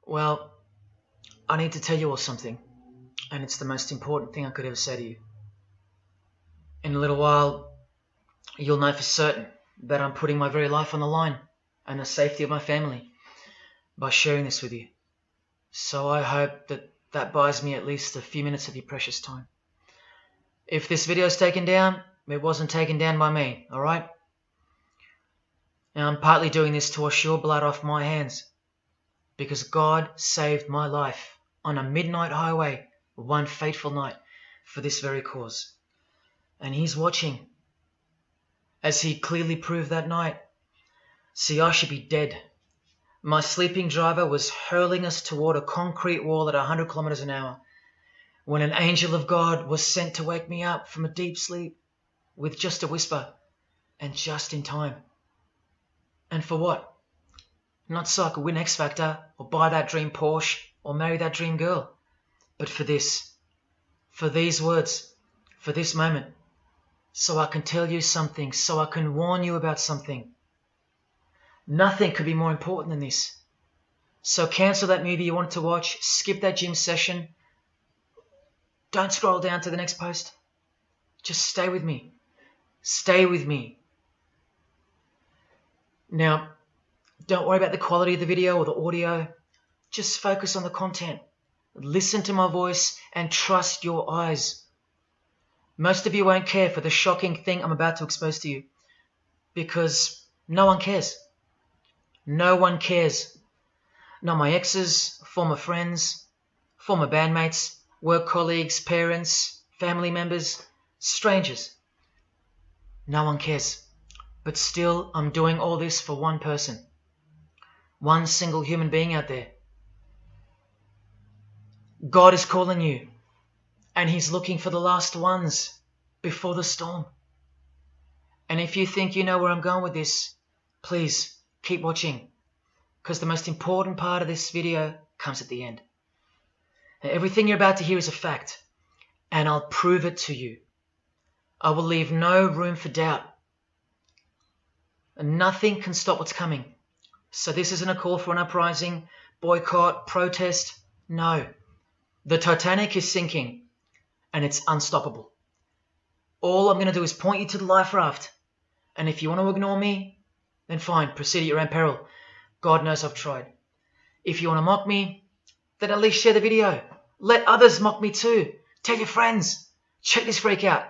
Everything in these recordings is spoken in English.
Well, I need to tell you all something, and it's the most important thing I could ever say to you. In a little while, you'll know for certain that I'm putting my very life on the line and the safety of my family by sharing this with you. So I hope that buys me at least a few minutes of your precious time. If this video is taken down, it wasn't taken down by me, alright? Now I'm partly doing this to wash your blood off my hands, because God saved my life on a midnight highway one fateful night for this very cause. And He's watching, as He clearly proved that night. See, I should be dead. My sleeping driver was hurling us toward a concrete wall at 100 kilometers an hour when an angel of God was sent to wake me up from a deep sleep with just a whisper and just in time. And for what? Not so I could win X Factor or buy that dream Porsche or marry that dream girl, but for this, for these words, for this moment, so I can tell you something, so I can warn you about something. Nothing could be more important than this. So cancel that movie you wanted to watch, skip that gym session. Don't scroll down to the next post. Just stay with me. Stay with me. Now, don't worry about the quality of the video or the audio. Just focus on the content. Listen to my voice and trust your eyes. Most of you won't care for the shocking thing I'm about to expose to you, because no one cares. No one cares. Not my exes, former friends, former bandmates, work colleagues, parents, family members, strangers. No one cares. But still, I'm doing all this for one person. One single human being out there. God is calling you, and He's looking for the last ones before the storm. And if you think you know where I'm going with this, please keep watching, because the most important part of this video comes at the end. Now, everything you're about to hear is a fact, and I'll prove it to you. I will leave no room for doubt. And nothing can stop what's coming. So this isn't a call for an uprising, boycott, protest. No. The Titanic is sinking, and it's unstoppable. All I'm going to do is point you to the life raft. And if you want to ignore me, then fine, proceed at your own peril. God knows I've tried. If you want to mock me, then at least share the video. Let others mock me too. Tell your friends. Check this freak out.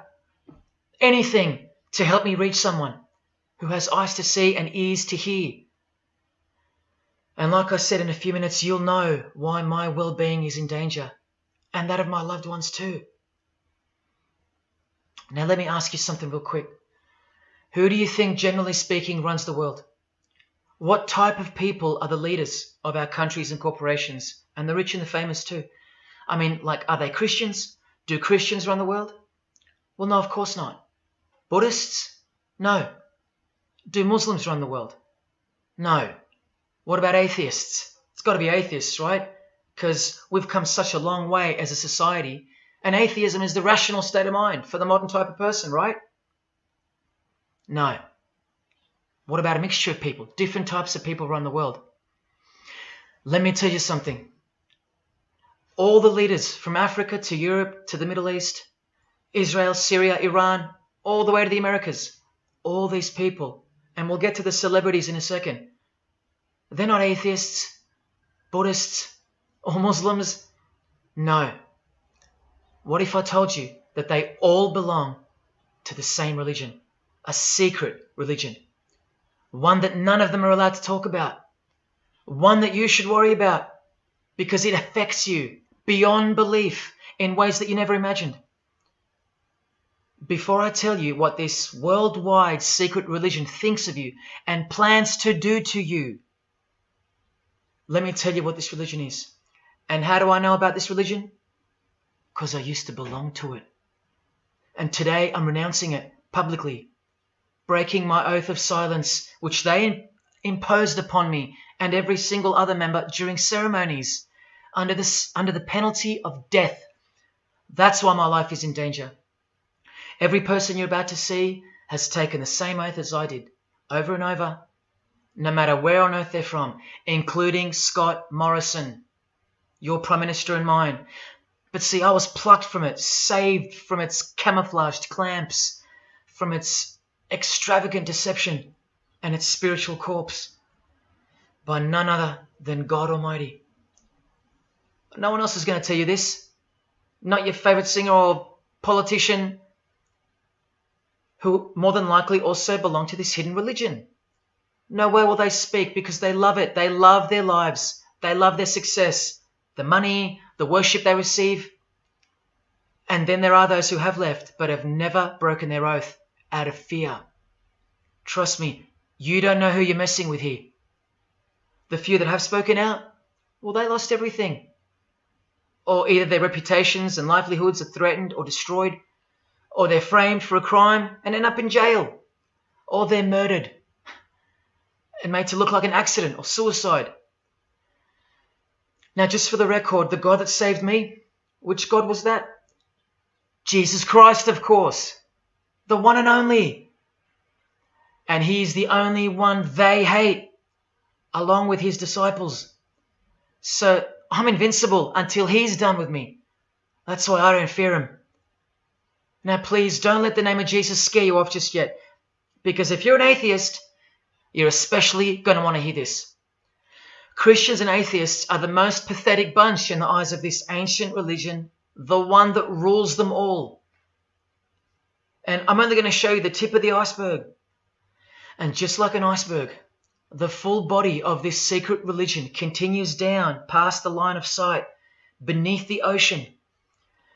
Anything to help me reach someone who has eyes to see and ears to hear. And like I said, in a few minutes, you'll know why my well-being is in danger, and that of my loved ones too. Now let me ask you something real quick. Who do you think, generally speaking, runs the world? What type of people are the leaders of our countries and corporations, and the rich and the famous too? I mean, like, are they Christians? Do Christians run the world? Well, no, of course not. Buddhists? No. Do Muslims run the world? No. What about atheists? It's got to be atheists, right? Because we've come such a long way as a society, and atheism is the rational state of mind for the modern type of person, right? No. What about a mixture of people? Different types of people run the world. Let me tell you something. All the leaders from Africa to Europe to the Middle East, Israel, Syria, Iran, all the way to the Americas, all these people, and we'll get to the celebrities in a second, they're not atheists, Buddhists, or Muslims. No. What if I told you that they all belong to the same religion? A secret religion. One that none of them are allowed to talk about. One that you should worry about because it affects you beyond belief in ways that you never imagined. Before I tell you what this worldwide secret religion thinks of you and plans to do to you, let me tell you what this religion is. And how do I know about this religion? Because I used to belong to it. And today I'm renouncing it publicly, breaking my oath of silence, which they imposed upon me and every single other member during ceremonies under the penalty of death. That's why my life is in danger. Every person you're about to see has taken the same oath as I did, over and over, no matter where on earth they're from, including Scott Morrison, your Prime Minister and mine. But see, I was plucked from it, saved from its camouflaged clamps, from its extravagant deception and its spiritual corpse, by none other than God Almighty. No one else is going to tell you this. Not your favourite singer or politician, who more than likely also belong to this hidden religion. Nowhere will they speak because they love it. They love their lives. They love their success, the money, the worship they receive. And then there are those who have left but have never broken their oath out of fear. Trust me, you don't know who you're messing with here. The few that have spoken out, well, they lost everything. Or either their reputations and livelihoods are threatened or destroyed, or they're framed for a crime and end up in jail, or they're murdered and made to look like an accident or suicide. Now, just for the record, the God that saved me, which God was that? Jesus Christ, of course, the one and only. And he's the only one they hate, along with his disciples. So I'm invincible until he's done with me. That's why I don't fear him. Now please don't let the name of Jesus scare you off just yet, because if you're an atheist, you're especially going to want to hear this. Christians and atheists are the most pathetic bunch in the eyes of this ancient religion, the one that rules them all. And I'm only going to show you the tip of the iceberg. And just like an iceberg, the full body of this secret religion continues down past the line of sight, beneath the ocean.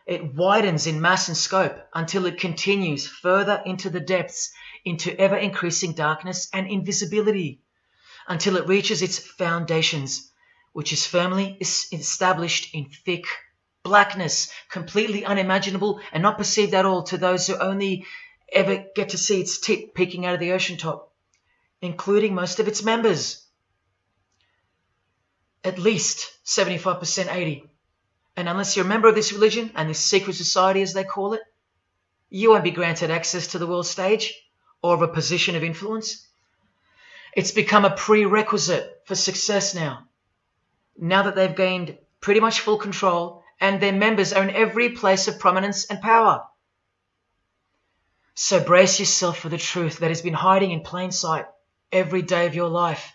It widens in mass and scope until it continues further into the depths, into ever-increasing darkness and invisibility, until it reaches its foundations, which is firmly established in thick blackness, completely unimaginable and not perceived at all to those who only ever get to see its tip peeking out of the ocean top, including most of its members. At least 75%, 80%. And unless you're a member of this religion and this secret society, as they call it, you won't be granted access to the world stage or of a position of influence. It's become a prerequisite for success now that they've gained pretty much full control and their members are in every place of prominence and power. So brace yourself for the truth that has been hiding in plain sight every day of your life,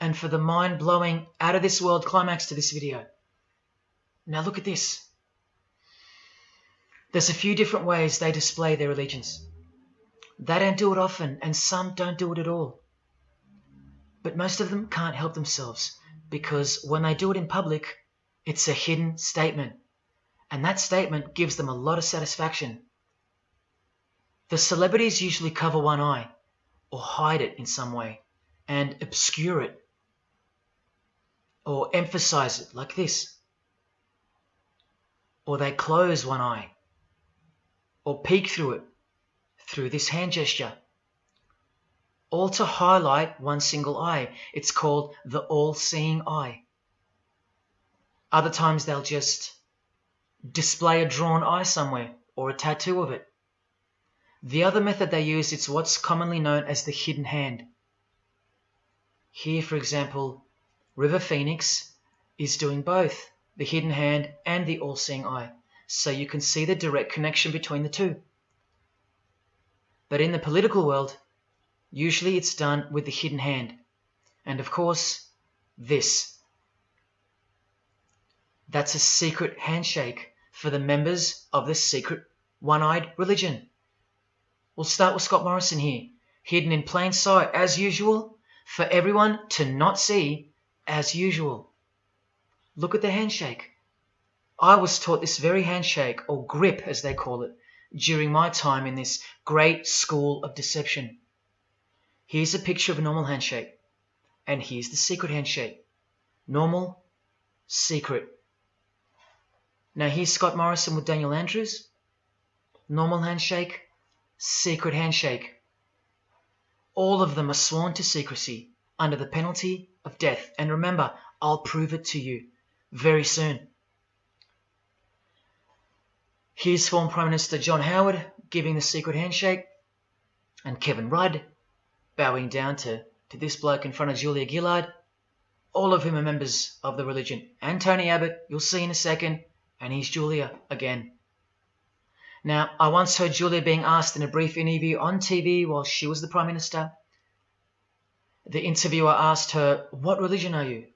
and for the mind-blowing, out-of-this-world climax to this video. Now look at this. There's a few different ways they display their allegiance. They don't do it often, and some don't do it at all. But most of them can't help themselves, because when they do it in public, it's a hidden statement, and that statement gives them a lot of satisfaction. The celebrities usually cover one eye, or hide it in some way, and obscure it, or emphasize it like this. Or they close one eye, or peek through it, through this hand gesture, all to highlight one single eye. It's called the all-seeing eye. Other times they'll just display a drawn eye somewhere, or a tattoo of it. The other method they use is what's commonly known as the hidden hand. Here, for example, River Phoenix is doing both, the hidden hand and the all-seeing eye, so you can see the direct connection between the two. But in the political world, usually it's done with the hidden hand, and of course, this. That's a secret handshake for the members of the secret one-eyed religion. We'll start with Scott Morrison here, hidden in plain sight as usual, for everyone to not see as usual. Look at the handshake. I was taught this very handshake, or grip as they call it, during my time in this great school of deception. Here's a picture of a normal handshake, and here's the secret handshake. Normal, secret. Now here's Scott Morrison with Daniel Andrews. Normal handshake, secret handshake. All of them are sworn to secrecy under the penalty of death. And remember, I'll prove it to you very soon. Here's former Prime Minister John Howard giving the secret handshake, and Kevin Rudd bowing down to this bloke in front of Julia Gillard. all of whom are members of the religion. And Tony Abbott, you'll see in a second, and he's Julia again. Now, I once heard Julia being asked in a brief interview on TV while she was the Prime Minister. The interviewer asked her, "What religion are you?"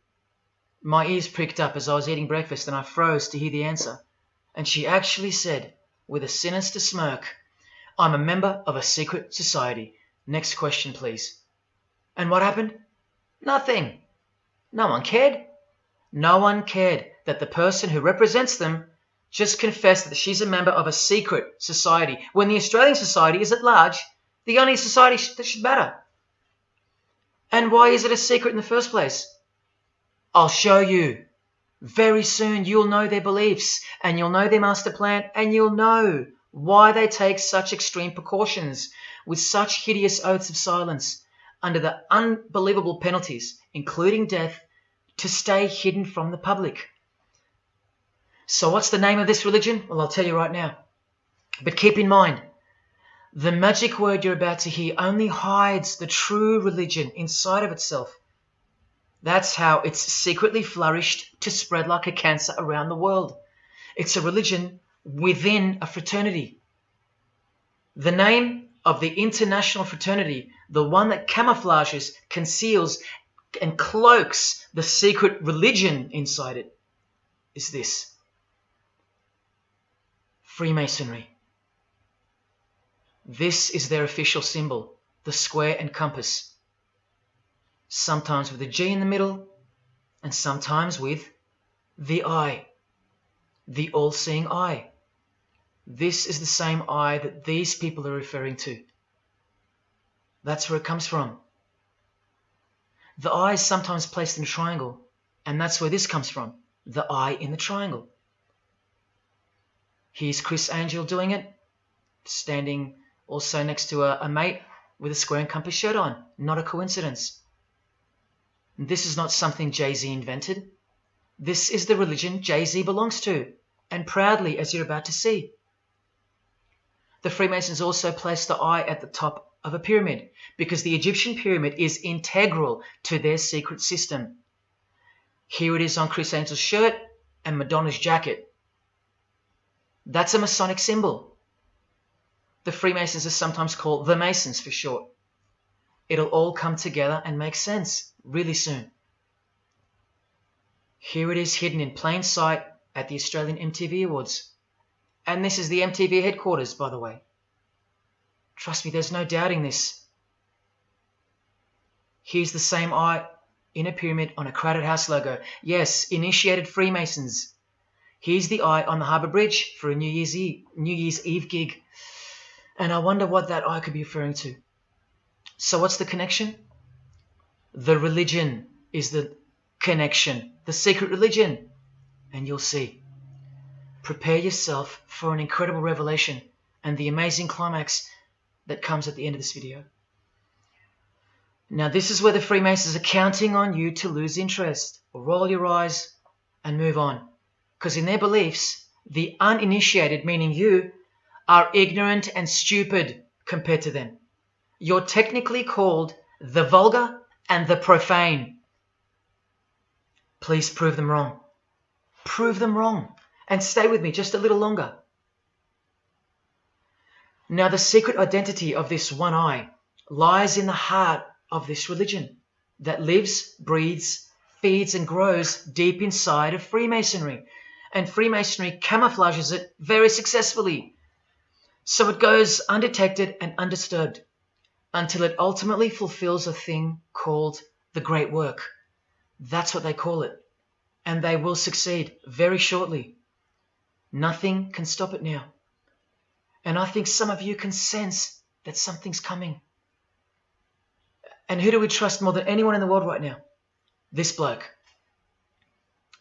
My ears pricked up as I was eating breakfast and I froze to hear the answer. And she actually said, with a sinister smirk, "I'm a member of a secret society. Next question, please." And what happened? Nothing. No one cared. No one cared that the person who represents them just confessed that she's a member of a secret society, when the Australian society is at large the only society that should matter. And why is it a secret in the first place? I'll show you. Very soon you'll know their beliefs, and you'll know their master plan, and you'll know why they take such extreme precautions with such hideous oaths of silence under the unbelievable penalties, including death, to stay hidden from the public. So what's the name of this religion? Well, I'll tell you right now. But keep in mind, the magic word you're about to hear only hides the true religion inside of itself. That's how it's secretly flourished to spread like a cancer around the world. It's a religion within a fraternity. The name of the international fraternity, the one that camouflages, conceals, and cloaks the secret religion inside it, is this: Freemasonry. This is their official symbol, the square and compass. Sometimes with a G in the middle, and sometimes with the eye, the all-seeing eye. This is the same eye that these people are referring to. That's where it comes from. The eye is sometimes placed in a triangle, and that's where this comes from, the eye in the triangle. Here's Chris Angel doing it, standing also next to a mate with a square and compass shirt on. Not a coincidence. This is not something Jay-Z invented. This is the religion Jay-Z belongs to, and proudly, as you're about to see. The Freemasons also place the eye at the top of a pyramid, because the Egyptian pyramid is integral to their secret system. Here it is on Chris Angel's shirt and Madonna's jacket. That's a Masonic symbol. The Freemasons are sometimes called the Masons for short. It'll all come together and make sense really soon. Here it is hidden in plain sight at the Australian MTV Awards. And this is the MTV headquarters, by the way. Trust me, there's no doubting this. Here's the same eye in a pyramid on a Crowded House logo. Yes, initiated Freemasons. Here's the eye on the Harbour Bridge for a New Year's Eve gig. And I wonder what that eye could be referring to. So what's the connection? The religion is the connection, the secret religion. And you'll see. Prepare yourself for an incredible revelation and the amazing climax that comes at the end of this video. Now this is where the Freemasons are counting on you to lose interest, or roll your eyes and move on. Because in their beliefs, the uninitiated, meaning you, are ignorant and stupid compared to them. You're technically called the vulgar and the profane. Please prove them wrong. Prove them wrong. And stay with me just a little longer. Now the secret identity of this one eye lies in the heart of this religion that lives, breathes, feeds and grows deep inside of Freemasonry. And Freemasonry camouflages it very successfully. So it goes undetected and undisturbed until it ultimately fulfills a thing called the Great Work. That's what they call it. And they will succeed very shortly. Nothing can stop it now. And I think some of you can sense that something's coming. And who do we trust more than anyone in the world right now? This bloke.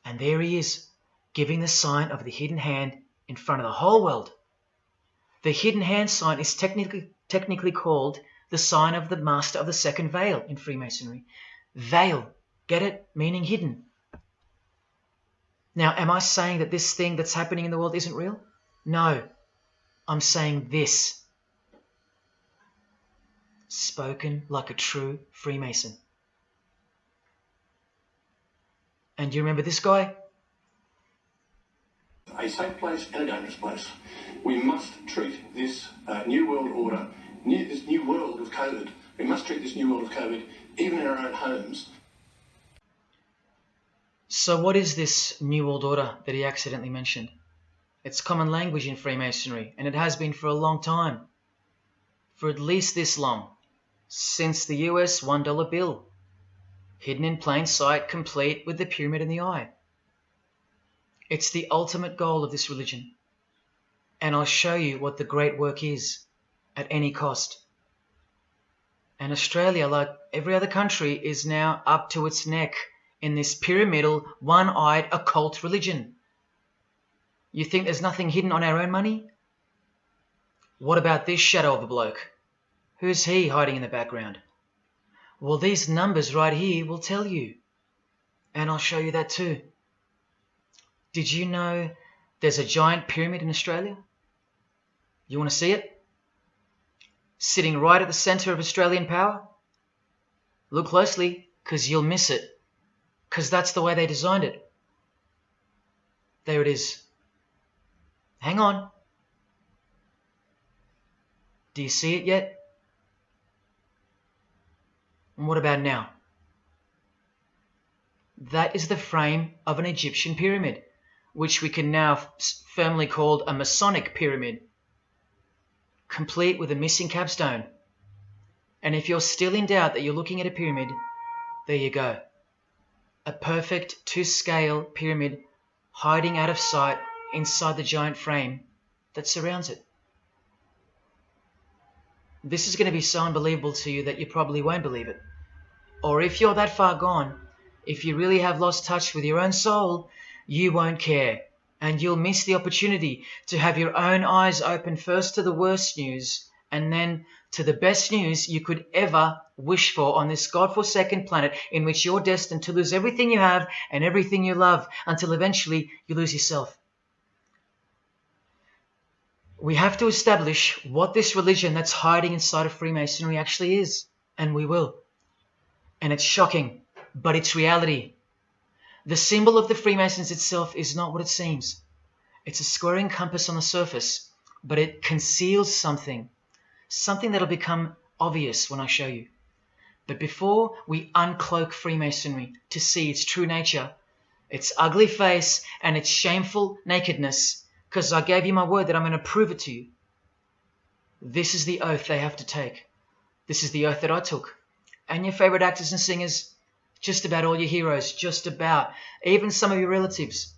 And there he is, giving the sign of the hidden hand in front of the whole world. The hidden hand sign is technically called the sign of the Master of the Second Veil in Freemasonry. Veil, get it? Meaning hidden. Now, am I saying that this thing that's happening in the world isn't real? No. I'm saying this. Spoken like a true Freemason. And you remember this guy? A safe place and a dangerous place. We must treat this new world order, this new world of COVID, we must treat this new world of COVID even in our own homes. So what is this new world order that he accidentally mentioned? It's common language in Freemasonry, and it has been for a long time. For at least this long. Since the US $1 bill. Hidden in plain sight, complete with the pyramid in the eye. It's the ultimate goal of this religion. And I'll show you what the great work is, at any cost. And Australia, like every other country, is now up to its neck in this pyramidal, one-eyed occult religion. You think there's nothing hidden on our own money? What about this shadow of a bloke? Who's he hiding in the background? Well, these numbers right here will tell you. And I'll show you that too. Did you know there's a giant pyramid in Australia? You want to see it? Sitting right at the centre of Australian power? Look closely, because you'll miss it. Because that's the way they designed it. There it is. Hang on. Do you see it yet? And what about now? That is the frame of an Egyptian pyramid, which we can now firmly call a Masonic pyramid, complete with a missing capstone. And if you're still in doubt that you're looking at a pyramid, there you go. A perfect to-scale pyramid hiding out of sight inside the giant frame that surrounds it. This is going to be so unbelievable to you that you probably won't believe it. Or if you're that far gone, if you really have lost touch with your own soul, you won't care. And you'll miss the opportunity to have your own eyes open first to the worst news and then to the best news you could ever wish for on this God-forsaken planet in which you're destined to lose everything you have and everything you love until eventually you lose yourself. We have to establish what this religion that's hiding inside of Freemasonry actually is, and we will. And it's shocking, but it's reality. The symbol of the Freemasons itself is not what it seems. It's a squaring compass on the surface, but it conceals something that'll become obvious when I show you. But before we uncloak Freemasonry to see its true nature, its ugly face and its shameful nakedness, because I gave you my word that I'm going to prove it to you. This is the oath they have to take. This is the oath that I took. And your favorite actors and singers, just about all your heroes, just about, even some of your relatives,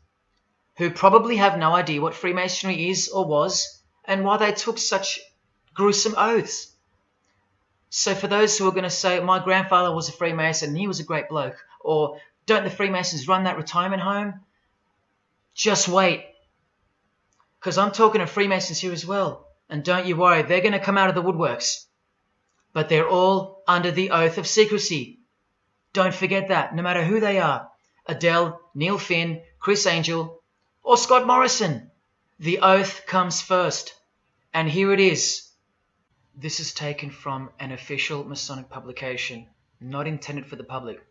who probably have no idea what Freemasonry is or was, and why they took such gruesome oaths. So for those who are going to say, my grandfather was a Freemason and he was a great bloke, or don't the Freemasons run that retirement home? Just wait. Because I'm talking to Freemasons here as well. And don't you worry, they're going to come out of the woodworks. But they're all under the oath of secrecy. Don't forget that, no matter who they are. Adele, Neil Finn, Chris Angel, or Scott Morrison. The oath comes first. And here it is. This is taken from an official Masonic publication, not intended for the public.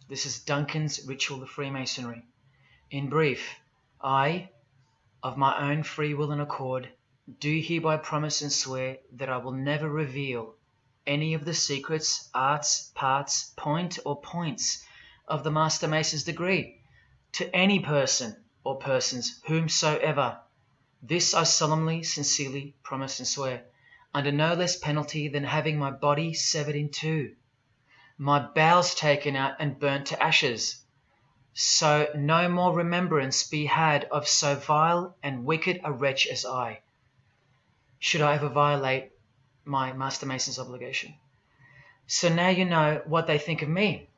This is Duncan's Ritual of Freemasonry. In brief, I, of my own free will and accord, do hereby promise and swear that I will never reveal any of the secrets, arts, parts, point or points of the Master Mason's degree to any person or persons whomsoever. This I solemnly, sincerely promise and swear, under no less penalty than having my body severed in two, my bowels taken out and burnt to ashes, so no more remembrance be had of so vile and wicked a wretch as I, should I ever violate my Master Mason's obligation. So now you know what they think of me.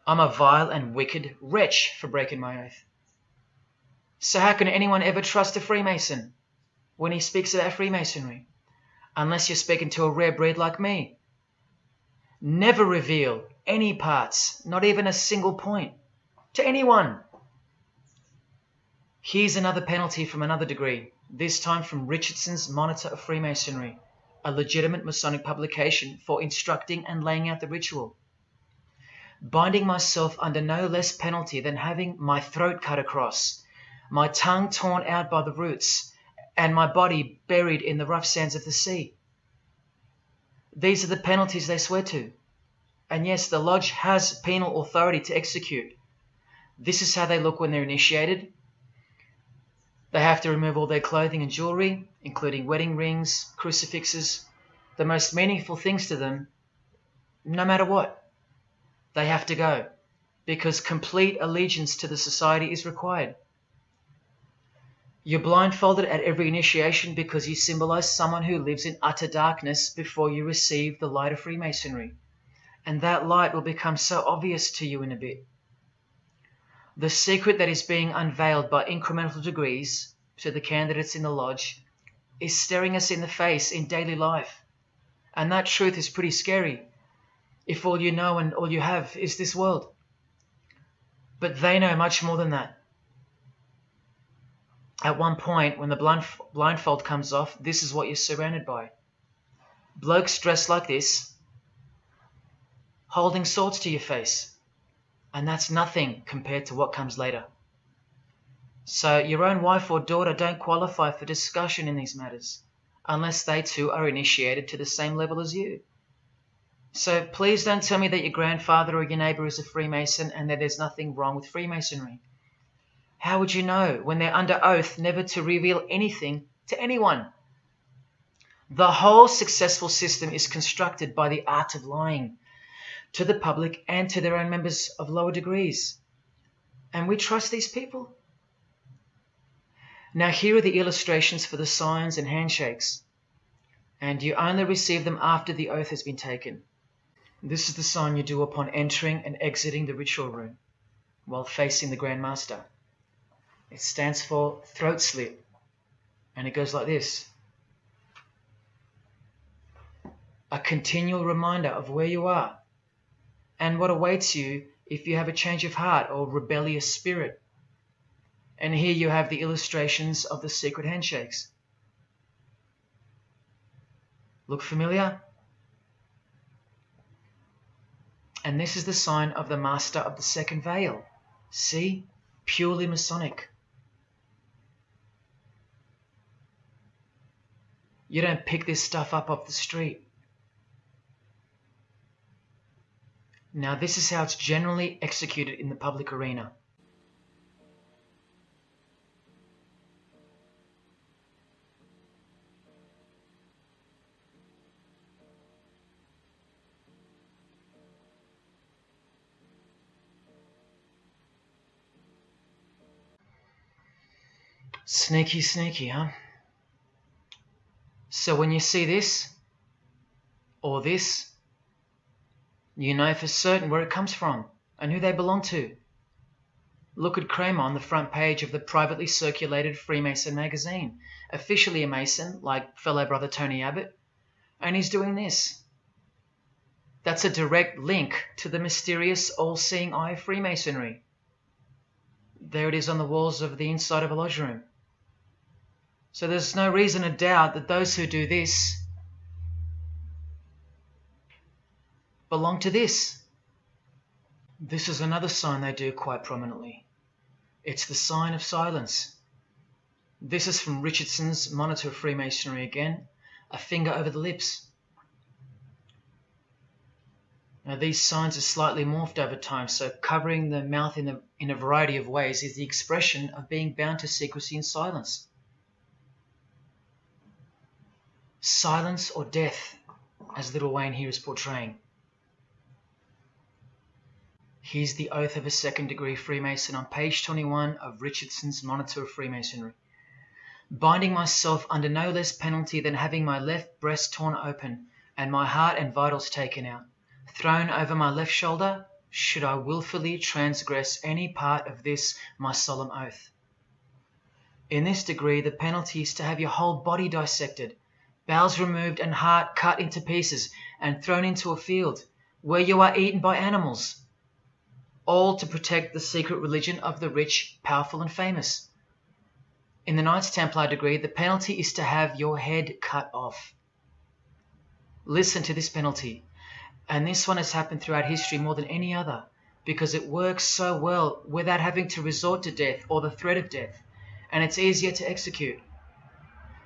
I'm a vile and wicked wretch for breaking my oath. So how can anyone ever trust a Freemason when he speaks about Freemasonry? Unless you're speaking to a rare breed like me. Never reveal any parts, not even a single point, to anyone. Here's another penalty from another degree, this time from Richardson's Monitor of Freemasonry, a legitimate Masonic publication for instructing and laying out the ritual. binding myself under no less penalty than having my throat cut across, my tongue torn out by the roots, and my body buried in the rough sands of the sea. These are the penalties they swear to. And yes, the lodge has penal authority to execute. This is how they look when they're initiated. They have to remove all their clothing and jewelry, including wedding rings, crucifixes, the most meaningful things to them, no matter what. They have to go, because complete allegiance to the society is required. You're blindfolded at every initiation because you symbolize someone who lives in utter darkness before you receive the light of Freemasonry. And that light will become so obvious to you in a bit. The secret that is being unveiled by incremental degrees to the candidates in the lodge is staring us in the face in daily life. And that truth is pretty scary if all you know and all you have is this world. But they know much more than that. At one point, when the blindfold comes off, this is what you're surrounded by. Blokes dressed like this, holding swords to your face. And that's nothing compared to what comes later. So your own wife or daughter don't qualify for discussion in these matters, unless they too are initiated to the same level as you. So please don't tell me that your grandfather or your neighbour is a Freemason and that there's nothing wrong with Freemasonry. How would you know when they're under oath never to reveal anything to anyone? The whole successful system is constructed by the art of lying to the public and to their own members of lower degrees. And we trust these people? Now here are the illustrations for the signs and handshakes. And you only receive them after the oath has been taken. This is the sign you do upon entering and exiting the ritual room while facing the Grand Master. It stands for throat slit, and it goes like this. A continual reminder of where you are and what awaits you if you have a change of heart or rebellious spirit. And here you have the illustrations of the secret handshakes. Look familiar? And this is the sign of the Master of the Second Veil. See? Purely Masonic. You don't pick this stuff up off the street. Now this is how it's generally executed in the public arena. Sneaky, sneaky, huh? So when you see this, or this, you know for certain where it comes from and who they belong to. Look at Kramer on the front page of the privately circulated Freemason magazine, officially a Mason, like fellow brother Tony Abbott, and he's doing this. That's a direct link to the mysterious all-seeing eye of Freemasonry. There it is on the walls of the inside of a lodge room. So there's no reason to doubt that those who do this belong to this. This is another sign they do quite prominently. It's the sign of silence. This is from Richardson's Monitor of Freemasonry again, a finger over the lips. Now these signs are slightly morphed over time, so covering the mouth in a variety of ways is the expression of being bound to secrecy and silence. Silence or death, as Little Wayne here is portraying. Here's the oath of a second-degree Freemason on page 21 of Richardson's Monitor of Freemasonry. Binding myself under no less penalty than having my left breast torn open and my heart and vitals taken out, thrown over my left shoulder, should I wilfully transgress any part of this my solemn oath. In this degree, the penalty is to have your whole body dissected, bowels removed and heart cut into pieces and thrown into a field where you are eaten by animals, all to protect the secret religion of the rich, powerful and famous. In the Knights Templar degree, the penalty is to have your head cut off. Listen to this penalty, and this one has happened throughout history more than any other, because it works so well without having to resort to death or the threat of death, and it's easier to execute.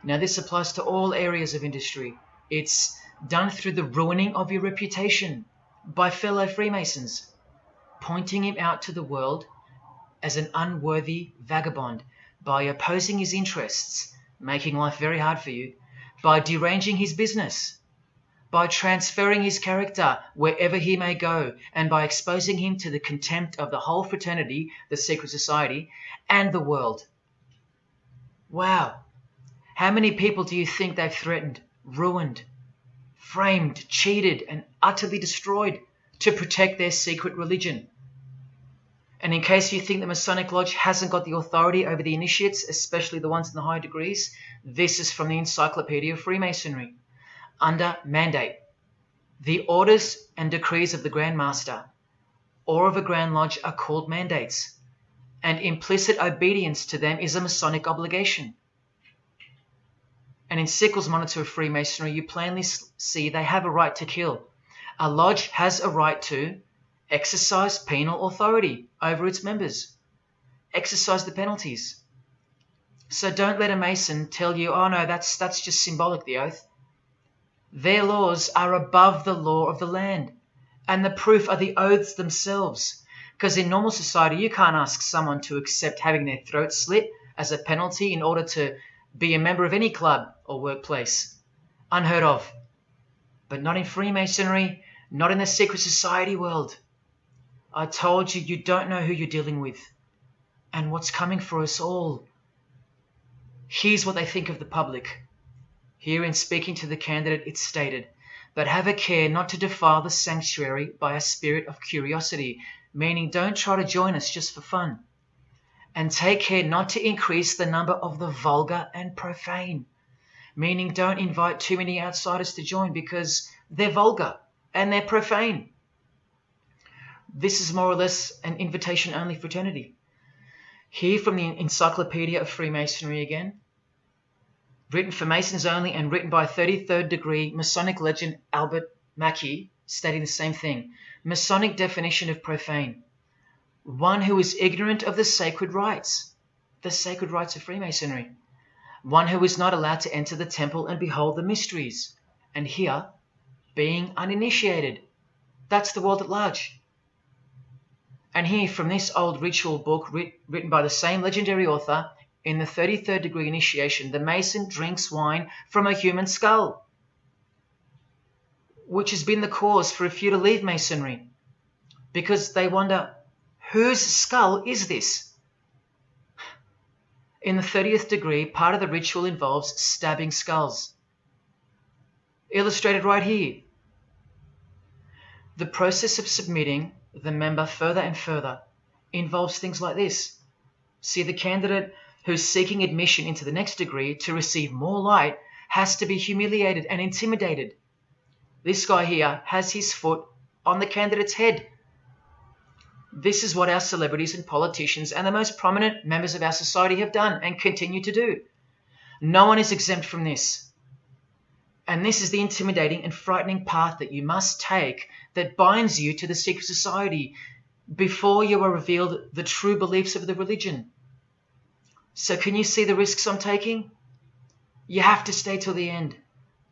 Now, this applies to all areas of industry. It's done through the ruining of your reputation by fellow Freemasons, pointing him out to the world as an unworthy vagabond, by opposing his interests, making life very hard for you, by deranging his business, by transferring his character wherever he may go, and by exposing him to the contempt of the whole fraternity, the secret society, and the world. Wow. How many people do you think they've threatened, ruined, framed, cheated, and utterly destroyed to protect their secret religion? And in case you think the Masonic Lodge hasn't got the authority over the initiates, especially the ones in the higher degrees, this is from the Encyclopedia of Freemasonry. Under mandate, the orders and decrees of the Grand Master or of a Grand Lodge are called mandates, and implicit obedience to them is a Masonic obligation. And in Sickles' Monitor of Freemasonry, you plainly see they have a right to kill. A lodge has a right to exercise penal authority over its members, exercise the penalties. So don't let a Mason tell you, oh no, that's just symbolic, the oath. Their laws are above the law of the land, and the proof are the oaths themselves. Because in normal society, you can't ask someone to accept having their throat slit as a penalty in order to be a member of any club or workplace. Unheard of. But not in Freemasonry, not in the secret society world. I told you, you don't know who you're dealing with and what's coming for us all. Here's what they think of the public. Here in speaking to the candidate, it's stated, but have a care not to defile the sanctuary by a spirit of curiosity, meaning don't try to join us just for fun. And take care not to increase the number of the vulgar and profane, meaning don't invite too many outsiders to join because they're vulgar and they're profane. This is more or less an invitation-only fraternity. Here from the Encyclopedia of Freemasonry again, written for Masons only and written by 33rd degree Masonic legend Albert Mackey, stating the same thing. Masonic definition of profane. One who is ignorant of the sacred rites of Freemasonry. One who is not allowed to enter the temple and behold the mysteries. And here, being uninitiated. That's the world at large. And here, from this old ritual book written by the same legendary author, in the 33rd degree initiation, the Mason drinks wine from a human skull, which has been the cause for a few to leave Masonry, because they wonder, whose skull is this? In the 30th degree, part of the ritual involves stabbing skulls. Illustrated right here. The process of submitting the member further and further involves things like this. See, the candidate who's seeking admission into the next degree to receive more light has to be humiliated and intimidated. This guy here has his foot on the candidate's head. This is what our celebrities and politicians and the most prominent members of our society have done and continue to do. No one is exempt from this. And this is the intimidating and frightening path that you must take that binds you to the secret society before you are revealed the true beliefs of the religion. So can you see the risks I'm taking? You have to stay till the end.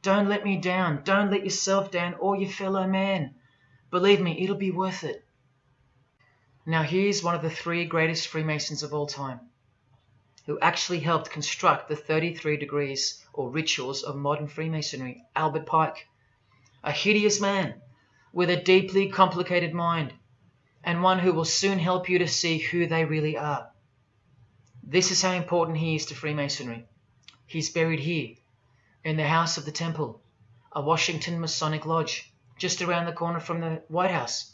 Don't let me down. Don't let yourself down or your fellow man. Believe me, it'll be worth it. Now here's one of the 3 greatest Freemasons of all time, who actually helped construct the 33 degrees or rituals of modern Freemasonry, Albert Pike. A hideous man with a deeply complicated mind, and one who will soon help you to see who they really are. This is how important he is to Freemasonry. He's buried here, in the House of the Temple, a Washington Masonic Lodge, just around the corner from the White House.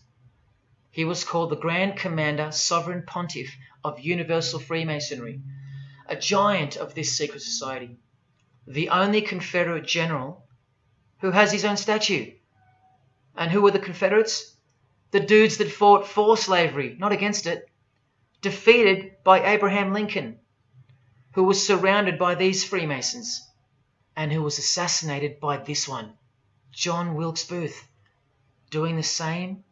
He was called the Grand Commander Sovereign Pontiff of Universal Freemasonry, a giant of this secret society, the only Confederate general who has his own statue. And who were the Confederates? The dudes that fought for slavery, not against it, defeated by Abraham Lincoln, who was surrounded by these Freemasons, and who was assassinated by this one, John Wilkes Booth, doing the same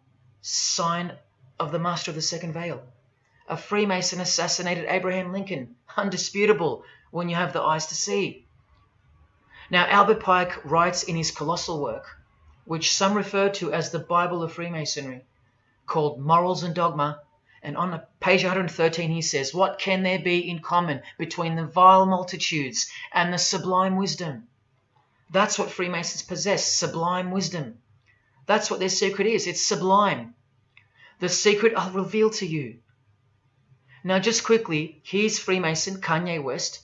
sign of the master of the second veil. A Freemason assassinated Abraham Lincoln. Undisputable when you have the eyes to see. Now, Albert Pike writes in his colossal work, which some refer to as the Bible of Freemasonry, called Morals and Dogma, and on page 113 he says, "What can there be in common between the vile multitudes and the sublime wisdom?" That's what Freemasons possess, sublime wisdom. That's what their secret is. It's sublime. The secret I'll reveal to you. Now, just quickly, here's Freemason Kanye West.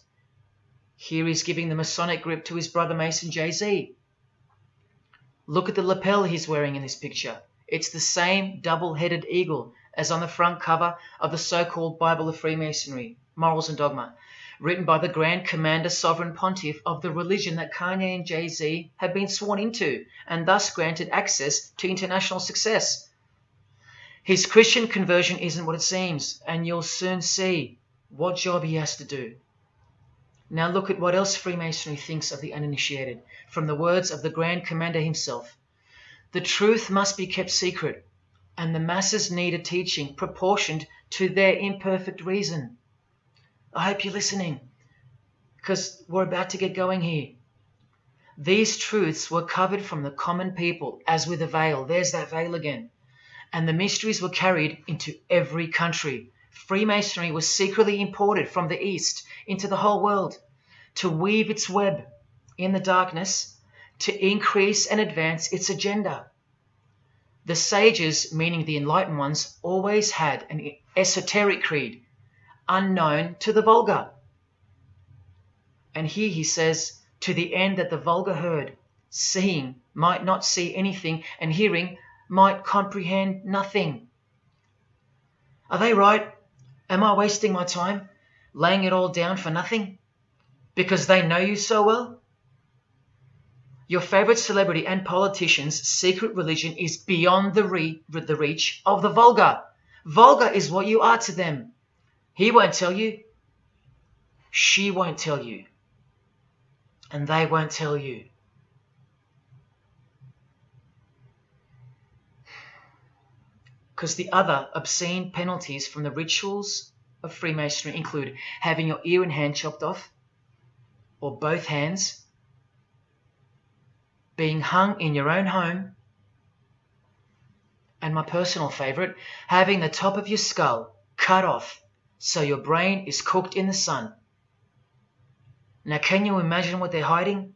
Here he's giving the Masonic grip to his brother Mason Jay-Z. Look at the lapel he's wearing in this picture. It's the same double-headed eagle as on the front cover of the so-called Bible of Freemasonry, Morals and Dogma, written by the Grand Commander Sovereign Pontiff of the religion that Kanye and Jay-Z have been sworn into and thus granted access to international success. His Christian conversion isn't what it seems, and you'll soon see what job he has to do. Now look at what else Freemasonry thinks of the uninitiated, from the words of the Grand Commander himself. The truth must be kept secret, and the masses need a teaching proportioned to their imperfect reason. I hope you're listening, because we're about to get going here. These truths were covered from the common people as with a veil. There's that veil again. And the mysteries were carried into every country. Freemasonry was secretly imported from the East into the whole world to weave its web in the darkness to increase and advance its agenda. The sages, meaning the enlightened ones, always had an esoteric creed, unknown to the vulgar. And here he says, to the end that the vulgar herd, seeing, might not see anything, and hearing, might comprehend nothing. Are they right? Am I wasting my time, laying it all down for nothing? Because they know you so well? Your favorite celebrity and politician's secret religion is beyond the reach of the vulgar. Vulgar is what you are to them. He won't tell you. She won't tell you. And they won't tell you. Because the other obscene penalties from the rituals of Freemasonry include having your ear and hand chopped off, or both hands, being hung in your own home, and my personal favourite, having the top of your skull cut off so your brain is cooked in the sun. Now, can you imagine what they're hiding?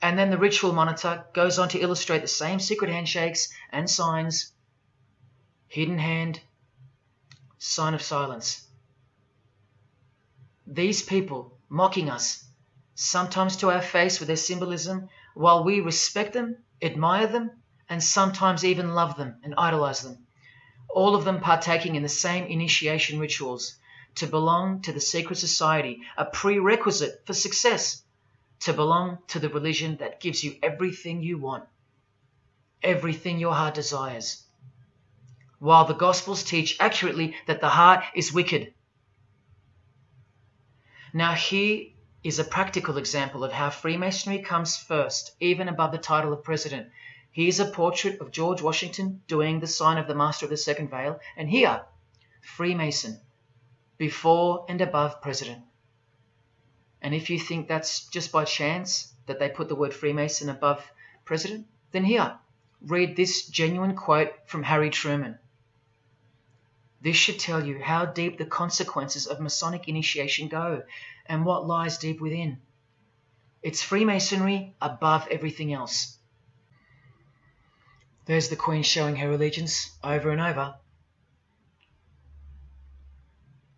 And then the ritual monitor goes on to illustrate the same secret handshakes and signs. Hidden hand, sign of silence. These people mocking us, sometimes to our face with their symbolism, while we respect them, admire them, and sometimes even love them and idolize them. All of them partaking in the same initiation rituals, to belong to the secret society, a prerequisite for success, to belong to the religion that gives you everything you want, everything your heart desires. While the Gospels teach accurately that the heart is wicked. Now here is a practical example of how Freemasonry comes first, even above the title of president. Here's a portrait of George Washington doing the sign of the Master of the Second Veil, and here, Freemason, before and above president. And if you think that's just by chance that they put the word Freemason above president, then here, read this genuine quote from Harry Truman. This should tell you how deep the consequences of Masonic initiation go and what lies deep within. It's Freemasonry above everything else. There's the Queen showing her allegiance over and over.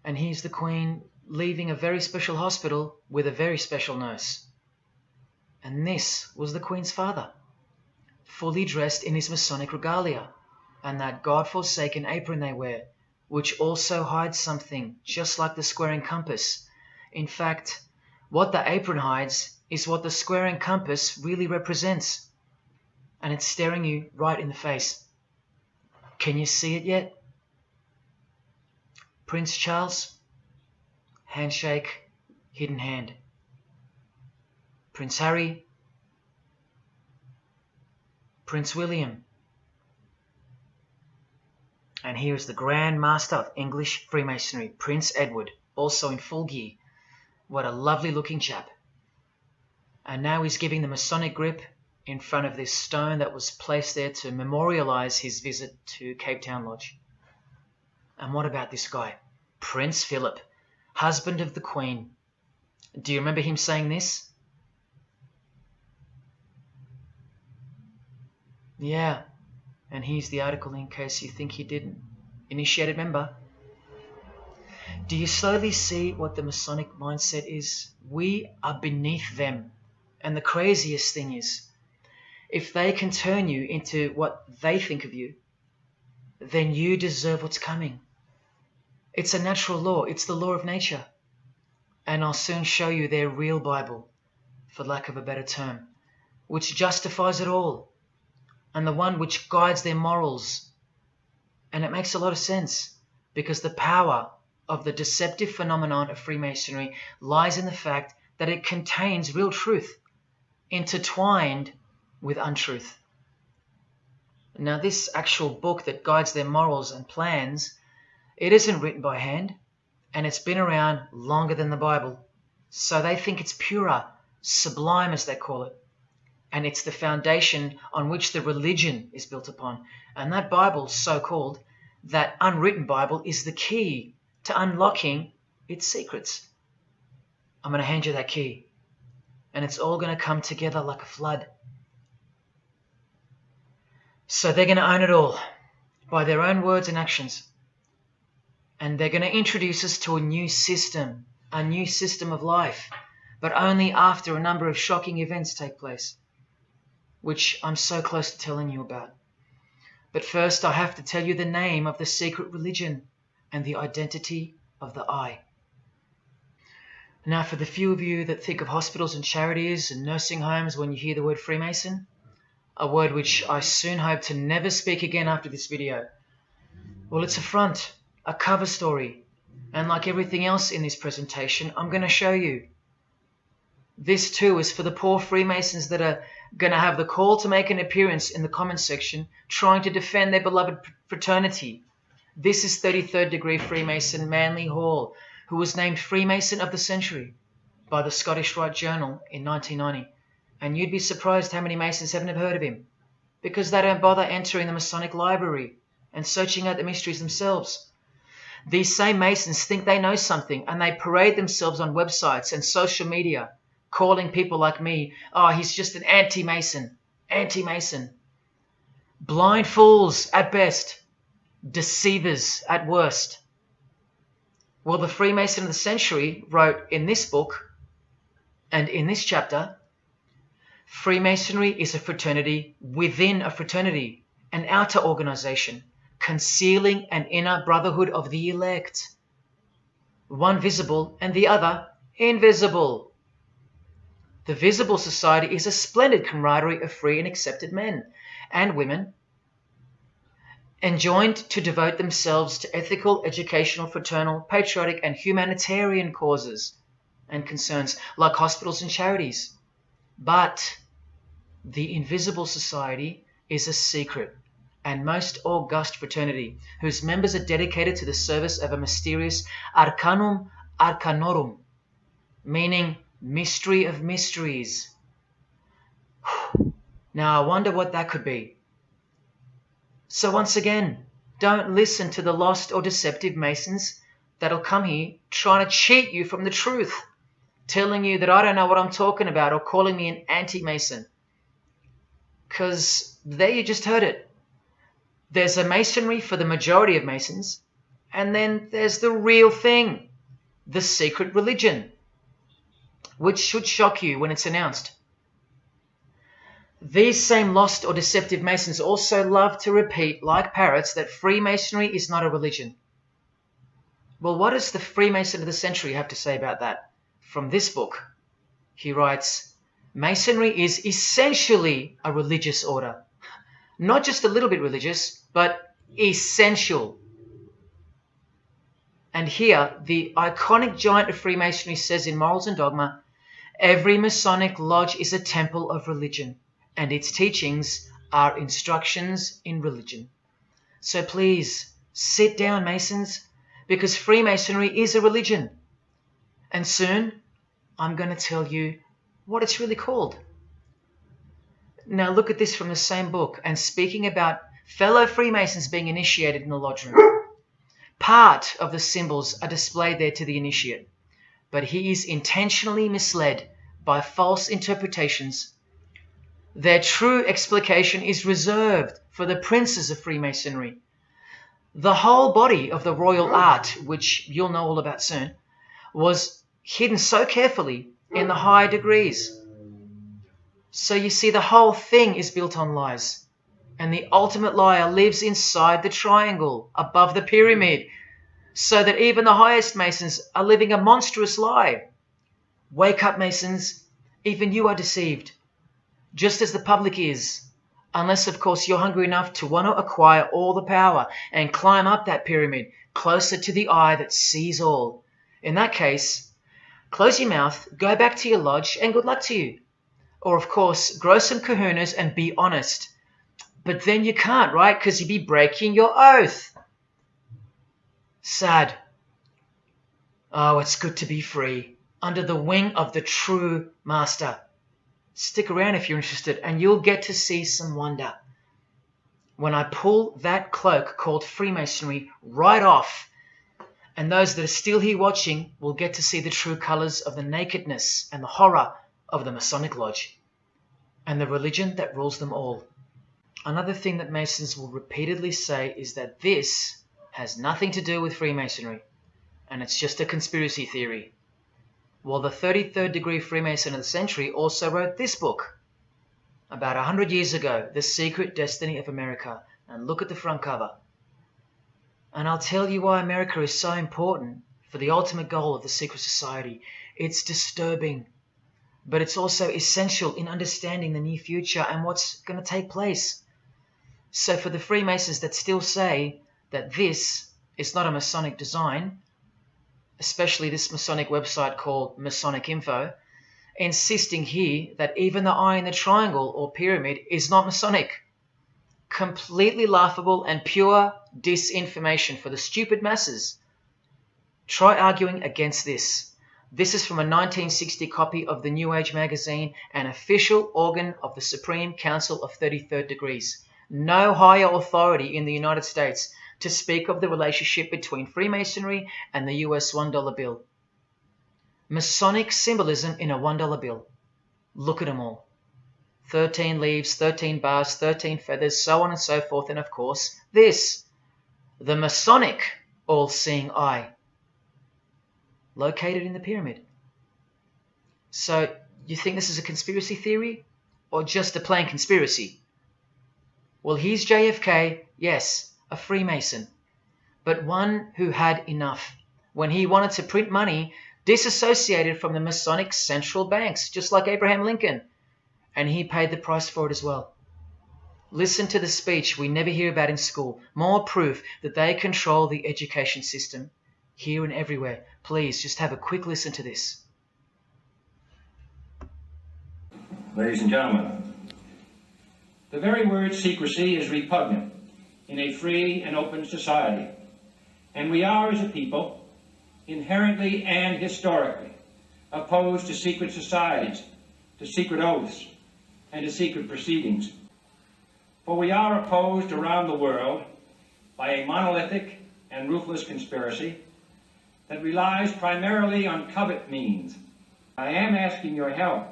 And here's the Queen leaving a very special hospital with a very special nurse. And this was the Queen's father, fully dressed in his Masonic regalia and that God-forsaken apron they wear, which also hides something, just like the square and compass. In fact, what the apron hides is what the square and compass really represents. And it's staring you right in the face. Can you see it yet? Prince Charles, handshake, hidden hand. Prince Harry, Prince William, And here is the Grand Master of English Freemasonry, Prince Edward, also in full gear. What a lovely looking chap. And now he's giving the Masonic grip in front of this stone that was placed there to memorialize his visit to Cape Town Lodge. And what about this guy? Prince Philip, husband of the Queen. Do you remember him saying this? Yeah, and here's the article in case you think he didn't. Initiated member. Do you slowly see what the Masonic mindset is? We are beneath them. And the craziest thing is, if they can turn you into what they think of you, then you deserve what's coming. It's a natural law. It's the law of nature. And I'll soon show you their real Bible, for lack of a better term, which justifies it all, and the one which guides their morals. And it makes a lot of sense, because the power of the deceptive phenomenon of Freemasonry lies in the fact that it contains real truth, intertwined with untruth. Now, this actual book that guides their morals and plans, it isn't written by hand, and it's been around longer than the Bible. So they think it's purer, sublime as they call it. And it's the foundation on which the religion is built upon. And that Bible, so-called, that unwritten Bible, is the key to unlocking its secrets. I'm going to hand you that key. And it's all going to come together like a flood. So they're going to own it all by their own words and actions. And they're going to introduce us to a new system of life, but only after a number of shocking events take place, which I'm so close to telling you about. But first, I have to tell you the name of the secret religion and the identity of the I. Now, for the few of you that think of hospitals and charities and nursing homes when you hear the word Freemason, a word which I soon hope to never speak again after this video, well, it's a front, a cover story, and like everything else in this presentation, I'm going to show you. This too is for the poor Freemasons that are going to have the call to make an appearance in the comments section trying to defend their beloved fraternity. This is 33rd degree Freemason Manly Hall, who was named Freemason of the Century by the Scottish Rite Journal in 1990. And you'd be surprised how many Masons haven't heard of him, because they don't bother entering the Masonic library and searching out the mysteries themselves. These same Masons think they know something, and they parade themselves on websites and social media, calling people like me, oh, he's just an anti-Mason, anti-Mason. Blind fools at best, deceivers at worst. Well, the Freemason of the Century wrote in this book, and in this chapter, Freemasonry is a fraternity within a fraternity, an outer organization, concealing an inner brotherhood of the elect. One visible and the other invisible. The visible society is a splendid camaraderie of free and accepted men and women, enjoined to devote themselves to ethical, educational, fraternal, patriotic, and humanitarian causes and concerns like hospitals and charities. But the invisible society is a secret and most august fraternity whose members are dedicated to the service of a mysterious arcanum arcanorum, meaning mystery of mysteries. Now I wonder what that could be. So once again, don't listen to the lost or deceptive Masons that'll come here trying to cheat you from the truth, telling you that I don't know what I'm talking about or calling me an anti-Mason. Because there you just heard it. There's a Masonry for the majority of Masons, and then there's the real thing, the secret religion, which should shock you when it's announced. These same lost or deceptive Masons also love to repeat, like parrots, that Freemasonry is not a religion. Well, what does the Freemason of the Century have to say about that? From this book, he writes, Masonry is essentially a religious order. Not just a little bit religious, but essential. And here, the iconic giant of Freemasonry says in Morals and Dogma, every Masonic lodge is a temple of religion, and its teachings are instructions in religion. So please, Sit down, Masons, because Freemasonry is a religion. And soon, I'm going to tell you what it's really called. Now look at this from the same book, and speaking about fellow Freemasons being initiated in the lodge room. Part of the symbols are displayed there to the initiate, but he is intentionally misled by false interpretations. Their true explication is reserved for the princes of Freemasonry. The whole body of the royal art, which you'll know all about soon, was hidden so carefully in the higher degrees. So you see, the whole thing is built on lies. And the ultimate liar lives inside the triangle, above the pyramid, so that even the highest Masons are living a monstrous lie. Wake up, Masons. Even you are deceived, just as the public is. Unless, of course, you're hungry enough to want to acquire all the power and climb up that pyramid closer to the eye that sees all. In that case, close your mouth, go back to your lodge, and good luck to you. Or, of course, grow some kahunas and be honest. But then you can't, right? Because you'd be breaking your oath. Sad. Oh, it's good to be free, under the wing of the true master. Stick around if you're interested, and you'll get to see some wonder. When I pull that cloak called Freemasonry right off, and those that are still here watching will get to see the true colours of the nakedness and the horror of the Masonic Lodge, and the religion that rules them all. Another thing that Masons will repeatedly say is that this has nothing to do with Freemasonry, and it's just a conspiracy theory. Well, the 33rd degree Freemason of the century also wrote this book about 100 years ago, The Secret Destiny of America, and look at the front cover. And I'll tell you why America is so important for the ultimate goal of the secret society. It's disturbing, but it's also essential in understanding the near future and what's going to take place. So for the Freemasons that still say that this is not a Masonic design, especially this Masonic website called Masonic Info, insisting here that even the eye in the triangle or pyramid is not Masonic. Completely laughable and pure disinformation for the stupid masses. Try arguing against this. This is from a 1960 copy of the New Age magazine, an official organ of the Supreme Council of 33rd Degrees. No higher authority in the United States to speak of the relationship between Freemasonry and the US $1 bill. Masonic symbolism in a $1 bill. Look at them all. 13 leaves, 13 bars, 13 feathers, so on and so forth, and of course this, the Masonic all-seeing eye, located in the pyramid. So you think this is a conspiracy theory or just a plain conspiracy? Well, here's JFK, yes, a Freemason, but one who had enough when he wanted to print money disassociated from the Masonic central banks, just like Abraham Lincoln, and he paid the price for it as well. Listen to the speech we never hear about in school. More proof that they control the education system here and everywhere. Please, just have a quick listen to this. Ladies and gentlemen, the very word secrecy is repugnant in a free and open society, and we are, as a people, inherently and historically opposed to secret societies, to secret oaths, and to secret proceedings. For we are opposed around the world by a monolithic and ruthless conspiracy that relies primarily on covert means. I am asking your help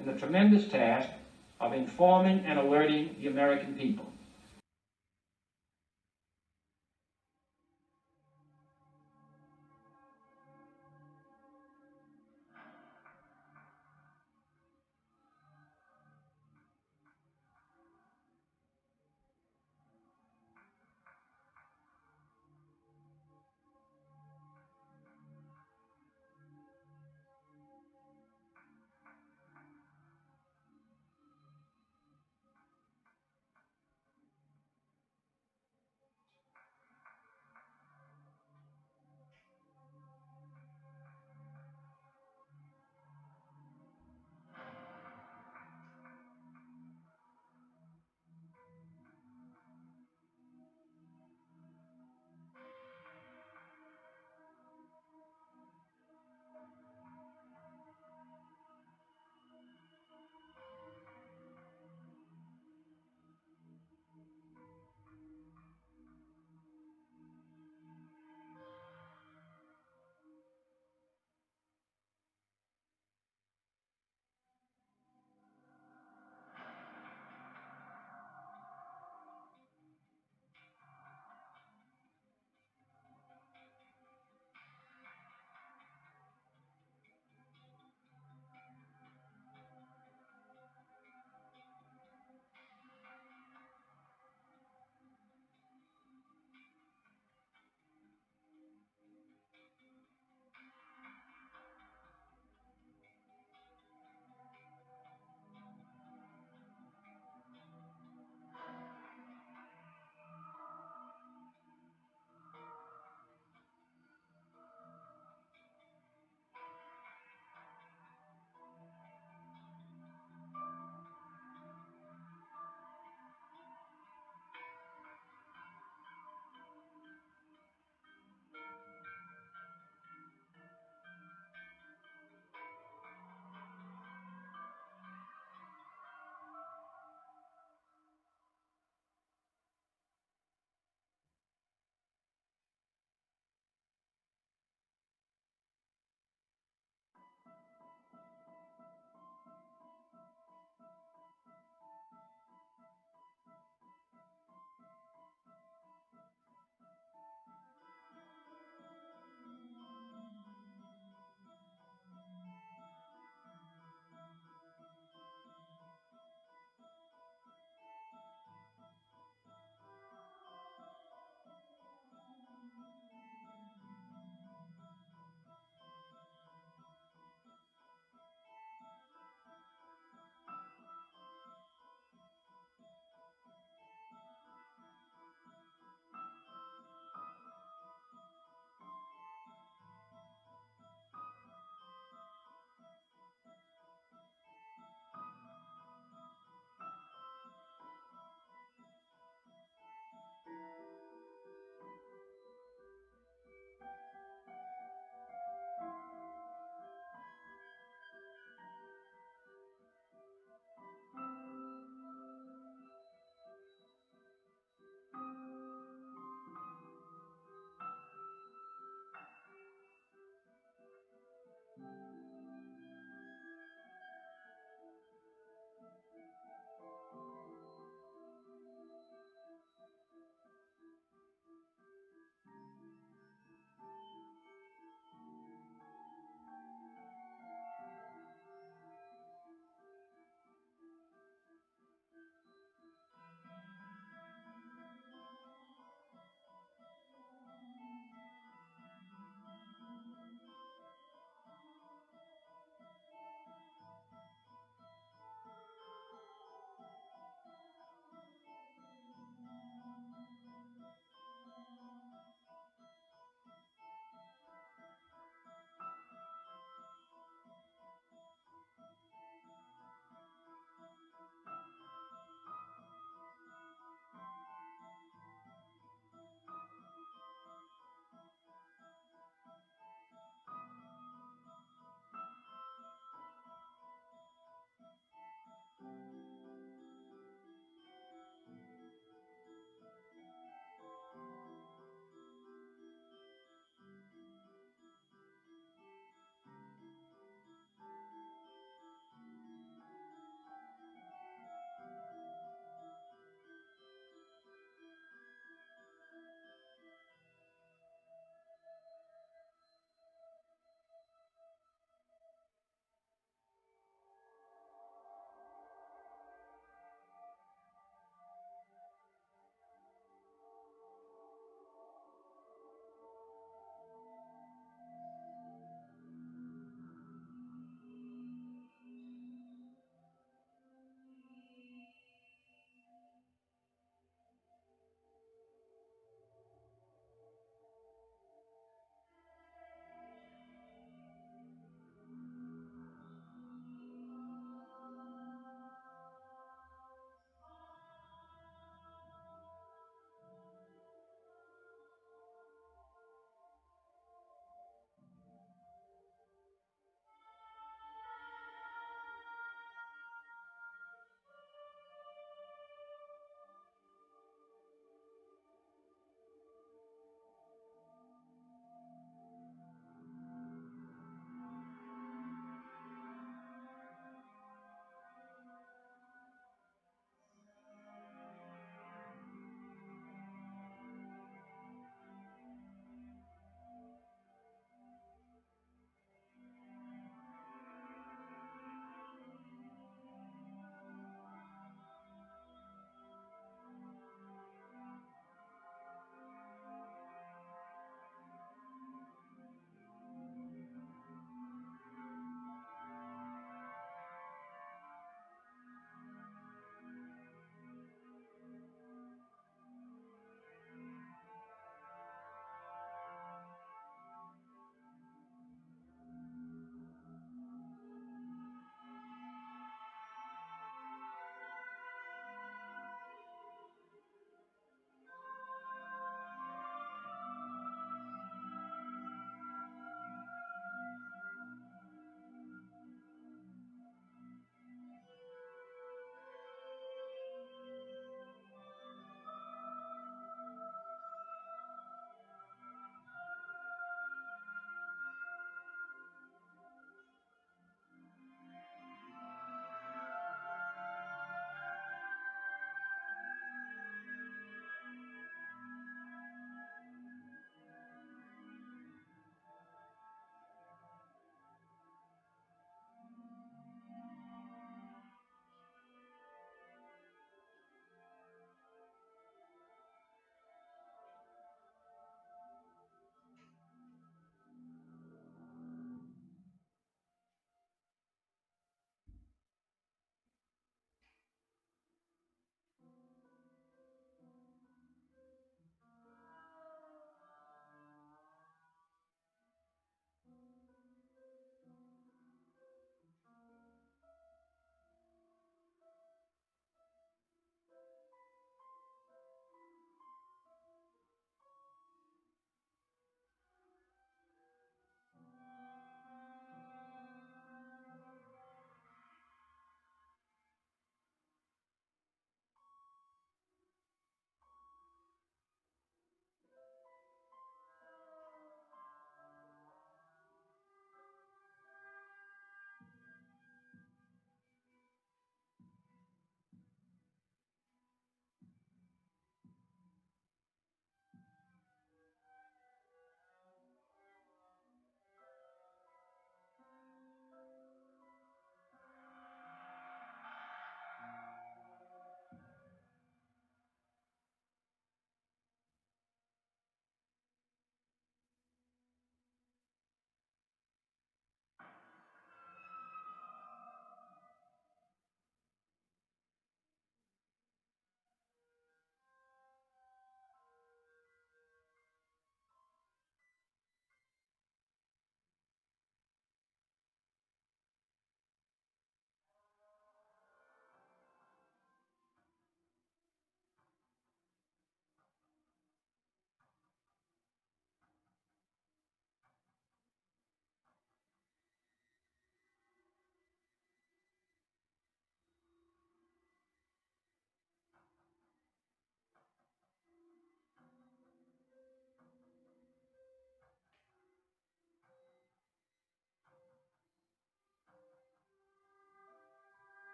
in the tremendous task of informing and alerting the American people.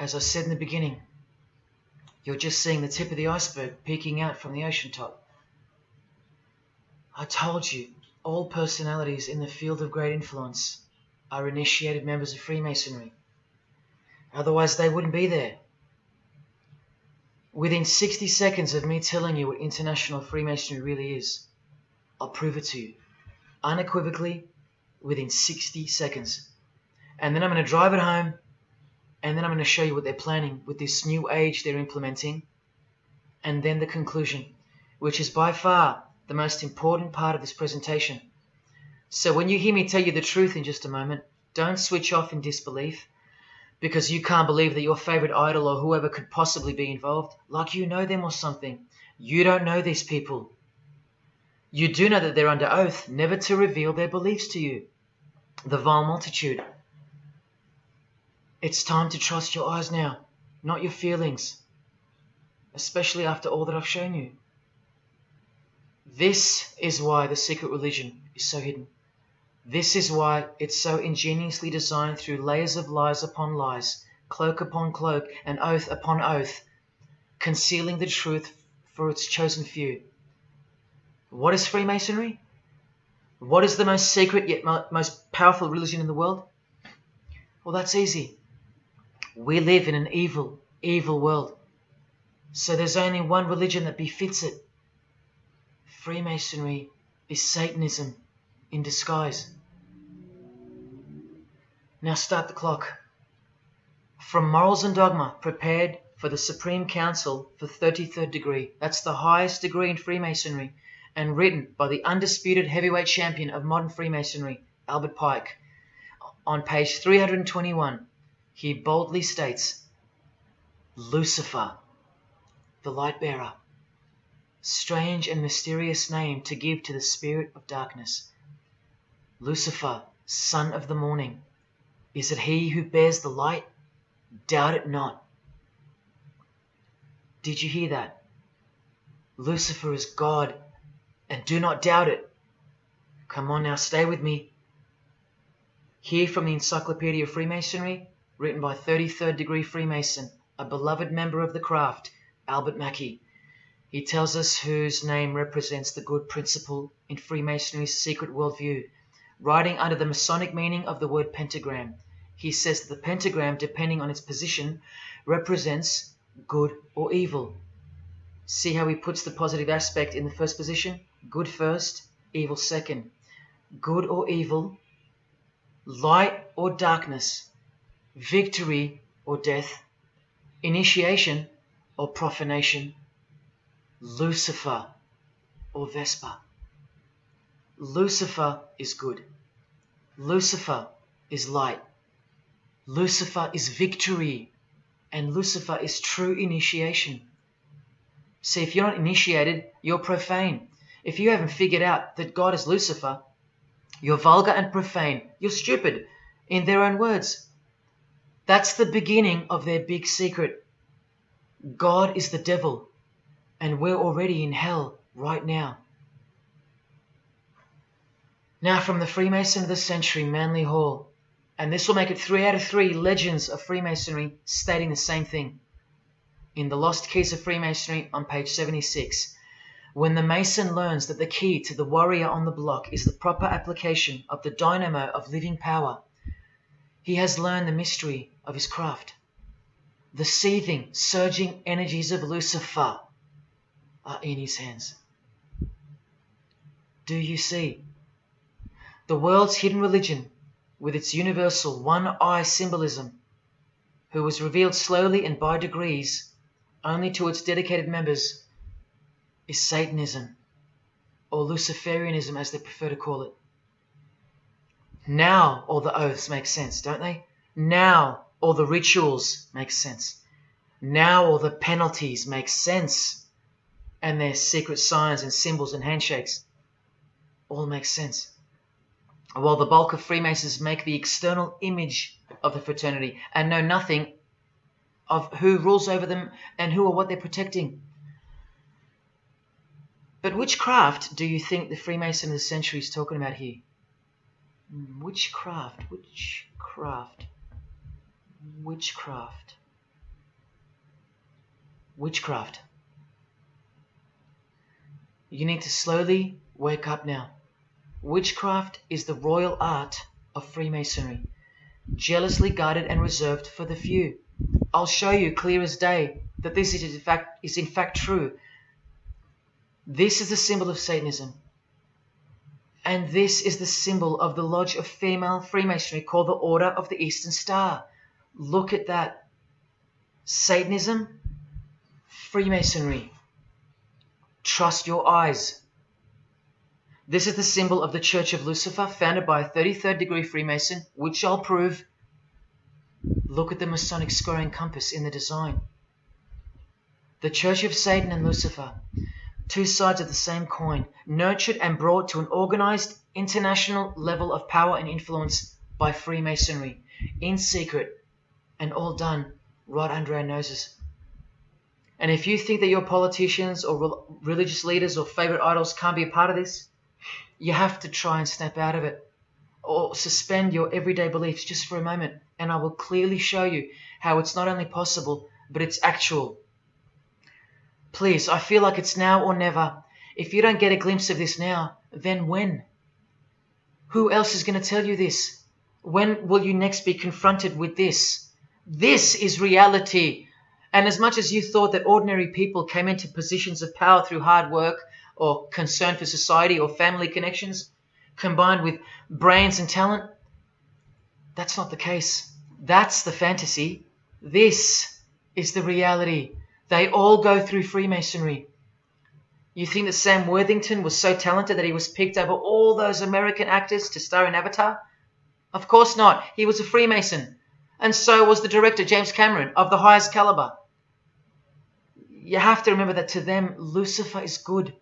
As I said in the beginning, you're just seeing the tip of the iceberg peeking out from the ocean top. I told you, all personalities in the field of great influence are initiated members of Freemasonry. Otherwise they wouldn't be there. Within 60 seconds of me telling you what international Freemasonry really is, I'll prove it to you. Unequivocally, within 60 seconds. And then I'm going to drive it home, and then I'm going to show you what they're planning with this new age they're implementing, and then the conclusion, which is by far the most important part of this presentation. So when you hear me tell you the truth in just a moment, don't switch off in disbelief because you can't believe that your favorite idol or whoever could possibly be involved, like you know them or something. You don't know these people. You do know that they're under oath never to reveal their beliefs to you. The vile multitude. It's time to trust your eyes now, not your feelings, especially after all that I've shown you. This is why the secret religion is so hidden. This is why it's so ingeniously designed through layers of lies upon lies, cloak upon cloak, and oath upon oath, concealing the truth for its chosen few. What is Freemasonry? What is the most secret yet most powerful religion in the world? Well, that's easy. We live in an evil, evil world. So there's only one religion that befits it. Freemasonry is Satanism in disguise. Now start the clock. From Morals and Dogma, prepared for the Supreme Council for 33rd degree. That's the highest degree in Freemasonry, and written by the undisputed heavyweight champion of modern Freemasonry, Albert Pike. On page 321, he boldly states, Lucifer, the light bearer. Strange and mysterious name to give to the spirit of darkness. Lucifer, son of the morning. Is it he who bears the light? Doubt it not. Did you hear that? Lucifer is God, and do not doubt it. Come on now, stay with me. Here from the Encyclopedia of Freemasonry, written by 33rd degree Freemason, a beloved member of the craft, Albert Mackey. He tells us whose name represents the good principle in Freemasonry's secret worldview. Writing under the Masonic meaning of the word pentagram, he says that the pentagram, depending on its position, represents good or evil. See how he puts the positive aspect in the first position? Good first, evil second. Good or evil, light or darkness, victory or death, initiation or profanation, Lucifer or Vesper. Lucifer is good. Lucifer is light. Lucifer is victory. And Lucifer is true initiation. See, if you're not initiated, you're profane. If you haven't figured out that God is Lucifer, you're vulgar and profane. You're stupid, in their own words. That's the beginning of their big secret. God is the devil, and we're already in hell right now. Now from the Freemason of the Century, Manly Hall, and this will make it 3 out of 3 legends of Freemasonry stating the same thing. In The Lost Keys of Freemasonry on page 76, when the Mason learns that the key to the warrior on the block is the proper application of the dynamo of living power, he has learned the mystery of his craft. The seething, surging energies of Lucifer are in his hands. Do you see? The world's hidden religion, with its universal one-eye symbolism, who was revealed slowly and by degrees only to its dedicated members, is Satanism, or Luciferianism as they prefer to call it. Now all the oaths make sense, don't they? Now all the rituals make sense. Now all the penalties make sense. And their secret signs and symbols and handshakes all make sense. While the bulk of Freemasons make the external image of the fraternity and know nothing of who rules over them and who or what they're protecting. But which craft do you think the Freemason of the Century is talking about here? Which craft? Which craft? Which craft? witchcraft. You need to slowly wake up now. Witchcraft is the royal art of Freemasonry, jealously guarded and reserved for the few. I'll show you clear as day that this is in fact true. This is the symbol of Satanism. And this is the symbol of the lodge of female Freemasonry called the Order of the Eastern Star. Look at that. Satanism, Freemasonry. Trust your eyes. This is the symbol of the Church of Lucifer, founded by a 33rd degree Freemason, which I'll prove. Look at the Masonic squaring compass in the design. The Church of Satan and Lucifer, two sides of the same coin, nurtured and brought to an organized international level of power and influence by Freemasonry, in secret, and all done right under our noses. And if you think that your politicians or religious leaders or favorite idols can't be a part of this, you have to try and snap out of it, or suspend your everyday beliefs just for a moment, and I will clearly show you how it's not only possible, but it's actual. Please, I feel like it's now or never. If you don't get a glimpse of this now, then when? Who else is going to tell you this? When will you next be confronted with this? This is reality. And as much as you thought that ordinary people came into positions of power through hard work or concern for society or family connections, combined with brains and talent, that's not the case. That's the fantasy. This is the reality. They all go through Freemasonry. You think that Sam Worthington was so talented that he was picked over all those American actors to star in Avatar? Of course not. He was a Freemason. And so was the director, James Cameron, of the highest caliber. You have to remember that to them, Lucifer is good.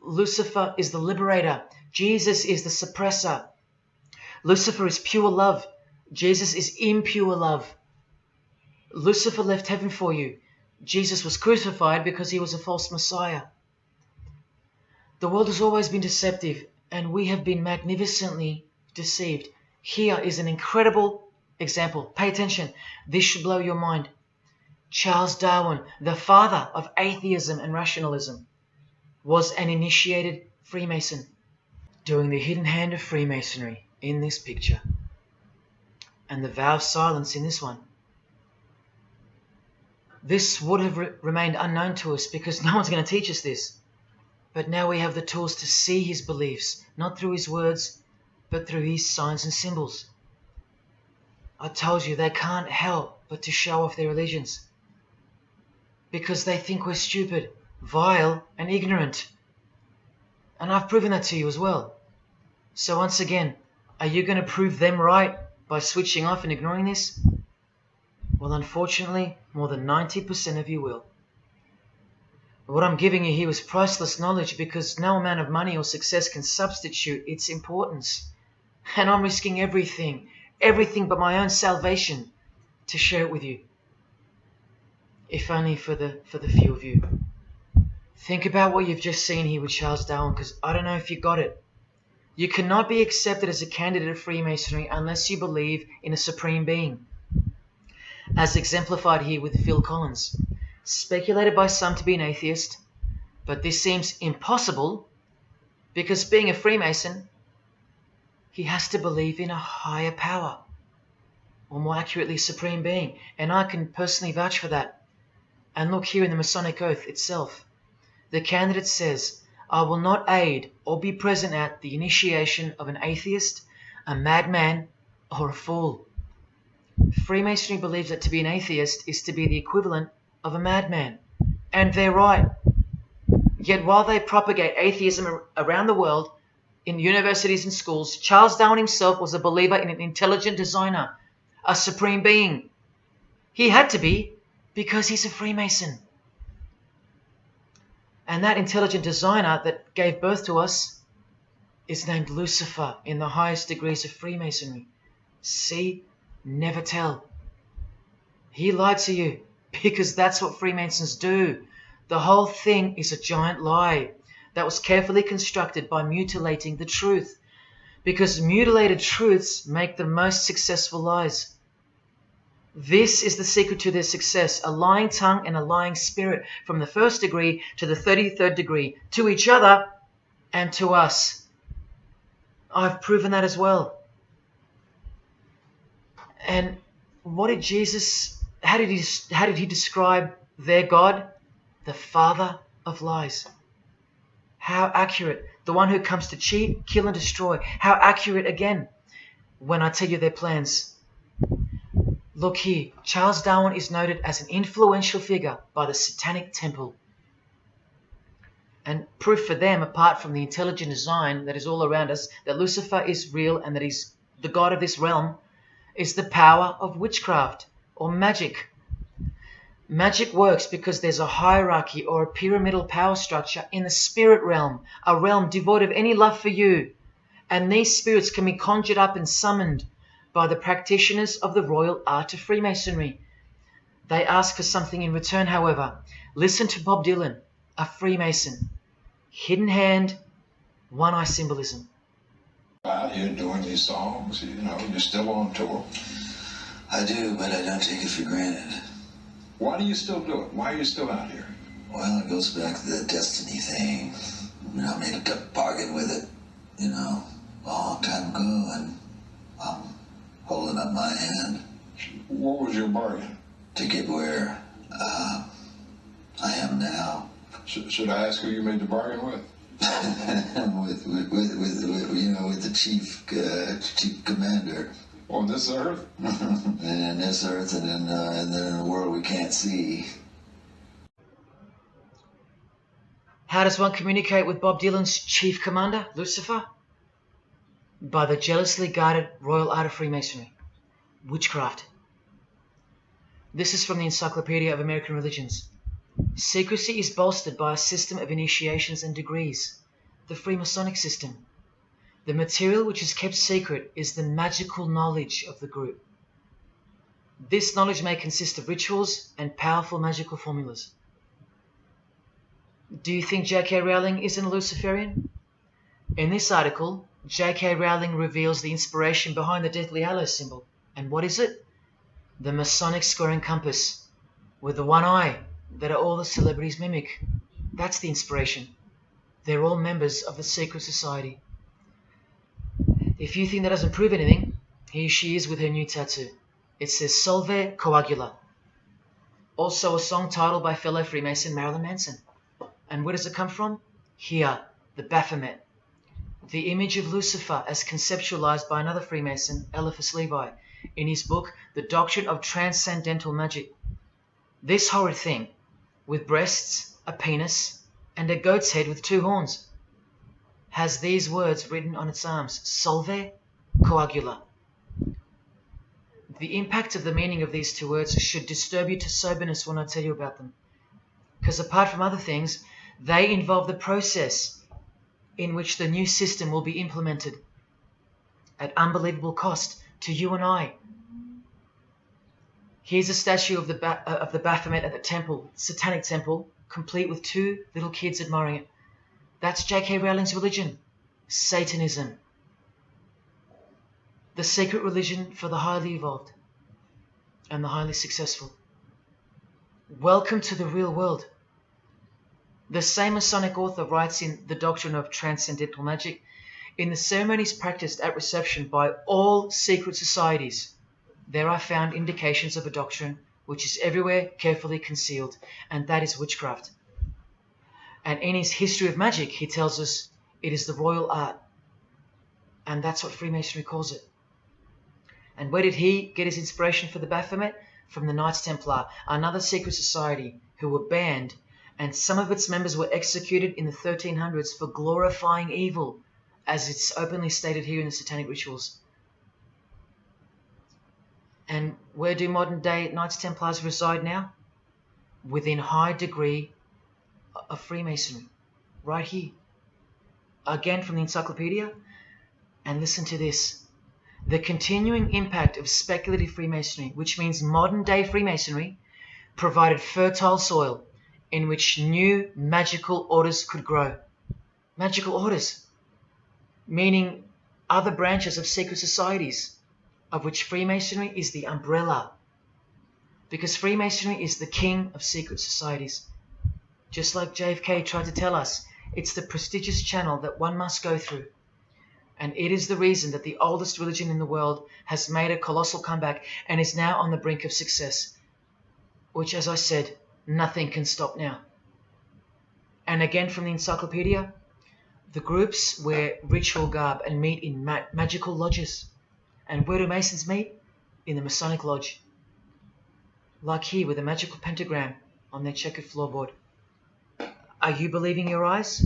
Lucifer is the liberator. Jesus is the suppressor. Lucifer is pure love. Jesus is impure love. Lucifer left heaven for you. Jesus was crucified because he was a false Messiah. The world has always been deceptive, and we have been magnificently deceived. Here is an incredible example. Pay attention. This should blow your mind. Charles Darwin, the father of atheism and rationalism, was an initiated Freemason, doing the hidden hand of Freemasonry in this picture, and the vow of silence in this one. This would have remained unknown to us because no one's going to teach us this. But now we have the tools to see his beliefs, not through his words, but through his signs and symbols. I told you they can't help but to show off their religions, because they think we're stupid, vile, and ignorant. And I've proven that to you as well. So once again, are you going to prove them right by switching off and ignoring this? Well, unfortunately, more than 90% of you will. What I'm giving you here is priceless knowledge, because no amount of money or success can substitute its importance. And I'm risking everything but my own salvation to share it with you. If only for the few of you. Think about what you've just seen here with Charles Darwin, because I don't know if you got it. You cannot be accepted as a candidate of Freemasonry unless you believe in a supreme being, as exemplified here with Phil Collins, speculated by some to be an atheist, but this seems impossible because, being a Freemason, he has to believe in a higher power, or more accurately, supreme being, and I can personally vouch for that. And look here in the Masonic Oath itself. The candidate says, "I will not aid or be present at the initiation of an atheist, a madman, or a fool." Freemasonry believes that to be an atheist is to be the equivalent of a madman. And they're right. Yet while they propagate atheism around the world, in universities and schools, Charles Darwin himself was a believer in an intelligent designer, a supreme being. He had to be, because he's a Freemason. And that intelligent designer that gave birth to us is named Lucifer in the highest degrees of Freemasonry. See? Never tell. He lied to you, because that's what Freemasons do. The whole thing is a giant lie that was carefully constructed by mutilating the truth, because mutilated truths make the most successful lies. This is the secret to their success, a lying tongue and a lying spirit from the 1st degree to the 33rd degree, to each other and to us. I've proven that as well. And what did Jesus, how did he describe their God? The father of lies. How accurate. The one who comes to cheat, kill and destroy. How accurate again when I tell you their plans. Look here, Charles Darwin is noted as an influential figure by the Satanic Temple. And proof for them, apart from the intelligent design that is all around us, that Lucifer is real and that he's the god of this realm, is the power of witchcraft or magic. Magic works because there's a hierarchy or a pyramidal power structure in the spirit realm, a realm devoid of any love for you. And these spirits can be conjured up and summoned by the practitioners of the royal art of Freemasonry. They ask for something in return, however. Listen to Bob Dylan, a Freemason. Hidden hand, one-eye symbolism. Out here doing these songs, you're still on tour. I do, but I don't take it for granted. Why do you still do it? Why are you still out here? Well, it goes back to the destiny thing. I made a bargain with it, a long time ago, and I'm holding up my hand. What was your bargain? To get where I am now. Should I ask who you made the bargain with? with the chief commander. On this earth? And in this earth, and then in the world we can't see. How does one communicate with Bob Dylan's chief commander, Lucifer? By the jealously guarded royal art of Freemasonry, witchcraft. This is from the Encyclopedia of American Religions. Secrecy is bolstered by a system of initiations and degrees, the Freemasonic system. The material which is kept secret is the magical knowledge of the group. This knowledge may consist of rituals and powerful magical formulas. Do you think J.K. Rowling isn't a Luciferian? In this article, J.K. Rowling reveals the inspiration behind the Deathly Hallows symbol. And what is it? The Masonic squaring compass, with the one eye that all the celebrities mimic. That's the inspiration. They're all members of the secret society. If you think that doesn't prove anything, here she is with her new tattoo. It says Solve Coagula. Also a song title by fellow Freemason Marilyn Manson. And where does it come from? Here, the Baphomet. The image of Lucifer as conceptualized by another Freemason, Eliphas Levi, in his book, The Doctrine of Transcendental Magic. This horrid thing, with breasts, a penis, and a goat's head with 2 horns, has these words written on its arms, Solve Coagula. The impact of the meaning of these 2 words should disturb you to soberness when I tell you about them. Because apart from other things, they involve the process in which the new system will be implemented at unbelievable cost to you and I. Here's a statue of the Baphomet at the temple, Satanic Temple, complete with 2 little kids admiring it. That's J.K. Rowling's religion, Satanism. The secret religion for the highly evolved and the highly successful. Welcome to the real world. The same Masonic author writes in The Doctrine of Transcendental Magic, in the ceremonies practiced at reception by all secret societies, there are found indications of a doctrine which is everywhere carefully concealed, and that is witchcraft. And in his History of Magic, he tells us it is the royal art. And that's what Freemasonry calls it. And where did he get his inspiration for the Baphomet? From the Knights Templar, another secret society who were banned, and some of its members were executed in the 1300s for glorifying evil, as it's openly stated here in the Satanic Rituals. And where do modern day Knights Templars reside now? Within high degree of Freemasonry, right here. Again from the encyclopedia, and listen to this. The continuing impact of speculative Freemasonry, which means modern day Freemasonry, provided fertile soil in which new magical orders could grow. Magical orders, meaning other branches of secret societies, of which Freemasonry is the umbrella. Because Freemasonry is the king of secret societies. Just like JFK tried to tell us, it's the prestigious channel that one must go through. And it is the reason that the oldest religion in the world has made a colossal comeback and is now on the brink of success. Which, as I said, nothing can stop now. And again from the encyclopedia, the groups wear ritual garb and meet in magical lodges. And where do Masons meet? In the Masonic Lodge. Like here with a magical pentagram on their checkered floorboard. Are you believing your eyes?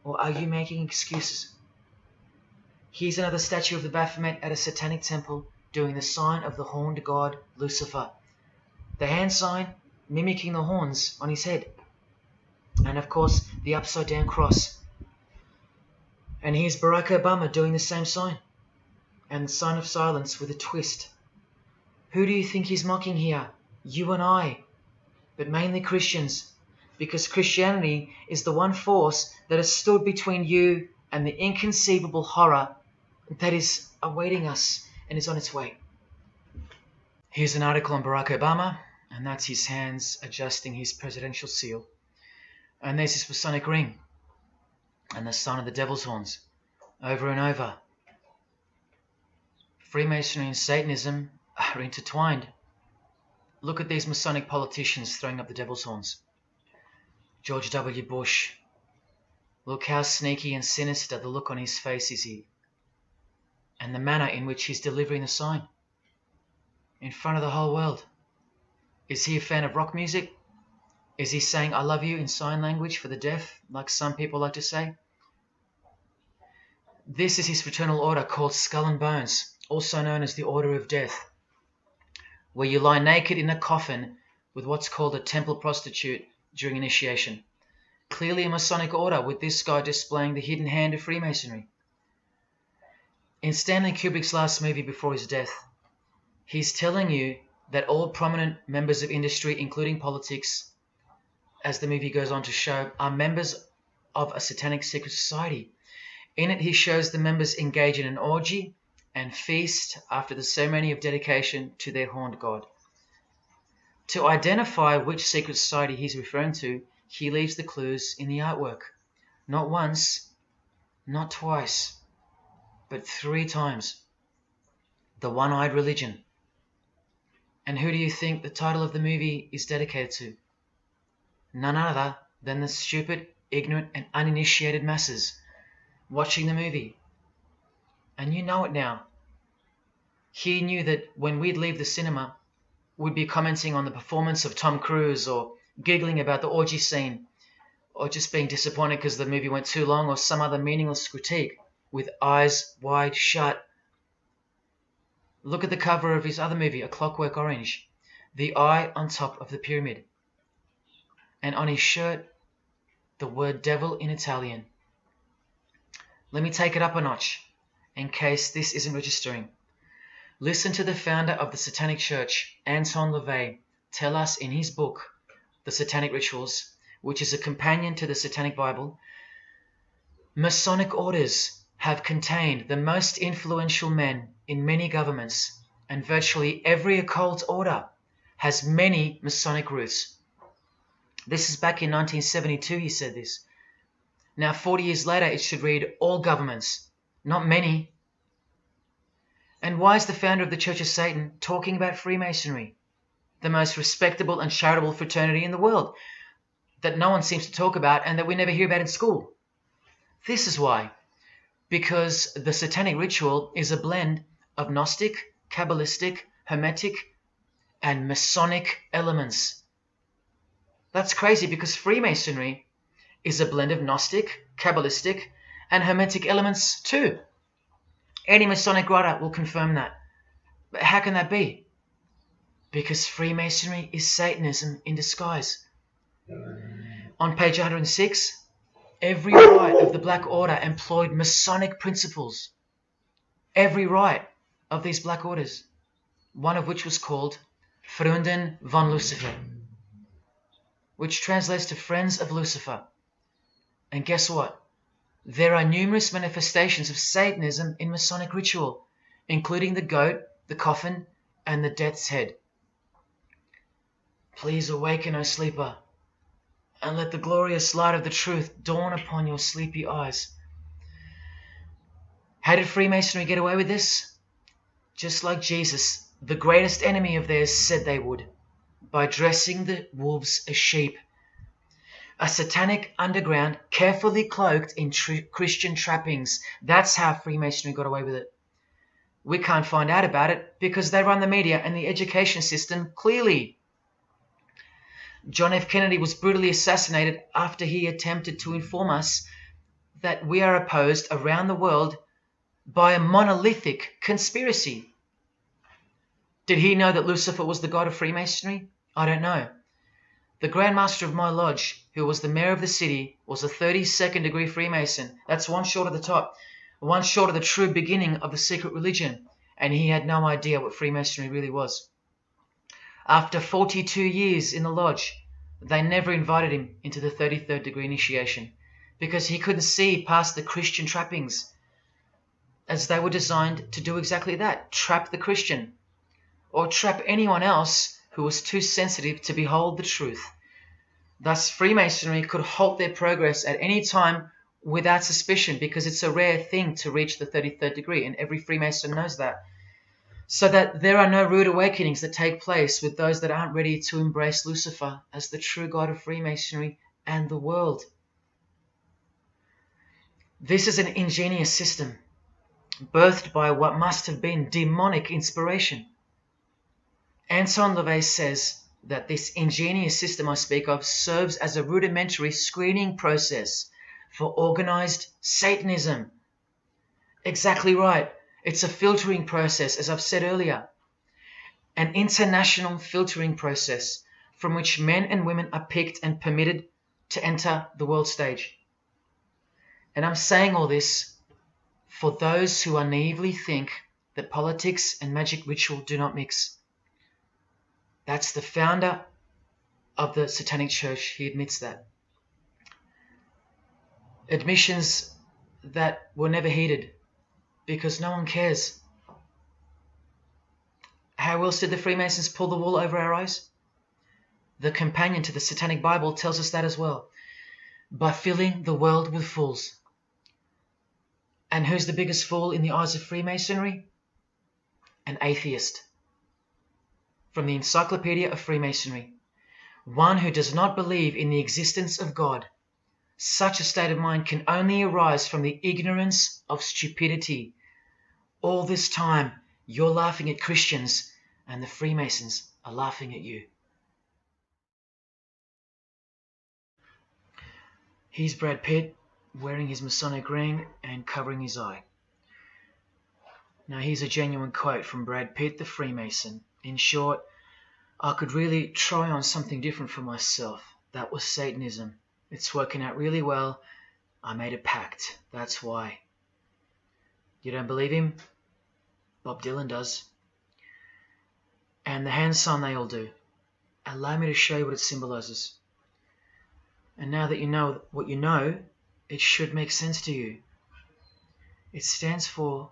Or are you making excuses? Here's another statue of the Baphomet at a satanic temple doing the sign of the horned god Lucifer. The hand sign mimicking the horns on his head. And of course the upside down cross. And here's Barack Obama doing the same sign. And the sign of silence with a twist. Who do you think he's mocking here? You and I. But mainly Christians. Because Christianity is the one force that has stood between you and the inconceivable horror that is awaiting us and is on its way. Here's an article on Barack Obama, and that's his hands adjusting his presidential seal. And there's his Masonic ring, and the sign of the devil's horns, over and over. Freemasonry and Satanism are intertwined. Look at these Masonic politicians throwing up the devil's horns. George W. Bush. Look how sneaky and sinister the look on his face is here. And the manner in which he's delivering the sign. In front of the whole world. Is he a fan of rock music? Is he saying I love you in sign language for the deaf, like some people like to say? This is his fraternal order called Skull and Bones, also known as the Order of Death, where you lie naked in a coffin with what's called a temple prostitute during initiation. Clearly a Masonic order, with this guy displaying the hidden hand of Freemasonry. In Stanley Kubrick's last movie before his death, he's telling you that all prominent members of industry, including politics, as the movie goes on to show, are members of a satanic secret society. In it, he shows the members engage in an orgy and feast after the ceremony of dedication to their horned god. To identify which secret society he's referring to, he leaves the clues in the artwork. Not once, not twice, but 3 times. The One-Eyed Religion. And who do you think the title of the movie is dedicated to? None other than the stupid, ignorant, and uninitiated masses watching the movie. And you know it now. He knew that when we'd leave the cinema, we'd be commenting on the performance of Tom Cruise, or giggling about the orgy scene, or just being disappointed because the movie went too long, or some other meaningless critique, with eyes wide shut. Look at the cover of his other movie, A Clockwork Orange. The eye on top of the pyramid. And on his shirt, the word devil in Italian. Let me take it up a notch, in case this isn't registering. Listen to the founder of the Satanic Church, Anton LaVey, tell us in his book, The Satanic Rituals, which is a companion to the Satanic Bible, Masonic orders have contained the most influential men in many governments, and virtually every occult order has many Masonic roots. This is back in 1972 he said this. Now 40 years later it should read all governments, not many. And why is the founder of the Church of Satan talking about Freemasonry, the most respectable and charitable fraternity in the world, that no one seems to talk about and that we never hear about in school? This is why. Because the Satanic Ritual is a blend of Gnostic, Kabbalistic, Hermetic, and Masonic elements. That's crazy because Freemasonry is a blend of Gnostic, Kabbalistic, and Hermetic elements too. Any Masonic writer will confirm that. But how can that be? Because Freemasonry is Satanism in disguise. On page 106, every rite of the Black Order employed Masonic principles. Every rite of these Black Orders, one of which was called Freunden von Lucifer, which translates to Friends of Lucifer. And guess what? There are numerous manifestations of Satanism in Masonic ritual, including the goat, the coffin, and the death's head. Please awaken, O sleeper, and let the glorious light of the truth dawn upon your sleepy eyes. How did Freemasonry get away with this? Just like Jesus, the greatest enemy of theirs, said they would, by dressing the wolves as sheep. A satanic underground carefully cloaked in Christian trappings. That's how Freemasonry got away with it. We can't find out about it because they run the media and the education system clearly. John F. Kennedy was brutally assassinated after he attempted to inform us that we are opposed around the world by a monolithic conspiracy. Did he know that Lucifer was the god of Freemasonry? I don't know. The Grand Master of my lodge, who was the mayor of the city, was a 32nd degree Freemason. That's one short of the top, one short of the true beginning of the secret religion, and he had no idea what Freemasonry really was. After 42 years in the lodge, they never invited him into the 33rd degree initiation because he couldn't see past the Christian trappings, as they were designed to do exactly that, trap the Christian, or trap anyone else who was too sensitive to behold the truth. Thus, Freemasonry could halt their progress at any time without suspicion because it's a rare thing to reach the 33rd degree, and every Freemason knows that. So that there are no rude awakenings that take place with those that aren't ready to embrace Lucifer as the true god of Freemasonry and the world. This is an ingenious system, birthed by what must have been demonic inspiration. Anton LaVey says that this ingenious system I speak of serves as a rudimentary screening process for organized Satanism. Exactly right. It's a filtering process, as I've said earlier. An international filtering process from which men and women are picked and permitted to enter the world stage. And I'm saying all this for those who naively think that politics and magic ritual do not mix. That's the founder of the Satanic Church. He admits that. Admissions that were never heeded because no one cares. How else did the Freemasons pull the wool over our eyes? The companion to the Satanic Bible tells us that as well. By filling the world with fools. And who's the biggest fool in the eyes of Freemasonry? An atheist. From the Encyclopedia of Freemasonry. One who does not believe in the existence of God. Such a state of mind can only arise from the ignorance of stupidity. All this time, you're laughing at Christians, and the Freemasons are laughing at you. Here's Brad Pitt, wearing his Masonic ring and covering his eye. Now here's a genuine quote from Brad Pitt, the Freemason. In short, I could really try on something different for myself. That was Satanism. It's working out really well. I made a pact. That's why. You don't believe him? Bob Dylan does. And the hand sign they all do. Allow me to show you what it symbolizes. And now that you know what you know, it should make sense to you. It stands for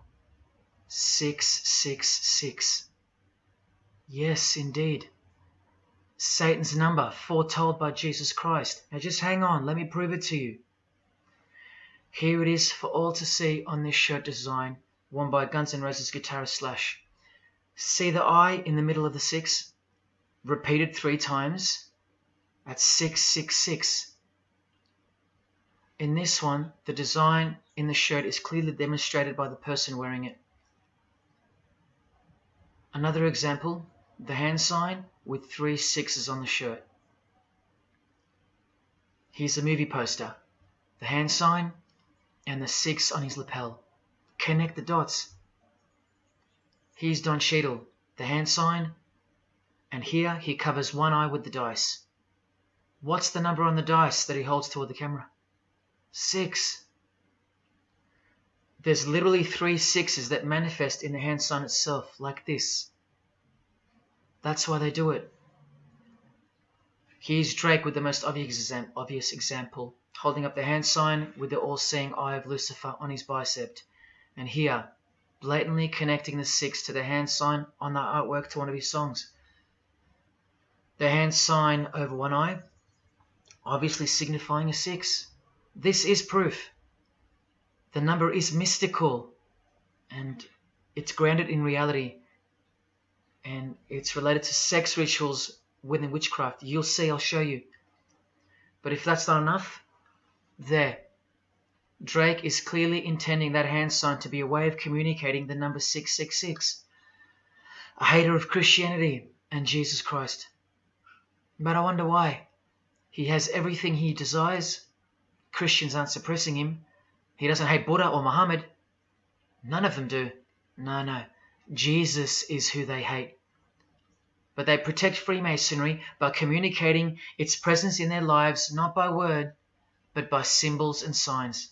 666. Yes, indeed. Satan's number, foretold by Jesus Christ. Now just hang on, let me prove it to you. Here it is for all to see on this shirt design, worn by Guns N' Roses guitarist Slash. See the I in the middle of the 6? Repeated 3 times. That's 666. In this one, the design in the shirt is clearly demonstrated by the person wearing it. Another example, the hand sign with 3 6s on the shirt. Here's a movie poster, the hand sign and the 6 on his lapel. Connect the dots. Here's Don Cheadle, the hand sign, and here he covers one eye with the dice. What's the number on the dice that he holds toward the camera? 6. There's literally 3 6s that manifest in the hand sign itself, like this. That's why they do it. Here's Drake with the most obvious example, holding up the hand sign with the all-seeing eye of Lucifer on his bicep. And here, blatantly connecting the 6 to the hand sign on the artwork to one of his songs. The hand sign over one eye, obviously signifying a 6. This is proof. The number is mystical and it's grounded in reality, and it's related to sex rituals within witchcraft. You'll see, I'll show you. But if that's not enough, there. Drake is clearly intending that hand sign to be a way of communicating the number 666. A hater of Christianity and Jesus Christ. But I wonder why. He has everything he desires. Christians aren't suppressing him. He doesn't hate Buddha or Muhammad. None of them do. No. Jesus is who they hate. But they protect Freemasonry by communicating its presence in their lives, not by word, but by symbols and signs.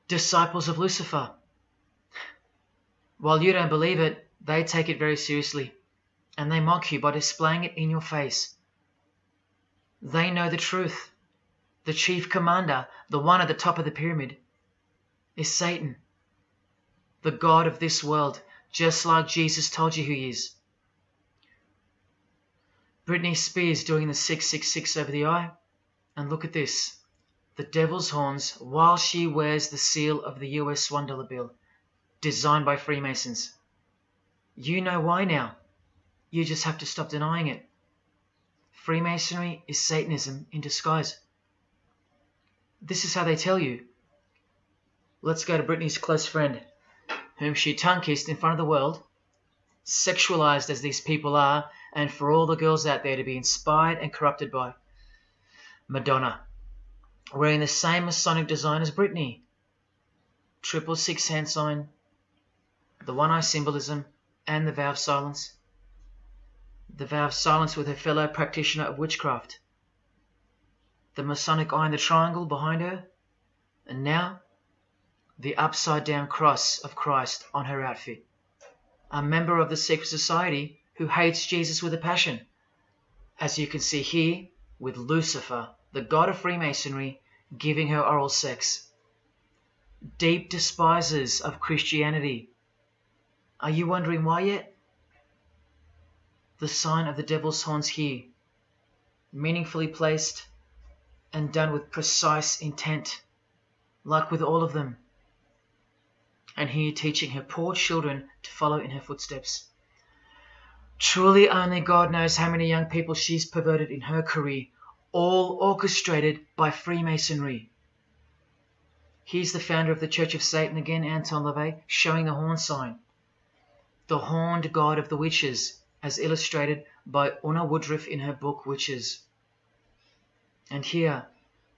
Disciples of Lucifer. While you don't believe it, they take it very seriously, and they mock you by displaying it in your face. They know the truth. The chief commander, the one at the top of the pyramid, is Satan, the god of this world, just like Jesus told you who he is. Britney Spears doing the 666 over the eye, and look at this. The devil's horns while she wears the seal of the US $1 bill, designed by Freemasons. You know why now. You just have to stop denying it. Freemasonry is Satanism in disguise. This is how they tell you. Let's go to Britney's close friend, whom she tongue-kissed in front of the world, sexualized as these people are, and for all the girls out there to be inspired and corrupted by. Madonna, wearing the same Masonic design as Britney. 666 hand sign, the one eye symbolism, and the vow of silence. The vow of silence with her fellow practitioner of witchcraft. The Masonic eye in the triangle behind her, and now the upside down cross of Christ on her outfit. A member of the secret society who hates Jesus with a passion, as you can see here with Lucifer, the god of Freemasonry, giving her oral sex. Deep despisers of Christianity. Are you wondering why yet? The sign of the devil's horns here, meaningfully placed and done with precise intent, like with all of them. And here teaching her poor children to follow in her footsteps. Truly only God knows how many young people she's perverted in her career, all orchestrated by Freemasonry. Here's the founder of the Church of Satan again, Anton LaVey, showing the horn sign. The horned god of the witches, as illustrated by Una Woodruff in her book Witches. And here,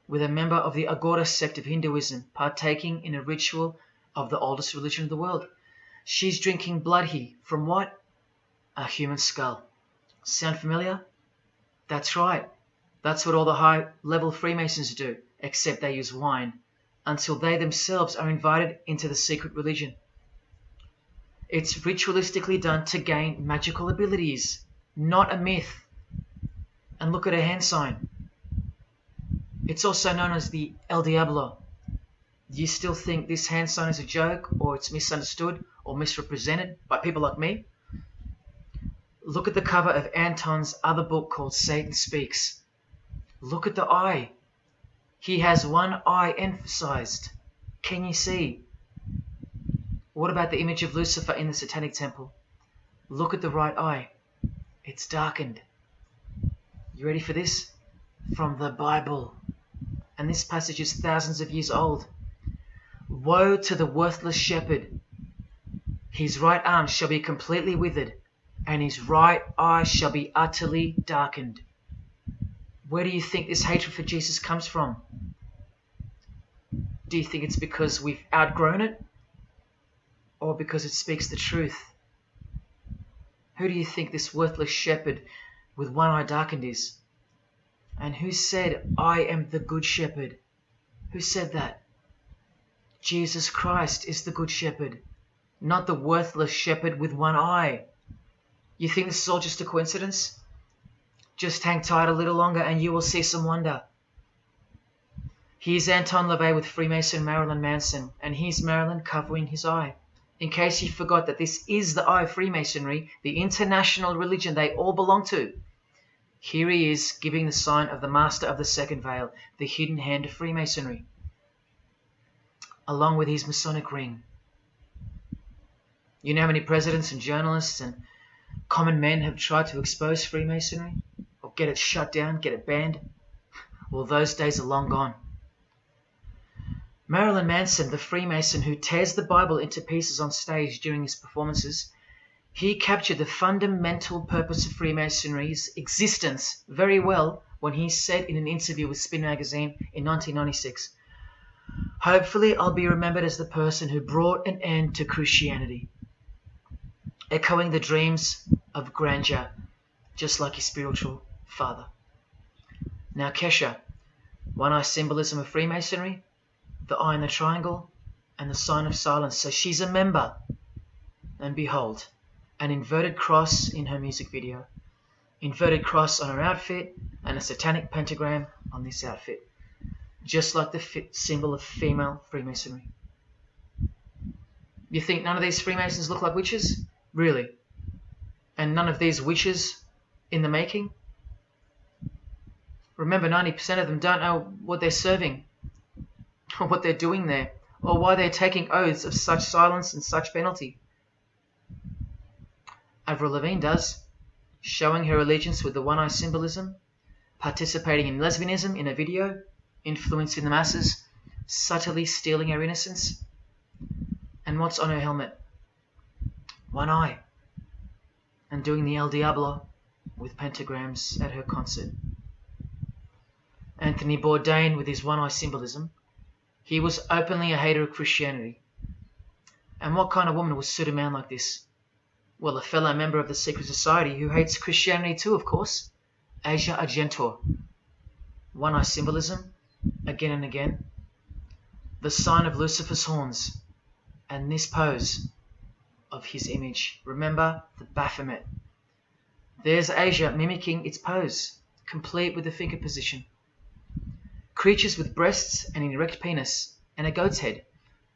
with a member of the Agora sect of Hinduism partaking in a ritual of the oldest religion of the world. She's drinking blood here from what? A human skull. Sound familiar? That's right. That's what all the high-level Freemasons do, except they use wine, until they themselves are invited into the secret religion. It's ritualistically done to gain magical abilities, not a myth. And look at her hand sign. It's also known as the El Diablo. Do you still think this hand sign is a joke, or it's misunderstood or misrepresented by people like me? Look at the cover of Anton's other book called Satan Speaks. Look at the eye. He has one eye emphasized. Can you see? What about the image of Lucifer in the Satanic Temple? Look at the right eye. It's darkened. You ready for this? From the Bible. And this passage is thousands of years old. Woe to the worthless shepherd. His right arm shall be completely withered, and his right eye shall be utterly darkened. Where do you think this hatred for Jesus comes from? Do you think it's because we've outgrown it? Or because it speaks the truth? Who do you think this worthless shepherd with one eye darkened is? And who said, I am the good shepherd? Who said that? Jesus Christ is the good shepherd, not the worthless shepherd with one eye. You think this is all just a coincidence? Just hang tight a little longer and you will see some wonder. Here's Anton LaVey with Freemason Marilyn Manson, and here's Marilyn covering his eye. In case you forgot that this is the eye of Freemasonry, the international religion they all belong to. Here he is giving the sign of the master of the second veil, the hidden hand of Freemasonry, along with his Masonic ring. You know how many presidents and journalists and common men have tried to expose Freemasonry? Or get it shut down, get it banned? Well, those days are long gone. Marilyn Manson, the Freemason who tears the Bible into pieces on stage during his performances, he captured the fundamental purpose of Freemasonry's existence very well when he said in an interview with Spin magazine in 1996, "Hopefully I'll be remembered as the person who brought an end to Christianity," echoing the dreams of grandeur, just like his spiritual father. Now Kesha, one-eye symbolism of Freemasonry, the eye in the triangle, and the sign of silence. So she's a member. And behold, an inverted cross in her music video, inverted cross on her outfit, and a satanic pentagram on this outfit, just like the symbol of female Freemasonry. You think none of these Freemasons look like witches? Really? And none of these witches in the making? Remember, 90% of them don't know what they're serving, or what they're doing there, or why they're taking oaths of such silence and such penalty. Avril Lavigne does, showing her allegiance with the one-eye symbolism, participating in lesbianism in a video, influencing the masses, subtly stealing her innocence. And what's on her helmet? One eye. And doing the El Diablo with pentagrams at her concert. Anthony Bourdain, with his one-eye symbolism, he was openly a hater of Christianity. And what kind of woman would suit a man like this? Well, a fellow member of the secret society who hates Christianity too, of course, Asia Argento. One-eye symbolism, again and again. The sign of Lucifer's horns, and this pose of his image. Remember the Baphomet. There's Asia mimicking its pose, complete with the finger position. Creatures with breasts and an erect penis and a goat's head.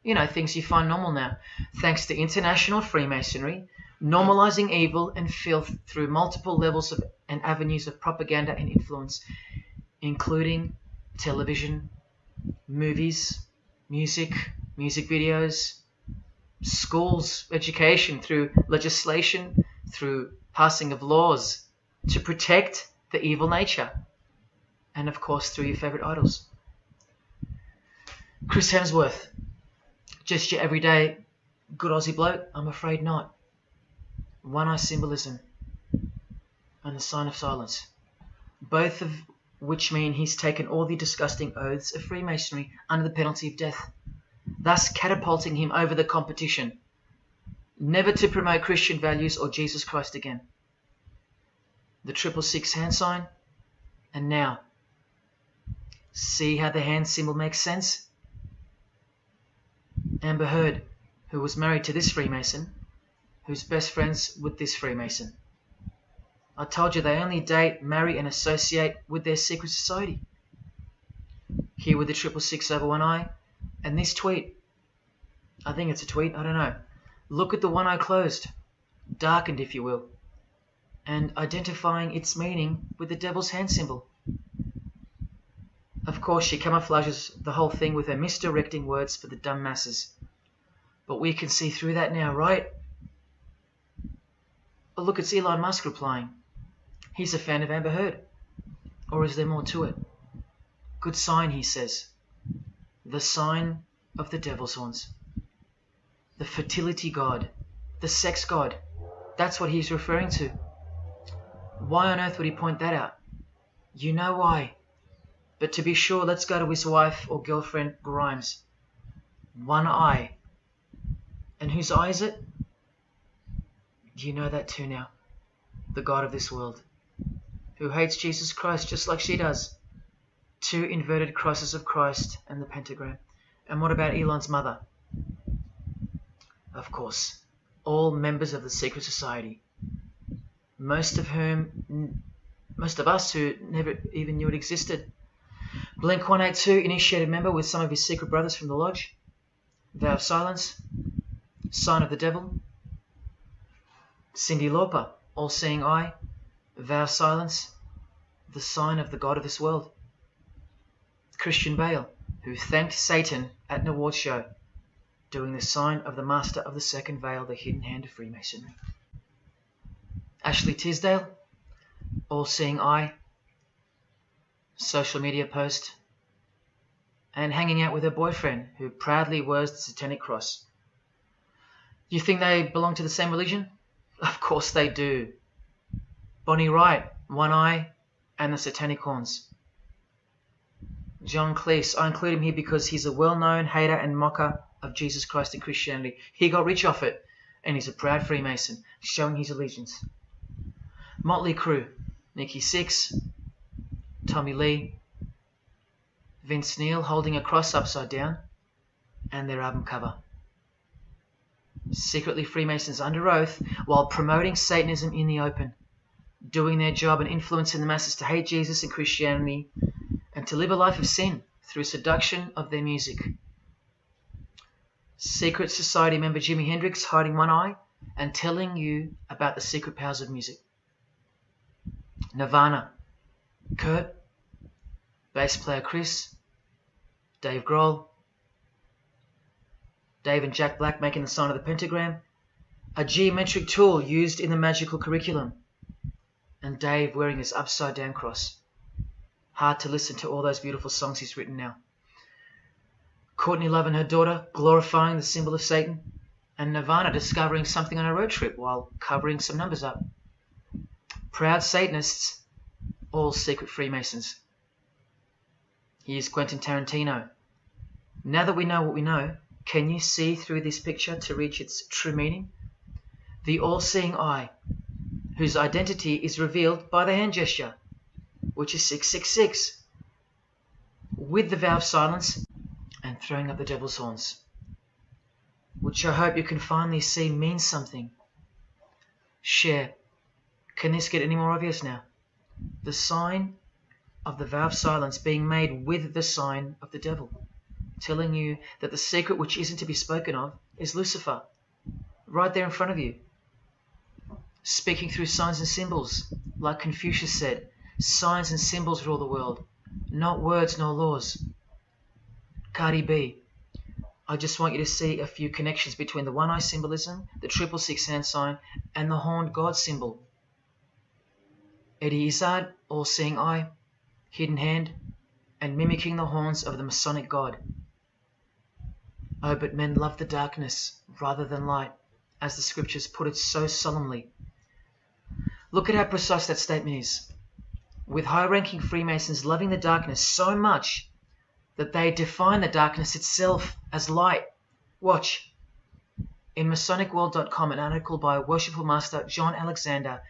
You know, things you find normal now, thanks to international Freemasonry, normalizing evil and filth through multiple levels of and avenues of propaganda and influence, including television, movies, music videos, schools, education, through legislation, through passing of laws to protect the evil nature, and of course through your favorite idols. Chris Hemsworth, just your everyday good Aussie bloke? I'm afraid not. One-eye symbolism and the sign of silence, both of which mean he's taken all the disgusting oaths of Freemasonry under the penalty of death, thus catapulting him over the competition, never to promote Christian values or Jesus Christ again. The 666 hand sign, and now, see how the hand symbol makes sense? Amber Heard, who was married to this Freemason, who's best friends with this Freemason. I told you they only date, marry and associate with their secret society. Here with the 666 over one eye, and this tweet. I think it's a tweet, I don't know. Look at the one eye closed, darkened if you will, and identifying its meaning with the devil's hand symbol. Of course, she camouflages the whole thing with her misdirecting words for the dumb masses. But we can see through that now, right? Oh, look, it's Elon Musk replying. He's a fan of Amber Heard. Or is there more to it? Good sign, he says. The sign of the devil's horns. The fertility god. The sex god. That's what he's referring to. Why on earth would he point that out? You know why. But to be sure, let's go to his wife or girlfriend, Grimes. One eye. And whose eye is it? You know that too now. The god of this world, who hates Jesus Christ just like she does. 2 inverted crosses of Christ and the pentagram. And what about Elon's mother? Of course, all members of the secret society. Most of us who never even knew it existed. Blink-182, initiated member with some of his secret brothers from the lodge. Vow of silence. Sign of the devil. Cyndi Lauper, all-seeing eye. Vow of silence. the sign of the god of this world. Christian Bale, who thanked Satan at an award show, doing the sign of the master of the second veil, the hidden hand of Freemasonry. Ashley Tisdale, all-seeing eye, social media post, and hanging out with her boyfriend, who proudly wears the satanic cross. You think they belong to the same religion? Of course they do. Bonnie Wright, one eye and the satanic horns. John Cleese, I include him here because he's a well-known hater and mocker of Jesus Christ and Christianity. He got rich off it, and he's a proud Freemason, showing his allegiance. Motley Crue, Nikki Sixx, Tommy Lee, Vince Neil holding a cross upside down, and their album cover. Secretly Freemasons under oath while promoting Satanism in the open, doing their job and influencing the masses to hate Jesus and Christianity and to live a life of sin through seduction of their music. Secret Society member Jimi Hendrix hiding one eye and telling you about the secret powers of music. Nirvana, Kurt, bass player Chris, Dave Grohl, Dave and Jack Black making the sign of the pentagram, a geometric tool used in the magical curriculum, and Dave wearing his upside down cross. Hard to listen to all those beautiful songs he's written now. Courtney Love and her daughter glorifying the symbol of Satan, and Nirvana discovering something on a road trip while covering some numbers up. Proud Satanists, all secret Freemasons. Here's Quentin Tarantino. Now that we know what we know, can you see through this picture to reach its true meaning? The all-seeing eye, whose identity is revealed by the hand gesture, which is 666, with the vow of silence and throwing up the devil's horns, which I hope you can finally see means something. Share. Can this get any more obvious now? The sign of the vow of silence being made with the sign of the devil, telling you that the secret which isn't to be spoken of is Lucifer, right there in front of you. Speaking through signs and symbols, like Confucius said, signs and symbols rule the world, not words nor laws. Cardi B, I just want you to see a few connections between the one-eye symbolism, the 666 hand sign, and the horned God symbol. Eddie Izzard, all-seeing eye, hidden hand, and mimicking the horns of the Masonic God. Oh, but men love the darkness rather than light, as the scriptures put it so solemnly. Look at how precise that statement is. With high-ranking Freemasons loving the darkness so much that they define the darkness itself as light. Watch. In MasonicWorld.com, an article by Worshipful Master John Alexander,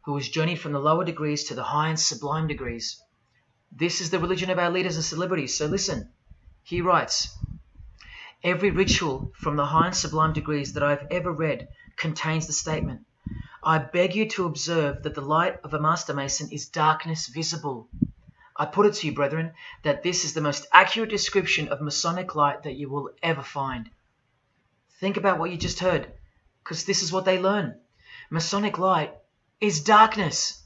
who has journeyed from the lower degrees to the high and sublime degrees. This is the religion of our leaders and celebrities, so listen. He writes, every ritual from the high and sublime degrees that I have ever read contains the statement, I beg you to observe that the light of a Master Mason is darkness visible. I put it to you, brethren, that this is the most accurate description of Masonic light that you will ever find. Think about what you just heard, because this is what they learn. Masonic light is darkness.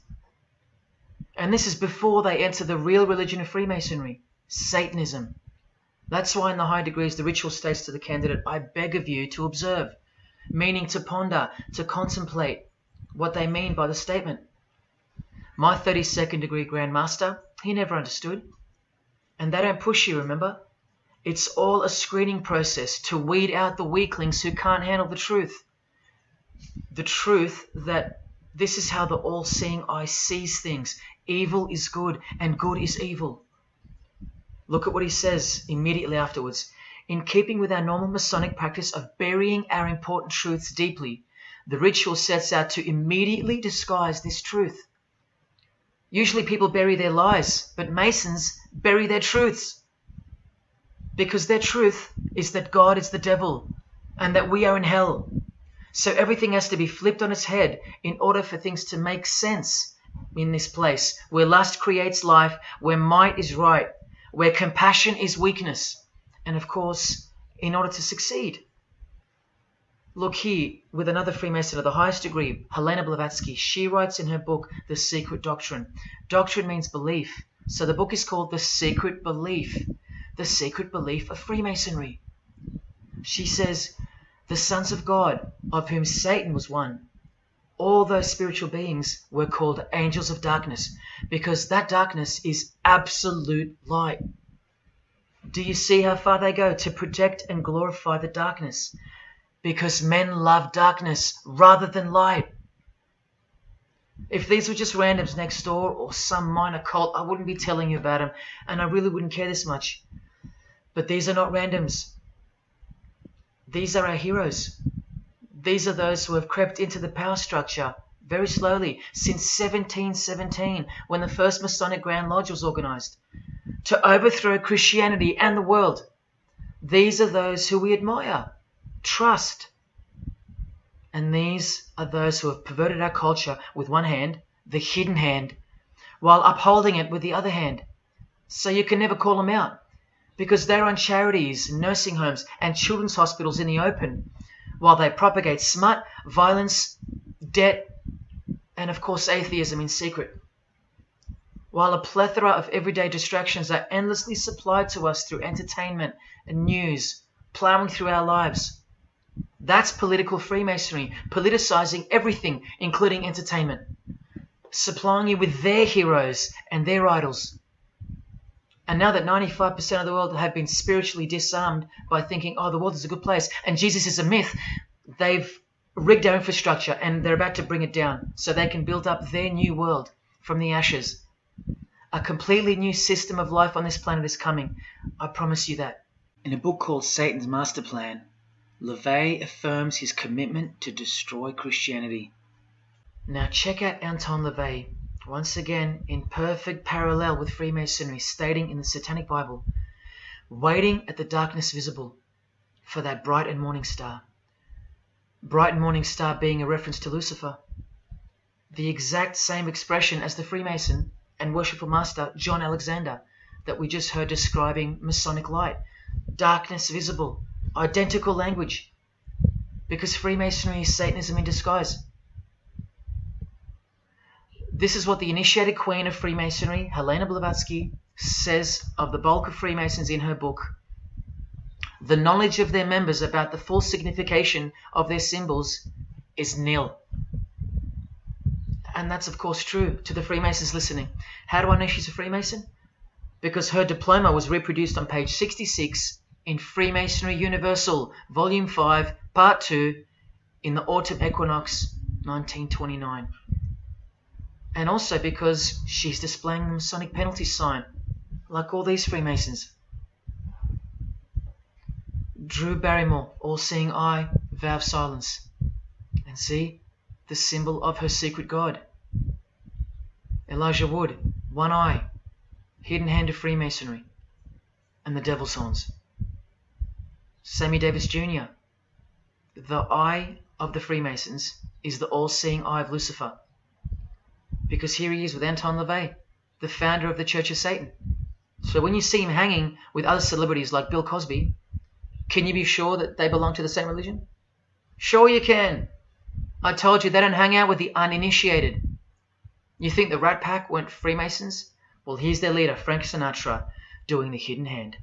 And this is before they enter the real religion of Freemasonry, Satanism. That's why in the high degrees the ritual states to the candidate, I beg of you to observe, meaning to ponder, to contemplate what they mean by the statement. My 32nd degree Grand Master, he never understood. And they don't push you, remember? It's all a screening process to weed out the weaklings who can't handle the truth. The truth that this is how the all-seeing eye sees things. Evil is good and good is evil. Look at what he says immediately afterwards. In keeping with our normal Masonic practice of burying our important truths deeply, the ritual sets out to immediately disguise this truth. Usually people bury their lies, but Masons bury their truths. Because their truth is that God is the devil and that we are in hell. So everything has to be flipped on its head in order for things to make sense in this place where lust creates life, where might is right, where compassion is weakness, and of course, in order to succeed. Look here, with another Freemason of the highest degree, Helena Blavatsky. She writes in her book, The Secret Doctrine. Doctrine means belief. So the book is called The Secret Belief. The Secret Belief of Freemasonry. She says, the sons of God, of whom Satan was one, all those spiritual beings were called angels of darkness, because that darkness is absolute light. Do you see how far they go to protect and glorify the darkness? Because men love darkness rather than light. If these were just randoms next door or some minor cult, I wouldn't be telling you about them, and I really wouldn't care this much. But these are not randoms. These are our heroes. These are those who have crept into the power structure very slowly since 1717, when the first Masonic Grand Lodge was organized, to overthrow Christianity and the world. These are those who we admire, trust. And these are those who have perverted our culture with one hand, the hidden hand, while upholding it with the other hand. So you can never call them out, because they run charities, nursing homes, and children's hospitals in the open, while they propagate smut, violence, debt, and of course atheism in secret. While a plethora of everyday distractions are endlessly supplied to us through entertainment and news, plowing through our lives. That's political Freemasonry, politicizing everything, including entertainment, supplying you with their heroes and their idols. And now that 95% of the world have been spiritually disarmed by thinking, oh, the world is a good place and Jesus is a myth, they've rigged our infrastructure and they're about to bring it down so they can build up their new world from the ashes. A completely new system of life on this planet is coming. I promise you that. In a book called Satan's Master Plan, LaVey affirms his commitment to destroy Christianity. Now check out Anton LaVey, once again in perfect parallel with Freemasonry, stating in the Satanic Bible, waiting at the darkness visible for that bright and morning star. Bright and morning star being a reference to Lucifer. The exact same expression as the Freemason and worshipful master John Alexander that we just heard describing Masonic light. Darkness visible. Identical language. Because Freemasonry is Satanism in disguise. This is what the initiated queen of Freemasonry, Helena Blavatsky, says of the bulk of Freemasons in her book. The knowledge of their members about the full signification of their symbols is nil. And that's of course true to the Freemasons listening. How do I know she's a Freemason? Because her diploma was reproduced on page 66 in Freemasonry Universal, Volume 5, Part 2, in the Autumn Equinox, 1929. And also because she's displaying the Masonic penalty sign, like all these Freemasons. Drew Barrymore, all-seeing eye, vow of silence. And see, the symbol of her secret god. Elijah Wood, one eye, hidden hand of Freemasonry, and the devil's horns. Sammy Davis Jr., the eye of the Freemasons is the all-seeing eye of Lucifer. Because here he is with Anton LaVey, the founder of the Church of Satan. So when you see him hanging with other celebrities like Bill Cosby, can you be sure that they belong to the same religion? Sure you can. I told you they don't hang out with the uninitiated. You think the Rat Pack weren't Freemasons? Well, here's their leader, Frank Sinatra, doing the hidden hand.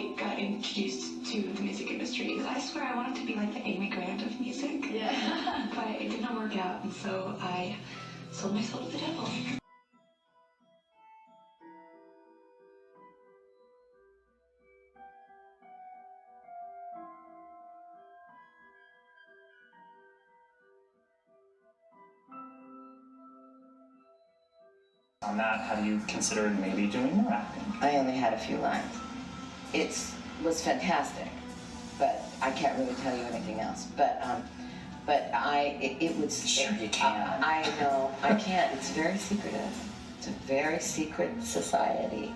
got introduced to the music industry. I swear I wanted to be like the Amy Grant of music. Yeah. But it did not work out, and so I sold my soul to the devil. On that, how do you consider maybe doing more acting? I only had a few lines. It was fantastic, but I can't really tell you anything else. It was. Sure you can. I know, I can't. It's very secretive. It's a very secret society.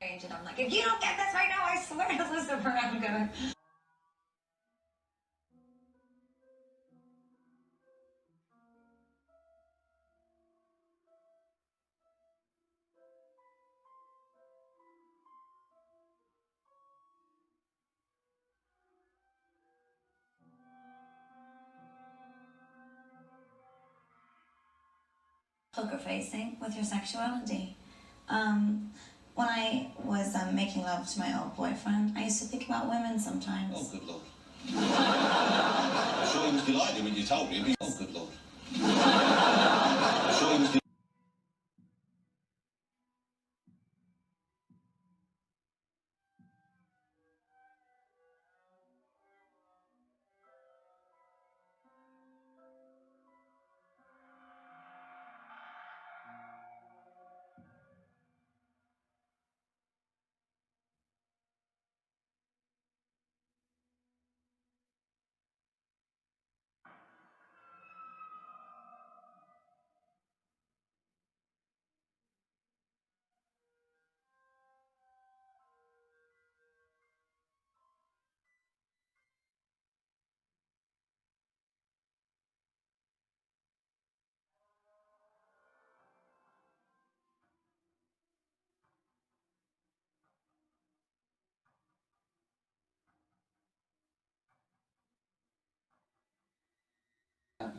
And I'm like, if you don't get this right now, I swear to Lucifer, I'm gonna. poker facing with your sexuality. When I was making love to my old boyfriend, I used to think about women sometimes. Oh, good Lord. I'm sure he was delighted when you told him. Oh, good Lord. I'm sure he was delighted.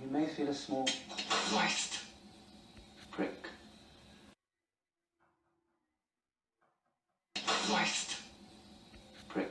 You may feel a small Christ. prick. Christ. Prick.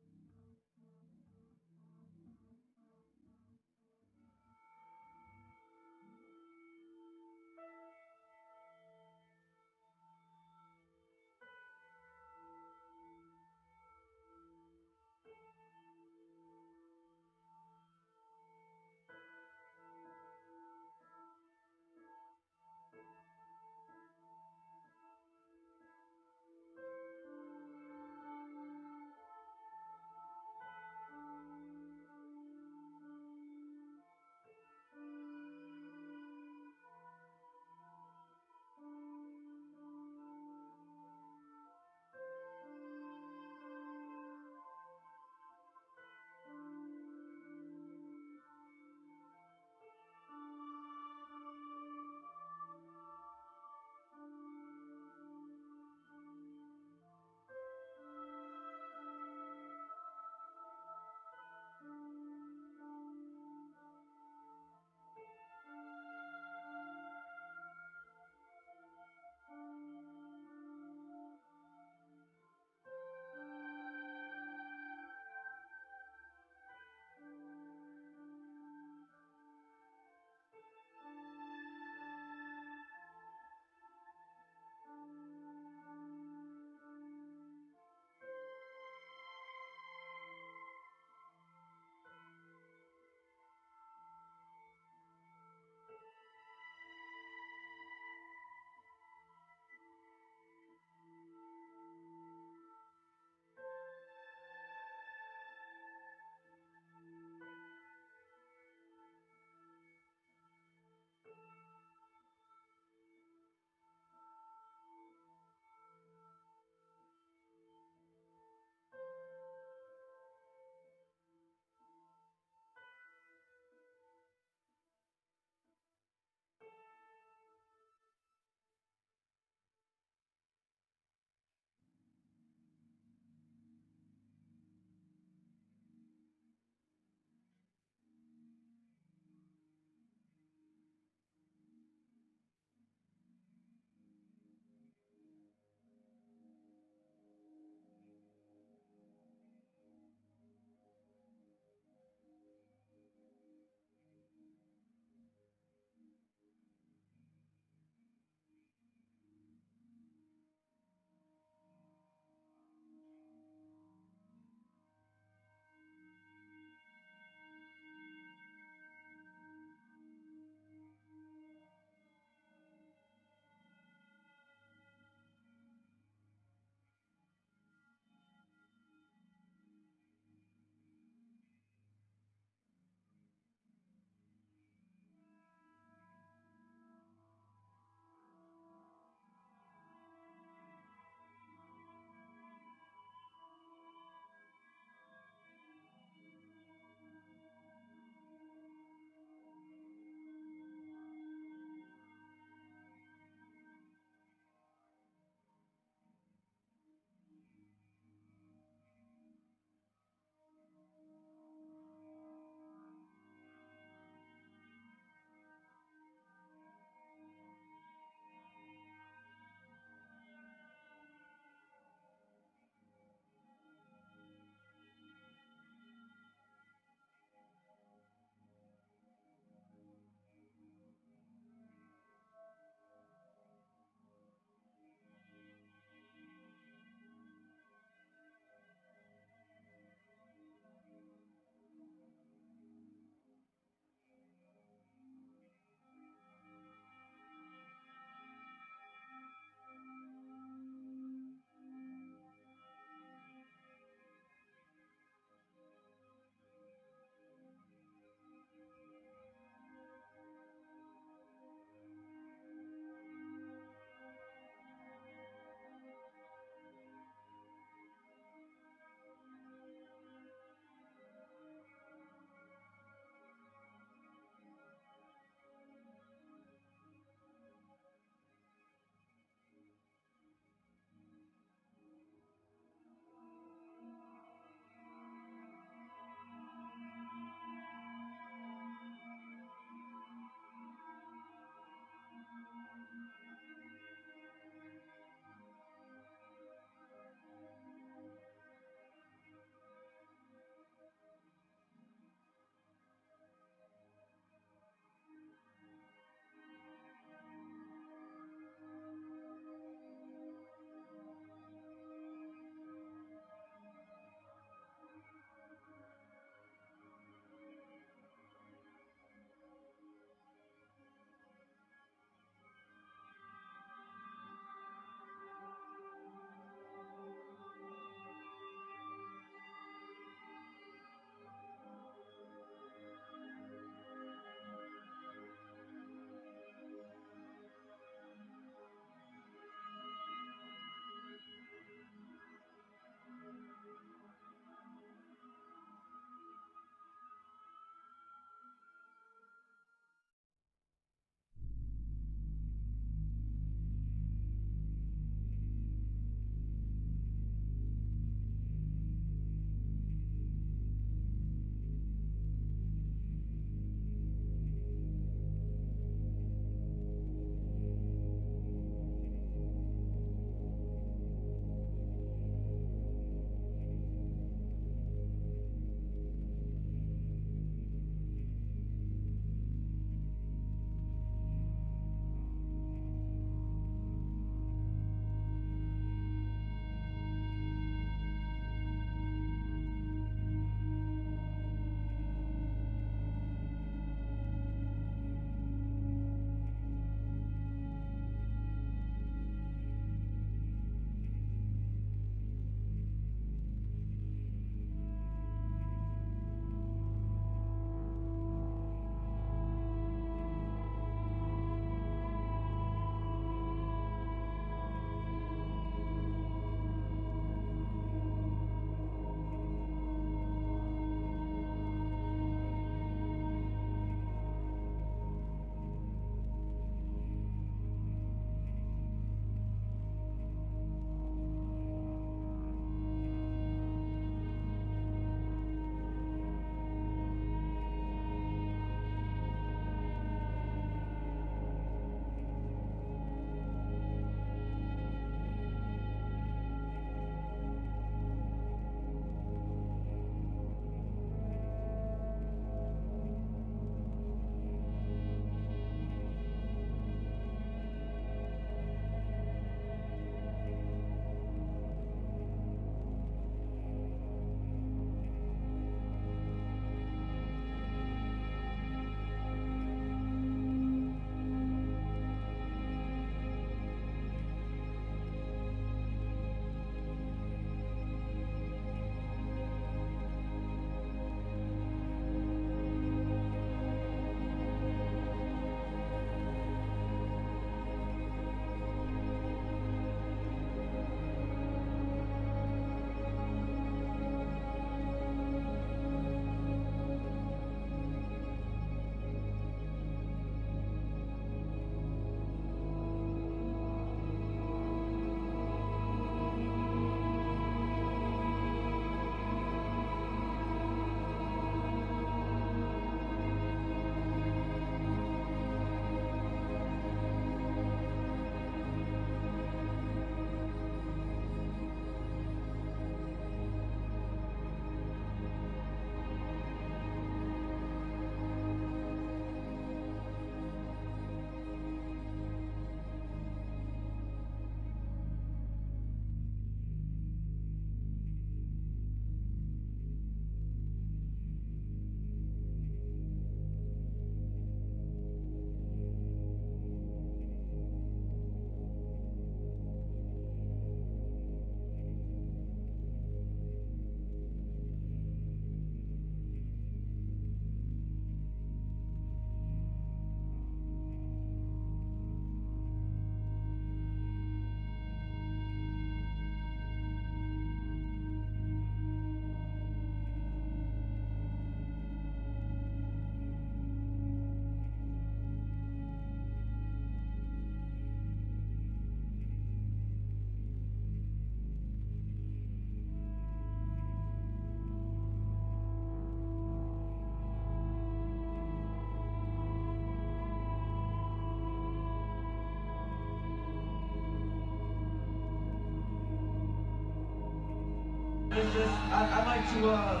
It's just, I'd like to,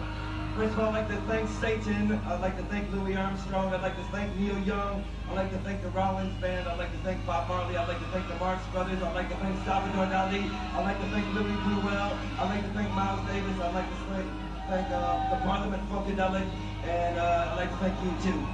first of all, I'd like to thank Satan. I'd like to thank Louis Armstrong. I'd like to thank Neil Young. I'd like to thank the Rollins Band. I'd like to thank Bob Marley. I'd like to thank the Marx Brothers. I'd like to thank Salvador Dali. I'd like to thank Louis Bruel. I'd like to thank Miles Davis. I'd like to thank the Parliament Funkadelic. And I'd like to thank you, too.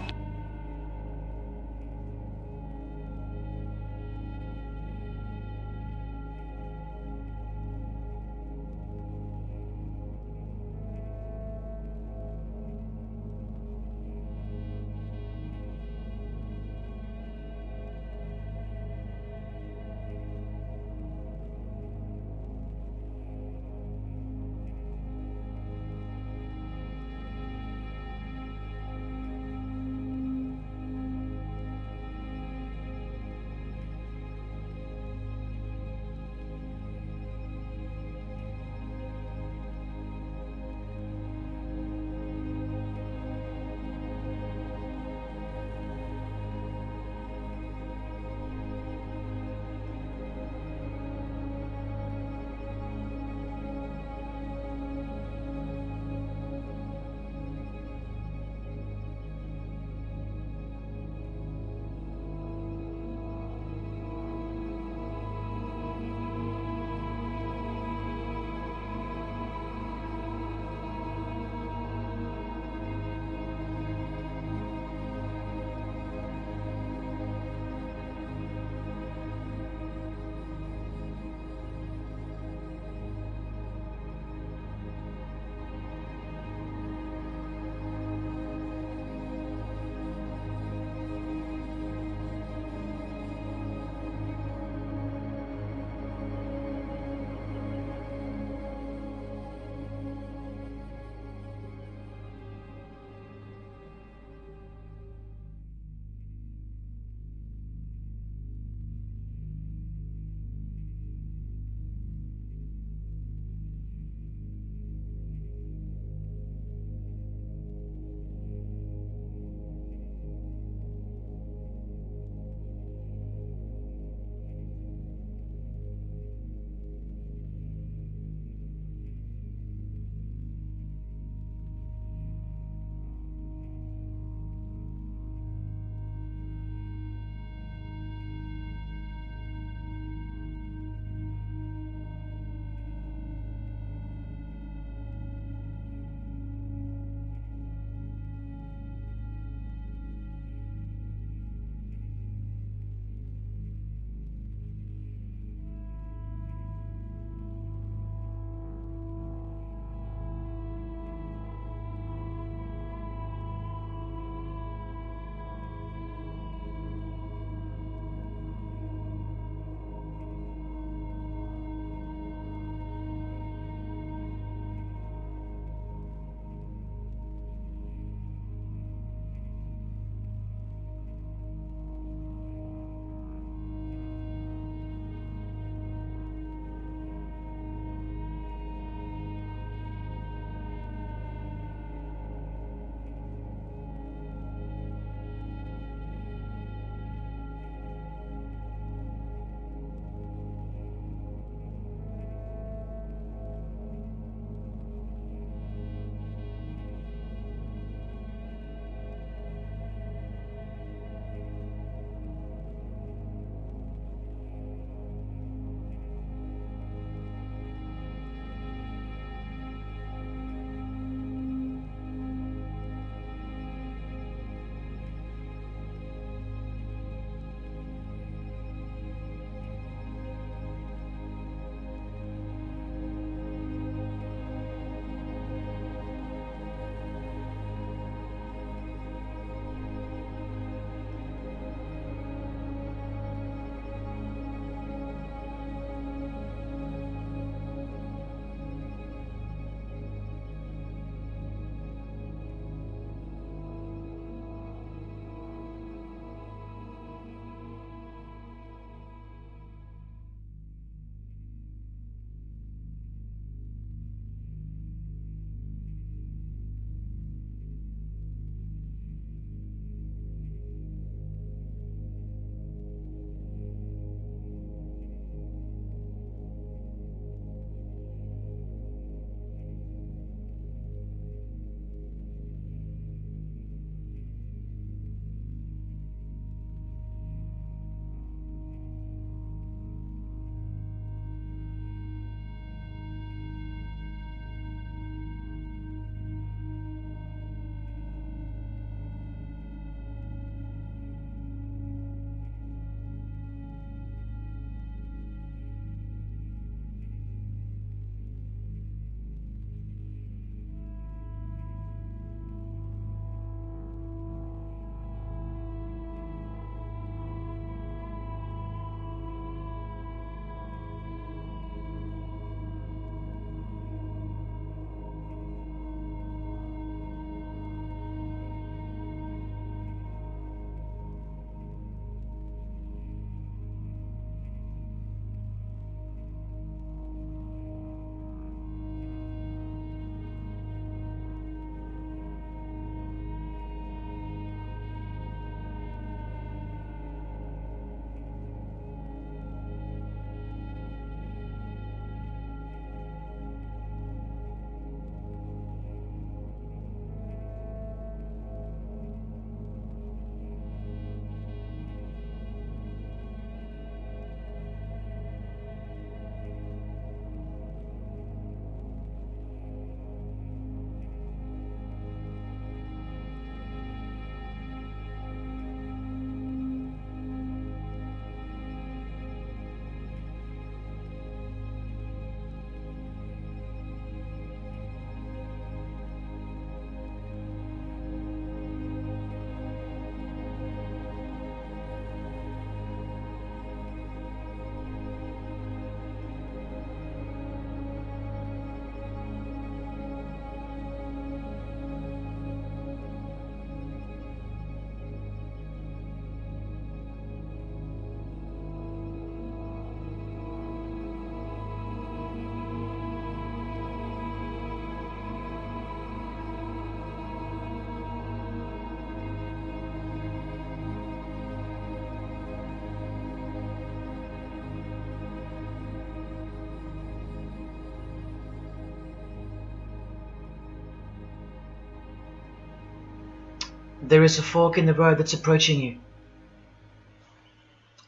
there is a fork in the road that's approaching you.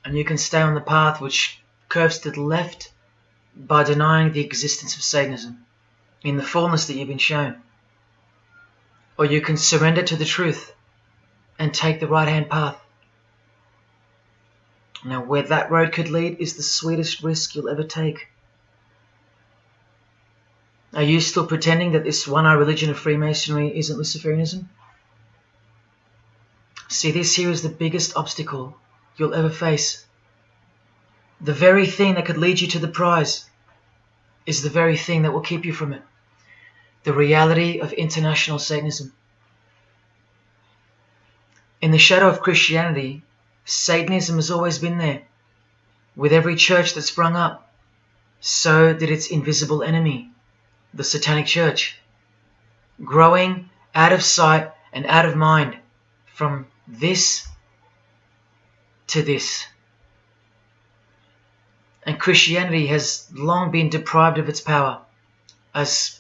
And you can stay on the path which curves to the left by denying the existence of Satanism in the fullness that you've been shown. Or you can surrender to the truth and take the right-hand path. Now, where that road could lead is the sweetest risk you'll ever take. Are you still pretending that this one-eye religion of Freemasonry isn't Luciferianism? See, this here is the biggest obstacle you'll ever face. The very thing that could lead you to the prize is the very thing that will keep you from it. The reality of international Satanism. In the shadow of Christianity, Satanism has always been there. With every church that sprung up, so did its invisible enemy, the Satanic Church, growing out of sight and out of mind from this to this. And Christianity has long been deprived of its power, as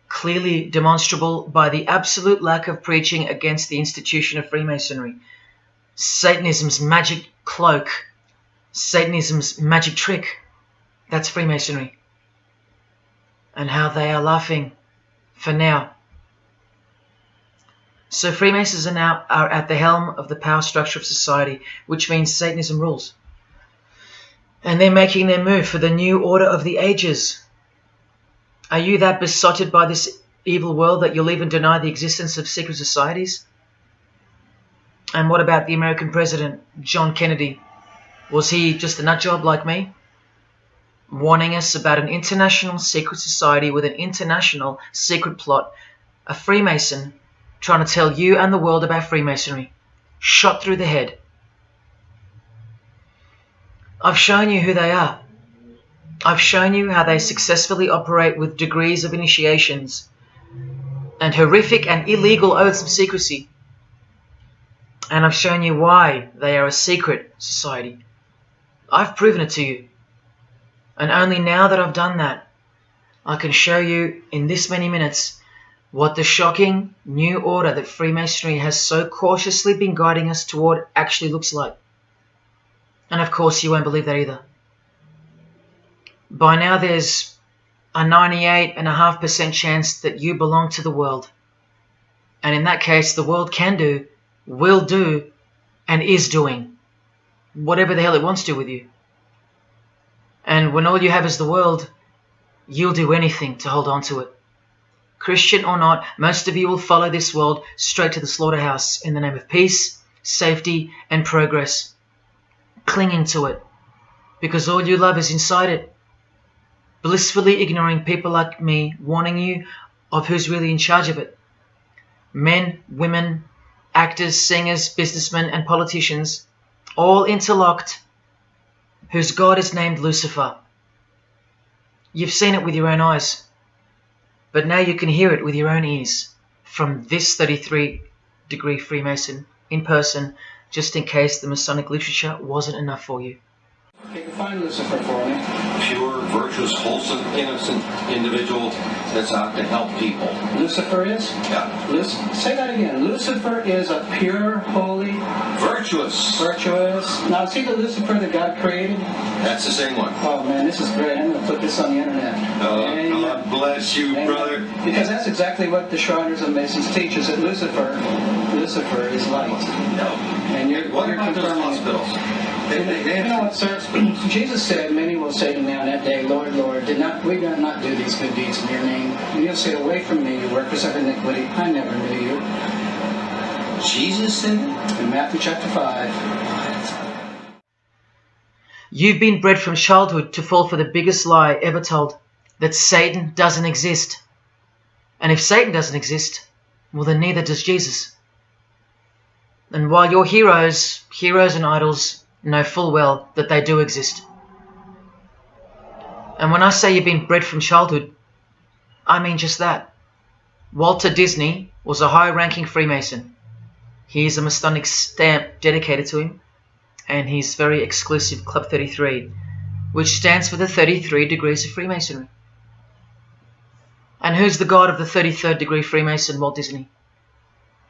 clearly demonstrable by the absolute lack of preaching against the institution of Freemasonry. Satanism's magic cloak, Satanism's magic trick, that's Freemasonry. And how they are laughing for now. So Freemasons are now at the helm of the power structure of society, which means Satanism rules. And they're making their move for the new order of the ages. Are you that besotted by this evil world that you'll even deny the existence of secret societies? And what about the American president, John Kennedy? Was he just a nutjob like me? Warning us about an international secret society with an international secret plot. A Freemason trying to tell you and the world about Freemasonry. Shot through the head. I've shown you who they are. I've shown you how they successfully operate with degrees of initiations and horrific and illegal oaths of secrecy. And I've shown you why they are a secret society. I've proven it to you. And only now that I've done that, I can show you in this many minutes what the shocking new order that Freemasonry has so cautiously been guiding us toward actually looks like. And of course you won't believe that either. By now there's a 98.5% chance that you belong to the world. And in that case, the world can do, will do, and is doing whatever the hell it wants to with you. And when all you have is the world, you'll do anything to hold on to it. Christian or not, most of you will follow this world straight to the slaughterhouse in the name of peace, safety, and progress. Clinging to it, because all you love is inside it. Blissfully ignoring people like me warning you of who's really in charge of it. Men, women, actors, singers, businessmen, and politicians, all interlocked, whose God is named Lucifer. You've seen it with your own eyes, but now you can hear it with your own ears from this 33-degree Freemason in person, just in case the Masonic literature wasn't enough for you. Okay, define Lucifer for me. Pure, virtuous, wholesome, innocent individual that's out to help people. Lucifer is? Yeah. Say that again. Lucifer is a pure, holy... Virtuous. Virtuous. Now, see the Lucifer that God created? That's the same one. Oh, man, this is great. I'm going to put this on the internet. Oh, God bless you, brother. Because that's exactly what the Shriners and Masons teach, is that Lucifer is light. No. And what about those hospitals? You know what, sir? Jesus said, many will say to me on that day, Lord, Lord, we did not do these good deeds in your name. And you'll say, away from me, you workers of iniquity. I never knew you. Jesus said it? In Matthew chapter 5. You've been bred from childhood to fall for the biggest lie ever told, that Satan doesn't exist. And if Satan doesn't exist, well then neither does Jesus. And while your heroes and idols know full well that they do exist. And when I say you've been bred from childhood, I mean just that. Walter Disney was a high-ranking Freemason. He is a Masonic stamp dedicated to him, and his very exclusive Club 33, which stands for the 33 degrees of Freemasonry. And who's the god of the 33rd degree Freemason, Walt Disney?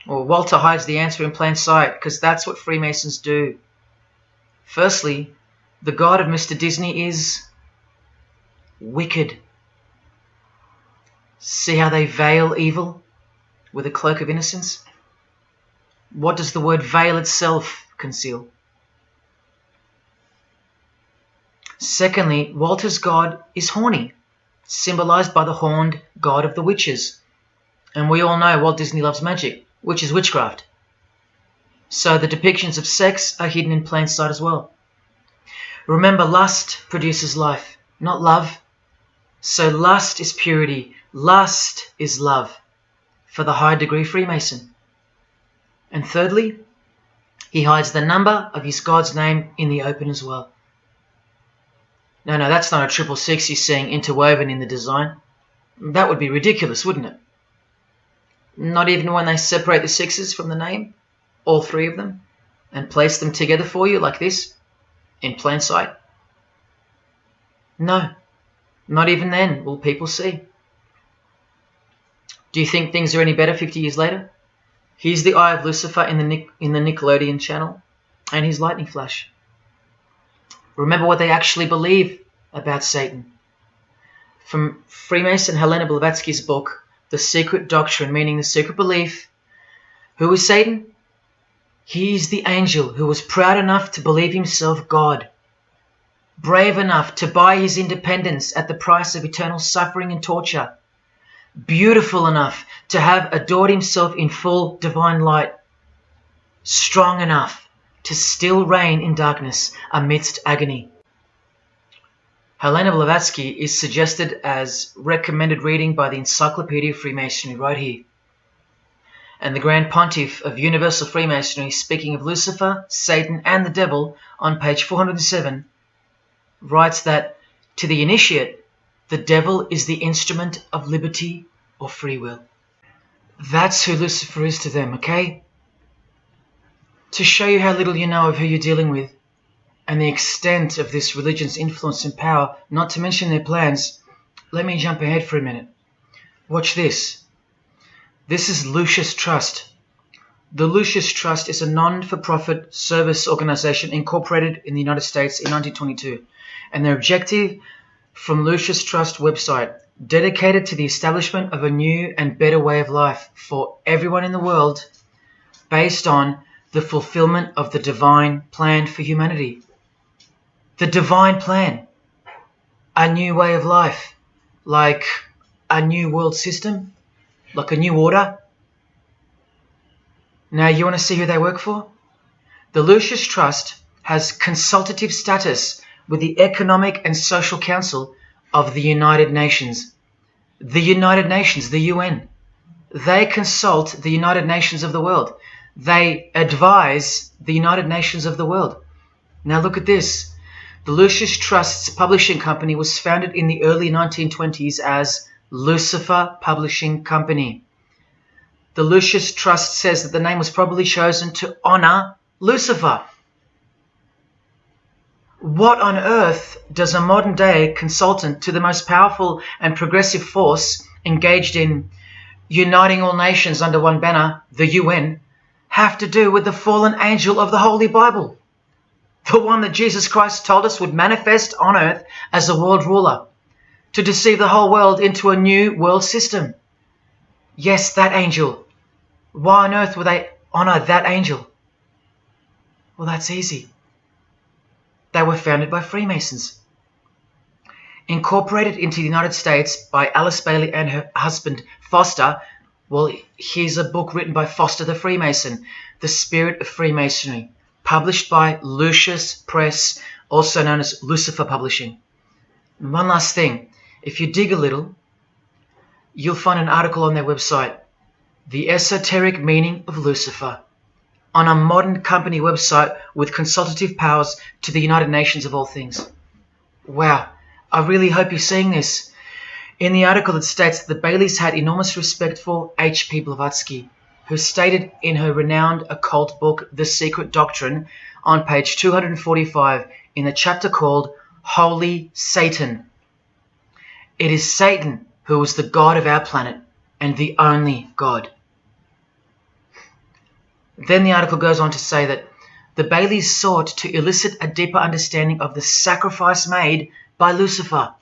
Or Walter hides the answer in plain sight, because that's what Freemasons do. Firstly, the God of Mr. Disney is wicked. See how they veil evil with a cloak of innocence? What does the word veil itself conceal? Secondly, Walter's God is horny, symbolized by the horned god of the witches. And we all know Walt Disney loves magic, which is witchcraft. So the depictions of sex are hidden in plain sight as well. Remember, lust produces life, not love. So lust is purity, lust is love for the high degree Freemason. And thirdly, he hides the number of his God's name in the open as well. No, that's not a 666 he's seeing interwoven in the design. That would be ridiculous, wouldn't it? Not even when they separate the sixes from the name, all three of them, and place them together for you like this, in plain sight. No, not even then will people see. Do you think things are any better 50 years later? Here's the Eye of Lucifer in the Nickelodeon channel, and his lightning flash. Remember what they actually believe about Satan. From Freemason Helena Blavatsky's book, The Secret Doctrine, meaning the secret belief. Who is Satan? He is the angel who was proud enough to believe himself God, brave enough to buy his independence at the price of eternal suffering and torture, beautiful enough to have adored himself in full divine light, strong enough to still reign in darkness amidst agony. Helena Blavatsky is suggested as recommended reading by the Encyclopedia of Freemasonry right here. And the Grand Pontiff of Universal Freemasonry, speaking of Lucifer, Satan and the Devil on page 407, writes that to the initiate, the devil is the instrument of liberty or free will. That's who Lucifer is to them, okay? To show you how little you know of who you're dealing with and the extent of this religion's influence and power, not to mention their plans, let me jump ahead for a minute. Watch this. This is Lucius Trust. The Lucius Trust is a non-for-profit service organization incorporated in the United States in 1922, and their objective from Lucius Trust website, dedicated to the establishment of a new and better way of life for everyone in the world based on the fulfillment of the divine plan for humanity. The divine plan. A new way of life. Like a new world system. Like a new order. Now, you want to see who they work for? The Lucius Trust has consultative status with the Economic and Social Council of the United Nations. The United Nations, the UN. They consult the United Nations of the world. They advise the United Nations of the world. Now look at this. The Lucius Trust's publishing company was founded in the early 1920s as Lucifer Publishing Company. The Lucius Trust says that the name was probably chosen to honor Lucifer. What on earth does a modern day consultant to the most powerful and progressive force engaged in uniting all nations under one banner, the UN, have to do with the fallen angel of the Holy Bible? The one that Jesus Christ told us would manifest on earth as a world ruler, to deceive the whole world into a new world system. Yes, that angel. Why on earth would they honor that angel? Well, that's easy. They were founded by Freemasons. Incorporated into the United States by Alice Bailey and her husband Foster. Well, here's a book written by Foster the Freemason, The Spirit of Freemasonry, published by Lucius Press, also known as Lucifer Publishing. And one last thing, if you dig a little, you'll find an article on their website, The Esoteric Meaning of Lucifer, on a modern company website with consultative powers to the United Nations of all things. Wow, I really hope you're seeing this. In the article it states that the Baileys had enormous respect for H.P. Blavatsky, who stated in her renowned occult book, The Secret Doctrine, on page 245 in the chapter called Holy Satan. It is Satan who is the God of our planet and the only God. Then the article goes on to say that the Baileys sought to elicit a deeper understanding of the sacrifice made by Lucifer.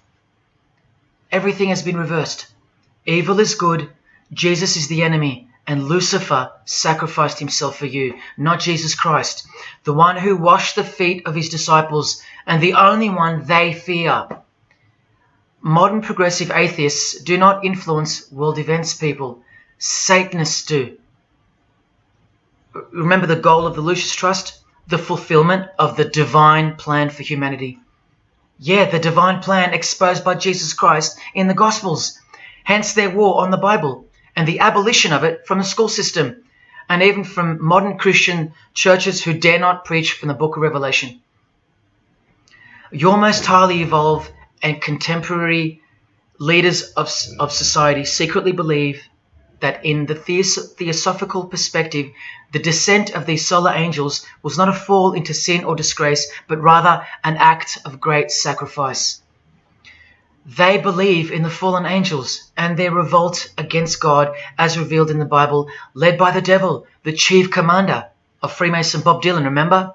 Everything has been reversed. Evil is good, Jesus is the enemy, and Lucifer sacrificed himself for you, not Jesus Christ, the one who washed the feet of his disciples and the only one they fear. Modern progressive atheists do not influence world events, people. Satanists do. Remember the goal of the Lucis Trust? The fulfillment of the divine plan for humanity. Yeah, the divine plan exposed by Jesus Christ in the Gospels. Hence their war on the Bible and the abolition of it from the school system and even from modern Christian churches who dare not preach from the book of Revelation. Your most highly evolved and contemporary leaders of society secretly believe that in the theosophical perspective, the descent of these solar angels was not a fall into sin or disgrace, but rather an act of great sacrifice. They believe in the fallen angels and their revolt against God as revealed in the Bible, led by the devil, the chief commander of Freemason Bob Dylan, remember?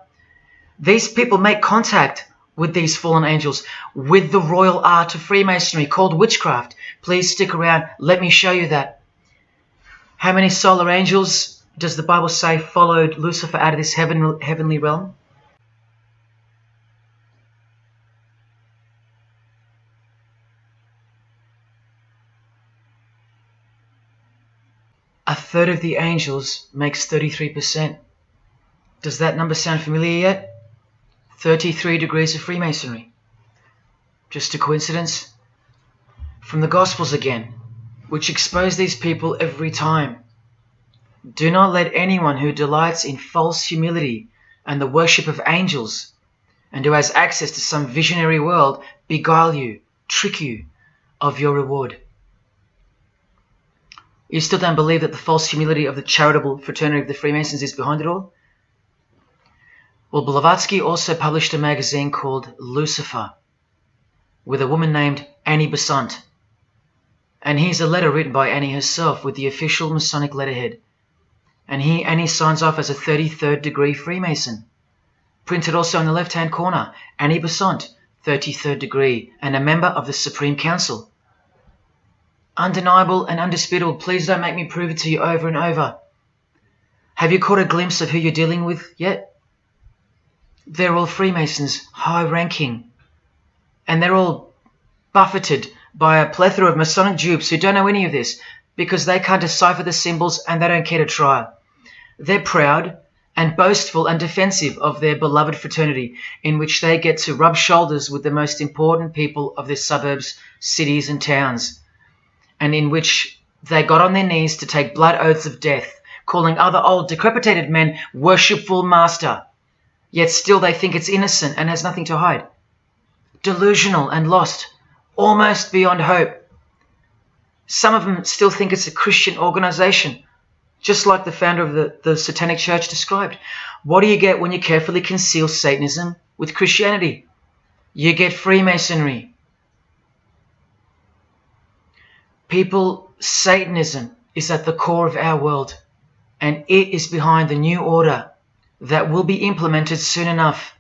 These people make contact with these fallen angels, with the royal art of Freemasonry called witchcraft. Please stick around, let me show you that. How many solar angels does the Bible say followed Lucifer out of this heavenly realm? A third of the angels makes 33%. Does that number sound familiar yet? 33 degrees of Freemasonry. Just a coincidence? From the Gospels again, which expose these people every time. Do not let anyone who delights in false humility and the worship of angels, and who has access to some visionary world, beguile you, trick you of your reward. You still don't believe that the false humility of the charitable fraternity of the Freemasons is behind it all? Well, Blavatsky also published a magazine called Lucifer with a woman named Annie Besant. And here's a letter written by Annie herself with the official Masonic letterhead. And here Annie signs off as a 33rd degree Freemason. Printed also in the left-hand corner, Annie Besant, 33rd degree, and a member of the Supreme Council. Undeniable and undisputable. Please don't make me prove it to you over and over. Have you caught a glimpse of who you're dealing with yet? They're all Freemasons, high-ranking. And they're all buffeted by a plethora of Masonic dupes who don't know any of this because they can't decipher the symbols and they don't care to try. They're proud and boastful and defensive of their beloved fraternity, in which they get to rub shoulders with the most important people of their suburbs, cities and towns, and in which they got on their knees to take blood oaths of death, calling other old decrepitated men worshipful master, yet still they think it's innocent and has nothing to hide. Delusional and lost, almost beyond hope. Some of them still think it's a Christian organization, just like the founder of the Satanic Church described. What do you get when you carefully conceal Satanism with Christianity? You get Freemasonry. People, Satanism is at the core of our world, and it is behind the new order that will be implemented soon enough.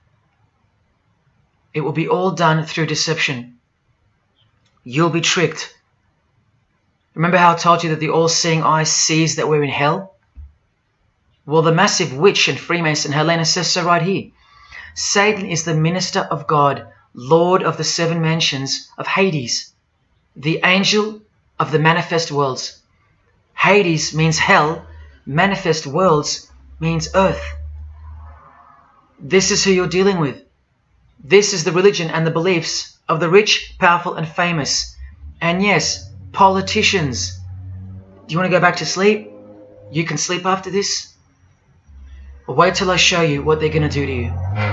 It will be all done through deception. You'll be tricked. Remember how I told you that the all-seeing eye sees that we're in hell? Well, the massive witch and Freemason Helena says so right here. Satan is the minister of God, Lord of the seven mansions of Hades, the angel of the manifest worlds. Hades means hell, manifest worlds means earth. This is who you're dealing with. This is the religion and the beliefs of the rich, powerful and famous. And yes, politicians. Do you want to go back to sleep? You can sleep after this. Or wait till I show you what they're going to do to you,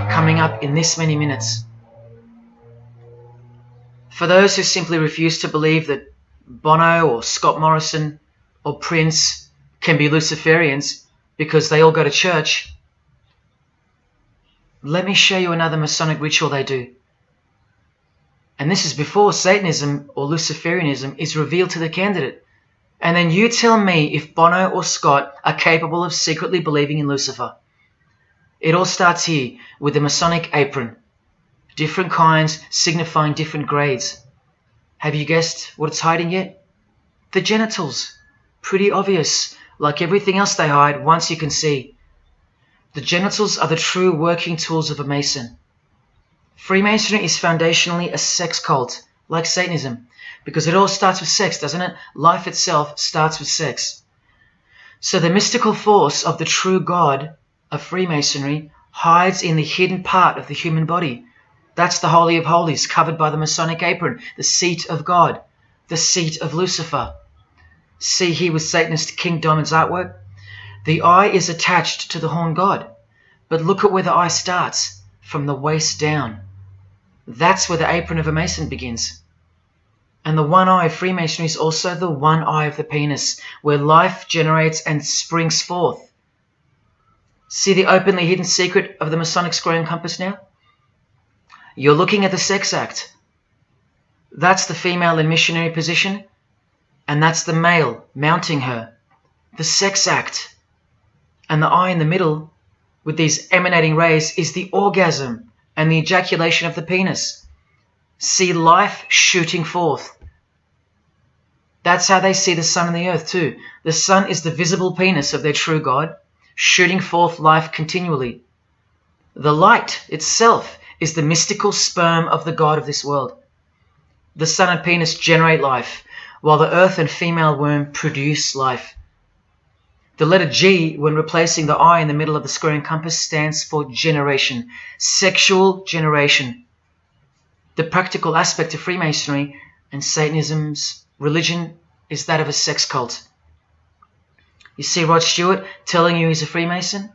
coming up in this many minutes. For those who simply refuse to believe that Bono or Scott Morrison or Prince can be Luciferians because they all go to church, let me show you another Masonic ritual they do. And this is before Satanism or Luciferianism is revealed to the candidate. And then you tell me if Bono or Scott are capable of secretly believing in Lucifer. It all starts here with the Masonic apron. Different kinds signifying different grades. Have you guessed what it's hiding yet? The genitals. Pretty obvious. Like everything else they hide, once you can see. The genitals are the true working tools of a Mason. Freemasonry is foundationally a sex cult, like Satanism, because it all starts with sex, doesn't it? Life itself starts with sex. So the mystical force of the true God of Freemasonry hides in the hidden part of the human body. That's the Holy of Holies, covered by the Masonic apron, the seat of God, the seat of Lucifer. See here with Satanist King Diamond's artwork? The eye is attached to the horn god, but look at where the eye starts, from the waist down. That's where the apron of a Mason begins. And the one eye of Freemasonry is also the one eye of the penis, where life generates and springs forth. See the openly hidden secret of the Masonic square and compass now? You're looking at the sex act. That's the female in missionary position, and that's the male mounting her. The sex act. And the eye in the middle, with these emanating rays, is the orgasm and the ejaculation of the penis. See life shooting forth. That's how they see the sun and the earth too. The sun is the visible penis of their true God, shooting forth life continually. The light itself is the mystical sperm of the God of this world. The sun and penis generate life, while the earth and female womb produce life. The letter G, when replacing the I in the middle of the square and compass, stands for generation, sexual generation. The practical aspect of Freemasonry and Satanism's religion is that of a sex cult. You see Rod Stewart telling you he's a Freemason?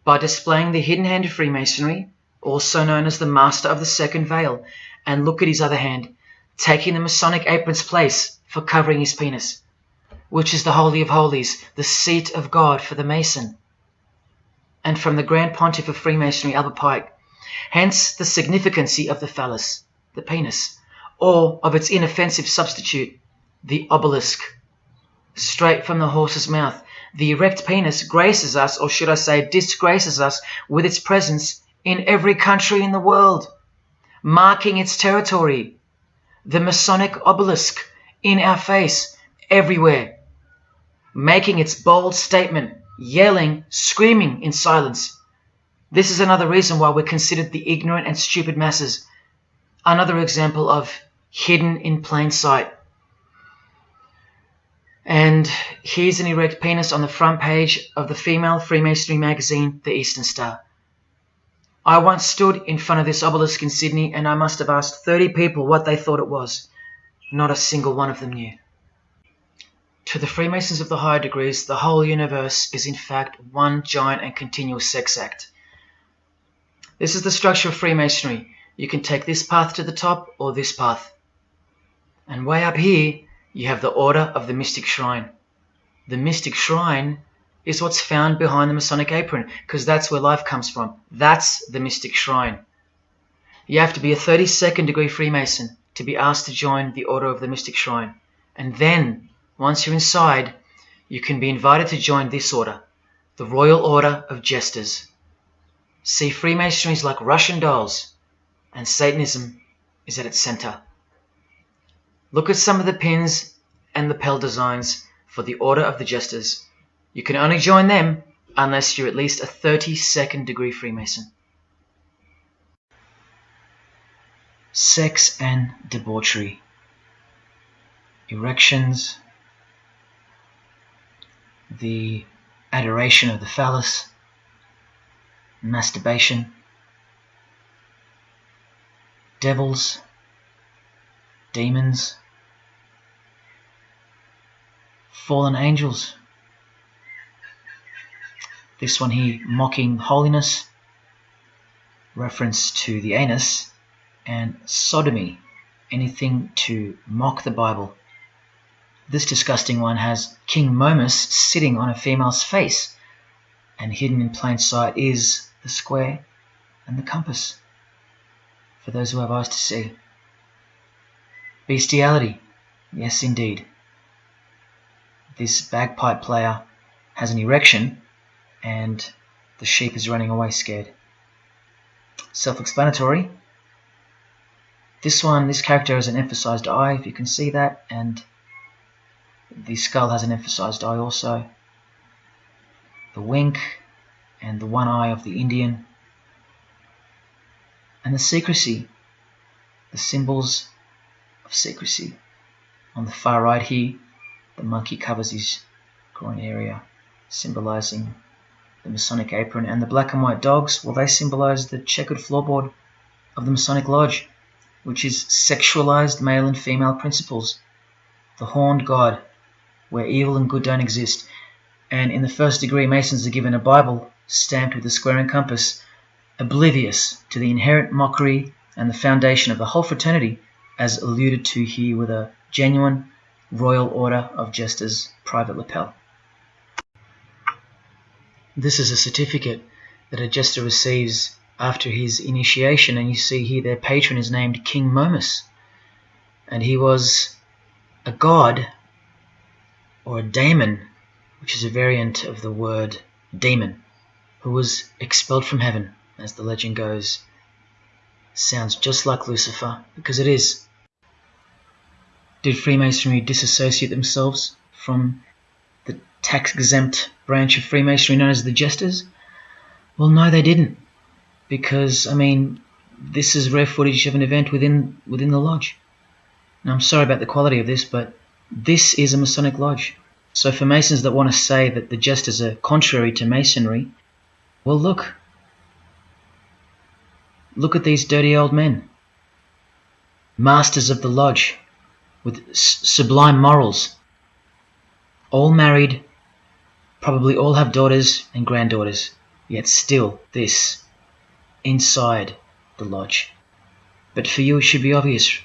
By displaying the hidden hand of Freemasonry, also known as the Master of the Second Veil, and look at his other hand, taking the Masonic apron's place for covering his penis, which is the Holy of Holies, the seat of God for the Mason. And from the Grand Pontiff of Freemasonry, Albert Pike, hence the significancy of the phallus, the penis, or of its inoffensive substitute, the obelisk. Straight from the horse's mouth, the erect penis graces us, or should I say disgraces us, with its presence in every country in the world, marking its territory. The Masonic obelisk in our face, everywhere, making its bold statement, yelling, screaming in silence. This is another reason why we're considered the ignorant and stupid masses. Another example of hidden in plain sight. And here's an erect penis on the front page of the female Freemasonry magazine, The Eastern Star. I once stood in front of this obelisk in Sydney, and I must have asked 30 people what they thought it was. Not a single one of them knew. To the Freemasons of the higher degrees, the whole universe is in fact one giant and continuous sex act. This is the structure of Freemasonry. You can take this path to the top or this path. And way up here, you have the Order of the Mystic Shrine. The Mystic Shrine is what's found behind the Masonic apron, because that's where life comes from. That's the Mystic Shrine. You have to be a 32nd degree Freemason to be asked to join the Order of the Mystic Shrine. And then, once you're inside, you can be invited to join this order, the Royal Order of Jesters. See, Freemasonry is like Russian dolls, and Satanism is at its center. Look at some of the pins and lapel designs for the Order of the Jesters. You can only join them unless you're at least a 32nd degree Freemason. Sex and debauchery. Erections. The adoration of the phallus. Masturbation. Devils. Demons. Fallen angels. This one here, mocking holiness, reference to the anus, and sodomy, anything to mock the Bible. This disgusting one has King Momus sitting on a female's face, and hidden in plain sight is the square and the compass, for those who have eyes to see. Bestiality, yes indeed. this bagpipe player has an erection and the sheep is running away scared. Self-explanatory. This character has an emphasized eye, if you can see that, and the skull has an emphasized eye also. The wink and the one eye of the Indian. And the secrecy, the symbols of secrecy. On the far right here, the monkey covers his groin area, symbolizing the Masonic apron, and the black and white dogs, well, they symbolize the checkered floorboard of the Masonic Lodge, which is sexualized male and female principles. The horned god, where evil and good don't exist. And in the first degree, Masons are given a Bible stamped with a square and compass, oblivious to the inherent mockery and the foundation of the whole fraternity, as alluded to here with a genuine Royal Order of Jesters private lapel. This is a certificate that a jester receives after his initiation, and you see here their patron is named King Momus, and he was a god, or a daemon, which is a variant of the word demon, who was expelled from heaven, as the legend goes. Sounds just like Lucifer, because it is. Did Freemasonry disassociate themselves from the tax-exempt branch of Freemasonry known as the Jesters? Well, no, they didn't, because, this is rare footage of an event within the lodge. Now, I'm sorry about the quality of this, but this is a Masonic lodge. So for Masons that want to say that the Jesters are contrary to Masonry, well, look at these dirty old men, masters of the lodge, with sublime morals, all married, probably all have daughters and granddaughters, yet still this, inside the lodge. But for you it should be obvious,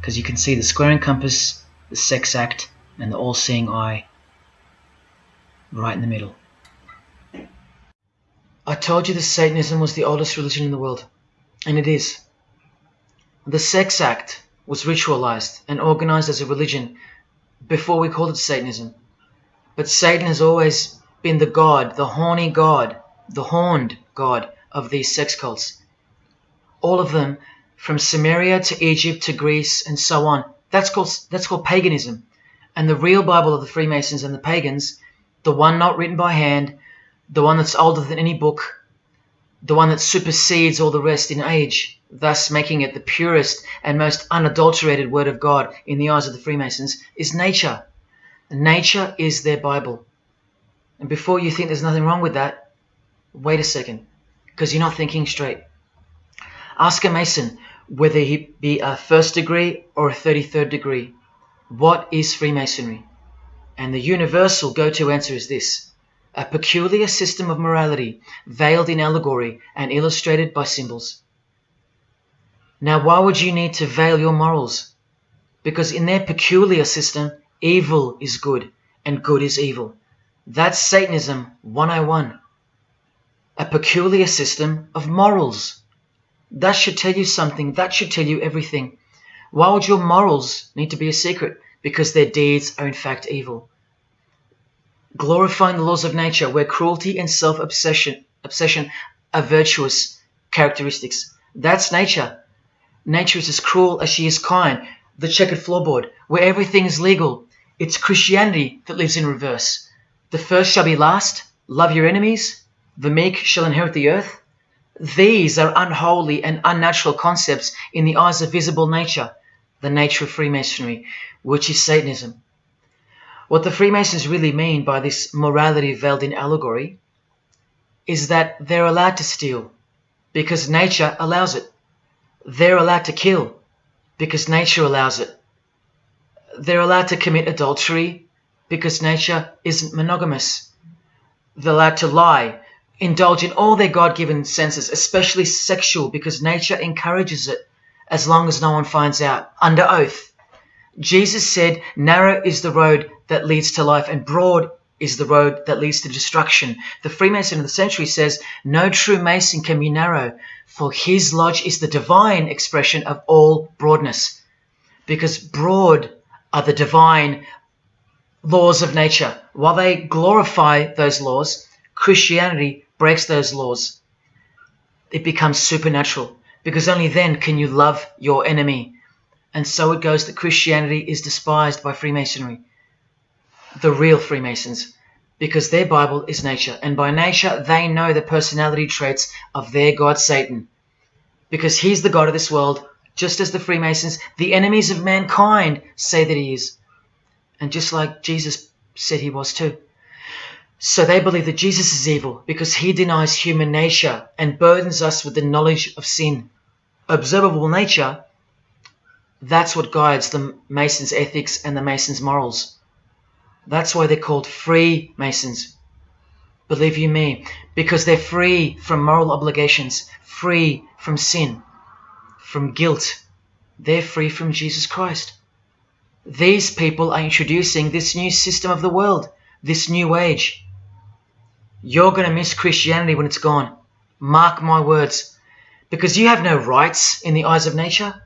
because you can see the square and compass, the sex act, and the all-seeing eye right in the middle. I told you that Satanism was the oldest religion in the world, and it is. The sex act was ritualized and organized as a religion before we called it Satanism. But Satan has always been the god, the horny god, the horned god of these sex cults. All of them, from Sumeria to Egypt to Greece and so on, that's called paganism. And the real Bible of the Freemasons and the pagans, the one not written by hand, the one that's older than any book, the one that supersedes all the rest in age, thus making it the purest and most unadulterated word of God in the eyes of the Freemasons, is nature. Nature is their Bible. And before you think there's nothing wrong with that, wait a second, because you're not thinking straight. Ask a Mason, whether he be a first degree or a 33rd degree, what is Freemasonry? And the universal go-to answer is this: a peculiar system of morality, veiled in allegory and illustrated by symbols. Now, why would you need to veil your morals? Because in their peculiar system, evil is good and good is evil. That's Satanism 101. A peculiar system of morals. That should tell you something. That should tell you everything. Why would your morals need to be a secret? Because their deeds are in fact evil. Glorifying the laws of nature, where cruelty and self-obsession are virtuous characteristics. That's nature. Nature is as cruel as she is kind. The checkered floorboard, where everything is legal. It's Christianity that lives in reverse. The first shall be last. Love your enemies. The meek shall inherit the earth. These are unholy and unnatural concepts in the eyes of visible nature, the nature of Freemasonry, which is Satanism. What the Freemasons really mean by this morality veiled in allegory is that they're allowed to steal because nature allows it. They're allowed to kill because nature allows it. They're allowed to commit adultery because nature isn't monogamous. They're allowed to lie, indulge in all their God-given senses, especially sexual, because nature encourages it, as long as no one finds out, under oath. Jesus said, narrow is the road that leads to life, and broad is the road that leads to destruction. The Freemason of the century says, no true Mason can be narrow, for his lodge is the divine expression of all broadness. Because broad are the divine laws of nature. While they glorify those laws, Christianity breaks those laws. It becomes supernatural, because only then can you love your enemy. And so it goes that Christianity is despised by Freemasonry, the real Freemasons, because their Bible is nature. And by nature, they know the personality traits of their God, Satan, because he's the God of this world, just as the Freemasons, the enemies of mankind, say that he is. And just like Jesus said he was too. So they believe that Jesus is evil because he denies human nature and burdens us with the knowledge of sin. Observable nature, that's what guides the Masons' ethics and the Masons' morals. That's why they're called Freemasons. Believe you me, because they're free from moral obligations, free from sin, from guilt. They're free from Jesus Christ. These people are introducing this new system of the world, this new age. You're going to miss Christianity when it's gone. Mark my words. Because you have no rights in the eyes of nature,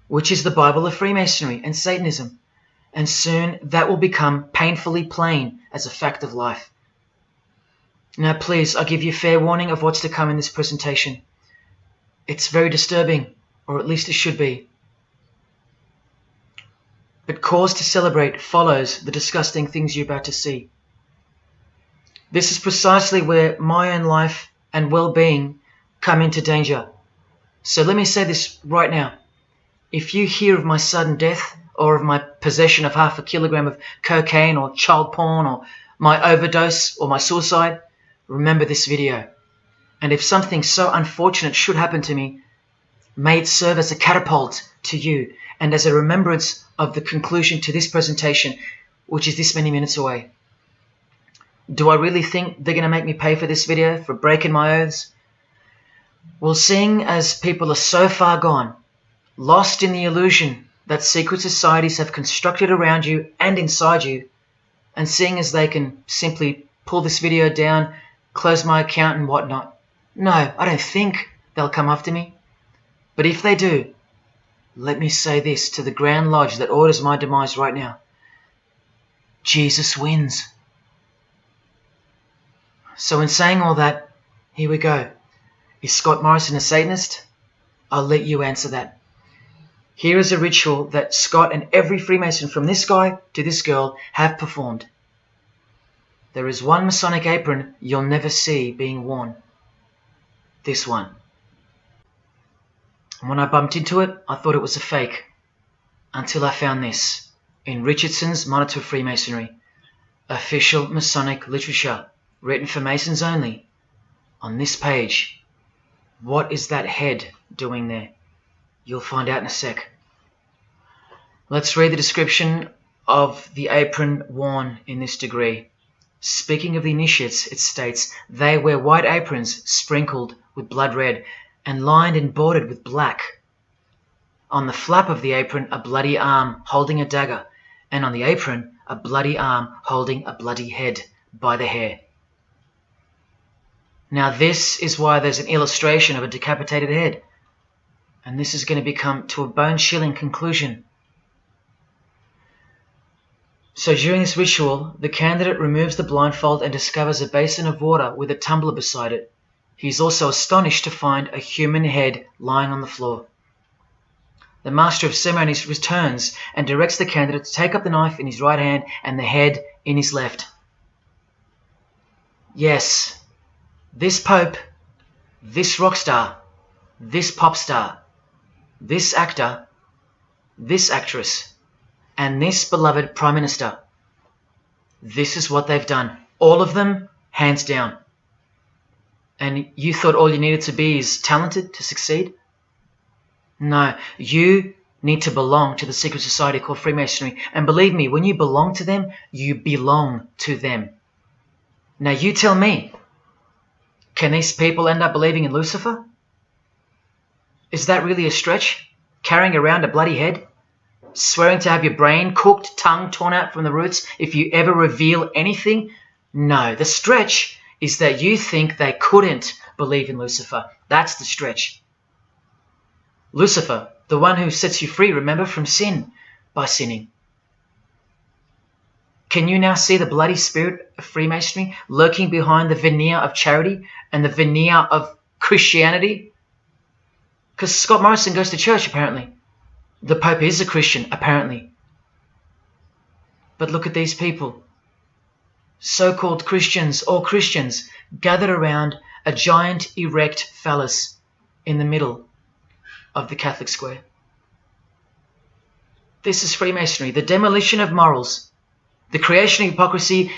which is the Bible of Freemasonry and Satanism. And soon that will become painfully plain as a fact of life. Now please, I give you fair warning of what's to come in this presentation. It's very disturbing, or at least it should be. But cause to celebrate follows the disgusting things you're about to see. This is precisely where my own life and well-being come into danger. So let me say this right now. If you hear of my sudden death, or of my possession of 0.5 kilogram of cocaine or child porn, or my overdose or my suicide, remember this video. And if something so unfortunate should happen to me, may it serve as a catapult to you and as a remembrance of the conclusion to this presentation, which is this many minutes away. Do I really think they're going to make me pay for this video, for breaking my oaths? Well, seeing as people are so far gone, lost in the illusion that secret societies have constructed around you and inside you, and seeing as they can simply pull this video down, close my account and whatnot, no, I don't think they'll come after me. But if they do, let me say this to the Grand Lodge that orders my demise right now. Jesus wins. So in saying all that, here we go. Is Scott Morrison a Satanist? I'll let you answer that. Here is a ritual that Scott and every Freemason from this guy to this girl have performed. There is one Masonic apron you'll never see being worn. This one. And when I bumped into it, I thought it was a fake. Until I found this in Richardson's Monitor of Freemasonry, official Masonic literature, written for Masons only. On this page, what is that head doing there? You'll find out in a sec. Let's read the description of the apron worn in this degree. Speaking of the initiates, it states, they wear white aprons sprinkled with blood red and lined and bordered with black. On the flap of the apron, a bloody arm holding a dagger, and on the apron, a bloody arm holding a bloody head by the hair. Now this is why there's an illustration of a decapitated head. And this is going to become to a bone-chilling conclusion. So during this ritual, the candidate removes the blindfold and discovers a basin of water with a tumbler beside it. He is also astonished to find a human head lying on the floor. The master of ceremonies returns and directs the candidate to take up the knife in his right hand and the head in his left. Yes, this pope, this rock star, this pop star, this actor, this actress, and this beloved Prime Minister. This is what they've done. All of them, hands down. And you thought all you needed to be is talented to succeed? No, you need to belong to the secret society called Freemasonry. And believe me, when you belong to them, you belong to them. Now you tell me, can these people end up believing in Lucifer? Is that really a stretch? Carrying around a bloody head? Swearing to have your brain cooked, tongue torn out from the roots if you ever reveal anything? No, the stretch is that you think they couldn't believe in Lucifer. That's the stretch. Lucifer, the one who sets you free, remember, from sin, by sinning. Can you now see the bloody spirit of Freemasonry lurking behind the veneer of charity and the veneer of Christianity? Because Scott Morrison goes to church, apparently. The Pope is a Christian, apparently. But look at these people, so-called Christians or Christians, gathered around a giant erect phallus in the middle of the Catholic square. This is Freemasonry, the demolition of morals, the creation of hypocrisy,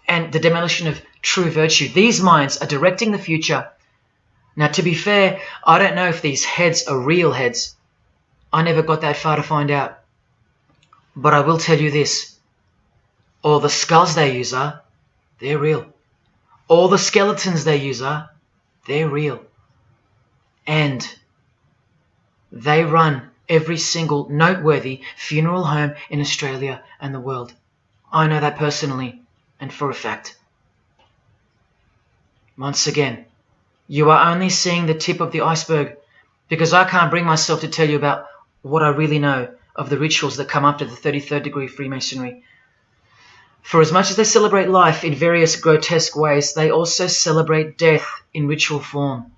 and the demolition of true virtue. These minds are directing the future. Now, to be fair, I don't know if these heads are real heads. I never got that far to find out. But I will tell you this. All the skulls they use they're real. All the skeletons they use they're real. And they run every single noteworthy funeral home in Australia and the world. I know that personally and for a fact. Once again, you are only seeing the tip of the iceberg, because I can't bring myself to tell you about what I really know of the rituals that come after the 33rd degree Freemasonry. For as much as they celebrate life in various grotesque ways, they also celebrate death in ritual form,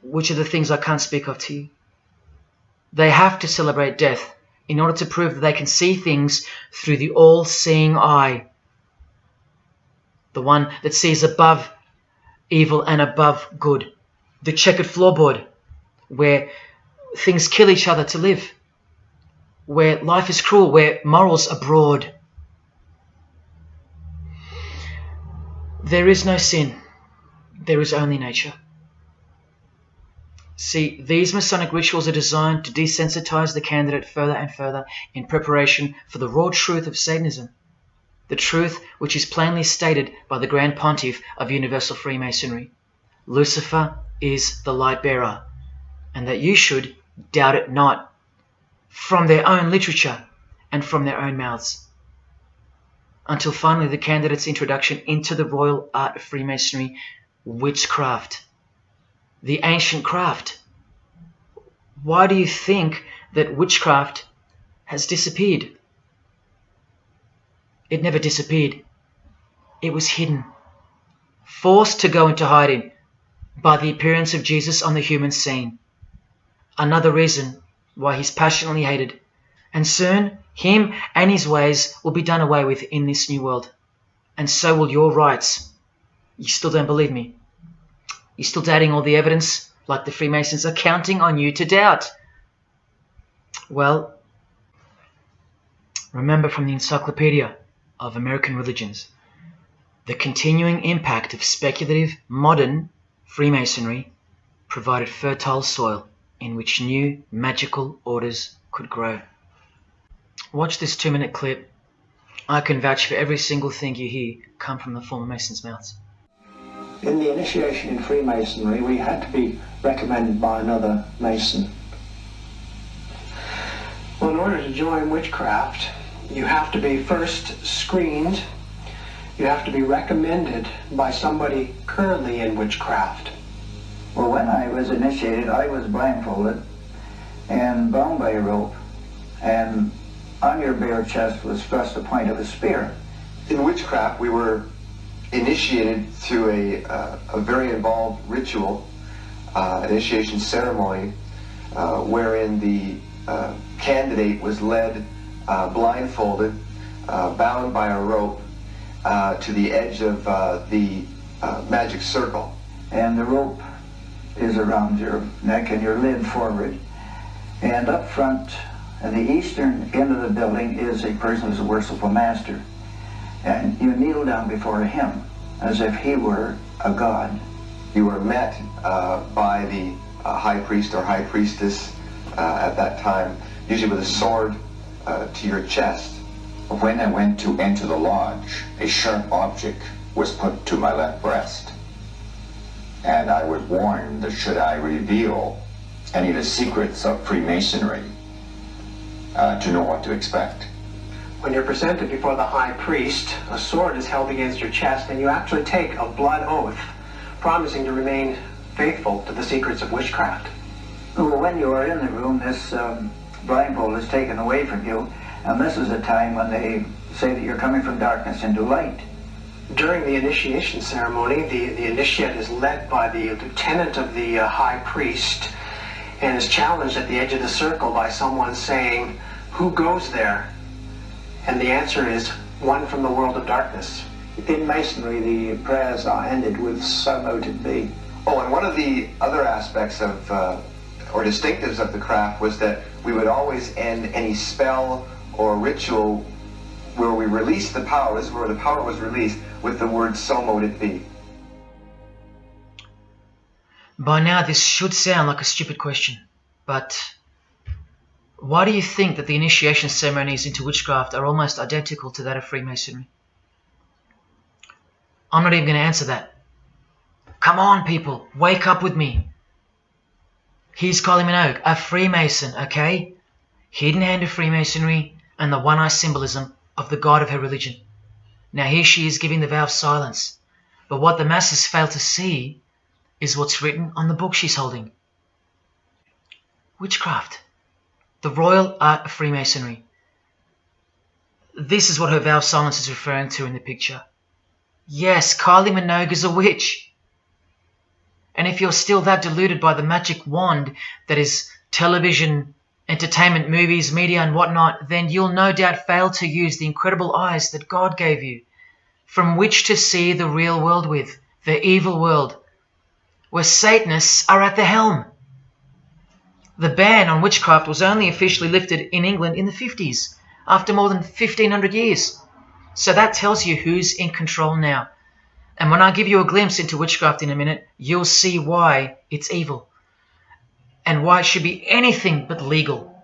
which are the things I can't speak of to you. They have to celebrate death in order to prove that they can see things through the all-seeing eye, the one that sees above evil and above good, the checkered floorboard where things kill each other to live, where life is cruel, where morals are broad. There is no sin, there is only nature. See, these Masonic rituals are designed to desensitize the candidate further and further in preparation for the raw truth of Satanism, the truth which is plainly stated by the Grand Pontiff of Universal Freemasonry. Lucifer is the light bearer, and that you should doubt it not, from their own literature and from their own mouths. Until finally the candidate's introduction into the royal art of Freemasonry, witchcraft. The ancient craft. Why do you think that witchcraft has disappeared? It never disappeared. It was hidden, forced to go into hiding by the appearance of Jesus on the human scene. Another reason why he's passionately hated, and soon him and his ways will be done away with in this new world, and so will your rights. You still don't believe me? You're still doubting all the evidence, like the Freemasons are counting on you to doubt. Well, remember from the Encyclopedia of American Religions, the continuing impact of speculative, modern Freemasonry provided fertile soil in which new magical orders could grow. Watch this 2-minute clip. I can vouch for every single thing you hear come from the former Masons' mouths. In the initiation in Freemasonry, we had to be recommended by another Mason. Well, in order to join witchcraft, you have to be first screened. You have to be recommended by somebody currently in witchcraft. Well, when I was initiated, I was blindfolded and bound by a rope, and on your bare chest was thrust the point of a spear. In witchcraft, we were initiated through a very involved ritual, initiation ceremony, wherein the candidate was led blindfolded, bound by a rope to the edge of the magic circle. And the rope is around your neck and you're leaned forward. And up front, at the eastern end of the building, is a person who's a worshipful master. And you kneel down before him as if he were a god. You were met by the high priest or high priestess at that time, usually with a sword to your chest. When I went to enter the lodge, a sharp object was put to my left breast. And I was warned that should I reveal any of the secrets of Freemasonry, to know what to expect. When you're presented before the high priest, a sword is held against your chest, and you actually take a blood oath, promising to remain faithful to the secrets of witchcraft. Well, when you are in the room, this blindfold is taken away from you, and this is a time when they say that you're coming from darkness into light. During the initiation ceremony, the initiate is led by the lieutenant of the high priest and is challenged at the edge of the circle by someone saying, "Who goes there?" And the answer is, "One from the world of darkness." In Masonry, the prayers are ended with "So mote it be." Oh, and one of the other aspects of, or distinctives of the craft was that we would always end any spell or ritual where we released the power, this is where the power was released, with the word "So mote it be." By now this should sound like a stupid question, but why do you think that the initiation ceremonies into witchcraft are almost identical to that of Freemasonry? I'm not even going to answer that. Come on, people, wake up with me. Here's Kylie Minogue, a Freemason, okay? Hidden hand of Freemasonry and the one-eye symbolism of the god of her religion. Now here she is giving the vow of silence, but what the masses fail to see is what's written on the book she's holding. Witchcraft, the royal art of Freemasonry. This is what her vow of silence is referring to in the picture. Yes, Kylie Minogue is a witch. And if you're still that deluded by the magic wand that is television, entertainment, movies, media and whatnot, then you'll no doubt fail to use the incredible eyes that God gave you, from which to see the real world with, the evil world, where Satanists are at the helm. The ban on witchcraft was only officially lifted in England in the 50s, after more than 1500 years. So that tells you who's in control now. And when I give you a glimpse into witchcraft in a minute, you'll see why it's evil. And why it should be anything but legal,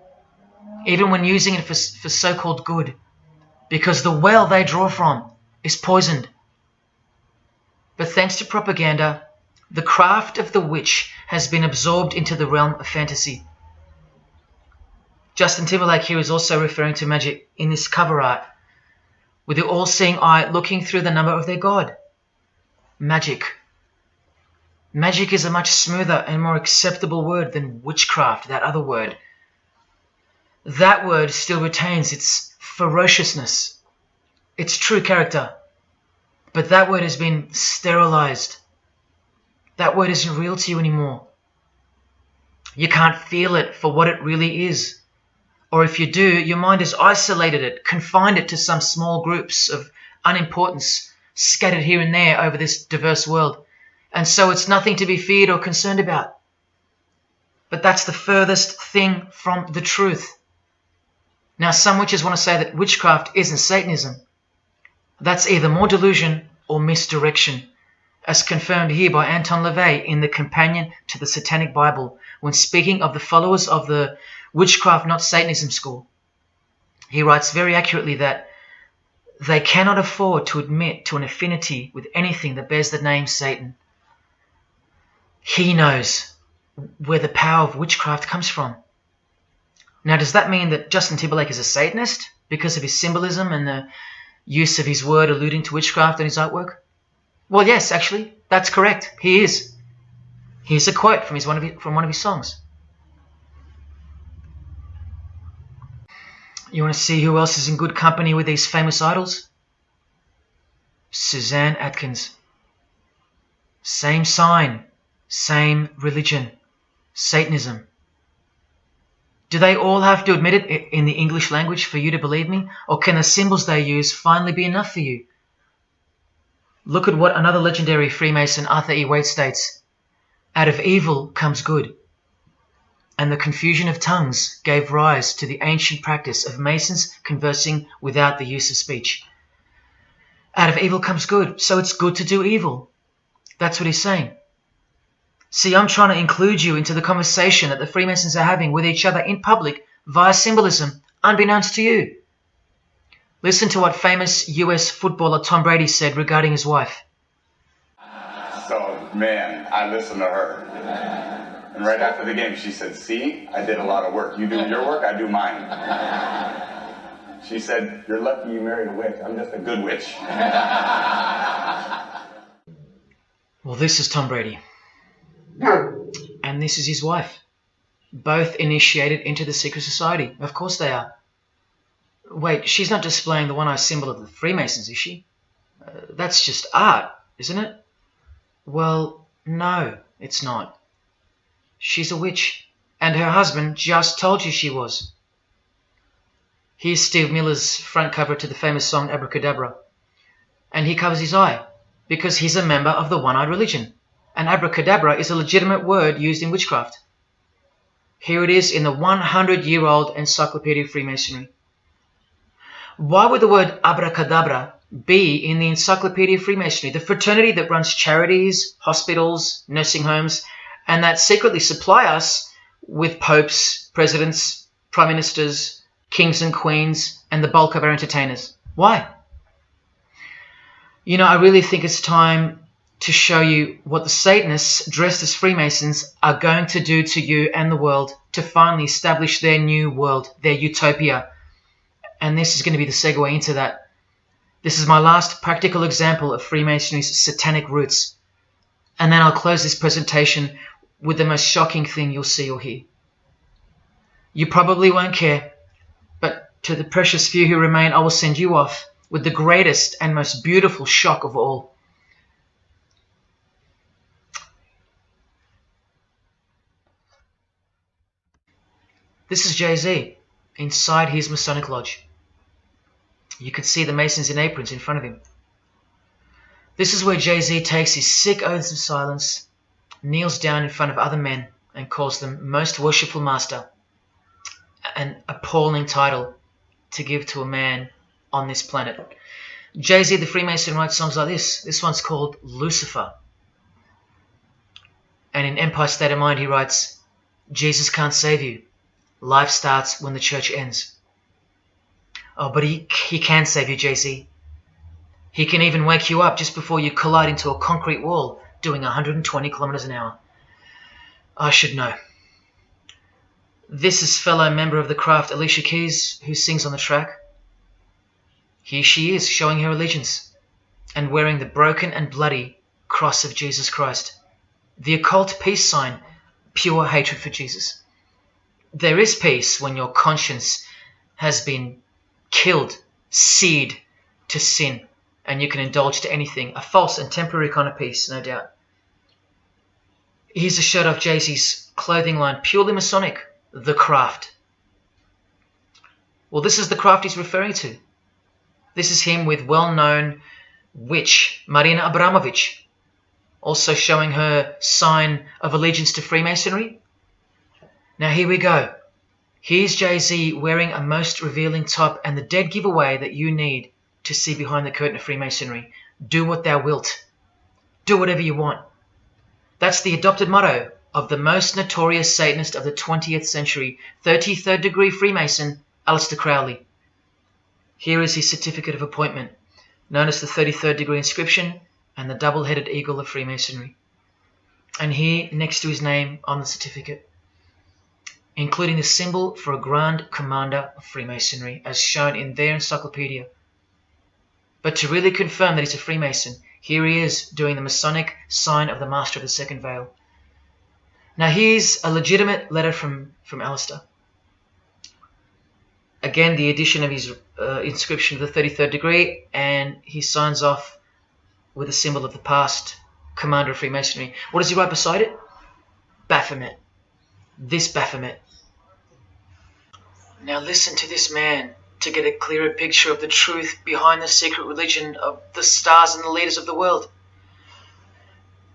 even when using it for so-called good, because the well they draw from is poisoned. But thanks to propaganda, the craft of the witch has been absorbed into the realm of fantasy. Justin Timberlake here is also referring to magic in this cover art, with the all-seeing eye looking through the number of their god. Magic. Magic is a much smoother and more acceptable word than witchcraft, that other word. That word still retains its ferociousness, its true character, but that word has been sterilized. That word isn't real to you anymore. You can't feel it for what it really is. Or if you do, your mind has isolated it, confined it to some small groups of unimportance scattered here and there over this diverse world. And so it's nothing to be feared or concerned about. But that's the furthest thing from the truth. Now, some witches want to say that witchcraft isn't Satanism. That's either more delusion or misdirection, as confirmed here by Anton LaVey in the Companion to the Satanic Bible, when speaking of the followers of the Witchcraft Not Satanism school. He writes very accurately that they cannot afford to admit to an affinity with anything that bears the name Satan. He knows where the power of witchcraft comes from. Now, does that mean that Justin Timberlake is a Satanist because of his symbolism and the use of his word alluding to witchcraft in his artwork? Well, yes, actually, that's correct. He is. Here's a quote from one of his songs. You want to see who else is in good company with these famous idols? Suzanne Atkins. Same sign, same religion, Satanism. Do they all have to admit it in the English language for you to believe me? Or can the symbols they use finally be enough for you? Look at what another legendary Freemason, Arthur E. Waite, states. Out of evil comes good. And the confusion of tongues gave rise to the ancient practice of Masons conversing without the use of speech. Out of evil comes good, so it's good to do evil. That's what he's saying. See, I'm trying to include you into the conversation that the Freemasons are having with each other in public via symbolism, unbeknownst to you. Listen to what famous US footballer Tom Brady said regarding his wife. So, man, I listened to her. And right after the game, she said, "See, I did a lot of work. You do your work, I do mine." She said, "You're lucky you married a witch. I'm just a good witch." Well, this is Tom Brady. And this is his wife. Both initiated into the secret society. Of course they are. Wait, she's not displaying the one-eye symbol of the Freemasons, is she? That's just art, isn't it? Well, no, it's not. She's a witch, and her husband just told you she was. Here's Steve Miller's front cover to the famous song Abracadabra, and he covers his eye because he's a member of the one-eyed religion, and abracadabra is a legitimate word used in witchcraft. Here it is in the 100-year-old Encyclopedia of Freemasonry. Why would the word abracadabra be in the Encyclopedia of Freemasonry, the fraternity that runs charities, hospitals, nursing homes, and that secretly supply us with popes, presidents, prime ministers, kings and queens, and the bulk of our entertainers? Why? You know, I really think it's time to show you what the Satanists dressed as Freemasons are going to do to you and the world to finally establish their new world, their utopia. And this is going to be the segue into that. This is my last practical example of Freemasonry's satanic roots. And then I'll close this presentation with the most shocking thing you'll see or hear. You probably won't care, but to the precious few who remain, I will send you off with the greatest and most beautiful shock of all. This is Jay-Z inside his Masonic Lodge. You can see the Masons in aprons in front of him. This is where Jay-Z takes his sick oaths of silence, kneels down in front of other men, and calls them Most Worshipful Master, an appalling title to give to a man on this planet. Jay-Z the Freemason writes songs like this. This one's called Lucifer. And in Empire State of Mind he writes, Jesus can't save you. Life starts when the church ends. Oh, but he can save you, Jay-Z. He can even wake you up just before you collide into a concrete wall doing 120 kilometers an hour. I should know. This is fellow member of the craft Alicia Keys, who sings on the track. Here she is, showing her allegiance and wearing the broken and bloody cross of Jesus Christ, the occult peace sign, pure hatred for Jesus. There is peace when your conscience has been killed, seared to sin, and you can indulge to anything. A false and temporary kind of peace, no doubt. Here's a shot of Jay-Z's clothing line, purely Masonic, The Craft. Well, this is the craft he's referring to. This is him with well-known witch Marina Abramovich, also showing her sign of allegiance to Freemasonry. Now here we go. Here's Jay-Z wearing a most revealing top and the dead giveaway that you need to see behind the curtain of Freemasonry. Do what thou wilt. Do whatever you want. That's the adopted motto of the most notorious Satanist of the 20th century, 33rd degree Freemason, Aleister Crowley. Here is his certificate of appointment, known as the 33rd degree inscription and the double-headed eagle of Freemasonry. And here, next to his name on the certificate, including the symbol for a Grand Commander of Freemasonry, as shown in their encyclopedia. But to really confirm that he's a Freemason, here he is doing the Masonic sign of the Master of the Second Veil. Now here's a legitimate letter from Aleister. Again, the addition of his inscription of the 33rd degree, and he signs off with a symbol of the past Commander of Freemasonry. What does he write beside it? Baphomet. This Baphomet. Now listen to this man to get a clearer picture of the truth behind the secret religion of the stars and the leaders of the world.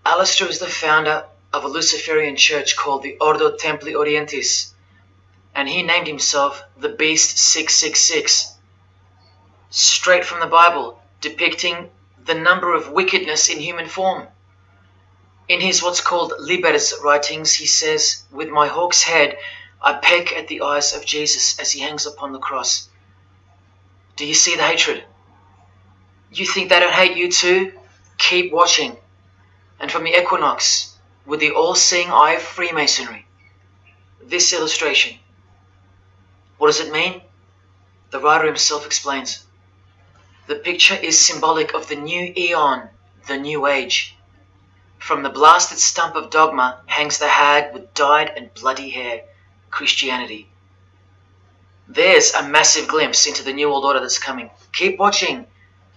Aleister is the founder of a Luciferian church called the Ordo Templi Orientis, and he named himself the Beast 666, straight from the Bible, depicting the number of wickedness in human form. In his what's called Liber's writings, he says, "With my hawk's head, I peck at the eyes of Jesus as he hangs upon the cross." Do you see the hatred? You think they don't hate you too? Keep watching. And from the equinox, with the all-seeing eye of Freemasonry, this illustration. What does it mean? The writer himself explains. The picture is symbolic of the new eon, the new age. From the blasted stump of dogma hangs the hag with dyed and bloody hair, Christianity. There's a massive glimpse into the New World Order that's coming. Keep watching.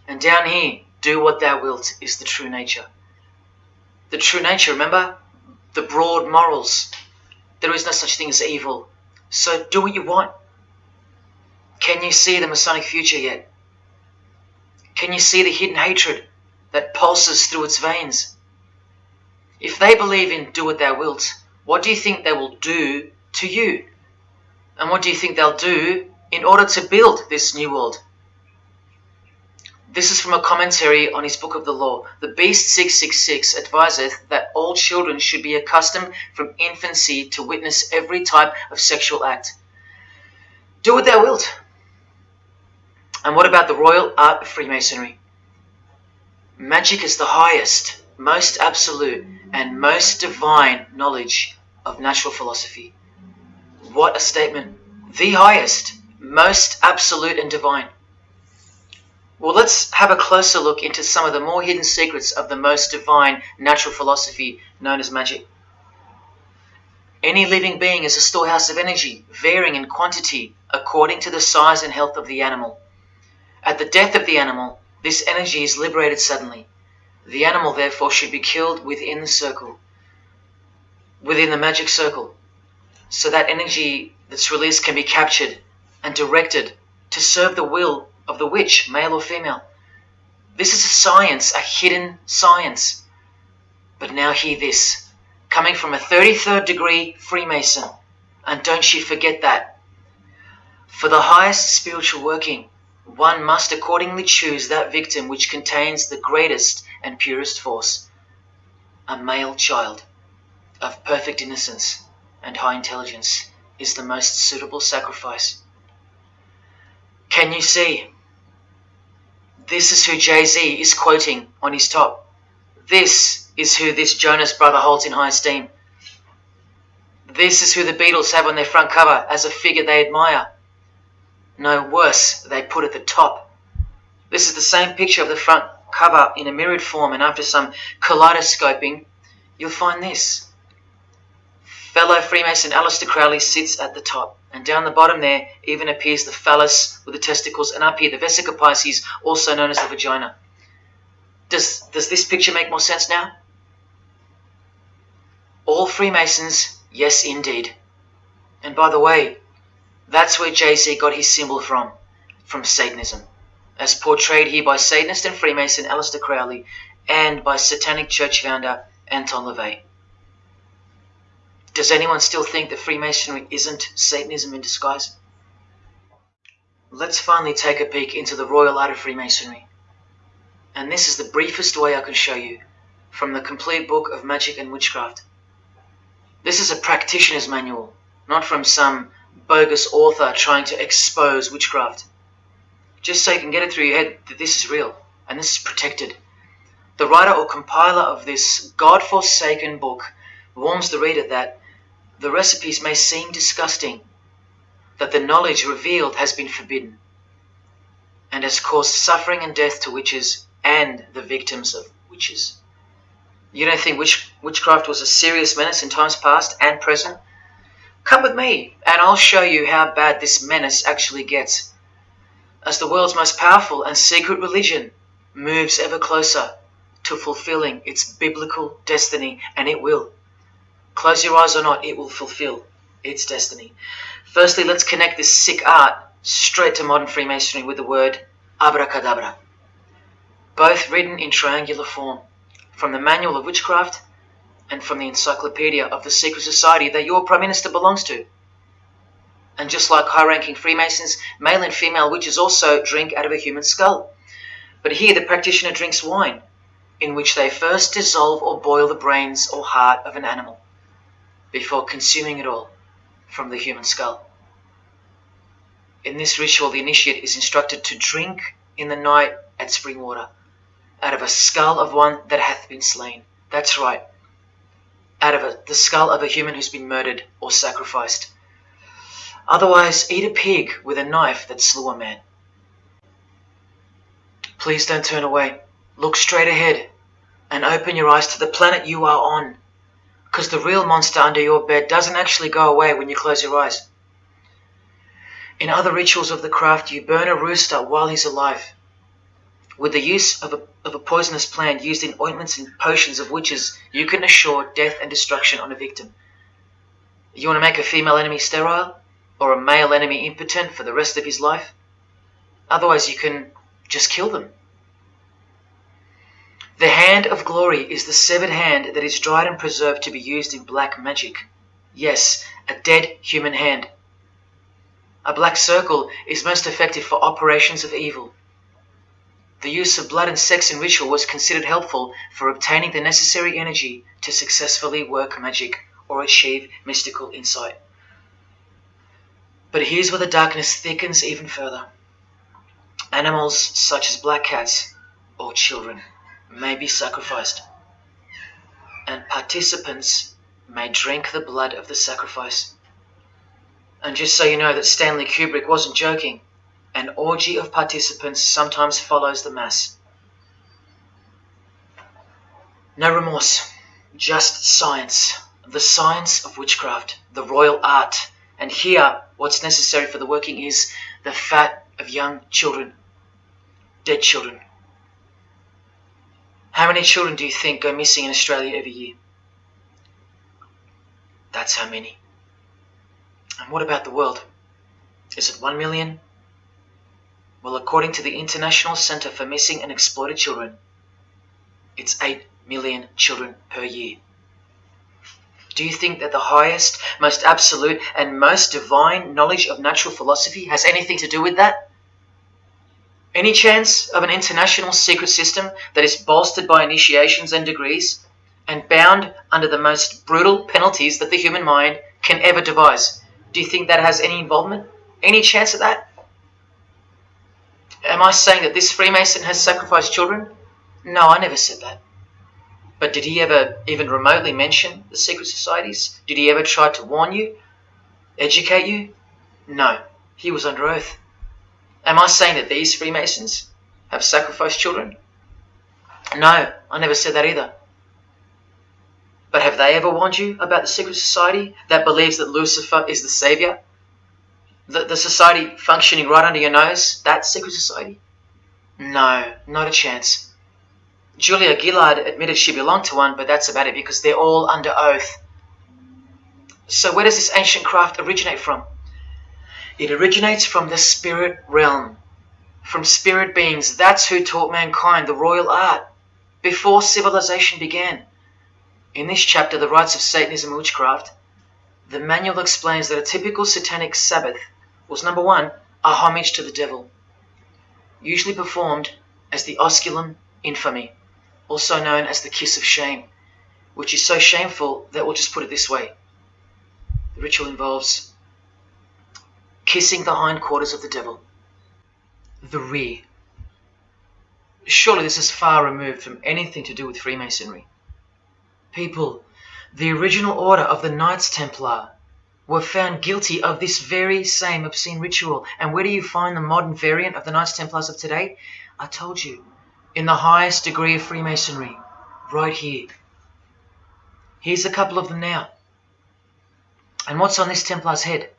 And down here, do what thou wilt is the true nature. The true nature, remember? The broad morals. There is no such thing as evil. So do what you want. Can you see the Masonic future yet? Can you see the hidden hatred that pulses through its veins? If they believe in do what thou wilt, what do you think they will do to you? And what do you think they'll do in order to build this new world? This is from a commentary on his book of the law. The Beast 666 adviseth that all children should be accustomed from infancy to witness every type of sexual act. Do what thou wilt. And what about the royal art of Freemasonry? Magic is the highest, most absolute, and most divine knowledge of natural philosophy. What a statement. The highest, most absolute and divine. Well, let's have a closer look into some of the more hidden secrets of the most divine natural philosophy known as magic. Any living being is a storehouse of energy, varying in quantity according to the size and health of the animal. At the death of the animal, this energy is liberated suddenly. The animal, therefore, should be killed within the circle, within the magic circle, so that energy that's released can be captured and directed to serve the will of the witch, male or female. This is a science, a hidden science. But now hear this, coming from a 33rd degree Freemason, and don't you forget that. For the highest spiritual working, one must accordingly choose that victim which contains the greatest and purest force, a male child of perfect innocence and high intelligence is the most suitable sacrifice. Can you see? This is who Jay-Z is quoting on his top. This is who this Jonas brother holds in high esteem. This is who the Beatles have on their front cover as a figure they admire. No worse, they put at the top. This is the same picture of the front cover in a mirrored form, and after some kaleidoscoping, you'll find this. Fellow Freemason Aleister Crowley sits at the top, and down the bottom there even appears the phallus with the testicles, and up here the vesica Pisces, also known as the vagina. Does this picture make more sense now? All Freemasons, yes indeed. And by the way, that's where Jay-Z got his symbol from Satanism, as portrayed here by Satanist and Freemason Aleister Crowley and by Satanic Church founder Anton LaVey. Does anyone still think that Freemasonry isn't Satanism in disguise? Let's finally take a peek into the royal art of Freemasonry. And this is the briefest way I can show you from the complete book of Magic and Witchcraft. This is a practitioner's manual, not from some bogus author trying to expose witchcraft. Just so you can get it through your head that this is real and this is protected. The writer or compiler of this God-forsaken book warns the reader that the recipes may seem disgusting, that the knowledge revealed has been forbidden, and has caused suffering and death to witches and the victims of witches. You don't think witchcraft was a serious menace in times past and present? Come with me, and I'll show you how bad this menace actually gets, as the world's most powerful and secret religion moves ever closer to fulfilling its biblical destiny, and it will. Close your eyes or not, it will fulfill its destiny. Firstly, let's connect this sick art straight to modern Freemasonry with the word abracadabra, both written in triangular form, from the Manual of Witchcraft and from the Encyclopedia of the Secret Society that your Prime Minister belongs to. And just like high-ranking Freemasons, male and female witches also drink out of a human skull. But here the practitioner drinks wine, in which they first dissolve or boil the brains or heart of an animal, before consuming it all from the human skull. In this ritual, the initiate is instructed to drink in the night at spring water, out of a skull of one that hath been slain. That's right, out of the skull of a human who's been murdered or sacrificed. Otherwise, eat a pig with a knife that slew a man. Please don't turn away. Look straight ahead and open your eyes to the planet you are on, because the real monster under your bed doesn't actually go away when you close your eyes. In other rituals of the craft, you burn a rooster while he's alive, with the use of a poisonous plant used in ointments and potions of witches. You can assure death and destruction on a victim. You want to make a female enemy sterile, or a male enemy impotent for the rest of his life? Otherwise, you can just kill them. The hand of glory is the severed hand that is dried and preserved to be used in black magic. Yes, a dead human hand. A black circle is most effective for operations of evil. The use of blood and sex in ritual was considered helpful for obtaining the necessary energy to successfully work magic or achieve mystical insight. But here's where the darkness thickens even further. Animals such as black cats or children may be sacrificed, and participants may drink the blood of the sacrifice. And just so you know that Stanley Kubrick wasn't joking, an orgy of participants sometimes follows the mass. No remorse, just science. The science of witchcraft, the royal art. And here, what's necessary for the working is the fat of young children, dead children. How many children do you think go missing in Australia every year? That's how many. And what about the world? Is it 1 million? Well, according to the International Centre for Missing and Exploited Children, it's 8 million children per year. Do you think that the highest, most absolute, and most divine knowledge of natural philosophy has anything to do with that? Any chance of an international secret system that is bolstered by initiations and degrees, and bound under the most brutal penalties that the human mind can ever devise? Do you think that has any involvement? Any chance of that? Am I saying that this Freemason has sacrificed children? No, I never said that. But did he ever even remotely mention the secret societies? Did he ever try to warn you? Educate you? No, he was under oath. Am I saying that these Freemasons have sacrificed children? No, I never said that either. But have they ever warned you about the secret society that believes that Lucifer is the savior? The society functioning right under your nose, that secret society? No, not a chance. Julia Gillard admitted she belonged to one, but that's about it because they're all under oath. So where does this ancient craft originate from? It originates from the spirit realm, from spirit beings. That's who taught mankind the royal art before civilization began. In this chapter, The Rites of Satanism and Witchcraft, the manual explains that a typical satanic Sabbath was, number one, a homage to the devil, usually performed as the osculum infami, also known as the kiss of shame, which is so shameful that we'll just put it this way. The ritual involves kissing the hindquarters of the devil, the rear. Surely this is far removed from anything to do with Freemasonry. People, the original order of the Knights Templar were found guilty of this very same obscene ritual. And where do you find the modern variant of the Knights Templars of today? I told you, in the highest degree of Freemasonry, right here. Here's a couple of them now. And what's on this Templar's head?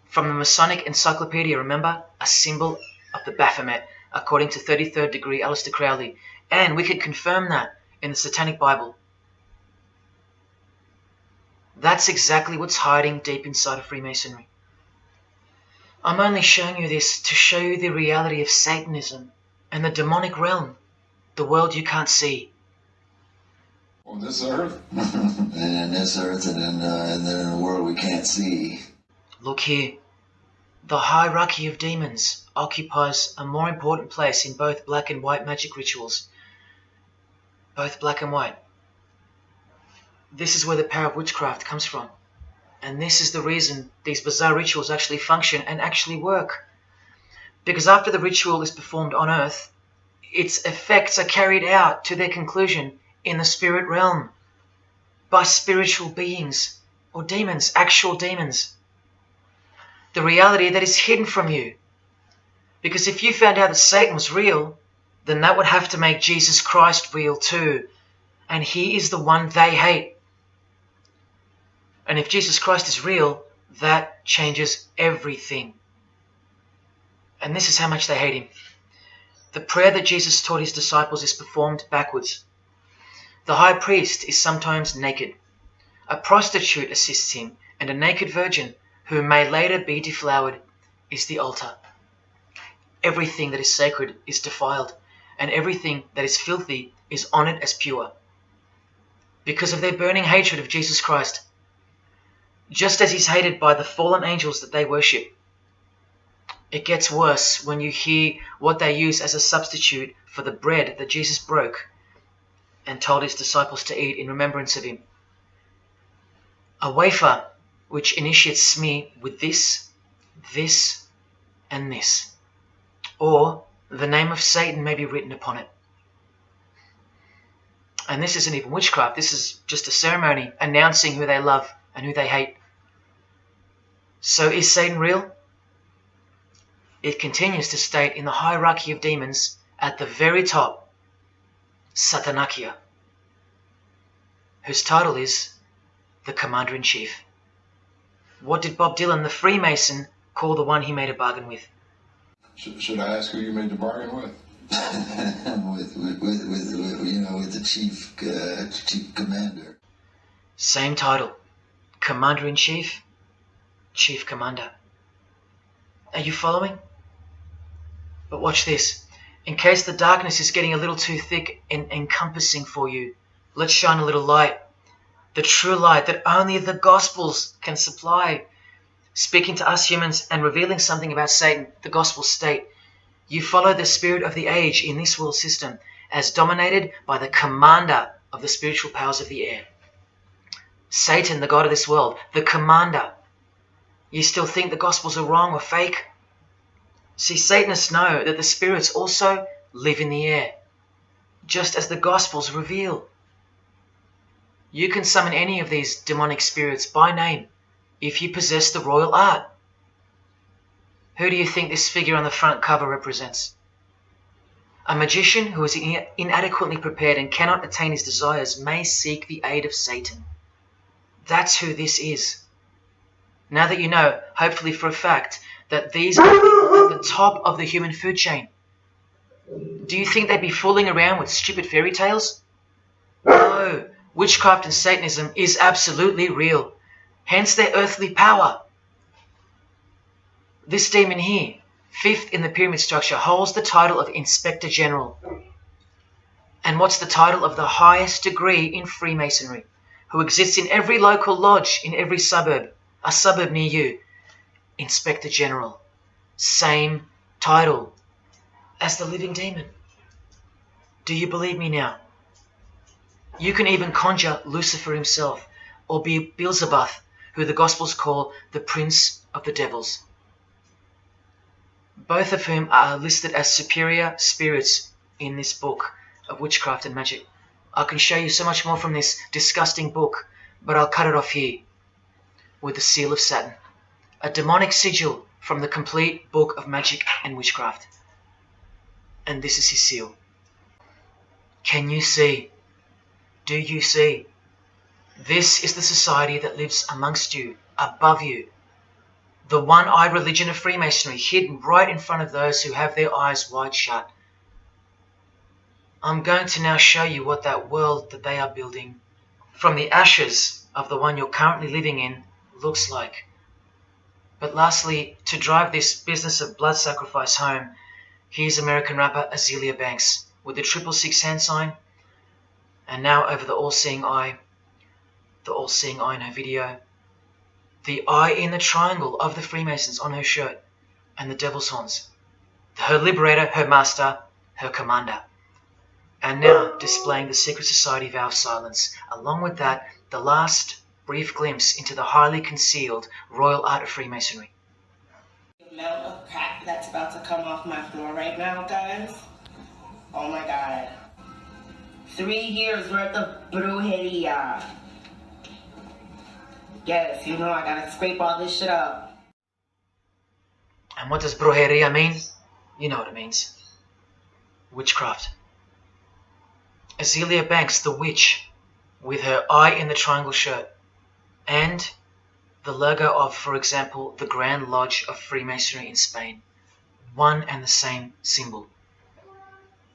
From the Masonic Encyclopedia, remember? A symbol of the Baphomet, according to 33rd degree Aleister Crowley. And we can confirm that in the Satanic Bible. That's exactly what's hiding deep inside of Freemasonry. I'm only showing you this to show you the reality of Satanism and the demonic realm, the world you can't see. On this earth? And in this earth and then in the world we can't see. Look here. The hierarchy of demons occupies a more important place in both black and white magic rituals. Both black and white. This is where the power of witchcraft comes from. And this is the reason these bizarre rituals actually function and actually work. Because after the ritual is performed on earth, its effects are carried out to their conclusion in the spirit realm by spiritual beings or demons, actual demons. The reality that is hidden from you. Because if you found out that Satan was real, then that would have to make Jesus Christ real too. And he is the one they hate. And if Jesus Christ is real, that changes everything. And this is how much they hate him. The prayer that Jesus taught his disciples is performed backwards. The high priest is sometimes naked. A prostitute assists him, and a naked virgin, who may later be deflowered, is the altar. Everything that is sacred is defiled, and everything that is filthy is honored as pure. Because of their burning hatred of Jesus Christ, just as he's hated by the fallen angels that they worship. It gets worse when you hear what they use as a substitute for the bread that Jesus broke and told his disciples to eat in remembrance of him. A wafer which initiates me with this, this, and this. Or the name of Satan may be written upon it. And this isn't even witchcraft. This is just a ceremony announcing who they love and who they hate. So is Satan real? It continues to state in the hierarchy of demons at the very top, Satanakia, whose title is the Commander-in-Chief. What did Bob Dylan, the Freemason, call the one he made a bargain with? Should I ask who you made the bargain with? with the chief commander. Same title, Commander-in-Chief, Chief Commander. Are you following? But watch this. In case the darkness is getting a little too thick and encompassing for you, let's shine a little light. The true light that only the Gospels can supply. Speaking to us humans and revealing something about Satan, the Gospels state, you follow the spirit of the age in this world system as dominated by the commander of the spiritual powers of the air. Satan, the god of this world, the commander. You still think the Gospels are wrong or fake? See, Satanists know that the spirits also live in the air, just as the Gospels reveal. You can summon any of these demonic spirits by name if you possess the royal art. Who do you think this figure on the front cover represents? A magician who is inadequately prepared and cannot attain his desires may seek the aid of Satan. That's who this is. Now that you know, hopefully for a fact, that these are people at the top of the human food chain, do you think they'd be fooling around with stupid fairy tales? No, witchcraft and Satanism is absolutely real, hence their earthly power. This demon here, fifth in the pyramid structure, holds the title of Inspector General. And what's the title of the highest degree in Freemasonry, who exists in every local lodge in every suburb, a suburb near you? Inspector General. Same title as the living demon. Do you believe me now? You can even conjure Lucifer himself, or be Beelzebub, who the Gospels call the Prince of the Devils. Both of whom are listed as superior spirits in this book of witchcraft and magic. I can show you so much more from this disgusting book, but I'll cut it off here with the seal of Saturn, a demonic sigil from the complete book of magic and witchcraft. And this is his seal. Can you see? Do you see? This is the society that lives amongst you, above you. The one-eyed religion of Freemasonry, hidden right in front of those who have their eyes wide shut. I'm going to now show you what that world that they are building, from the ashes of the one you're currently living in, looks like. But lastly, to drive this business of blood sacrifice home, here's American rapper Azealia Banks with the 666 hand sign, and now over the all-seeing eye in her video, the eye in the triangle of the Freemasons on her shirt, and the devil's horns, her liberator, her master, her commander. And now displaying the secret society vow of silence. Along with that, the last brief glimpse into the highly concealed royal art of Freemasonry. The amount of crap that's about to come off my floor right now, guys. Oh my god. 3 years worth of brujeria. Yes, you know I gotta scrape all this shit up. And what does brujeria mean? You know what it means. Witchcraft. Azealia Banks, the witch, with her eye in the triangle shirt, and the logo of, for example, the Grand Lodge of Freemasonry in Spain. one and the same symbol.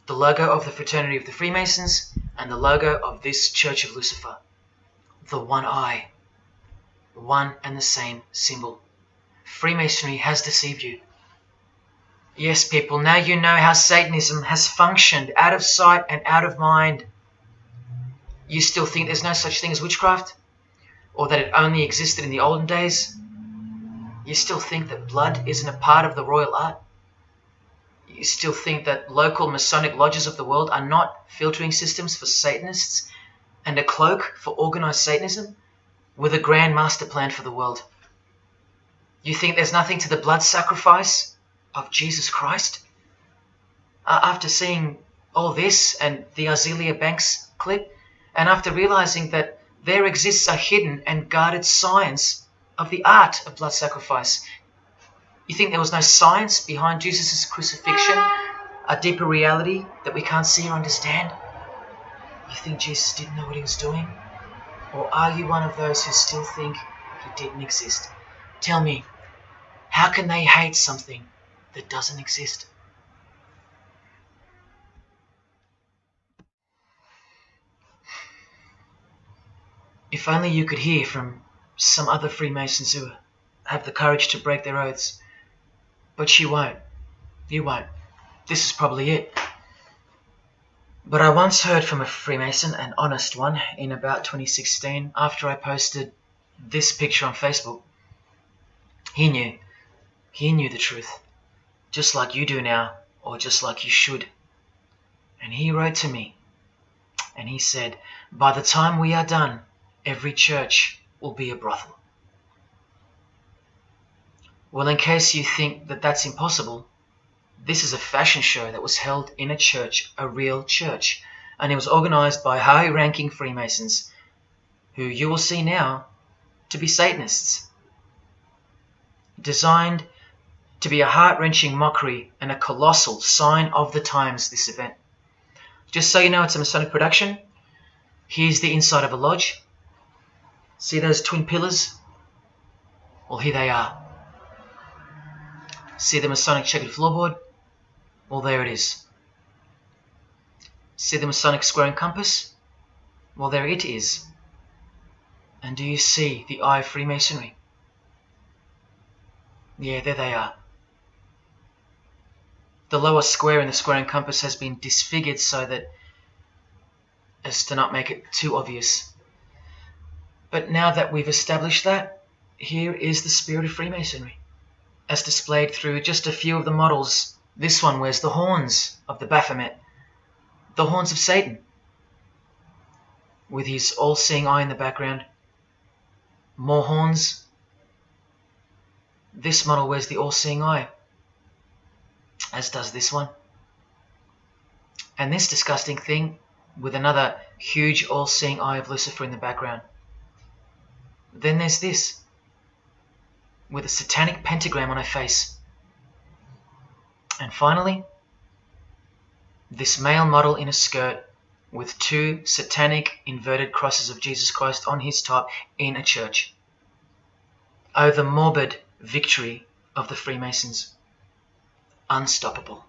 The logo of the Fraternity of the Freemasons and the logo of this Church of Lucifer. The one eye. One and the same symbol. Freemasonry has deceived you. Yes, people, now you know how Satanism has functioned out of sight and out of mind. You still think there's no such thing as witchcraft? Or that it only existed in the olden days? You still think that blood isn't a part of the royal art? You still think that local Masonic lodges of the world are not filtering systems for Satanists and a cloak for organized Satanism with a grand master plan for the world? You think there's nothing to the blood sacrifice of Jesus Christ? After seeing all this and the Azealia Banks clip, and after realizing that there exists a hidden and guarded science of the art of blood sacrifice, you think there was no science behind Jesus' crucifixion, a deeper reality that we can't see or understand? You think Jesus didn't know what he was doing? Or are you one of those who still think he didn't exist? Tell me, how can they hate something that doesn't exist? If only you could hear from some other Freemasons who have the courage to break their oaths. But you won't. You won't. This is probably it. But I once heard from a Freemason, an honest one, in about 2016, after I posted this picture on Facebook. He knew. He knew the truth. Just like you do now, or just like you should. And he wrote to me. And he said, by the time we are done, every church will be a brothel. Well, in case you think that that's impossible, this is a fashion show that was held in a church, a real church, and it was organized by high-ranking Freemasons, who you will see now to be Satanists. Designed to be a heart-wrenching mockery and a colossal sign of the times, this event. Just so you know, it's a Masonic production. Here's the inside of a lodge. See those twin pillars? Well, here they are. See the Masonic checkered floorboard? Well, there it is. See the Masonic square and compass? Well, there it is. And do you see the eye of Freemasonry? Yeah, there they are. The lower square in the square and compass has been disfigured so that as to not make it too obvious. But now that we've established that, here is the spirit of Freemasonry, as displayed through just a few of the models. This one wears the horns of the Baphomet, the horns of Satan, with his all-seeing eye in the background. More horns. This model wears the all-seeing eye, as does this one. And this disgusting thing with another huge all-seeing eye of Lucifer in the background. Then there's this, with a satanic pentagram on her face. And finally, this male model in a skirt with two satanic inverted crosses of Jesus Christ on his top in a church. Oh, the morbid victory of the Freemasons. Unstoppable.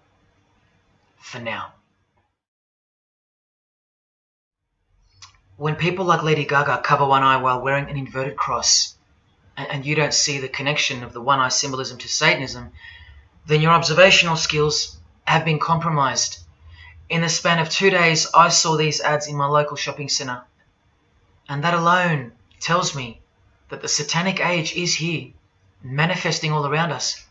For now. When people like Lady Gaga cover one eye while wearing an inverted cross, and you don't see the connection of the one eye symbolism to Satanism, then your observational skills have been compromised. In the span of 2 days, I saw these ads in my local shopping centre. And that alone tells me that the satanic age is here, manifesting all around us,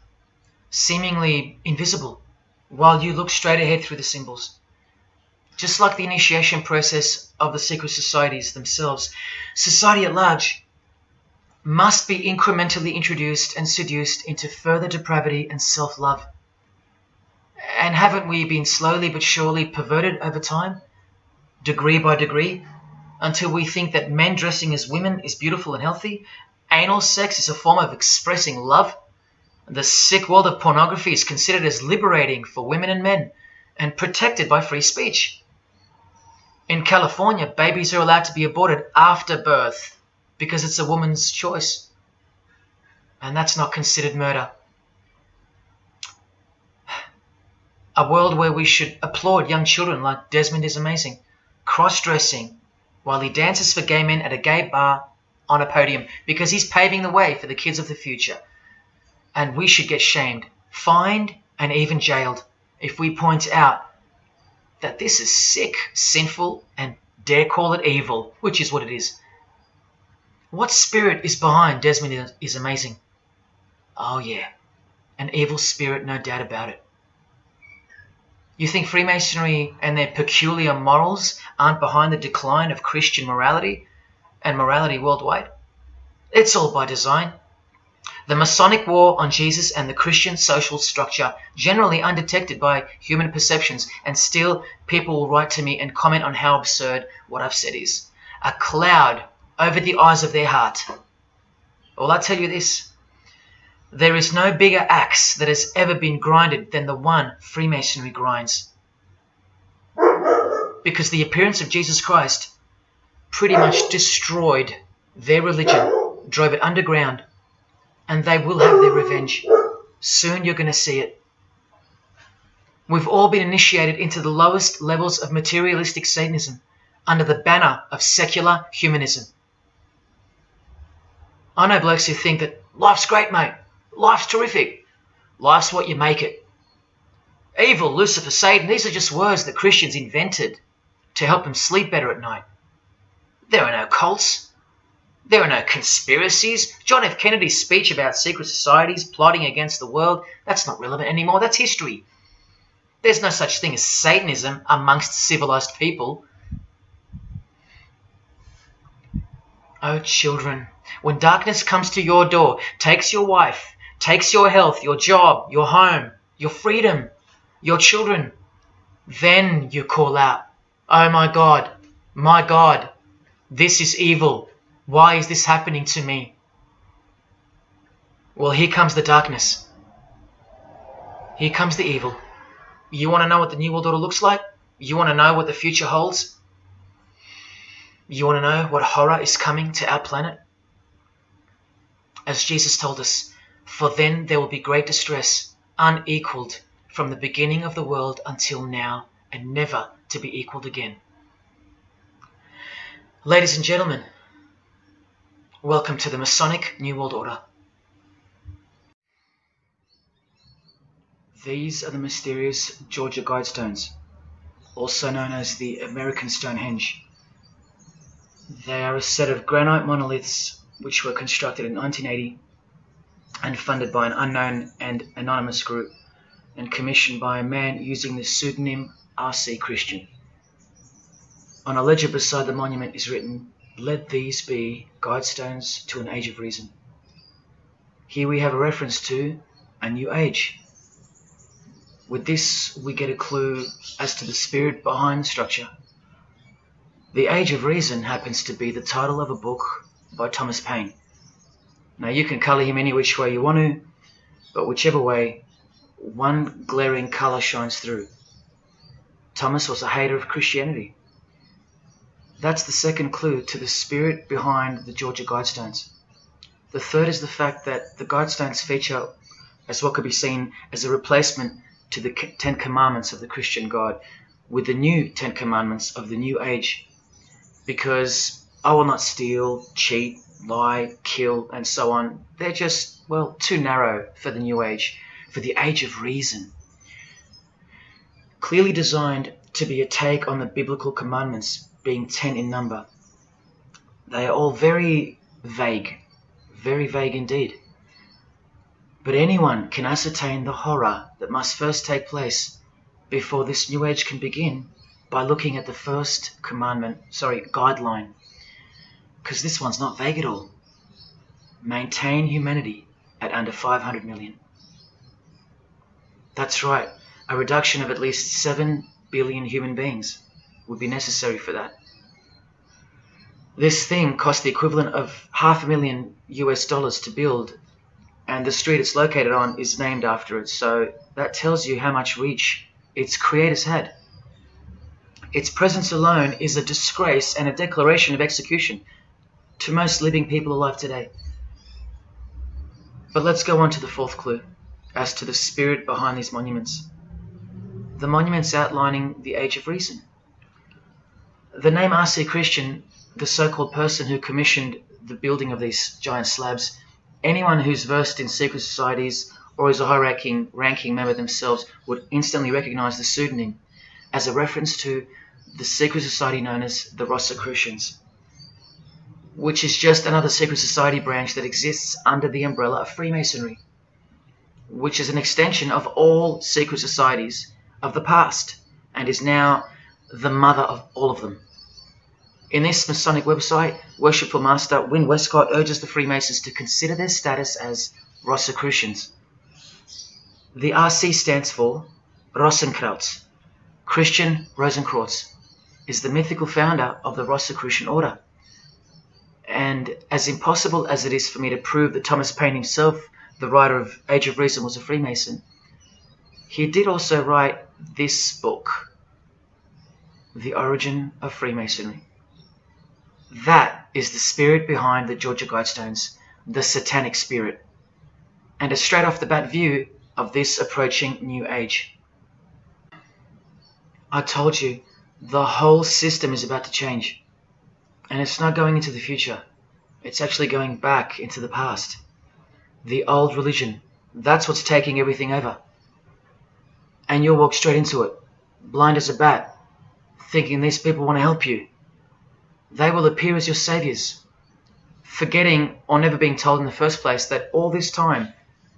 seemingly invisible, while you look straight ahead through the symbols. Just like the initiation process of the secret societies themselves, society at large must be incrementally introduced and seduced into further depravity and self-love. And haven't we been slowly but surely perverted over time, degree by degree, until we think that men dressing as women is beautiful and healthy, anal sex is a form of expressing love, the sick world of pornography is considered as liberating for women and men, and protected by free speech. In California, babies are allowed to be aborted after birth because it's a woman's choice. And that's not considered murder. A world where we should applaud young children like Desmond is amazing, cross-dressing while he dances for gay men at a gay bar on a podium because he's paving the way for the kids of the future. And we should get shamed, fined, and even jailed if we point out that this is sick, sinful, and dare call it evil, which is what it is. What spirit is behind Desmond is amazing? Oh yeah, an evil spirit, no doubt about it. You think Freemasonry and their peculiar morals aren't behind the decline of Christian morality and morality worldwide? It's all by design. The Masonic war on Jesus and the Christian social structure, generally undetected by human perceptions, and still people will write to me and comment on how absurd what I've said is. A cloud over the eyes of their heart. Well, I tell you this, there is no bigger axe that has ever been grinded than the one Freemasonry grinds. Because the appearance of Jesus Christ pretty much destroyed their religion, drove it underground, and they will have their revenge. Soon you're going to see it. We've all been initiated into the lowest levels of materialistic Satanism under the banner of secular humanism. I know blokes who think that life's great, mate. Life's terrific. Life's what you make it. Evil, Lucifer, Satan, these are just words that Christians invented to help them sleep better at night. There are no cults. There are no conspiracies. John F. Kennedy's speech about secret societies plotting against the world, that's not relevant anymore. That's history. There's no such thing as Satanism amongst civilized people. Oh, children, when darkness comes to your door, takes your wife, takes your health, your job, your home, your freedom, your children, then you call out, oh my God, this is evil. Why is this happening to me? Well, here comes the darkness. Here comes the evil. You want to know what the New World Order looks like? You want to know what the future holds? You want to know what horror is coming to our planet? As Jesus told us, for then there will be great distress, unequaled from the beginning of the world until now, and never to be equaled again. Ladies and gentlemen, welcome to the Masonic New World Order. These are the mysterious Georgia Guidestones, also known as the American Stonehenge. They are a set of granite monoliths which were constructed in 1980 and funded by an unknown and anonymous group and commissioned by a man using the pseudonym R.C. Christian. On a ledger beside the monument is written, "Let these be guidestones to an age of reason." Here we have a reference to a new age. With this, we get a clue as to the spirit behind the structure. The Age of Reason happens to be the title of a book by Thomas Paine. Now, you can colour him any which way you want to, but whichever way, one glaring colour shines through. Thomas was a hater of Christianity. That's the second clue to the spirit behind the Georgia Guidestones. The third is the fact that the Guidestones feature as what could be seen as a replacement to the Ten Commandments of the Christian God with the new Ten Commandments of the New Age. Because I will not steal, cheat, lie, kill, and so on. They're just, well, too narrow for the New Age, for the Age of Reason. Clearly designed to be a take on the biblical commandments, being 10 in number. They are all very vague indeed. But anyone can ascertain the horror that must first take place before this New Age can begin by looking at the first guideline. Because this one's not vague at all. Maintain humanity at under 500 million. That's right, a reduction of at least 7 billion human beings would be necessary for that. This thing cost the equivalent of $500,000 US to build, and the street it's located on is named after it, so that tells you how much reach its creators had. Its presence alone is a disgrace and a declaration of execution to most living people alive today. But let's go on to the fourth clue as to the spirit behind these monuments. the monuments outlining the Age of Reason. The name R.C. Christian, the so-called person who commissioned the building of these giant slabs, anyone who's versed in secret societies or is a high-ranking member themselves would instantly recognize the pseudonym as a reference to the secret society known as the Rosicrucians, which is just another secret society branch that exists under the umbrella of Freemasonry, which is an extension of all secret societies of the past and is now the mother of all of them. In this Masonic website, Worshipful Master Win Westcott urges the Freemasons to consider their status as Rosicrucians. The RC stands for Rosenkreuz. Christian Rosenkreuz is the mythical founder of the Rosicrucian order. And as impossible as it is for me to prove that Thomas Paine himself, the writer of Age of Reason, was a Freemason, he did also write this book, The Origin of Freemasonry. That is the spirit behind the Georgia Guidestones, the satanic spirit, and a straight off the bat view of this approaching new age. I told you, the whole system is about to change, and it's not going into the future, it's actually going back into the past. The old religion, that's what's taking everything over. And you'll walk straight into it, blind as a bat, thinking these people want to help you. They will appear as your saviors, forgetting or never being told in the first place that all this time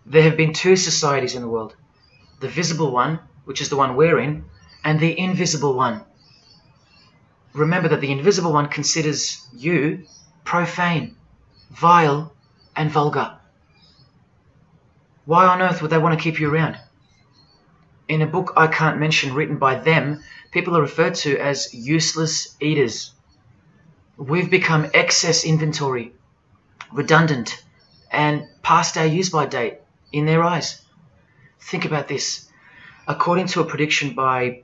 there have been two societies in the world. The visible one, which is the one we're in, and the invisible one. Remember that the invisible one considers you profane, vile, and vulgar. Why on earth would they want to keep you around? In a book I can't mention written by them, people are referred to as useless eaters. We've become excess inventory, redundant, and past our use-by date in their eyes. Think about this. According to a prediction by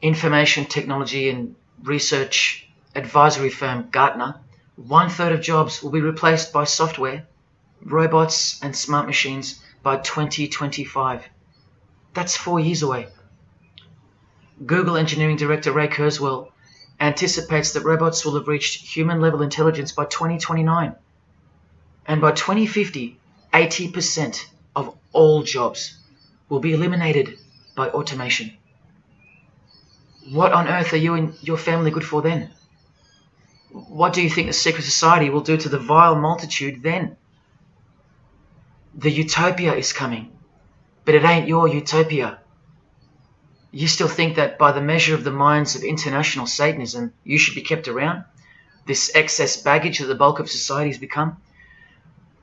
information technology and research advisory firm Gartner, 1/3 of jobs will be replaced by software, robots, and smart machines by 2025. That's 4 years away. Google engineering director Ray Kurzweil anticipates that robots will have reached human-level intelligence by 2029. And by 2050, 80% of all jobs will be eliminated by automation. What on earth are you and your family good for then? What do you think the secret society will do to the vile multitude then? The utopia is coming, but it ain't your utopia. You still think that by the measure of the minds of international Satanism, you should be kept around? This excess baggage that the bulk of society has become?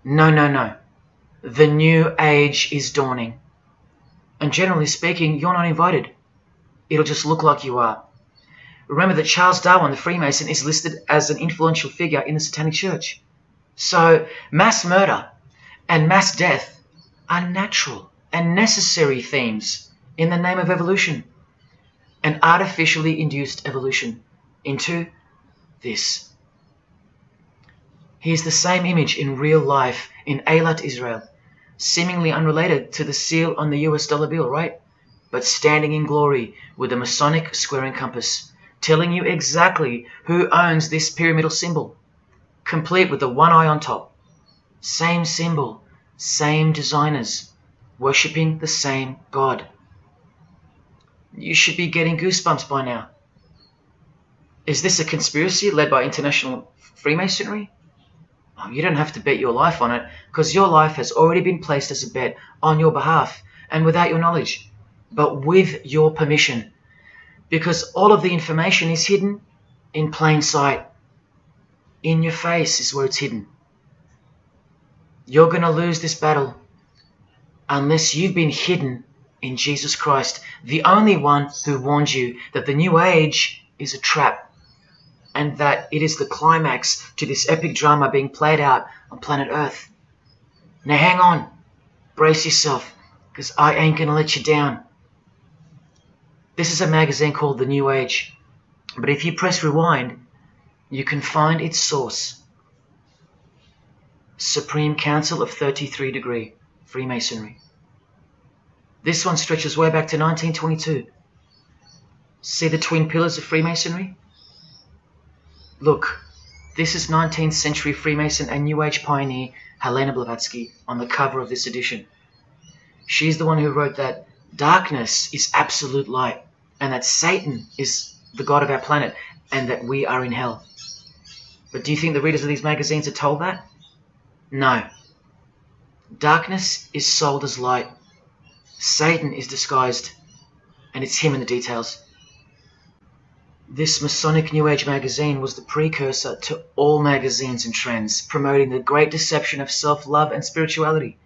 No, no, no. The new age is dawning. And generally speaking, you're not invited. It'll just look like you are. Remember that Charles Darwin, the Freemason, is listed as an influential figure in the Satanic Church. So mass murder and mass death are natural and necessary themes in the name of evolution, an artificially induced evolution into this. Here's the same image in real life in Eilat, Israel, seemingly unrelated to the seal on the US dollar bill, right? But standing in glory with a Masonic square and compass, telling you exactly who owns this pyramidal symbol, complete with the one eye on top. Same symbol, same designers, worshipping the same God. You should be getting goosebumps by now. Is this a conspiracy led by international Freemasonry? Oh, you don't have to bet your life on it, because your life has already been placed as a bet on your behalf and without your knowledge, but with your permission, because all of the information is hidden in plain sight. In your face is where it's hidden. You're going to lose this battle unless you've been hidden in Jesus Christ, the only one who warned you that the new age is a trap and that it is the climax to this epic drama being played out on planet Earth. Now hang on, brace yourself, because I ain't going to let you down. This is a magazine called The New Age, but if you press rewind, you can find its source. Supreme Council of 33 Degree, Freemasonry. This one stretches way back to 1922. See the twin pillars of Freemasonry? Look, this is 19th century Freemason and New Age pioneer Helena Blavatsky on the cover of this edition. She's the one who wrote that darkness is absolute light, and that Satan is the god of our planet, and that we are in hell. But do you think the readers of these magazines are told that? No. Darkness is sold as light. Satan is disguised, and it's him in the details. This Masonic New Age magazine was the precursor to all magazines and trends, promoting the great deception of self-love and spirituality.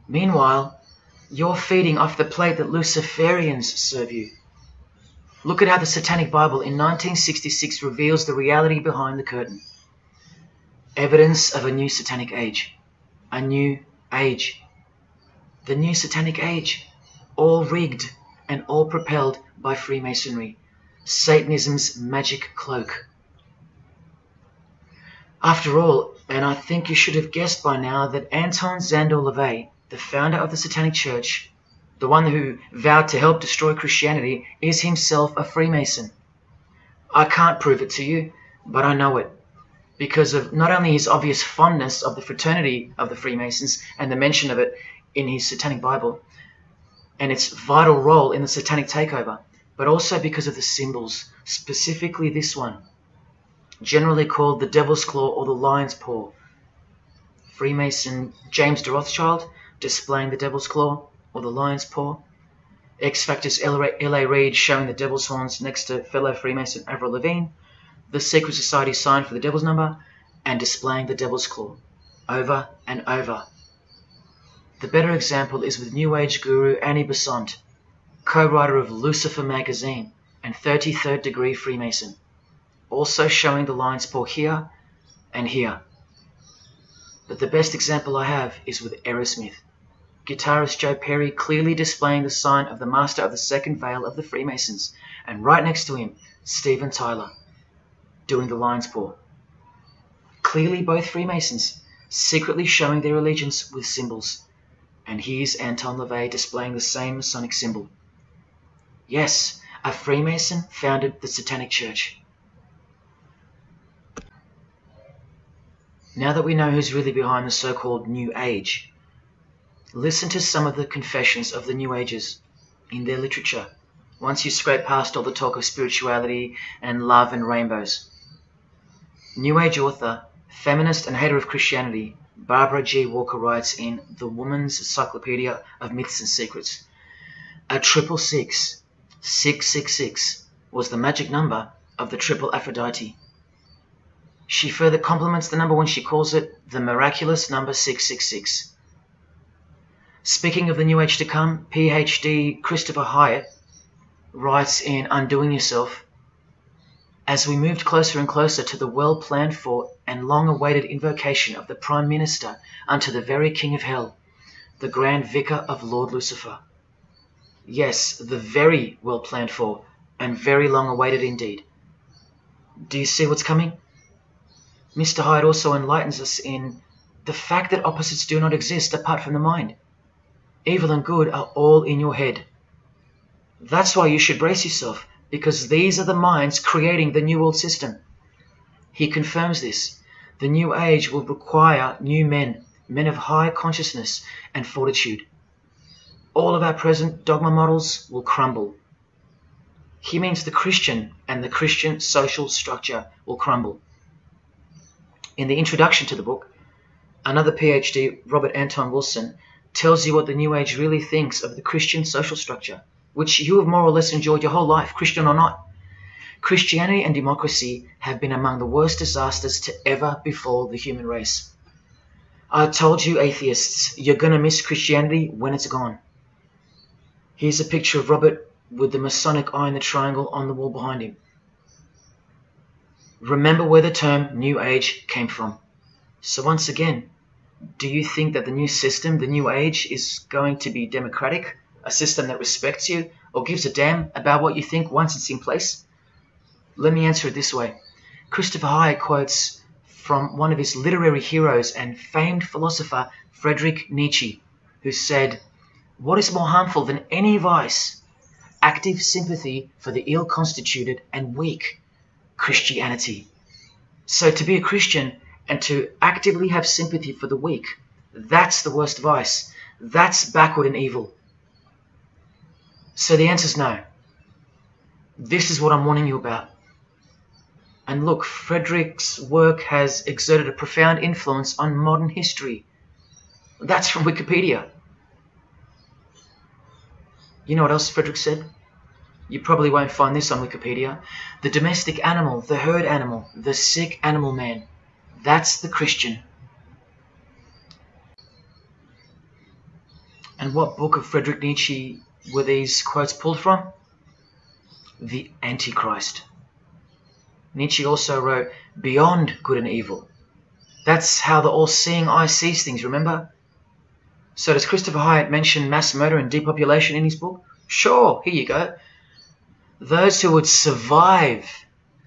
Meanwhile, you're feeding off the plate that Luciferians serve you. Look at how the Satanic Bible in 1966 reveals the reality behind the curtain. Evidence of a new Satanic age. A new age. The new Satanic age. All rigged and all propelled by Freemasonry. Satanism's magic cloak. After all, and I think you should have guessed by now that Anton Szandor LaVey, the founder of the Satanic Church, the one who vowed to help destroy Christianity, is himself a Freemason. I can't prove it to you, but I know it, because of not only his obvious fondness of the fraternity of the Freemasons and the mention of it in his Satanic Bible, and its vital role in the Satanic takeover, but also because of the symbols, specifically this one, generally called the Devil's Claw or the Lion's Paw. Freemason James de Rothschild displaying the Devil's Claw or the Lion's Paw. X-Factor's L.A. Reid showing the Devil's Horns next to fellow Freemason Avril Lavigne. The Secret Society sign for the Devil's Number, and displaying the Devil's Claw over and over. The better example is with New Age guru Annie Besant, co-writer of Lucifer magazine and 33rd degree Freemason, also showing the Lion's Paw here and here. But the best example I have is with Aerosmith, guitarist Joe Perry clearly displaying the sign of the Master of the Second Veil of the Freemasons, and right next to him, Steven Tyler, doing the Lion's Paw. Clearly both Freemasons, secretly showing their allegiance with symbols. And here's Anton LaVey displaying the same Masonic symbol. Yes, a Freemason founded the Satanic Church. Now that we know who's really behind the so-called New Age, listen to some of the confessions of the New Agers in their literature, once you scrape past all the talk of spirituality and love and rainbows. New Age author, feminist and hater of Christianity, Barbara G. Walker writes in The Woman's Encyclopedia of Myths and Secrets, a 666, 666, was the magic number of the triple Aphrodite. She further compliments the number when she calls it the miraculous number 666. Speaking of the New Age to come, PhD Christopher Hyatt writes in Undoing Yourself, as we moved closer and closer to the well-planned for and long-awaited invocation of the Prime Minister unto the very King of Hell, the Grand Vicar of Lord Lucifer. Yes, the very well-planned for and very long-awaited indeed. Do you see what's coming? Mr. Hyde also enlightens us in the fact that opposites do not exist apart from the mind. Evil and good are all in your head. That's why you should brace yourself, because these are the minds creating the New World System. He confirms this. The New Age will require new men, men of high consciousness and fortitude. All of our present dogma models will crumble. He means the Christian and the Christian social structure will crumble. In the introduction to the book, another PhD, Robert Anton Wilson, tells you what the New Age really thinks of the Christian social structure, which you have more or less enjoyed your whole life, Christian or not. Christianity and democracy have been among the worst disasters to ever befall the human race. I told you, atheists, you're going to miss Christianity when it's gone. Here's a picture of Robert with the Masonic eye in the triangle on the wall behind him. Remember where the term New Age came from. So once again, do you think that the new system, the New Age, is going to be democratic, a system that respects you or gives a damn about what you think once it's in place? Let me answer it this way. Christopher Hyatt quotes from one of his literary heroes and famed philosopher Friedrich Nietzsche, who said, "What is more harmful than any vice? active sympathy for the ill-constituted and weak Christianity. So to be a Christian and to actively have sympathy for the weak, that's the worst vice. That's backward and evil. So the answer is no. This is what I'm warning you about. And look, Frederick's work has exerted a profound influence on modern history. That's from Wikipedia. You know what else Frederick said? You probably won't find this on Wikipedia. The domestic animal, the herd animal, the sick animal man. That's the Christian. And what book of Friedrich Nietzsche were these quotes pulled from? The Antichrist. Nietzsche also wrote Beyond Good and Evil. That's how the all-seeing eye sees things, remember? So does Christopher Hyatt mention mass murder and depopulation in his book? Sure, here you go. Those who would survive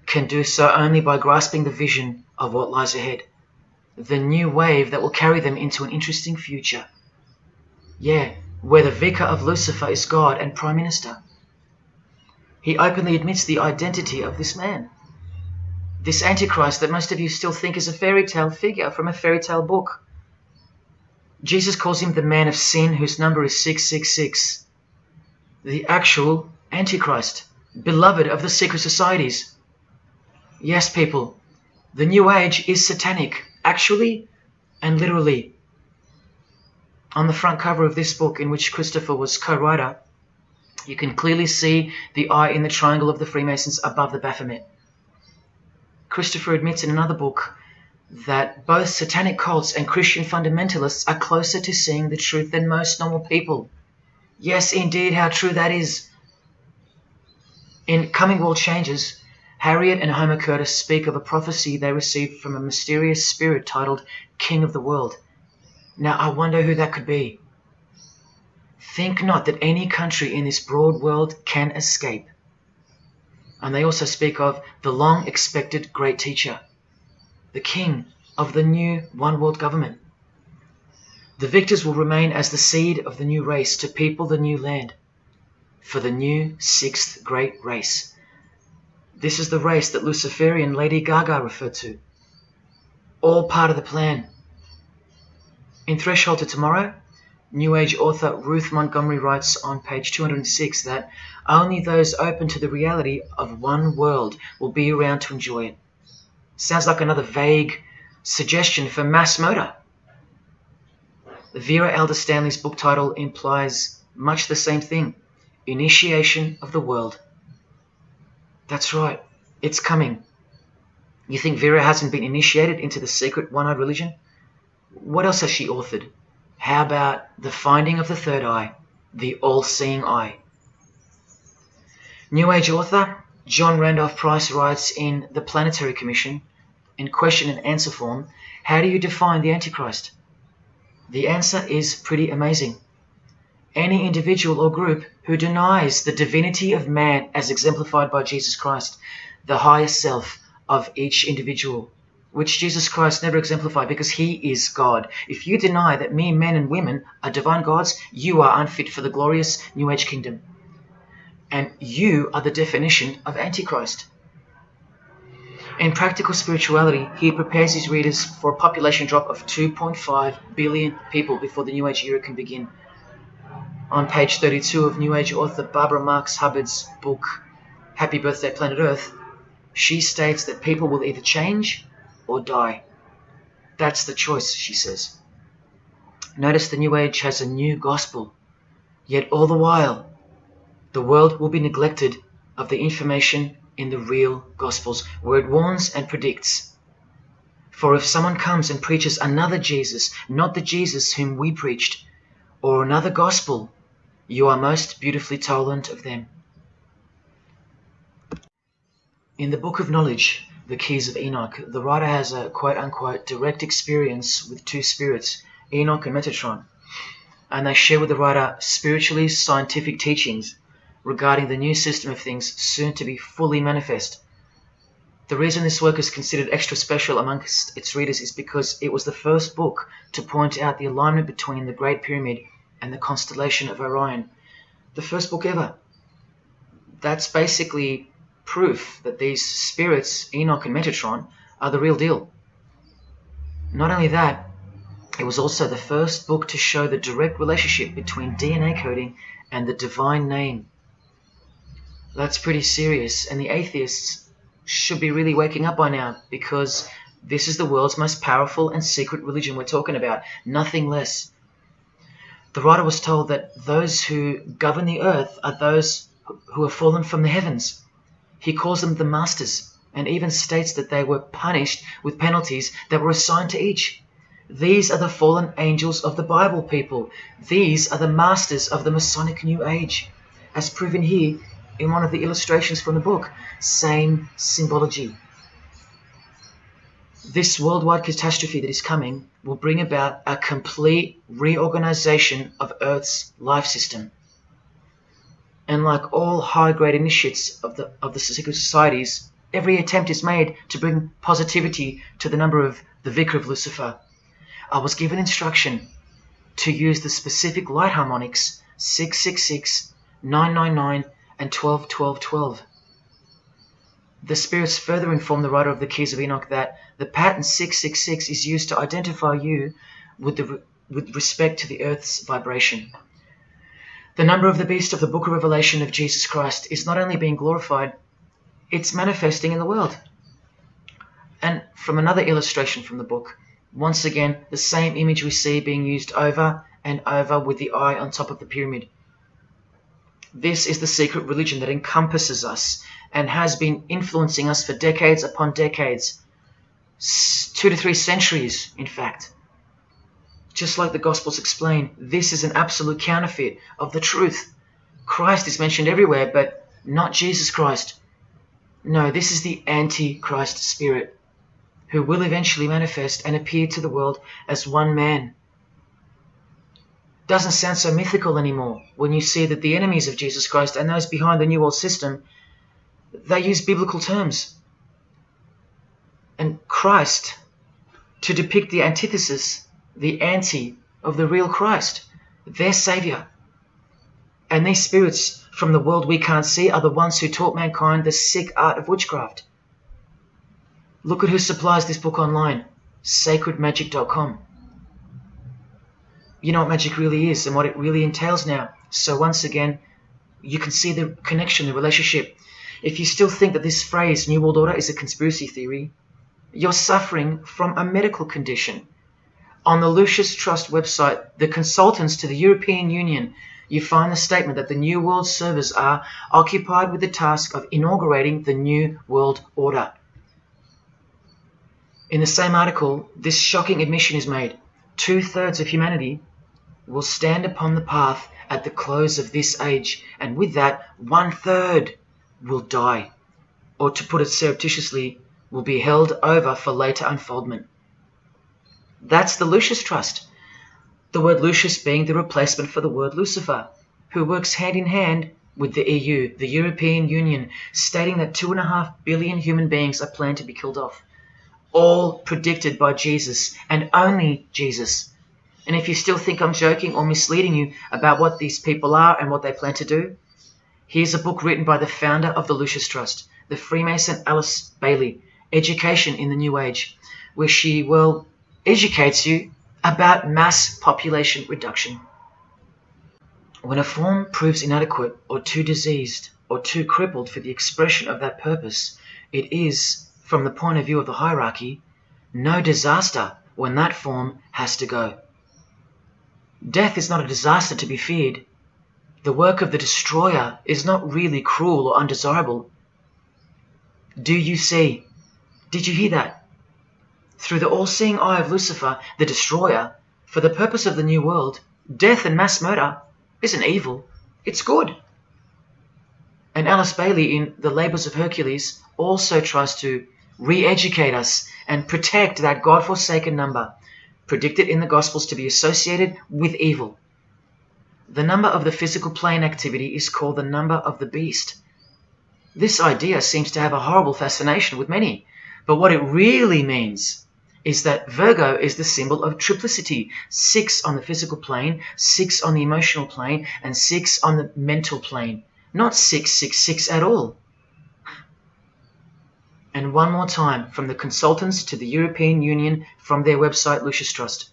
can do so only by grasping the vision of what lies ahead. The new wave that will carry them into an interesting future. Yeah, where the vicar of Lucifer is God and Prime Minister. He openly admits the identity of this man. This Antichrist that most of you still think is a fairy tale figure from a fairy tale book. Jesus calls him the man of sin whose number is 666. The actual Antichrist, beloved of the secret societies. Yes, people, the New Age is satanic, actually and literally. On the front cover of this book, in which Christopher was co-writer, you can clearly see the eye in the triangle of the Freemasons above the Baphomet. Christopher admits in another book that both satanic cults and Christian fundamentalists are closer to seeing the truth than most normal people. Yes, indeed, how true that is. In Coming World Changes, Harriet and Homer Curtis speak of a prophecy they received from a mysterious spirit titled King of the World. Now, I wonder who that could be. Think not that any country in this broad world can escape. And they also speak of the long-expected great teacher, the king of the new one-world government. The victors will remain as the seed of the new race to people the new land, for the new sixth great race. This is the race that Luciferian Lady Gaga referred to. All part of the plan. In Threshold to Tomorrow, New Age author Ruth Montgomery writes on page 206 that only those open to the reality of one world will be around to enjoy it. Sounds like another vague suggestion for mass murder. Vera Elder Stanley's book title implies much the same thing. Initiation of the world. That's right, it's coming. You think Vera hasn't been initiated into the secret one-eyed religion? What else has she authored? How about the finding of the third eye, the all-seeing eye? New Age author John Randolph Price writes in The Planetary Commission, in question and answer form, how do you define the Antichrist? The answer is pretty amazing. Any individual or group who denies the divinity of man as exemplified by Jesus Christ, the higher self of each individual, which Jesus Christ never exemplified because he is God. If you deny that mere men and women are divine gods, you are unfit for the glorious New Age kingdom. And you are the definition of Antichrist. In Practical Spirituality, he prepares his readers for a population drop of 2.5 billion people before the New Age era can begin. On page 32 of New Age author Barbara Marx Hubbard's book, Happy Birthday Planet Earth, she states that people will either change or die. That's the choice, she says. Notice the New Age has a new gospel, yet all the while, the world will be neglected of the information in the real Gospels, where it warns and predicts. For if someone comes and preaches another Jesus, not the Jesus whom we preached, or another gospel, you are most beautifully tolerant of them. In the Book of Knowledge, The Keys of Enoch, the writer has a quote-unquote direct experience with two spirits, Enoch and Metatron, and they share with the writer spiritually scientific teachings regarding the new system of things soon to be fully manifest. The reason this work is considered extra special amongst its readers is because it was the first book to point out the alignment between the Great Pyramid and the constellation of Orion. The first book ever. That's basically proof that these spirits, Enoch and Metatron, are the real deal. Not only that, it was also the first book to show the direct relationship between DNA coding and the divine name. That's pretty serious, and the atheists should be really waking up by now, because this is the world's most powerful and secret religion we're talking about, nothing less. The writer was told that those who govern the earth are those who have fallen from the heavens. He calls them the masters, and even states that they were punished with penalties that were assigned to each. These are the fallen angels of the Bible, people. These are the masters of the Masonic New Age, as proven here in one of the illustrations from the book. Same symbology. This worldwide catastrophe that is coming will bring about a complete reorganization of Earth's life system. And like all high-grade initiates of the secret societies, every attempt is made to bring positivity to the number of the Vicar of Lucifer. I was given instruction to use the specific light harmonics 666, 999, and 12, 12, 12. The spirits further inform the writer of the Keys of Enoch that the pattern 666 is used to identify you with respect to the earth's vibration. The number of the beast of the Book of Revelation of Jesus Christ is not only being glorified, it's manifesting in the world. And from another illustration from the book, once again, the same image we see being used over and over with the eye on top of the pyramid. This is the secret religion that encompasses us and has been influencing us for decades upon decades. 2 to 3 centuries, in fact. Just like the Gospels explain, this is an absolute counterfeit of the truth. Christ is mentioned everywhere, but not Jesus Christ. No, this is the Antichrist spirit, who will eventually manifest and appear to the world as one man. Doesn't sound so mythical anymore when you see that the enemies of Jesus Christ and those behind the New World System, they use biblical terms. And Christ, to depict the antithesis, the anti of the real Christ, their Saviour. And these spirits from the world we can't see are the ones who taught mankind the sick art of witchcraft. Look at who supplies this book online, sacredmagic.com. You know what magic really is and what it really entails now. So once again, you can see the connection, the relationship. If you still think that this phrase, New World Order, is a conspiracy theory, you're suffering from a medical condition. On the Lucius Trust website, the consultants to the European Union, you find the statement that the New World servers are occupied with the task of inaugurating the New World Order. In the same article, this shocking admission is made. 2/3 of humanity will stand upon the path at the close of this age, and with that, 1/3 will die, or to put it surreptitiously, will be held over for later unfoldment. That's the Lucius Trust, the word Lucius being the replacement for the word Lucifer, who works hand in hand with the EU, the European Union, stating that 2.5 billion human beings are planned to be killed off, all predicted by Jesus and only Jesus. And if you still think I'm joking or misleading you about what these people are and what they plan to do, here's a book written by the founder of the Lucius Trust, the Freemason Alice Bailey, Education in the New Age, where she, well, educates you about mass population reduction. When a form proves inadequate or too diseased or too crippled for the expression of that purpose, it is, from the point of view of the hierarchy, no disaster when that form has to go. Death is not a disaster to be feared. The work of the destroyer is not really cruel or undesirable. Do you see? Did you hear that? Through the all-seeing eye of Lucifer, the destroyer, for the purpose of the new world, death and mass murder isn't evil, it's good. And Alice Bailey in The Labours of Hercules also tries to re-educate us and protect that God-forsaken number, predicted in the Gospels to be associated with evil. The number of the physical plane activity is called the number of the beast. This idea seems to have a horrible fascination with many, but what it really means is that Virgo is the symbol of triplicity, 6 on the physical plane, 6 on the emotional plane, and 6 on the mental plane. not 666 at all. And one more time, from the consultants to the European Union, from their website Lucius Trust,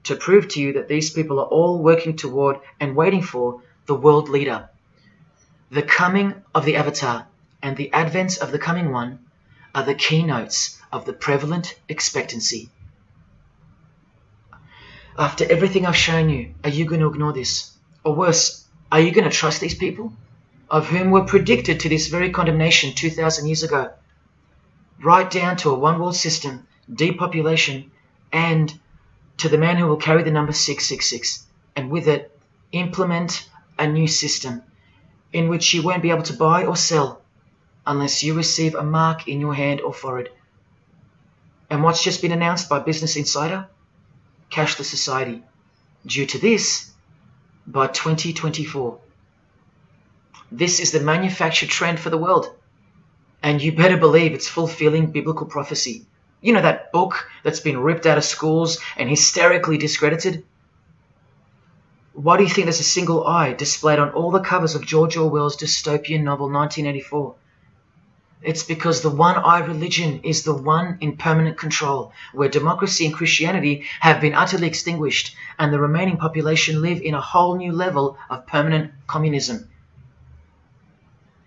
to prove to you that these people are all working toward and waiting for the world leader. The coming of the Avatar and the advent of the coming one are the keynotes of the prevalent expectancy. After everything I've shown you, are you going to ignore this? Or worse, are you going to trust these people, of whom were predicted to this very condemnation 2,000 years ago? Right down to a one-world system, depopulation, and to the man who will carry the number 666, and with it implement a new system in which you won't be able to buy or sell unless you receive a mark in your hand or forehead. And what's just been announced by Business Insider? Cashless society. Due to this, by 2024. This is the manufactured trend for the world. And you better believe it's fulfilling biblical prophecy. You know that book that's been ripped out of schools and hysterically discredited? Why do you think there's a single eye displayed on all the covers of George Orwell's dystopian novel 1984? It's because the one-eye religion is the one in permanent control, where democracy and Christianity have been utterly extinguished, and the remaining population live in a whole new level of permanent communism.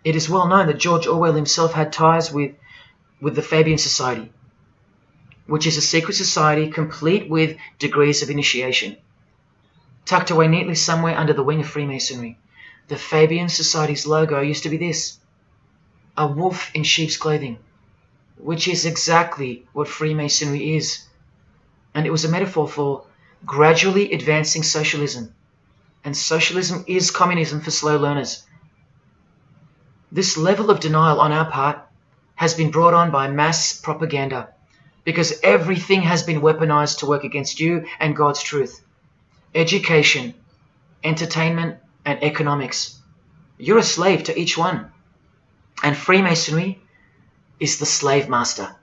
It is well known that George Orwell himself had ties with the Fabian Society, which is a secret society complete with degrees of initiation. Tucked away neatly somewhere under the wing of Freemasonry, the Fabian Society's logo used to be this: a wolf in sheep's clothing, which is exactly what Freemasonry is. And it was a metaphor for gradually advancing socialism. And socialism is communism for slow learners. This level of denial on our part has been brought on by mass propaganda, because everything has been weaponized to work against you and God's truth. Education, entertainment, and economics. You're a slave to each one. And Freemasonry is the slave master.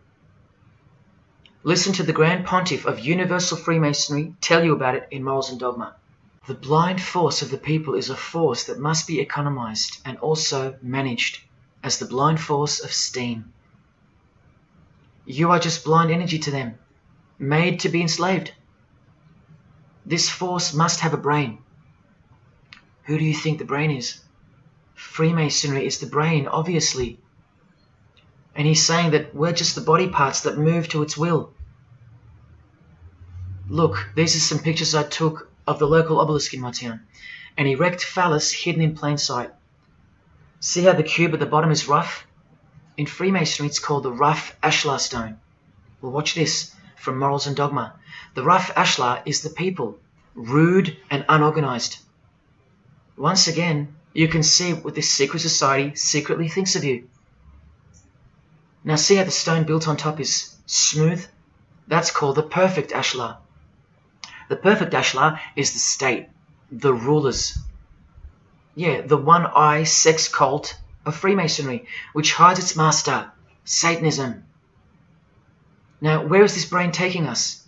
Listen to the Grand Pontiff of Universal Freemasonry tell you about it in Morals and Dogma. The blind force of the people is a force that must be economized and also managed as the blind force of steam. You are just blind energy to them, made to be enslaved. This force must have a brain. Who do you think the brain is? Freemasonry is the brain, obviously. And he's saying that we're just the body parts that move to its will. Look, these are some pictures I took of the local obelisk in my town. An erect phallus hidden in plain sight. See how the cube at the bottom is rough? In Freemasonry it's called the rough ashlar stone. Well, watch this from Morals and Dogma. The rough ashlar is the people, rude and unorganized. Once again, you can see what this secret society secretly thinks of you. Now see how the stone built on top is smooth? That's called the perfect ashlar. The perfect ashlar is the state, the rulers. Yeah, the one-eye sex cult of Freemasonry, which hides its master, Satanism. Now, where is this brain taking us?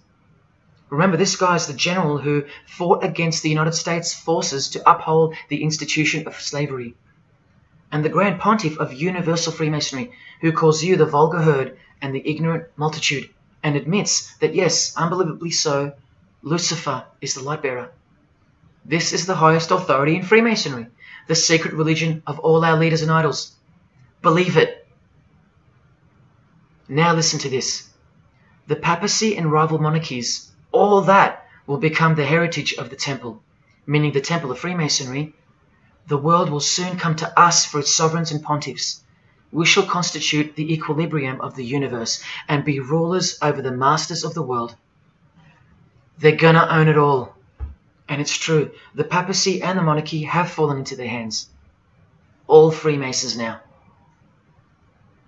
Remember, this guy is the general who fought against the United States forces to uphold the institution of slavery. And the Grand Pontiff of Universal Freemasonry, who calls you the vulgar herd and the ignorant multitude, and admits that, yes, unbelievably so, Lucifer is the light bearer. This is the highest authority in Freemasonry, the secret religion of all our leaders and idols. Believe it. Now listen to this. The papacy and rival monarchies, all that will become the heritage of the temple, meaning the temple of Freemasonry. The world will soon come to us for its sovereigns and pontiffs. We shall constitute the equilibrium of the universe and be rulers over the masters of the world. They're gonna own it all. And it's true, the papacy and the monarchy have fallen into their hands. All Freemasons now.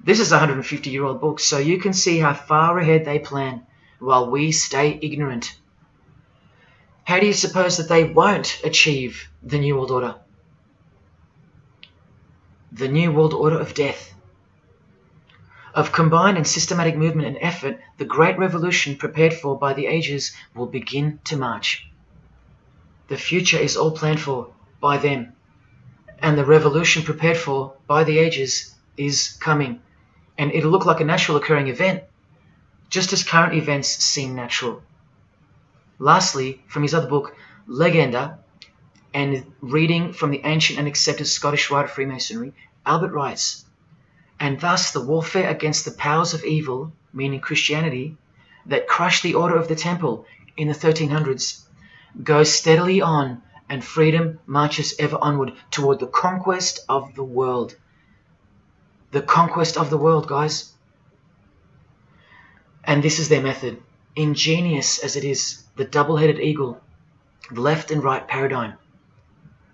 This is a 150-year-old book, so you can see how far ahead they plan, while we stay ignorant. How do you suppose that they won't achieve the New World Order? The New World Order of death. Of combined and systematic movement and effort, the great revolution prepared for by the ages will begin to march. The future is all planned for by them, And the revolution prepared for by the ages is coming. And it'll look like a natural occurring event, just as current events seem natural. Lastly, from his other book, Legenda, and reading from the ancient and accepted Scottish rite of Freemasonry, Albert writes, "And thus the warfare against the powers of evil, meaning Christianity, that crushed the order of the temple in the 1300s, goes steadily on, and freedom marches ever onward toward the conquest of the world." The conquest of the world, guys. And this is their method. Ingenious as it is, the double-headed eagle, the left and right paradigm.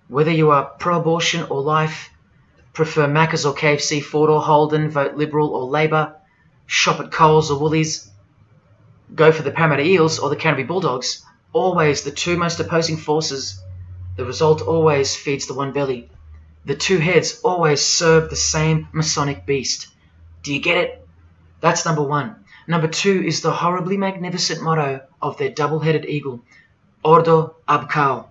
Whether you are pro-abortion or life, prefer Macca's or KFC, Ford or Holden, vote Liberal or Labour, shop at Coles or Woolies, go for the Parramatta Eels or the Canterbury Bulldogs, always the two most opposing forces, the result always feeds the one belly. The two heads always serve the same Masonic beast. Do you get it? That's number one. Number two is the horribly magnificent motto of their double-headed eagle, Ordo ab Chaos.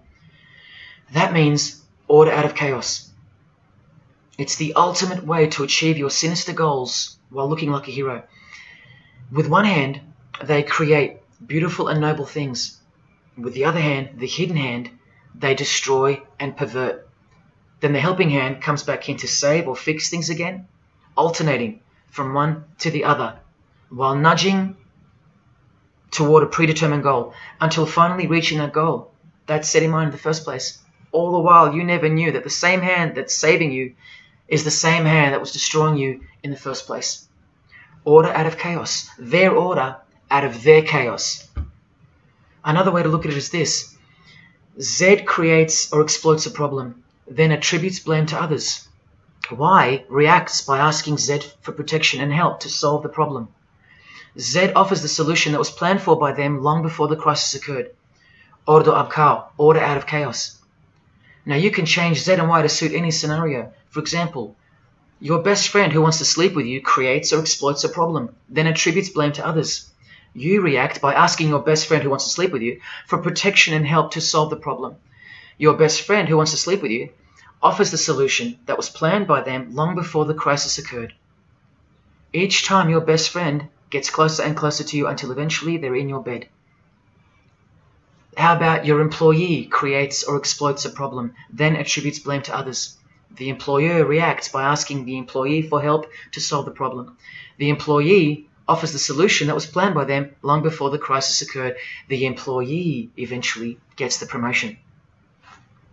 That means order out of chaos. It's the ultimate way to achieve your sinister goals while looking like a hero. With one hand, they create beautiful and noble things. With the other hand, the hidden hand, they destroy and pervert. Then the helping hand comes back in to save or fix things again, alternating from one to the other, while nudging toward a predetermined goal, until finally reaching that goal that's set in mind in the first place. All the while, you never knew that the same hand that's saving you is the same hand that was destroying you in the first place. Order out of chaos. Their order out of their chaos. Another way to look at it is this. Z creates or exploits a problem, then attributes blame to others. Y reacts by asking Z for protection and help to solve the problem. Z offers the solution that was planned for by them long before the crisis occurred. Ordo ab Chaos, order out of chaos. Now you can change Z and Y to suit any scenario. For example, your best friend who wants to sleep with you creates or exploits a problem, then attributes blame to others. You react by asking your best friend who wants to sleep with you for protection and help to solve the problem. Your best friend who wants to sleep with you offers the solution that was planned by them long before the crisis occurred. Each time your best friend gets closer and closer to you until eventually they're in your bed. How about your employee creates or exploits a problem, then attributes blame to others? The employer reacts by asking the employee for help to solve the problem. The employee offers the solution that was planned by them long before the crisis occurred. The employee eventually gets the promotion.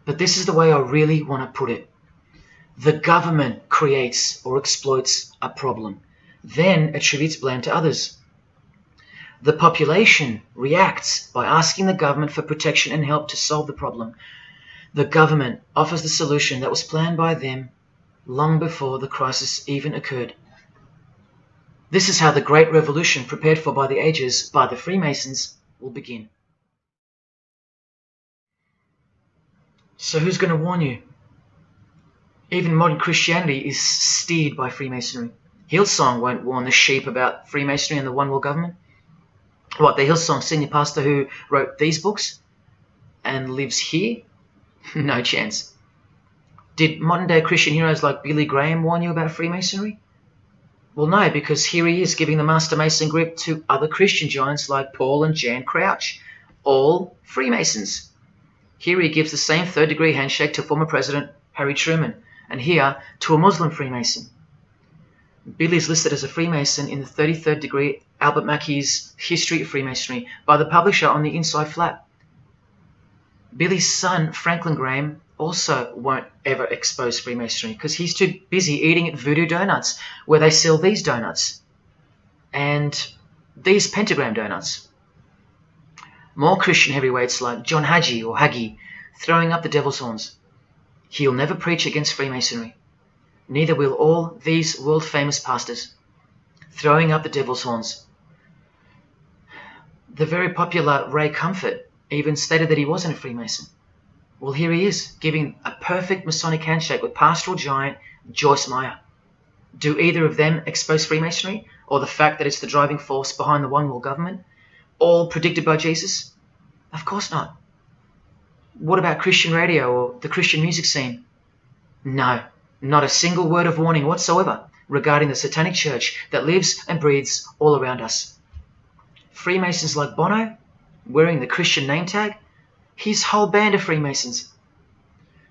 But this is the way I really want to put it. The government creates or exploits a problem, then attributes blame to others. The population reacts by asking the government for protection and help to solve the problem. The government offers the solution that was planned by them long before the crisis even occurred. This is how the Great Revolution, prepared for by the ages by the Freemasons, will begin. So who's going to warn you? Even modern Christianity is steered by Freemasonry. Hillsong won't warn the sheep about Freemasonry and the One World Government. What, the Hillsong senior pastor who wrote these books and lives here? No chance. Did modern day Christian heroes like Billy Graham warn you about Freemasonry? Well, no, because here he is giving the Master Mason grip to other Christian giants like Paul and Jan Crouch, all Freemasons. Here he gives the same third-degree handshake to former President Harry Truman, and here to a Muslim Freemason. Billy is listed as a Freemason in the 33rd degree Albert Mackey's History of Freemasonry by the publisher on the inside flap. Billy's son, Franklin Graham, also won't ever expose Freemasonry because he's too busy eating at Voodoo Donuts, where they sell these donuts and these pentagram donuts. More Christian heavyweights like John Hagee or Hagee throwing up the devil's horns. He'll never preach against Freemasonry. Neither will all these world-famous pastors throwing up the devil's horns. The very popular Ray Comfort even stated that he wasn't a Freemason. Well, here he is, giving a perfect Masonic handshake with pastoral giant Joyce Meyer. Do either of them expose Freemasonry, or the fact that it's the driving force behind the One World Government, all predicted by Jesus? Of course not. What about Christian radio or the Christian music scene? No, not a single word of warning whatsoever regarding the satanic church that lives and breathes all around us. Freemasons like Bono, wearing the Christian name tag, his whole band of Freemasons.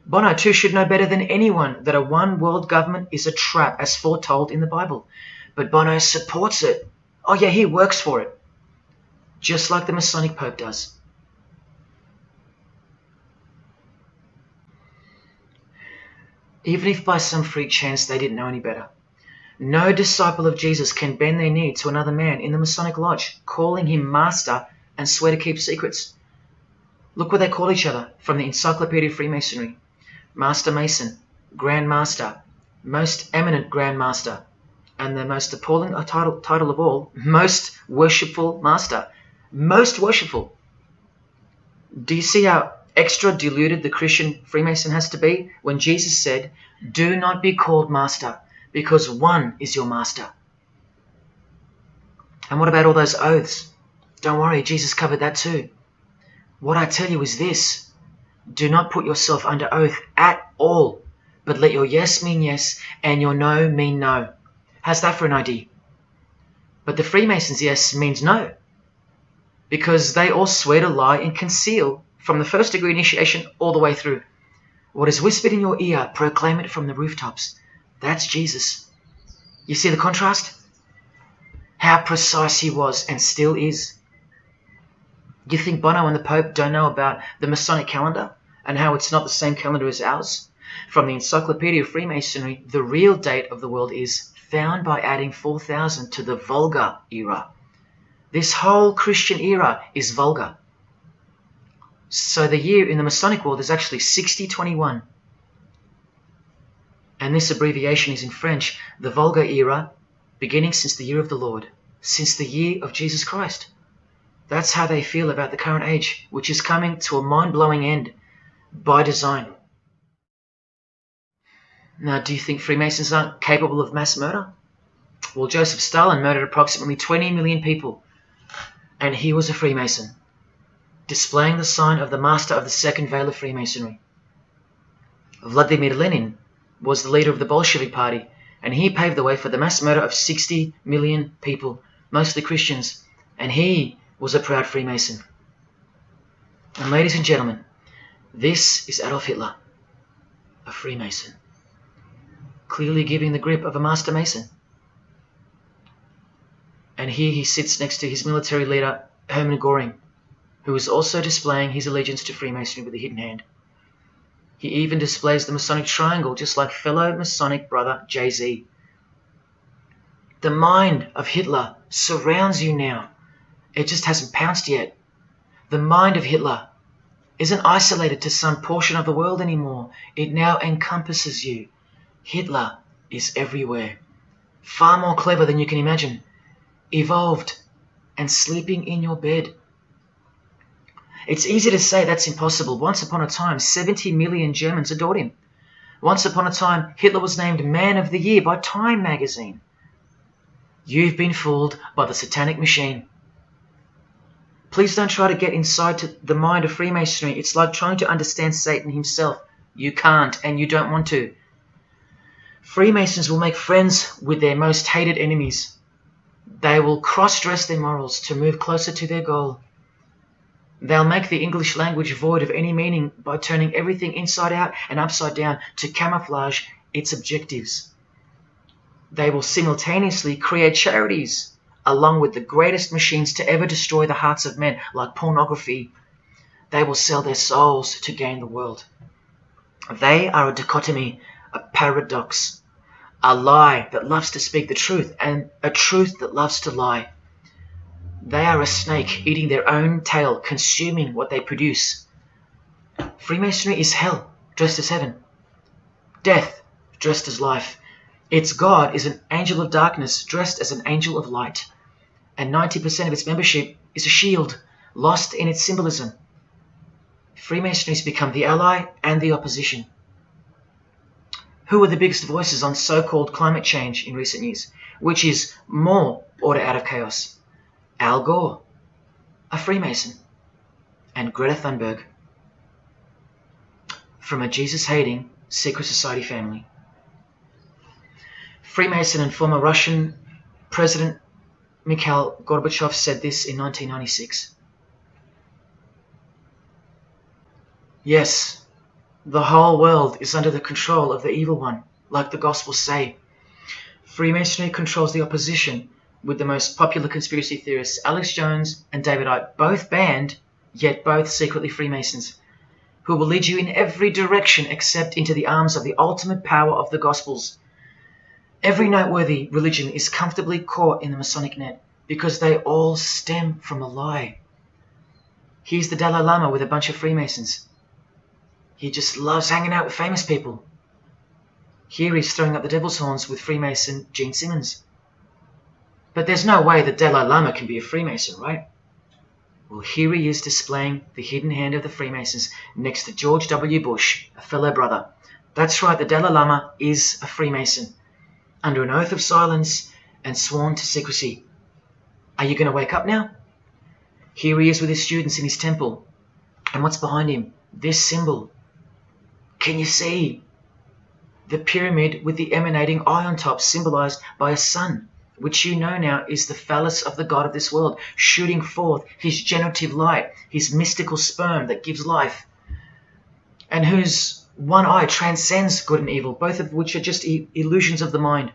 Bono too should know better than anyone that a one world government is a trap as foretold in the Bible. But Bono supports it. Oh yeah, he works for it. Just like the Masonic Pope does. Even if by some freak chance they didn't know any better. No disciple of Jesus can bend their knee to another man in the Masonic Lodge, calling him master and swear to keep secrets. Look what they call each other from the Encyclopedia of Freemasonry. Master Mason, Grand Master, Most Eminent Grand Master, and the most appalling title of all, Most Worshipful Master. Most worshipful. Do you see how extra diluted the Christian Freemason has to be when Jesus said, "Do not be called master, because one is your master"? And what about all those oaths? Don't worry, Jesus covered that too. What I tell you is this: do not put yourself under oath at all, but let your yes mean yes and your no mean no. How's that for an idea? But the Freemasons' yes means no, because they all swear to lie and conceal from the first degree initiation all the way through. What is whispered in your ear, proclaim it from the rooftops. That's Jesus. You see the contrast? How precise he was and still is. You think Bono and the Pope don't know about the Masonic calendar and how it's not the same calendar as ours? From the Encyclopedia of Freemasonry, the real date of the world is found by adding 4000 to the Vulgar era. This whole Christian era is vulgar. So the year in the Masonic world is actually 6021. And this abbreviation is in French, the Vulgar era, beginning since the year of the Lord, since the year of Jesus Christ. That's how they feel about the current age, which is coming to a mind-blowing end by design. Now, do you think Freemasons aren't capable of mass murder? Well, Joseph Stalin murdered approximately 20 million people, and he was a Freemason, displaying the sign of the master of the second veil of Freemasonry. Vladimir Lenin was the leader of the Bolshevik Party, and he paved the way for the mass murder of 60 million people, mostly Christians, and he was a proud Freemason. And ladies and gentlemen, this is Adolf Hitler, a Freemason, clearly giving the grip of a Master Mason. And here he sits next to his military leader, Hermann Göring, who is also displaying his allegiance to Freemasonry with a hidden hand. He even displays the Masonic triangle, just like fellow Masonic brother Jay-Z. The mind of Hitler surrounds you now. It just hasn't pounced yet. The mind of Hitler isn't isolated to some portion of the world anymore. It now encompasses you. Hitler is everywhere. Far more clever than you can imagine. Evolved and sleeping in your bed. It's easy to say that's impossible. Once upon a time, 70 million Germans adored him. Once upon a time, Hitler was named Man of the Year by Time magazine. You've been fooled by the satanic machine. Please don't try to get inside to the mind of Freemasonry. It's like trying to understand Satan himself. You can't, and you don't want to. Freemasons will make friends with their most hated enemies. They will cross-dress their morals to move closer to their goal. They'll make the English language void of any meaning by turning everything inside out and upside down to camouflage its objectives. They will simultaneously create charities along with the greatest machines to ever destroy the hearts of men, like pornography. They will sell their souls to gain the world. They are a dichotomy, a paradox, a lie that loves to speak the truth and a truth that loves to lie. They are a snake eating their own tail, consuming what they produce. Freemasonry is hell dressed as heaven, death dressed as life. Its God is an angel of darkness dressed as an angel of light, and 90% of its membership is a shield, lost in its symbolism. Freemasonry has become the ally and the opposition. Who are the biggest voices on so-called climate change in recent years? Which is more order out of chaos? Al Gore, a Freemason, and Greta Thunberg. From a Jesus-hating, secret society family. Freemason and former Russian President Mikhail Gorbachev said this in 1996. Yes, the whole world is under the control of the evil one, like the Gospels say. Freemasonry controls the opposition, with the most popular conspiracy theorists Alex Jones and David Icke both banned, yet both secretly Freemasons, who will lead you in every direction except into the arms of the ultimate power of the Gospels. Every noteworthy religion is comfortably caught in the Masonic net because they all stem from a lie. Here's the Dalai Lama with a bunch of Freemasons. He just loves hanging out with famous people. Here he's throwing up the devil's horns with Freemason Gene Simmons. But there's no way the Dalai Lama can be a Freemason, right? Well, here he is displaying the hidden hand of the Freemasons next to George W. Bush, a fellow brother. That's right, the Dalai Lama is a Freemason, under an oath of silence and sworn to secrecy. Are you going to wake up now? Here he is with his students in his temple. And what's behind him? This symbol. Can you see? The pyramid with the emanating eye on top, symbolized by a sun, which you know now is the phallus of the god of this world, shooting forth his generative light, his mystical sperm that gives life, and whose one eye transcends good and evil, both of which are just illusions of the mind.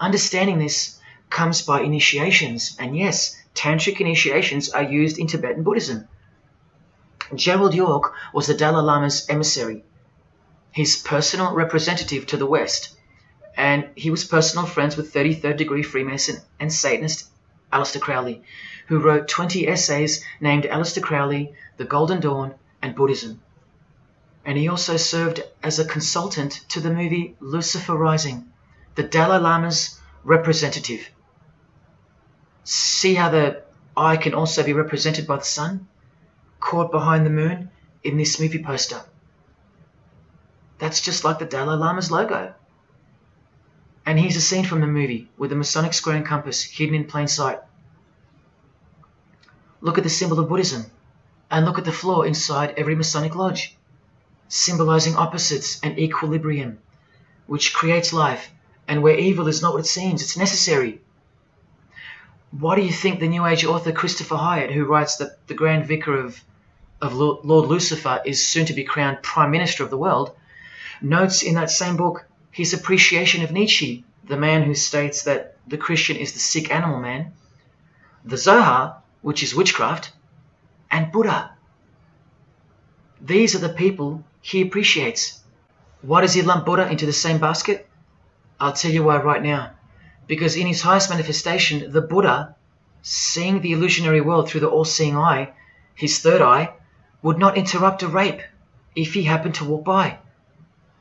Understanding this comes by initiations, and yes, tantric initiations are used in Tibetan Buddhism. Gerald York was the Dalai Lama's emissary, his personal representative to the West, and he was personal friends with 33rd degree Freemason and Satanist Aleister Crowley, who wrote 20 essays named Aleister Crowley, The Golden Dawn, and Buddhism. And he also served as a consultant to the movie Lucifer Rising, the Dalai Lama's representative. See how the eye can also be represented by the sun, caught behind the moon in this movie poster. That's just like the Dalai Lama's logo. And here's a scene from the movie with the Masonic square and compass hidden in plain sight. Look at the symbol of Buddhism, and look at the floor inside every Masonic lodge, symbolizing opposites and equilibrium, which creates life, and where evil is not what it seems, it's necessary. Why do you think the New Age author Christopher Hyatt, who writes that the Grand Vicar of Lord Lucifer is soon to be crowned Prime Minister of the world, notes in that same book his appreciation of Nietzsche, the man who states that the Christian is the sick animal man, the Zohar, which is witchcraft, and Buddha. These are the people he appreciates. Why does he lump Buddha into the same basket? I'll tell you why right now. Because in his highest manifestation, the Buddha, seeing the illusionary world through the all-seeing eye, his third eye, would not interrupt a rape if he happened to walk by,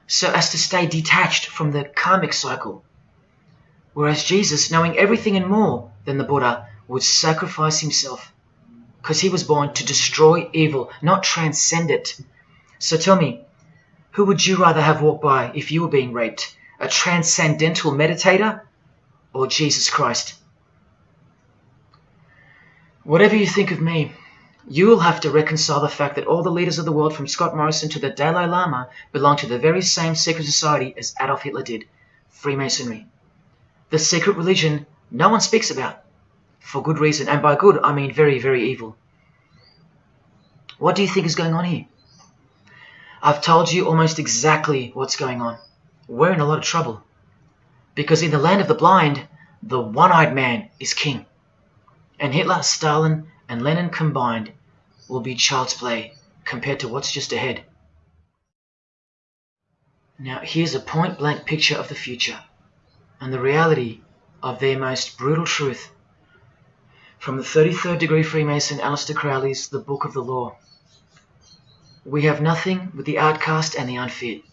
so as to stay detached from the karmic cycle. Whereas Jesus, knowing everything and more than the Buddha, would sacrifice himself, because he was born to destroy evil, not transcend it. So tell me, who would you rather have walk by if you were being raped? A transcendental meditator or Jesus Christ? Whatever you think of me, you will have to reconcile the fact that all the leaders of the world, from Scott Morrison to the Dalai Lama, belong to the very same secret society as Adolf Hitler did, Freemasonry. The secret religion no one speaks about, for good reason, and by good I mean very, very evil. What do you think is going on here? I've told you almost exactly what's going on. We're in a lot of trouble, because in the land of the blind, the one-eyed man is king, and Hitler, Stalin, and Lenin combined will be child's play compared to what's just ahead. Now here's a point-blank picture of the future and the reality of their most brutal truth from the 33rd degree Freemason Aleister Crowley's The Book of the Law. We have nothing but the outcast and the unfit.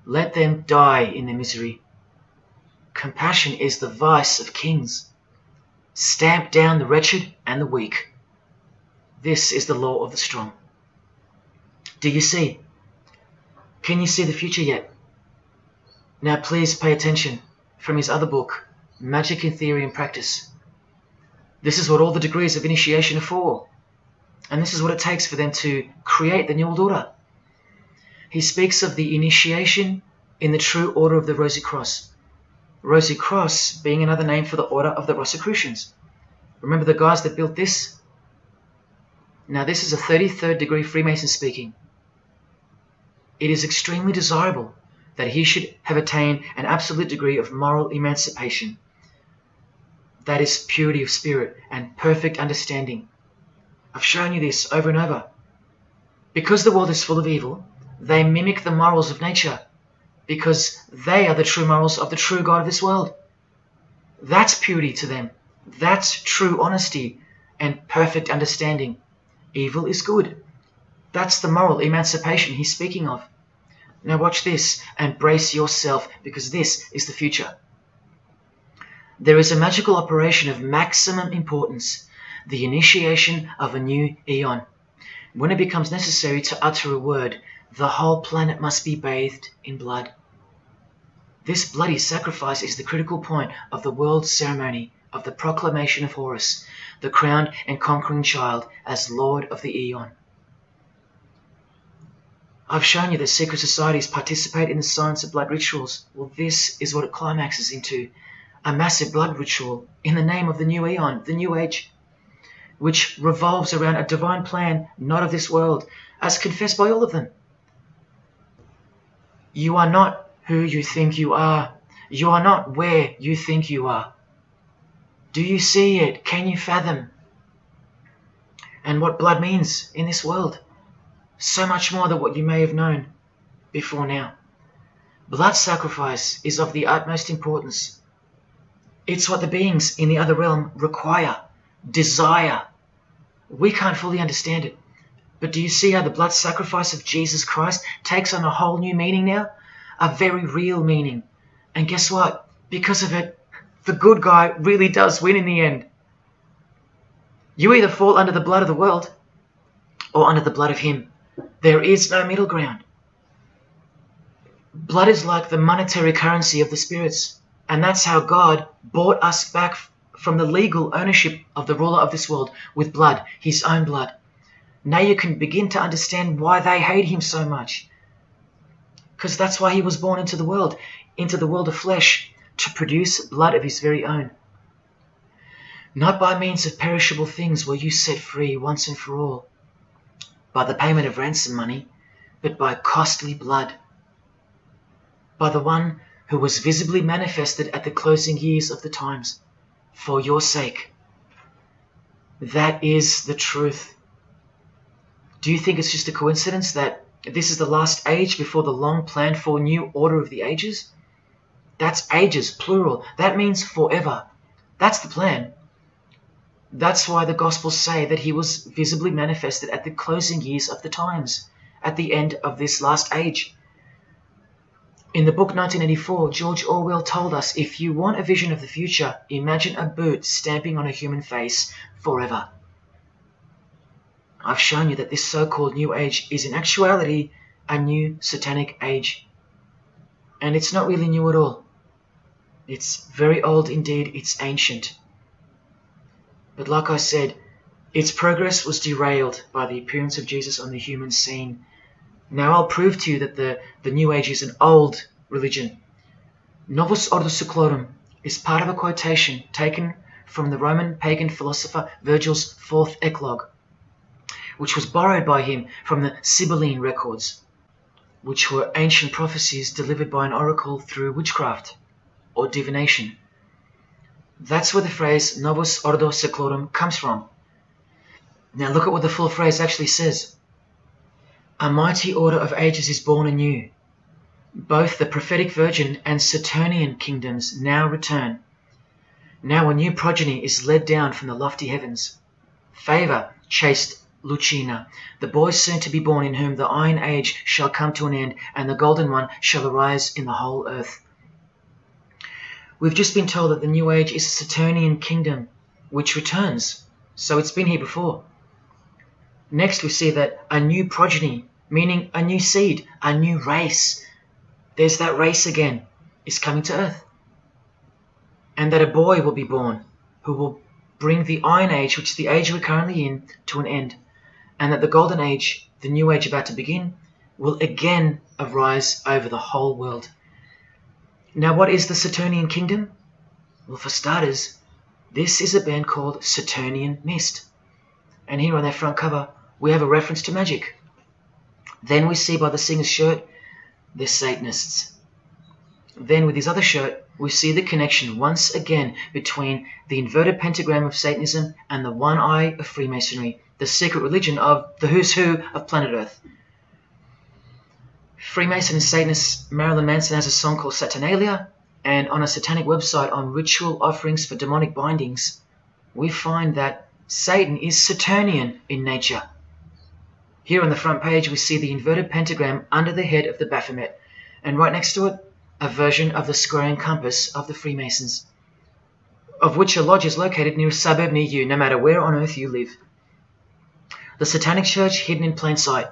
Let them die in their misery. Compassion is the vice of kings. Stamp down the wretched and the weak. This is the law of the strong. Do you see? Can you see the future yet? Now please pay attention from his other book, Magic in Theory and Practice. This is what all the degrees of initiation are for. And this is what it takes for them to create the New World Order. he speaks of the initiation in the true order of the Rosy Cross. Rosy Cross being another name for the order of the Rosicrucians. Remember the guys that built this? Now this is a 33rd degree Freemason speaking. It is extremely desirable that he should have attained an absolute degree of moral emancipation. That is purity of spirit and perfect understanding. I've shown you this over and over. Because the world is full of evil, they mimic the morals of nature, because they are the true morals of the true God of this world. That's purity to them. That's true honesty and perfect understanding. Evil is good. That's the moral emancipation he's speaking of. Now watch this and brace yourself, because this is the future. There is a magical operation of maximum importance, the initiation of a new eon. When it becomes necessary to utter a word, the whole planet must be bathed in blood. This bloody sacrifice is the critical point of the world ceremony of the proclamation of Horus, the crowned and conquering child, as Lord of the Eon. I've shown you that secret societies participate in the science of blood rituals. Well, this is what it climaxes into, a massive blood ritual in the name of the new Eon, the new age, which revolves around a divine plan not of this world, as confessed by all of them. You are not who you think you are. You are not where you think you are. Do you see it? Can you fathom? And what blood means in this world? So much more than what you may have known before now. Blood sacrifice is of the utmost importance. It's what the beings in the other realm require, desire. We can't fully understand it. But do you see how the blood sacrifice of Jesus Christ takes on a whole new meaning now? A very real meaning. And guess what? Because of it, the good guy really does win in the end. You either fall under the blood of the world or under the blood of him. There is no middle ground. Blood is like the monetary currency of the spirits. And that's how God bought us back from the legal ownership of the ruler of this world with blood, his own blood. Now you can begin to understand why they hate him so much. Because that's why he was born into the world of flesh, to produce blood of his very own. Not by means of perishable things were you set free once and for all, by the payment of ransom money, but by costly blood, by the one who was visibly manifested at the closing years of the times, for your sake. That is the truth. Do you think it's just a coincidence that this is the last age before the long planned for new order of the ages? That's ages, plural. That means forever. That's the plan. That's why the Gospels say that he was visibly manifested at the closing years of the times, at the end of this last age. In the book 1984, George Orwell told us, if you want a vision of the future, imagine a boot stamping on a human face forever. I've shown you that this so-called New Age is in actuality a new satanic age. And it's not really new at all. It's very old indeed, it's ancient. But like I said, its progress was derailed by the appearance of Jesus on the human scene. Now I'll prove to you that the New Age is an old religion. Novus Ordo Seclorum is part of a quotation taken from the Roman pagan philosopher Virgil's fourth eclogue, which was borrowed by him from the Sibylline records, which were ancient prophecies delivered by an oracle through witchcraft or divination. That's where the phrase Novus Ordo Seclorum comes from. Now look at what the full phrase actually says. A mighty order of ages is born anew. Both the prophetic virgin and Saturnian kingdoms now return. Now a new progeny is led down from the lofty heavens. Favour, chaste Lucina, the boy soon to be born, in whom the Iron Age shall come to an end, and the Golden One shall arise in the whole earth. We've just been told that the New Age is a Saturnian kingdom, which returns, so it's been here before. Next we see that a new progeny, meaning a new seed, a new race, there's that race again, is coming to earth. And that a boy will be born, who will bring the Iron Age, which is the age we're currently in, to an end. And that the Golden Age, the New Age about to begin, will again arise over the whole world. Now, what is the Saturnian kingdom? Well, for starters, this is a band called Saturnian Mist. And here on their front cover, we have a reference to magic. Then we see by the singer's shirt, they're Satanists. Then with his other shirt, we see the connection once again between the inverted pentagram of Satanism and the one eye of Freemasonry, the secret religion of the who's who of planet Earth. Freemason and Satanist Marilyn Manson has a song called Saturnalia, and on a satanic website on ritual offerings for demonic bindings, we find that Satan is Saturnian in nature. Here on the front page, we see the inverted pentagram under the head of the Baphomet, and right next to it, a version of the square and compass of the Freemasons, of which a lodge is located near a suburb near you, no matter where on earth you live. The Satanic Church hidden in plain sight.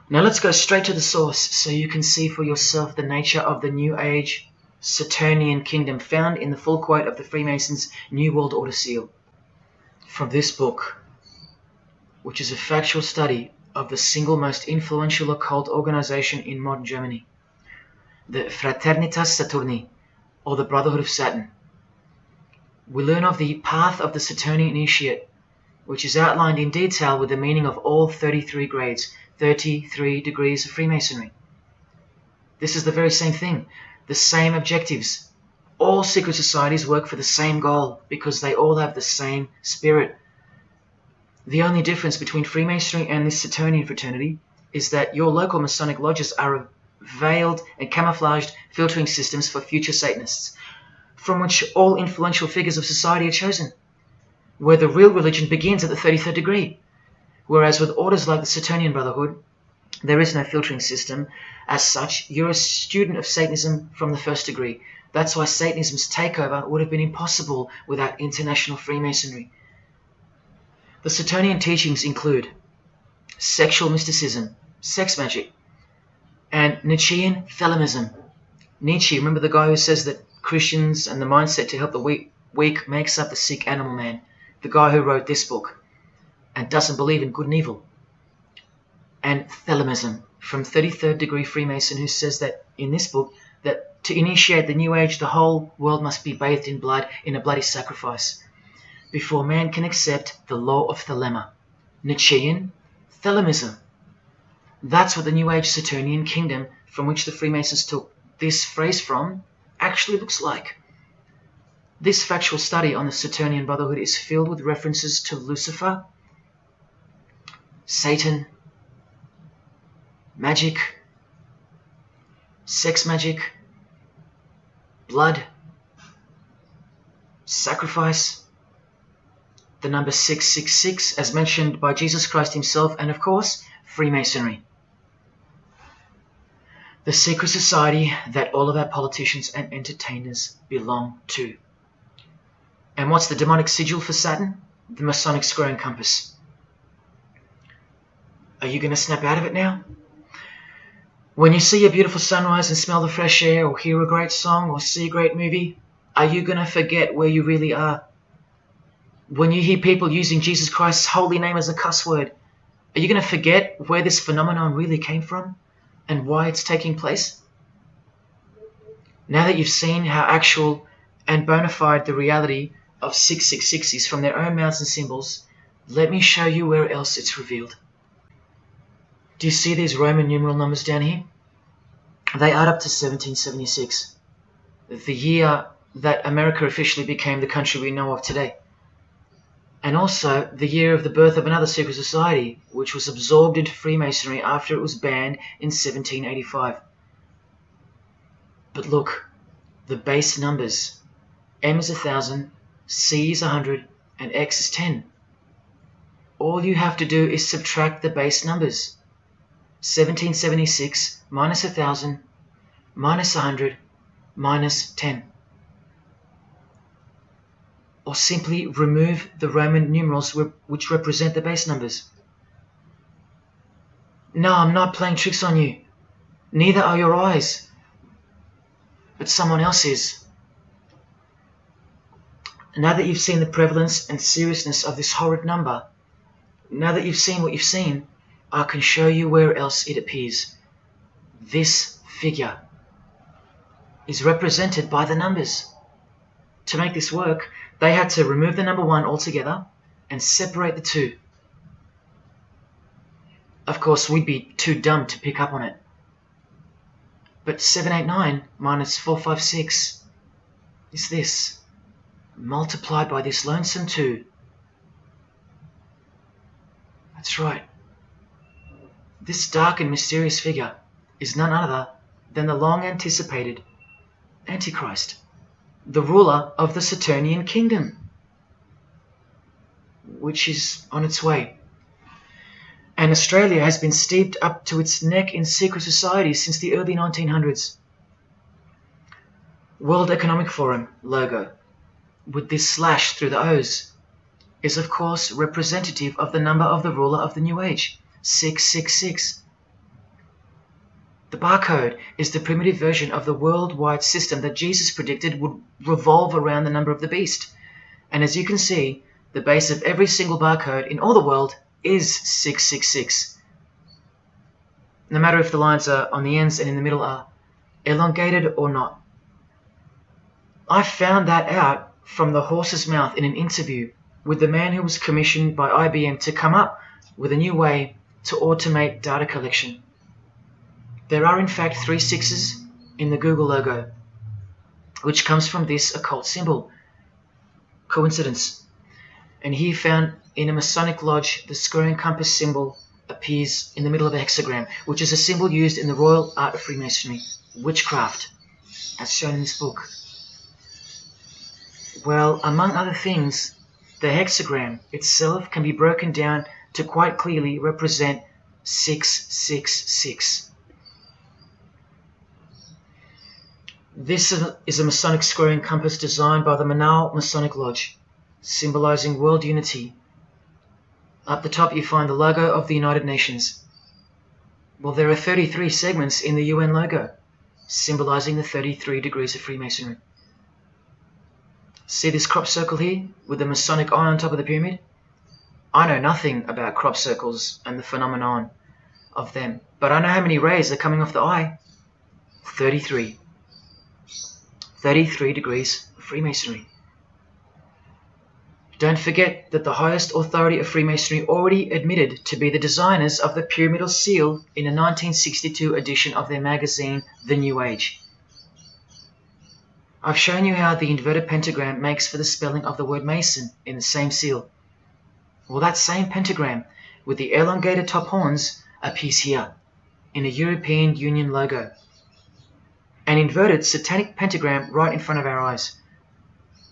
Now let's go straight to the source so you can see for yourself the nature of the New Age Saturnian kingdom found in the full quote of the Freemasons' New World Order seal. From this book, which is a factual study of the single most influential occult organization in modern Germany, the Fraternitas Saturni, or the Brotherhood of Saturn. We learn of the path of the Saturnian initiate, which is outlined in detail with the meaning of all 33 grades, 33 degrees of Freemasonry. This is the very same thing, the same objectives. All secret societies work for the same goal because they all have the same spirit. The only difference between Freemasonry and this Saturnian fraternity is that your local Masonic lodges are veiled and camouflaged filtering systems for future Satanists, from which all influential figures of society are chosen, where the real religion begins at the 33rd degree. Whereas with orders like the Saturnian Brotherhood, there is no filtering system. As such, you're a student of Satanism from the first degree. That's why Satanism's takeover would have been impossible without international Freemasonry. The Saturnian teachings include sexual mysticism, sex magic, and Nietzschean Thelemism. Nietzsche, remember the guy who says that Christians and the mindset to help the weak makes up the sick animal man? The guy who wrote this book and doesn't believe in good and evil. And Thelemism from 33rd degree Freemason, who says that in this book that to initiate the New Age, the whole world must be bathed in blood in a bloody sacrifice before man can accept the law of Thelema. Nietzschean Thelemism. That's what the New Age Saturnian kingdom, from which the Freemasons took this phrase from, actually looks like. This factual study on the Saturnian Brotherhood is filled with references to Lucifer, Satan, magic, sex magic, blood, sacrifice, the number 666 as mentioned by Jesus Christ himself, and of course, Freemasonry. The secret society that all of our politicians and entertainers belong to. And what's the demonic sigil for Saturn? The Masonic square and compass. Are you going to snap out of it now? When you see a beautiful sunrise and smell the fresh air, or hear a great song, or see a great movie, are you going to forget where you really are? When you hear people using Jesus Christ's holy name as a cuss word, are you going to forget where this phenomenon really came from and why it's taking place? Now that you've seen how actual and bona fide the reality of 666 is from their own mouths and symbols, let me show you where else it's revealed. Do you see these Roman numeral numbers down here? They add up to 1776, the year that America officially became the country we know of today. And also the year of the birth of another secret society, which was absorbed into Freemasonry after it was banned in 1785. But look, the base numbers. M is 1,000, C is 100, and X is 10. All you have to do is subtract the base numbers. 1776 minus 1,000 minus 100 minus 10. Or simply remove the Roman numerals which represent the base numbers. No, I'm not playing tricks on you. Neither are your eyes. But someone else is. Now that you've seen the prevalence and seriousness of this horrid number, now that you've seen what you've seen, I can show you where else it appears. this figure is represented by the numbers. To make this work, they had to remove the number 1 altogether and separate the 2. Of course, we'd be too dumb to pick up on it. But 789 minus 456 is this, multiplied by this lonesome 2. That's right. This dark and mysterious figure is none other than the long-anticipated Antichrist, the ruler of the Saturnian kingdom, which is on its way. And Australia has been steeped up to its neck in secret societies since the early 1900s. World Economic Forum logo, with this slash through the O's, is of course representative of the number of the ruler of the New Age, 666. The barcode is the primitive version of the worldwide system that Jesus predicted would revolve around the number of the beast. And as you can see, the base of every single barcode in all the world is 666. No matter if the lines are on the ends and in the middle are elongated or not. I found that out from the horse's mouth in an interview with the man who was commissioned by IBM to come up with a new way to automate data collection. There are in fact 3 6s in the Google logo, which comes from this occult symbol. Coincidence? And he found in a Masonic lodge the square and compass symbol appears in the middle of a hexagram, which is a symbol used in the royal art of Freemasonry, witchcraft, as shown in this book. Well, among other things, the hexagram itself can be broken down to quite clearly represent 666. This is a Masonic square and compass designed by the Manal Masonic Lodge, symbolizing world unity. Up the top you find the logo of the United Nations. Well, there are 33 segments in the UN logo, symbolizing the 33 degrees of Freemasonry. See this crop circle here with the Masonic eye on top of the pyramid? I know nothing about crop circles and the phenomenon of them, but I know how many rays are coming off the eye. 33. 33 degrees of Freemasonry. Don't forget that the highest authority of Freemasonry already admitted to be the designers of the pyramidal seal in a 1962 edition of their magazine, The New Age. I've shown you how the inverted pentagram makes for the spelling of the word Mason in the same seal. Well, that same pentagram with the elongated top horns appears here in a European Union logo. An inverted satanic pentagram right in front of our eyes.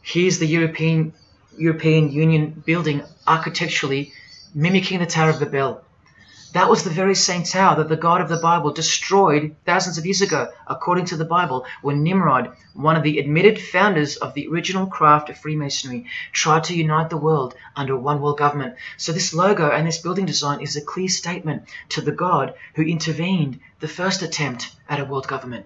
Here's the European Union building architecturally mimicking the Tower of Babel. That was the very same tower that the God of the Bible destroyed thousands of years ago, according to the Bible, when Nimrod, one of the admitted founders of the original craft of Freemasonry, tried to unite the world under one world government. So this logo and this building design is a clear statement to the God who intervened the first attempt at a world government.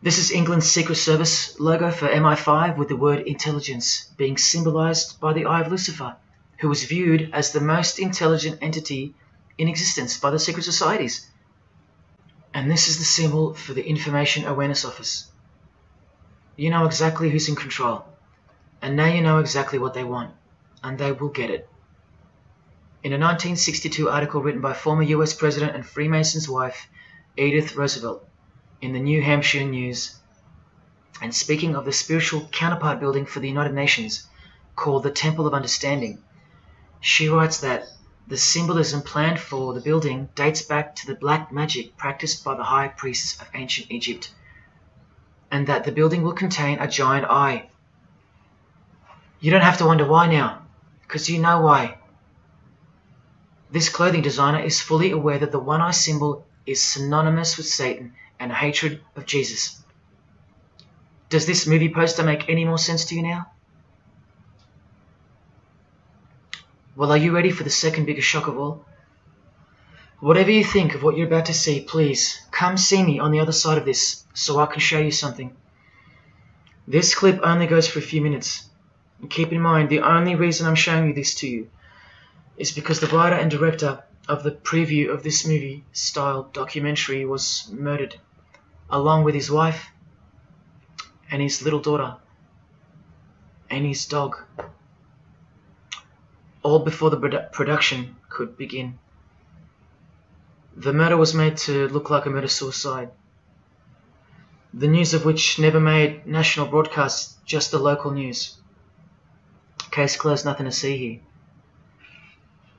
This is England's Secret Service logo for MI5 with the word intelligence being symbolized by the eye of Lucifer, who was viewed as the most intelligent entity in existence by the secret societies. And this is the symbol for the Information Awareness Office. You know exactly who's in control, and now you know exactly what they want, and they will get it. In a 1962 article written by former US President and Freemason's wife, Edith Roosevelt, in the New Hampshire News, and speaking of the spiritual counterpart building for the United Nations, called the Temple of Understanding, she writes that the symbolism planned for the building dates back to the black magic practiced by the high priests of ancient Egypt, and that the building will contain a giant eye. You don't have to wonder why now, because you know why. This clothing designer is fully aware that the one-eye symbol is synonymous with Satan and a hatred of Jesus. Does this movie poster make any more sense to you now? Well, are you ready for the second biggest shock of all? Whatever you think of what you're about to see, please come see me on the other side of this so I can show you something. This clip only goes for a few minutes. And keep in mind, the only reason I'm showing you this to you is because the writer and director of the preview of this movie-style documentary was murdered, along with his wife and his little daughter and his dog, all before the production could begin. The murder was made to look like a murder-suicide, the news of which never made national broadcasts, just the local news. Case closed, nothing to see here.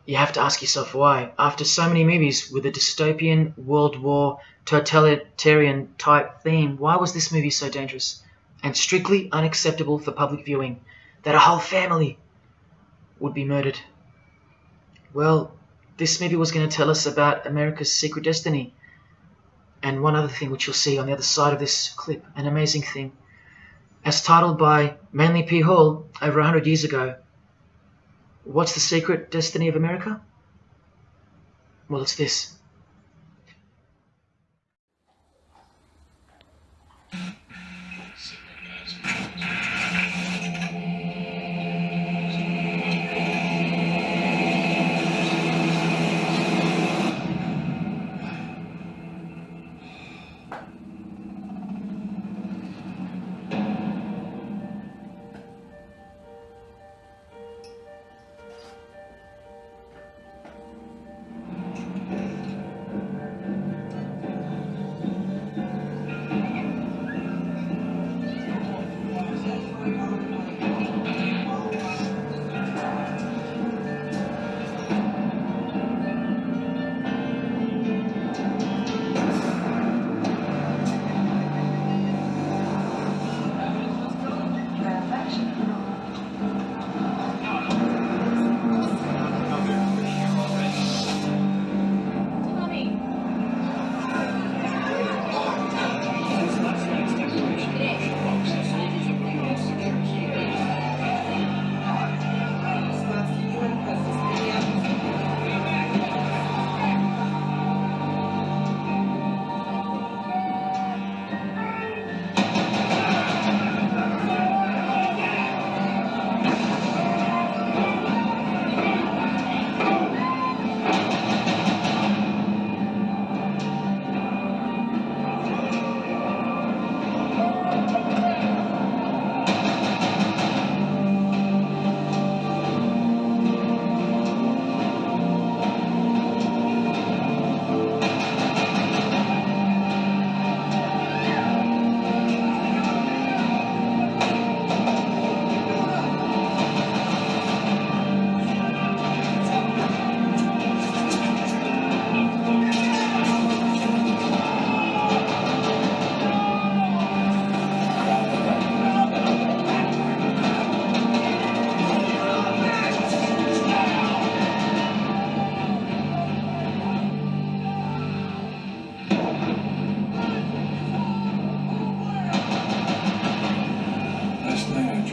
You have to ask yourself why. After so many movies with a dystopian, World War, totalitarian type theme, why was this movie so dangerous and strictly unacceptable for public viewing that a whole family would be murdered? Well, this movie was going to tell us about America's secret destiny. And one other thing which you'll see on the other side of this clip, an amazing thing. As titled by Manly P. Hall over 100 years ago, what's the secret destiny of America? Well, it's this.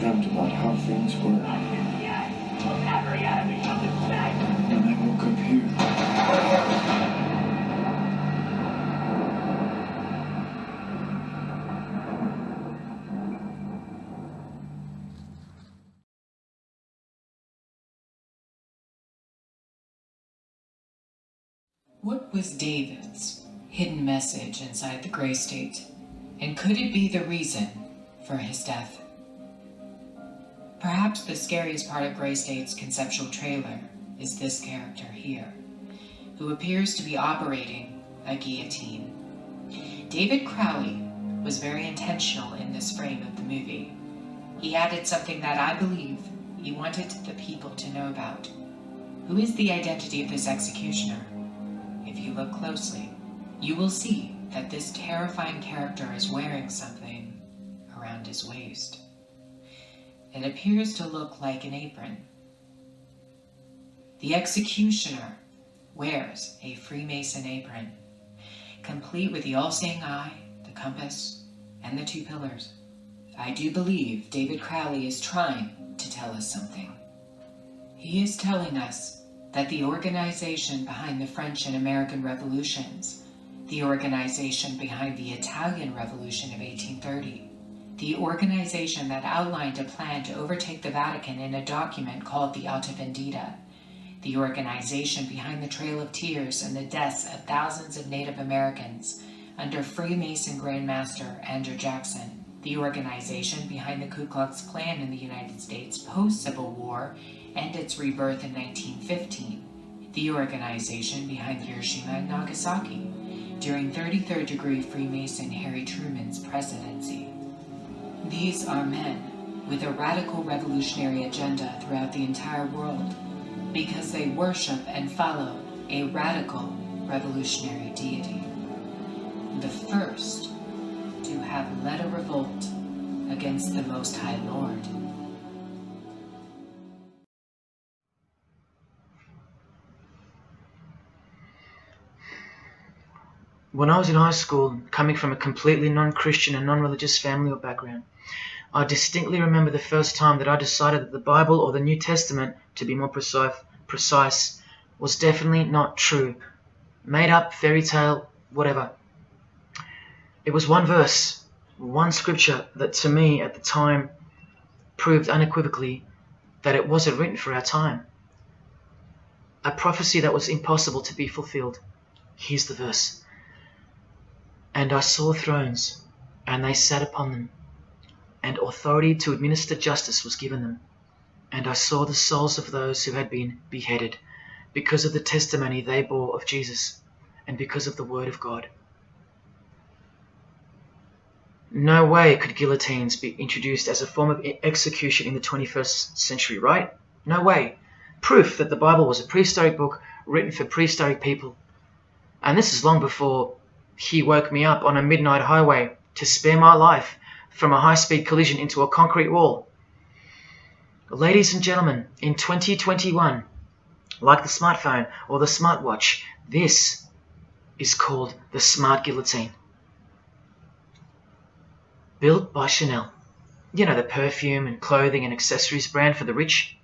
dreamt about how things were. And I woke up here. What was David's hidden message inside the Gray State? And could it be the reason for his death? Perhaps the scariest part of Gray State's conceptual trailer is this character here, who appears to be operating a guillotine. David Crowley was very intentional in this frame of the movie. He added something that I believe he wanted the people to know about. Who is the identity of this executioner? If you look closely, you will see that this terrifying character is wearing something around his waist. It appears to look like an apron. The executioner wears a Freemason apron, complete with the all-seeing eye, the compass, and the two pillars. I do believe David Crowley is trying to tell us something. He is telling us that the organization behind the French and American revolutions, the organization behind the Italian Revolution of 1830, the organization that outlined a plan to overtake the Vatican in a document called the Alta Vendita, the organization behind the Trail of Tears and the deaths of thousands of Native Americans under Freemason Grandmaster Andrew Jackson, the organization behind the Ku Klux Klan in the United States post-Civil War and its rebirth in 1915, the organization behind Hiroshima and Nagasaki during 33rd degree Freemason Harry Truman's presidency. These are men with a radical revolutionary agenda throughout the entire world because they worship and follow a radical revolutionary deity. The first to have led a revolt against the Most High Lord. When I was in high school, coming from a completely non-Christian and non-religious family or background, I distinctly remember the first time that I decided that the Bible, or the New Testament, to be more precise, was definitely not true. Made up, fairy tale, whatever. It was one verse, one scripture that to me at the time proved unequivocally that it wasn't written for our time. A prophecy that was impossible to be fulfilled. Here's the verse. And I saw thrones, and they sat upon them, and authority to administer justice was given them. And I saw the souls of those who had been beheaded, because of the testimony they bore of Jesus, and because of the word of God. No way could guillotines be introduced as a form of execution in the 21st century, right? No way. Proof that the Bible was a prehistoric book written for prehistoric people. And this is long before he woke me up on a midnight highway to spare my life from a high-speed collision into a concrete wall. Ladies and gentlemen, in 2021, like the smartphone or the smartwatch, this is called the smart guillotine. Built by Chanel. You know, the perfume and clothing and accessories brand for the rich.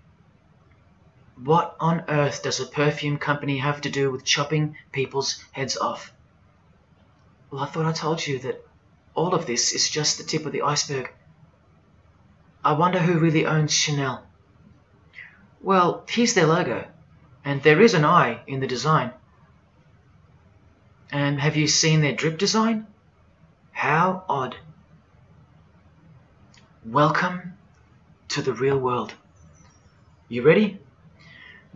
What on earth does a perfume company have to do with chopping people's heads off? Well, I thought I told you that all of this is just the tip of the iceberg. I wonder who really owns Chanel. Well, here's their logo, and there is an eye in the design. And have you seen their drip design? How odd. Welcome to the real world. You ready?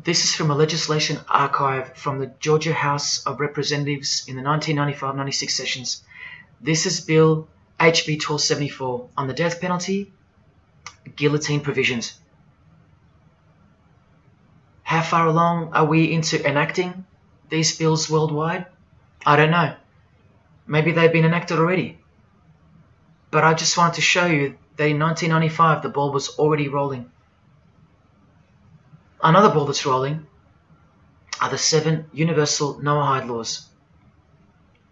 This is from a legislation archive from the Georgia House of Representatives in the 1995-96 sessions. This is Bill HB 1274 on the death penalty, guillotine provisions. How far along are we into enacting these bills worldwide? I don't know. Maybe they've been enacted already. But I just wanted to show you that in 1995 the ball was already rolling. Another ball that's rolling are the 7 universal Noahide laws.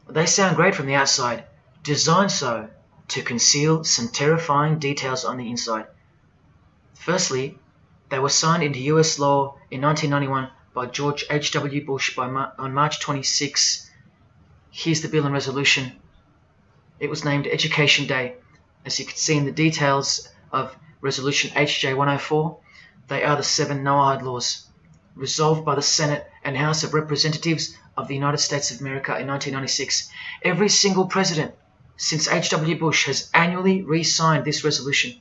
They sound great from the outside, designed so to conceal some terrifying details on the inside. Firstly, they were signed into US law in 1991 by George H.W. Bush on March 26. Here's the bill and resolution. It was named Education Day. As you can see in the details of Resolution HJ 104, they are the 7 Noahide laws, resolved by the Senate and House of Representatives of the United States of America in 1996. Every single president since H.W. Bush has annually re-signed this resolution.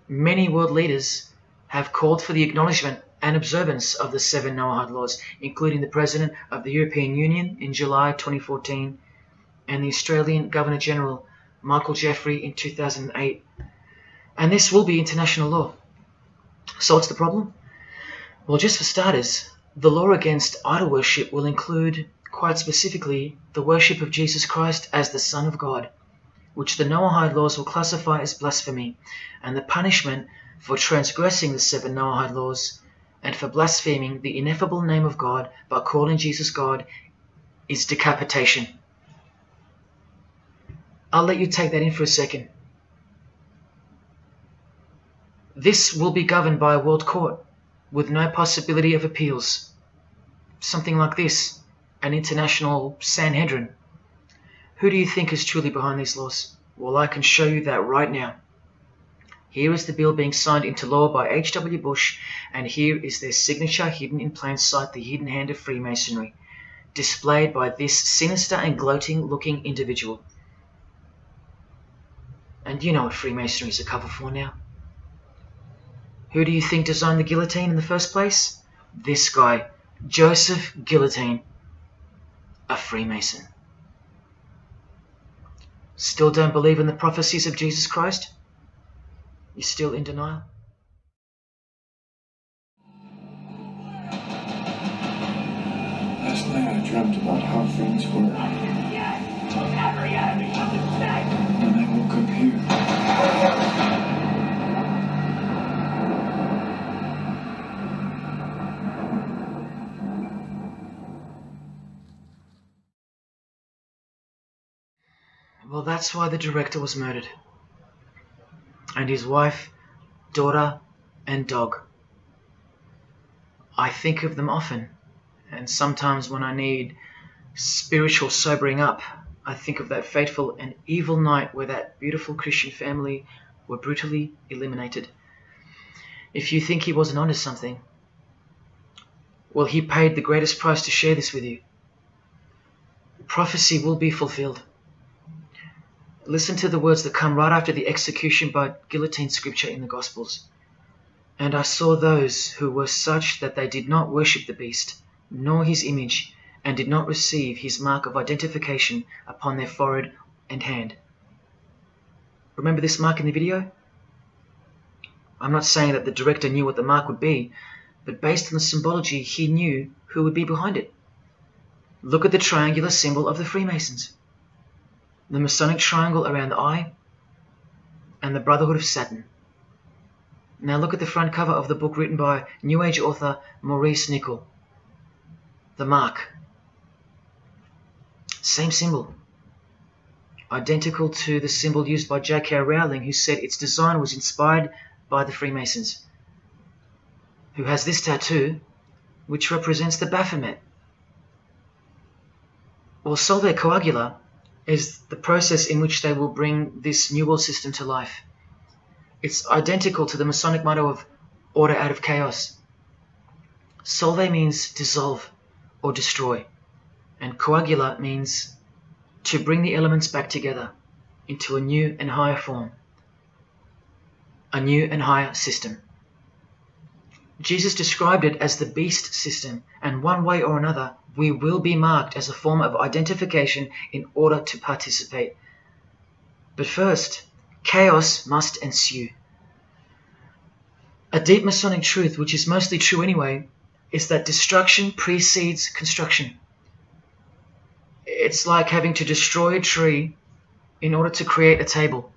Many world leaders have called for the acknowledgement and observance of the 7 Noahide laws, including the President of the European Union in July 2014 and the Australian Governor-General Michael Jeffrey in 2008. And this will be international law. So what's the problem? Well, just for starters, the law against idol worship will include, quite specifically, the worship of Jesus Christ as the Son of God, which the Noahide laws will classify as blasphemy, and the punishment for transgressing the 7 Noahide laws and for blaspheming the ineffable name of God by calling Jesus God is decapitation. I'll let you take that in for a second. This will be governed by a world court with no possibility of appeals. Something like this, an international Sanhedrin. Who do you think is truly behind these laws? Well, I can show you that right now. Here is the bill being signed into law by H.W. Bush, and here is their signature hidden in plain sight, the hidden hand of Freemasonry, displayed by this sinister and gloating-looking individual. And you know what Freemasonry is a cover for now. Who do you think designed the guillotine in the first place? This guy, Joseph Guillotine, a Freemason. Still don't believe in the prophecies of Jesus Christ? You're still in denial? Last night I dreamt about how things were. And I woke up here. Well, that's why the director was murdered. And his wife, daughter, and dog. I think of them often, and sometimes when I need spiritual sobering up, I think of that fateful and evil night where that beautiful Christian family were brutally eliminated. If you think he wasn't onto something, well, he paid the greatest price to share this with you. Prophecy will be fulfilled. Listen to the words that come right after the execution by guillotine scripture in the Gospels. And I saw those who were such that they did not worship the beast, nor his image, and did not receive his mark of identification upon their forehead and hand. Remember this mark in the video? I'm not saying that the director knew what the mark would be, but based on the symbology, he knew who would be behind it. Look at the triangular symbol of the Freemasons. The Masonic triangle around the eye, and the Brotherhood of Saturn. Now look at the front cover of the book written by New Age author Maurice Nicoll. The mark. Same symbol. Identical to the symbol used by J.K. Rowling, who said its design was inspired by the Freemasons. Who has this tattoo, which represents the Baphomet. Well, Solve Coagula is the process in which they will bring this New World system to life. It's identical to the Masonic motto of order out of chaos. Solve means dissolve or destroy, and coagula means to bring the elements back together into a new and higher form, a new and higher system. Jesus described it as the beast system, and one way or another, we will be marked as a form of identification in order to participate. But first, chaos must ensue. A deep Masonic truth, which is mostly true anyway, is that destruction precedes construction. It's like having to destroy a tree in order to create a table.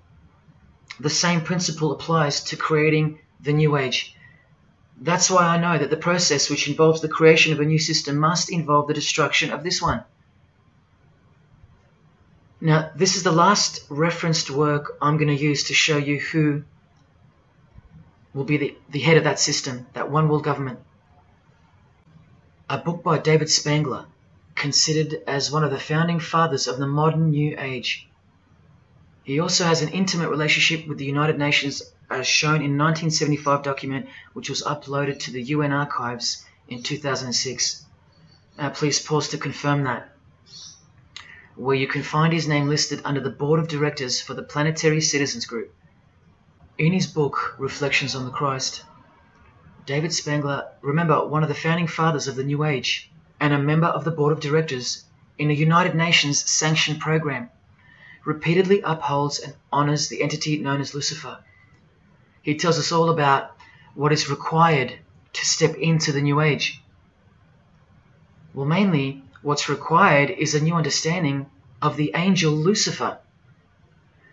The same principle applies to creating the New Age. That's why I know that the process which involves the creation of a new system must involve the destruction of this one. Now, this is the last referenced work I'm going to use to show you who will be the head of that system, that one world government. A book by David Spangler, considered as one of the founding fathers of the modern New Age. He also has an intimate relationship with the United Nations, as shown in a 1975 document which was uploaded to the UN archives in 2006. Please pause to confirm that, where you can find his name listed under the Board of Directors for the Planetary Citizens Group. In his book, Reflections on the Christ, David Spangler, remember, one of the founding fathers of the New Age, and a member of the Board of Directors in a United Nations sanctioned program, repeatedly upholds and honors the entity known as Lucifer. He tells us all about what is required to step into the New Age. Well, mainly, what's required is a new understanding of the angel Lucifer.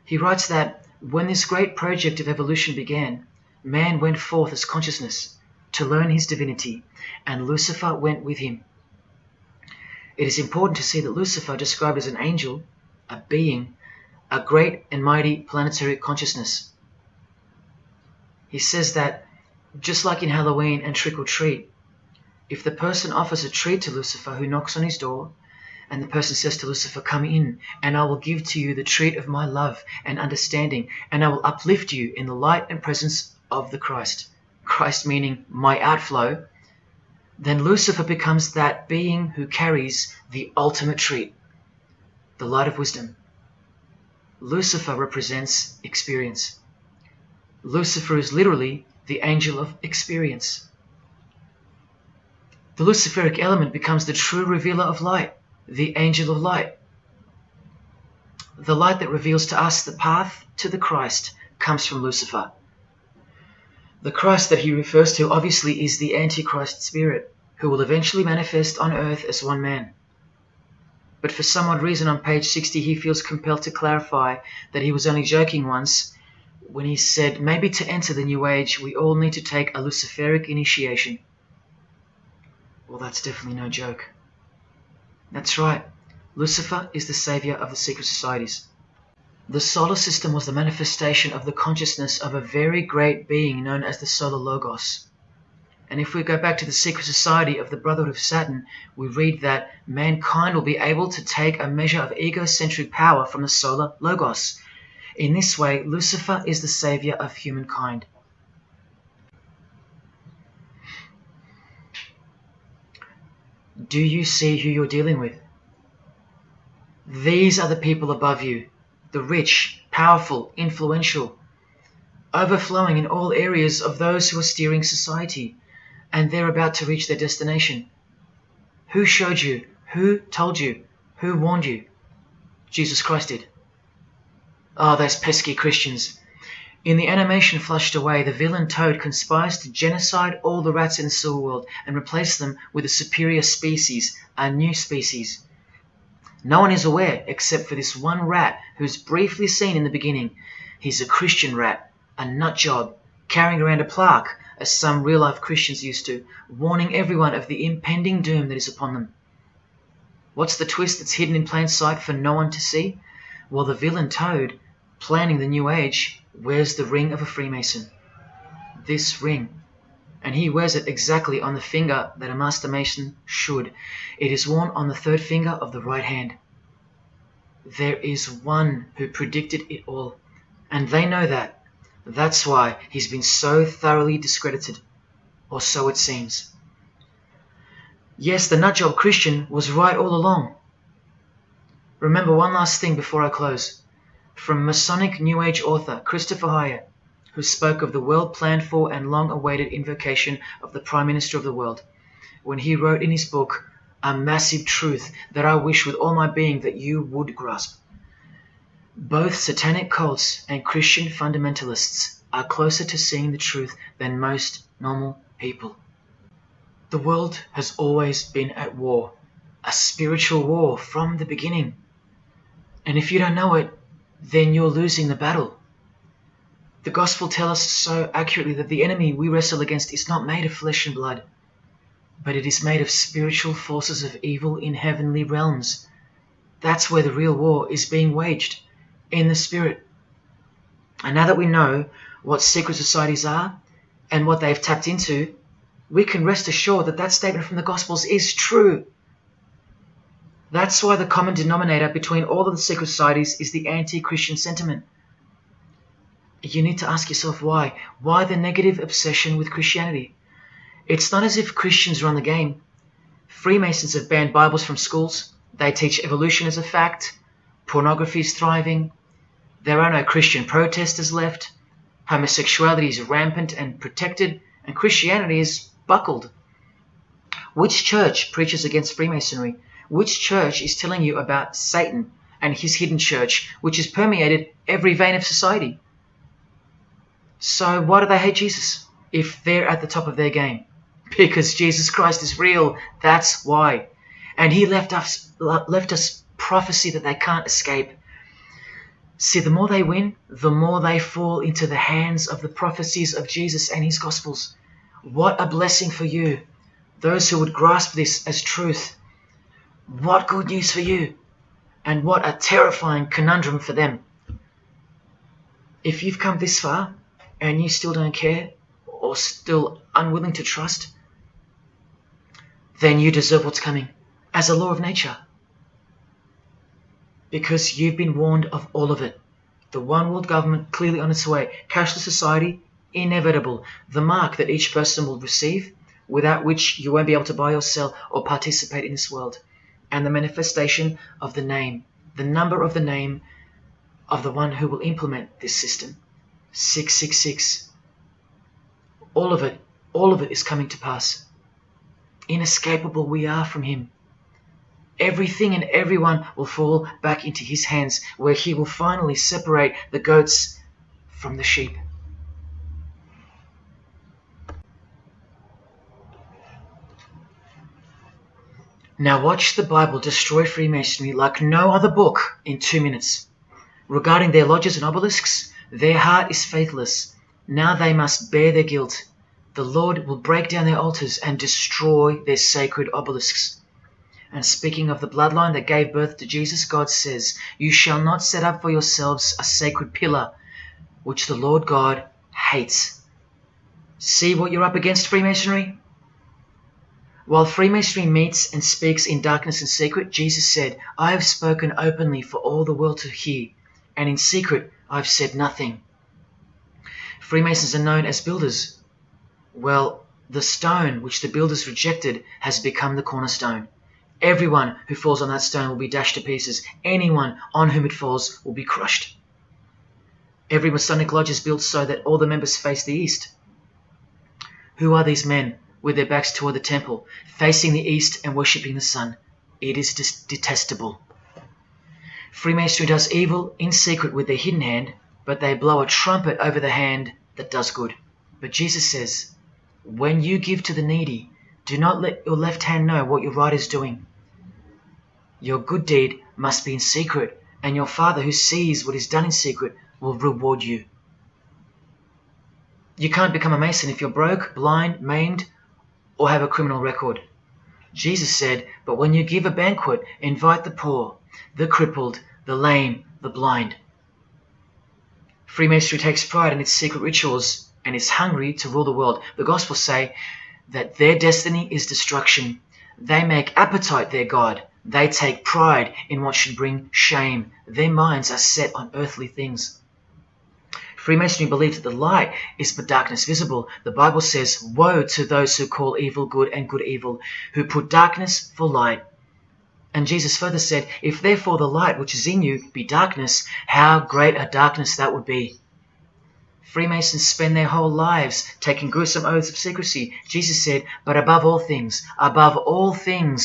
He writes that when this great project of evolution began, man went forth as consciousness to learn his divinity, and Lucifer went with him. It is important to see that Lucifer, described as an angel, a being, a great and mighty planetary consciousness. He says that, just like in Halloween and trick or treat, if the person offers a treat to Lucifer who knocks on his door, And the person says to Lucifer, "Come in, and I will give to you the treat of my love and understanding, and I will uplift you in the light and presence of the Christ." Christ meaning my outflow. Then Lucifer becomes that being who carries the ultimate treat, the light of wisdom. Lucifer represents experience. Lucifer is literally the angel of experience. The Luciferic element becomes the true revealer of light, the angel of light. The light that reveals to us the path to the Christ comes from Lucifer. The Christ that he refers to obviously is the Antichrist spirit, who will eventually manifest on earth as one man. But for some odd reason on page 60 he feels compelled to clarify that he was only joking once when he said maybe to enter the New Age we all need to take a Luciferic initiation. Well, that's definitely no joke. That's right, Lucifer is the savior of the secret societies. The solar system was the manifestation of the consciousness of a very great being known as the Solar Logos. And if we go back to the secret society of the Brotherhood of Saturn, we read that mankind will be able to take a measure of egocentric power from the Solar Logos. In this way, Lucifer is the savior of humankind. Do you see who you're dealing with? These are the people above you, the rich, powerful, influential, overflowing in all areas of those who are steering society, and they're about to reach their destination. Who showed you? Who told you? Who warned you? Jesus Christ did. Oh, those pesky Christians. In the animation Flushed Away, the villain Toad conspires to genocide all the rats in the sewer world and replace them with a superior species, a new species. No one is aware except for this one rat who's briefly seen in the beginning. He's a Christian rat, a nut job, carrying around a plaque, as some real-life Christians used to, warning everyone of the impending doom that is upon them. What's the twist that's hidden in plain sight for no one to see? Well, the villain Toad, planning the New Age, wears the ring of a Freemason. This ring. And he wears it exactly on the finger that a Master Mason should. It is worn on the third finger of the right hand. There is one who predicted it all, and they know that. That's why he's been so thoroughly discredited, or so it seems. Yes, the nutjob Christian was right all along. Remember one last thing before I close. From Masonic New Age author Christopher Hyatt, who spoke of the well-planned-for and long-awaited invocation of the Prime Minister of the world, when he wrote in his book, "A massive truth that I wish with all my being that you would grasp. Both satanic cults and Christian fundamentalists are closer to seeing the truth than most normal people. The world has always been at war, a spiritual war from the beginning. And if you don't know it, then you're losing the battle. The gospel tells us so accurately that the enemy we wrestle against is not made of flesh and blood, but it is made of spiritual forces of evil in heavenly realms. That's where the real war is being waged, in the spirit. And now that we know what secret societies are and what they've tapped into, we can rest assured that that statement from the Gospels is true. That's why the common denominator between all of the secret societies is the anti-Christian sentiment. You need to ask yourself why. Why the negative obsession with Christianity? It's not as if Christians run the game. Freemasons have banned Bibles from schools. They teach evolution as a fact. Pornography is thriving. There are no Christian protesters left. Homosexuality is rampant and protected, and Christianity is buckled. Which church preaches against Freemasonry? Which church is telling you about Satan and his hidden church, which has permeated every vein of society? So why do they hate Jesus if they're at the top of their game? Because Jesus Christ is real, that's why. And he left us prophecy that they can't escape. See, the more they win, the more they fall into the hands of the prophecies of Jesus and his Gospels. What a blessing for you, those who would grasp this as truth. What good news for you, and what a terrifying conundrum for them. If you've come this far, and you still don't care, or still unwilling to trust, then you deserve what's coming, as a law of nature. because you've been warned of all of it. The one world government clearly on its way. Cashless society, inevitable. The mark that each person will receive, without which you won't be able to buy or sell or participate in this world. And the manifestation of the name, the number of the name of the one who will implement this system. 666. All of it is coming to pass. Inescapable we are from him. Everything and everyone will fall back into his hands, where he will finally separate the goats from the sheep. Now watch the Bible destroy Freemasonry like no other book in 2 minutes. Regarding their lodges and obelisks, their heart is faithless. Now they must bear their guilt. The Lord will break down their altars and destroy their sacred obelisks. And speaking of the bloodline that gave birth to Jesus, God says, "You shall not set up for yourselves a sacred pillar, which the Lord God hates." See what you're up against, Freemasonry? While Freemasonry meets and speaks in darkness and secret, Jesus said, "I have spoken openly for all the world to hear, and in secret I've said nothing." Freemasons are known as builders. Well, the stone which the builders rejected has become the cornerstone. Everyone who falls on that stone will be dashed to pieces. Anyone on whom it falls will be crushed. Every Masonic lodge is built so that all the members face the east. Who are these men with their backs toward the temple, facing the east and worshipping the sun? It is detestable. Freemasonry does evil in secret with their hidden hand, but they blow a trumpet over the hand that does good. But Jesus says, "When you give to the needy, do not let your left hand know what your right is doing. Your good deed must be in secret, and your Father who sees what is done in secret will reward you." You can't become a Mason if you're broke, blind, maimed, or have a criminal record. Jesus said, "But when you give a banquet, invite the poor, the crippled, the lame, the blind." Freemasonry takes pride in its secret rituals and is hungry to rule the world. The Gospels say that their destiny is destruction. They make appetite their God. They take pride in what should bring shame. Their minds are set on earthly things. Freemasonry believes that the light is but darkness visible. The Bible says, "Woe to those who call evil good and good evil, who put darkness for light." And Jesus further said, "If therefore the light which is in you be darkness, how great a darkness that would be." Freemasons spend their whole lives taking gruesome oaths of secrecy. Jesus said, "But above all things,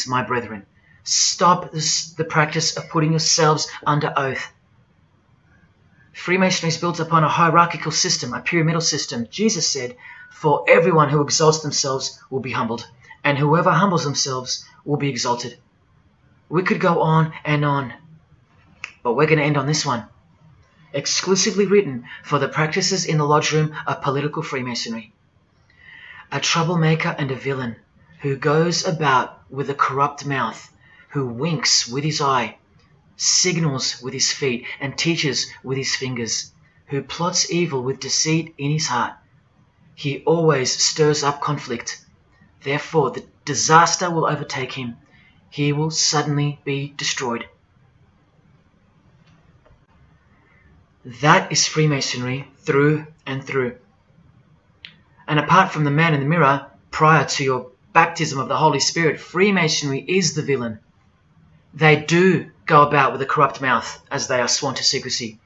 my brethren, stop the practice of putting yourselves under oath." Freemasonry is built upon a hierarchical system, a pyramidal system. Jesus said, "For everyone who exalts themselves will be humbled, and whoever humbles themselves will be exalted." We could go on and on, but we're going to end on this one. Exclusively written for the practices in the lodge room of political Freemasonry. A troublemaker and a villain, who goes about with a corrupt mouth, who winks with his eye, signals with his feet, and teaches with his fingers, who plots evil with deceit in his heart. He always stirs up conflict. Therefore, the disaster will overtake him. He will suddenly be destroyed. That is Freemasonry through and through. And apart from the man in the mirror, prior to your baptism of the Holy Spirit, Freemasonry is the villain. They do go about with a corrupt mouth as they are sworn to secrecy.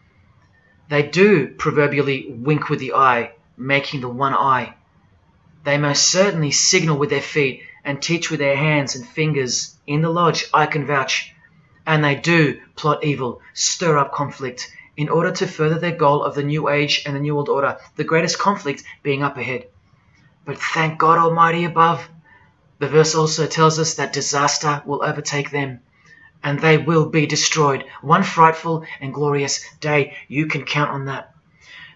They do proverbially wink with the eye, making the one eye. They most certainly signal with their feet and teach with their hands and fingers. In the lodge, I can vouch. And they do plot evil, stir up conflict, in order to further their goal of the New Age and the New World Order, the greatest conflict being up ahead. But thank God Almighty above, the verse also tells us that disaster will overtake them, and they will be destroyed. One frightful and glorious day, you can count on that.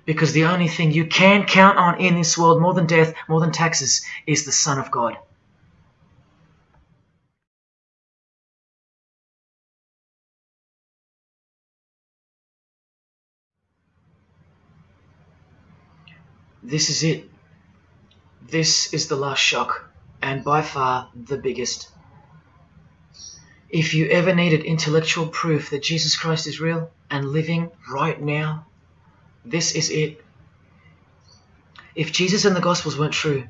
Because the only thing you can count on in this world, more than death, more than taxes, is the Son of God. This is it. This is the last shock, and by far the biggest. If you ever needed intellectual proof that Jesus Christ is real and living right now, this is it. If Jesus and the Gospels weren't true,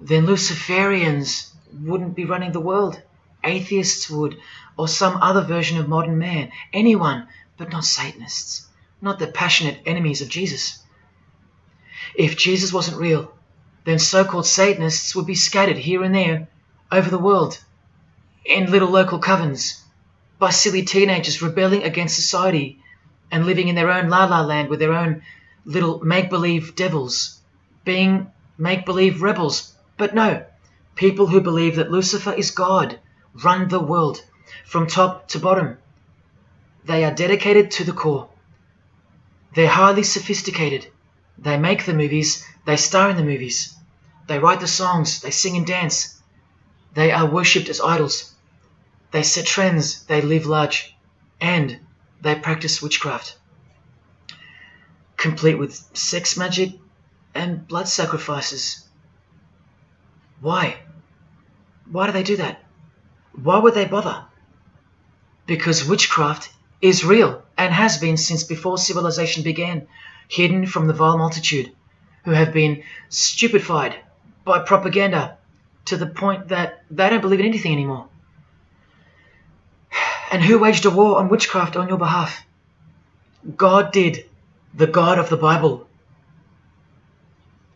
then Luciferians wouldn't be running the world. Atheists would, or some other version of modern man. Anyone, but not Satanists, not the passionate enemies of Jesus. If Jesus wasn't real, then so-called Satanists would be scattered here and there over the world in little local covens by silly teenagers rebelling against society and living in their own la-la land with their own little make-believe devils, being make-believe rebels. But no, people who believe that Lucifer is God run the world from top to bottom. They are dedicated to the core. They're highly sophisticated. They make the movies, they star in the movies. They write the songs, they sing and dance. They are worshipped as idols. They set trends, they live large, and they practice witchcraft, complete with sex magic and blood sacrifices. Why? Why do they do that? Why would they bother? Because witchcraft is real and has been since before civilization began, hidden from the vile multitude who have been stupefied by propaganda to the point that they don't believe in anything anymore. And who waged a war on witchcraft on your behalf? God did, the God of the Bible.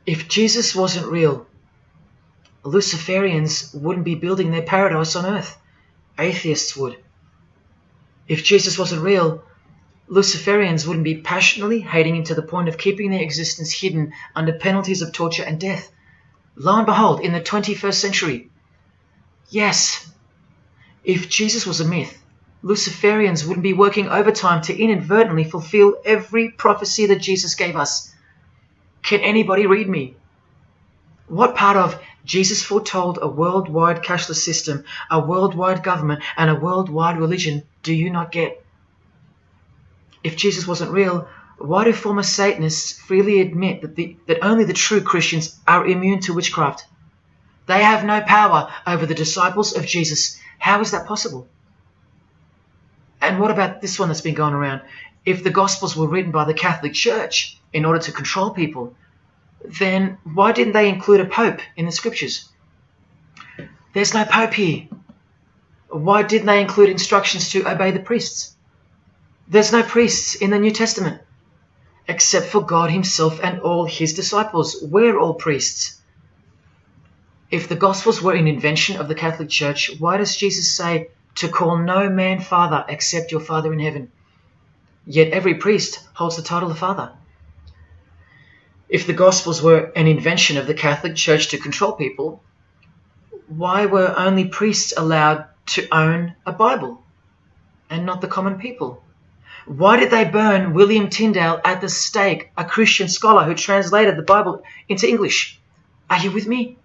If Jesus wasn't real, Luciferians wouldn't be building their paradise on earth. Atheists would. If Jesus wasn't real, Luciferians wouldn't be passionately hating him to the point of keeping their existence hidden under penalties of torture and death. Lo and behold, in the 21st century. Yes, if Jesus was a myth, Luciferians wouldn't be working overtime to inadvertently fulfill every prophecy that Jesus gave us. Can anybody read me? What part of Jesus foretold a worldwide cashless system, a worldwide government, and a worldwide religion do you not get? If Jesus wasn't real, why do former Satanists freely admit that only the true Christians are immune to witchcraft? They have no power over the disciples of Jesus. How is that possible? And what about this one that's been going around? If the Gospels were written by the Catholic Church in order to control people, then why didn't they include a Pope in the Scriptures? There's no Pope here. Why didn't they include instructions to obey the priests? There's no priests in the New Testament, except for God himself and all his disciples. We're all priests. If the Gospels were an invention of the Catholic Church, why does Jesus say to call no man Father except your Father in heaven? Yet every priest holds the title of Father. If the Gospels were an invention of the Catholic Church to control people, why were only priests allowed to own a Bible and not the common people? Why did they burn William Tyndale at the stake, a Christian scholar who translated the Bible into English? Are you with me?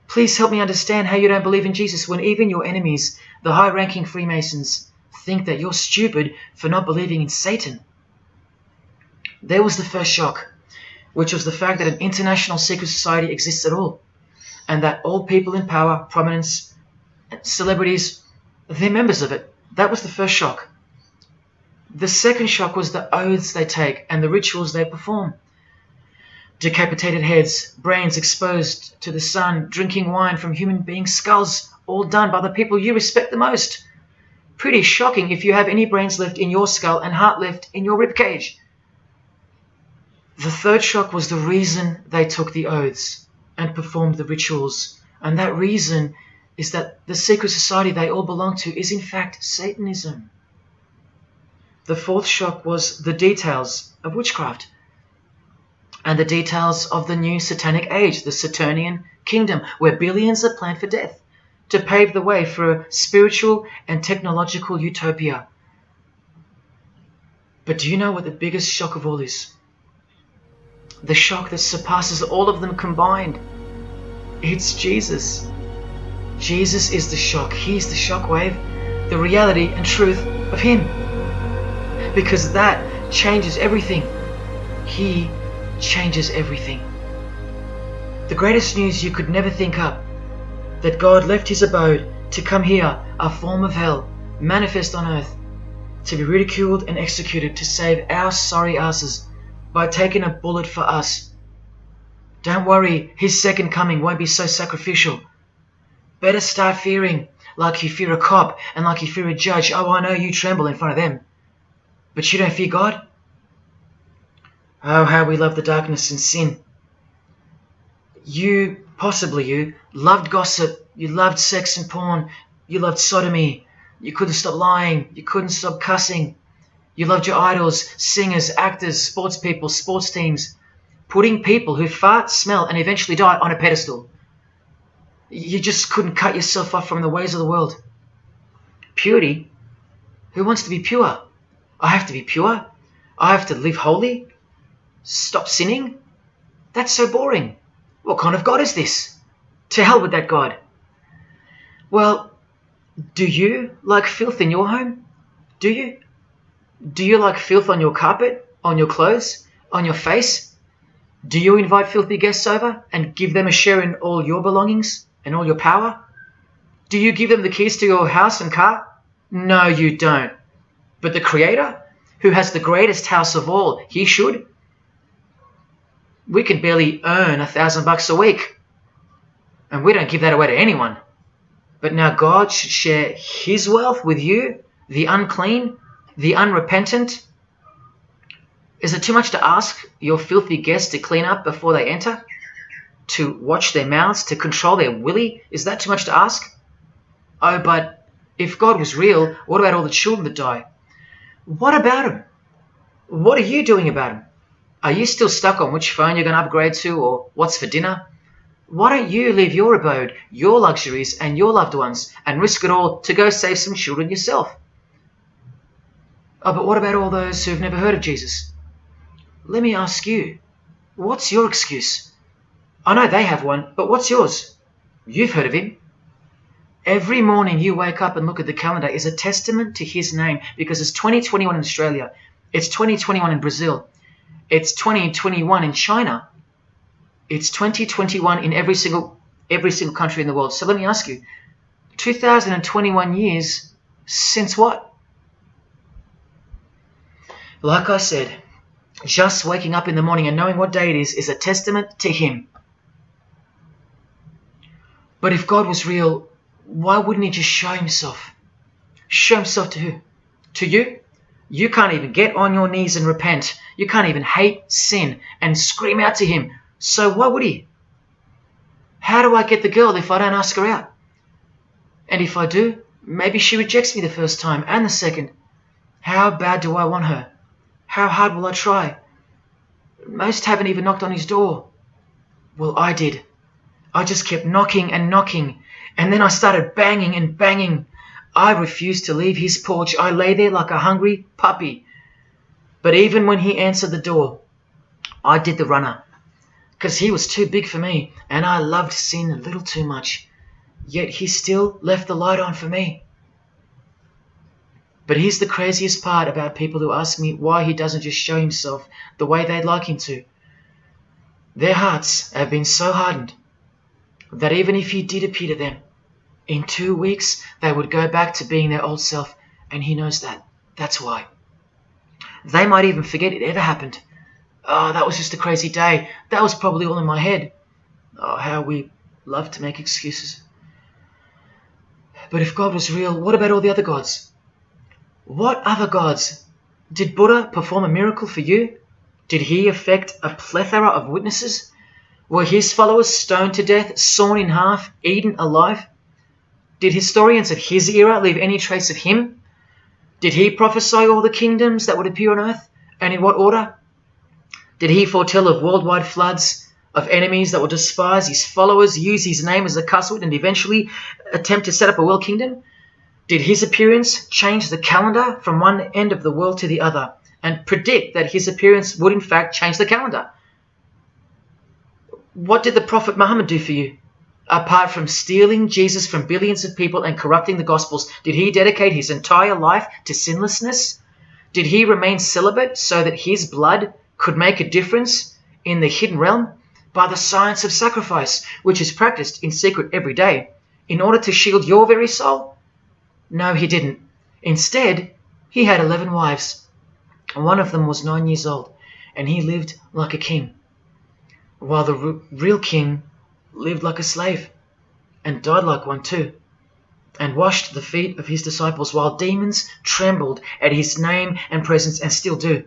Please help me understand how you don't believe in Jesus when even your enemies, the high-ranking Freemasons, think that you're stupid for not believing in Satan. There was the first shock, which was the fact that an international secret society exists at all, and that all people in power, prominence, celebrities, they're members of it. That was the first shock. The second shock was the oaths they take and the rituals they perform. Decapitated heads, brains exposed to the sun, drinking wine from human beings' skulls, all done by the people you respect the most. Pretty shocking if you have any brains left in your skull and heart left in your ribcage. The third shock was the reason they took the oaths and performed the rituals. And that reason is that the secret society they all belong to is in fact Satanism. The fourth shock was the details of witchcraft and the details of the new satanic age, the Saturnian kingdom, where billions are planned for death to pave the way for a spiritual and technological utopia. But do you know what the biggest shock of all is? The shock that surpasses all of them combined. It's Jesus. Jesus is the shock. He's the shockwave, the reality and truth of him. Because that changes everything. He changes everything. The greatest news you could never think up, that God left his abode to come here, a form of hell, manifest on earth, to be ridiculed and executed, to save our sorry asses by taking a bullet for us. Don't worry, his second coming won't be so sacrificial. Better start fearing like you fear a cop and like you fear a judge. Oh, I know you tremble in front of them, but you don't fear God? Oh, how we love the darkness and sin. Possibly you, loved gossip, you loved sex and porn, you loved sodomy, you couldn't stop lying, you couldn't stop cussing, you loved your idols, singers, actors, sports people, sports teams, putting people who fart, smell, and eventually die on a pedestal. You just couldn't cut yourself off from the ways of the world. Purity? Who wants to be pure? I have to be pure? I have to live holy? Stop sinning? That's so boring. What kind of God is this? To hell with that God. Well, do you like filth in your home? Do you? Do you like filth on your carpet, on your clothes, on your face? Do you invite filthy guests over and give them a share in all your belongings and all your power? Do you give them the keys to your house and car? No, you don't. But the Creator, who has the greatest house of all, he should. We can barely earn $1,000 a week, and we don't give that away to anyone. But now God should share his wealth with you, the unclean, the unrepentant. Is it too much to ask your filthy guests to clean up before they enter? To watch their mouths, to control their willy? Is that too much to ask? Oh, but if God was real, what about all the children that die? What about them? What are you doing about them? Are you still stuck on which phone you're going to upgrade to or what's for dinner? Why don't you leave your abode, your luxuries and your loved ones and risk it all to go save some children yourself? Oh, but what about all those who've never heard of Jesus? Let me ask you, what's your excuse? I know they have one, but what's yours? You've heard of him. Every morning you wake up and look at the calendar is a testament to his name, because it's 2021 in Australia, it's 2021 in Brazil, it's 2021 in China, it's 2021 in every single country in the world. So let me ask you, 2021 years since what? Like I said, just waking up in the morning and knowing what day it is a testament to him. But if God was real, why wouldn't he just show himself? Show himself to who? To you? You can't even get on your knees and repent. You can't even hate sin and scream out to him. So why would he? How do I get the girl if I don't ask her out? And if I do, maybe she rejects me the first time and the second. How bad do I want her? How hard will I try? Most haven't even knocked on his door. Well, I did. I just kept knocking and knocking, and then I started banging and banging. I refused to leave his porch. I lay there like a hungry puppy. But even when he answered the door, I did the runner, because he was too big for me, and I loved sin a little too much. Yet he still left the light on for me. But here's the craziest part about people who ask me why he doesn't just show himself the way they'd like him to. Their hearts have been so hardened that even if he did appear to them, in 2 weeks they would go back to being their old self, and he knows that. That's why. They might even forget it ever happened. Oh, that was just a crazy day. That was probably all in my head. Oh, how we love to make excuses. But if God was real, what about all the other gods? What other gods? Did Buddha perform a miracle for you? Did he affect a plethora of witnesses? Were his followers stoned to death, sawn in half, eaten alive? Did historians of his era leave any trace of him? Did he prophesy all the kingdoms that would appear on earth, and in what order? Did he foretell of worldwide floods, of enemies that would despise his followers, use his name as a cuss word, and eventually attempt to set up a world kingdom? Did his appearance change the calendar from one end of the world to the other, and predict that his appearance would in fact change the calendar? What did the Prophet Muhammad do for you? Apart from stealing Jesus from billions of people and corrupting the Gospels, did he dedicate his entire life to sinlessness? Did he remain celibate so that his blood could make a difference in the hidden realm? By the science of sacrifice, which is practiced in secret every day, in order to shield your very soul? No, he didn't. Instead, he had 11 wives. One of them was 9 years old, and he lived like a king, while the real king lived like a slave, and died like one too, and washed the feet of his disciples, while demons trembled at his name and presence, and still do.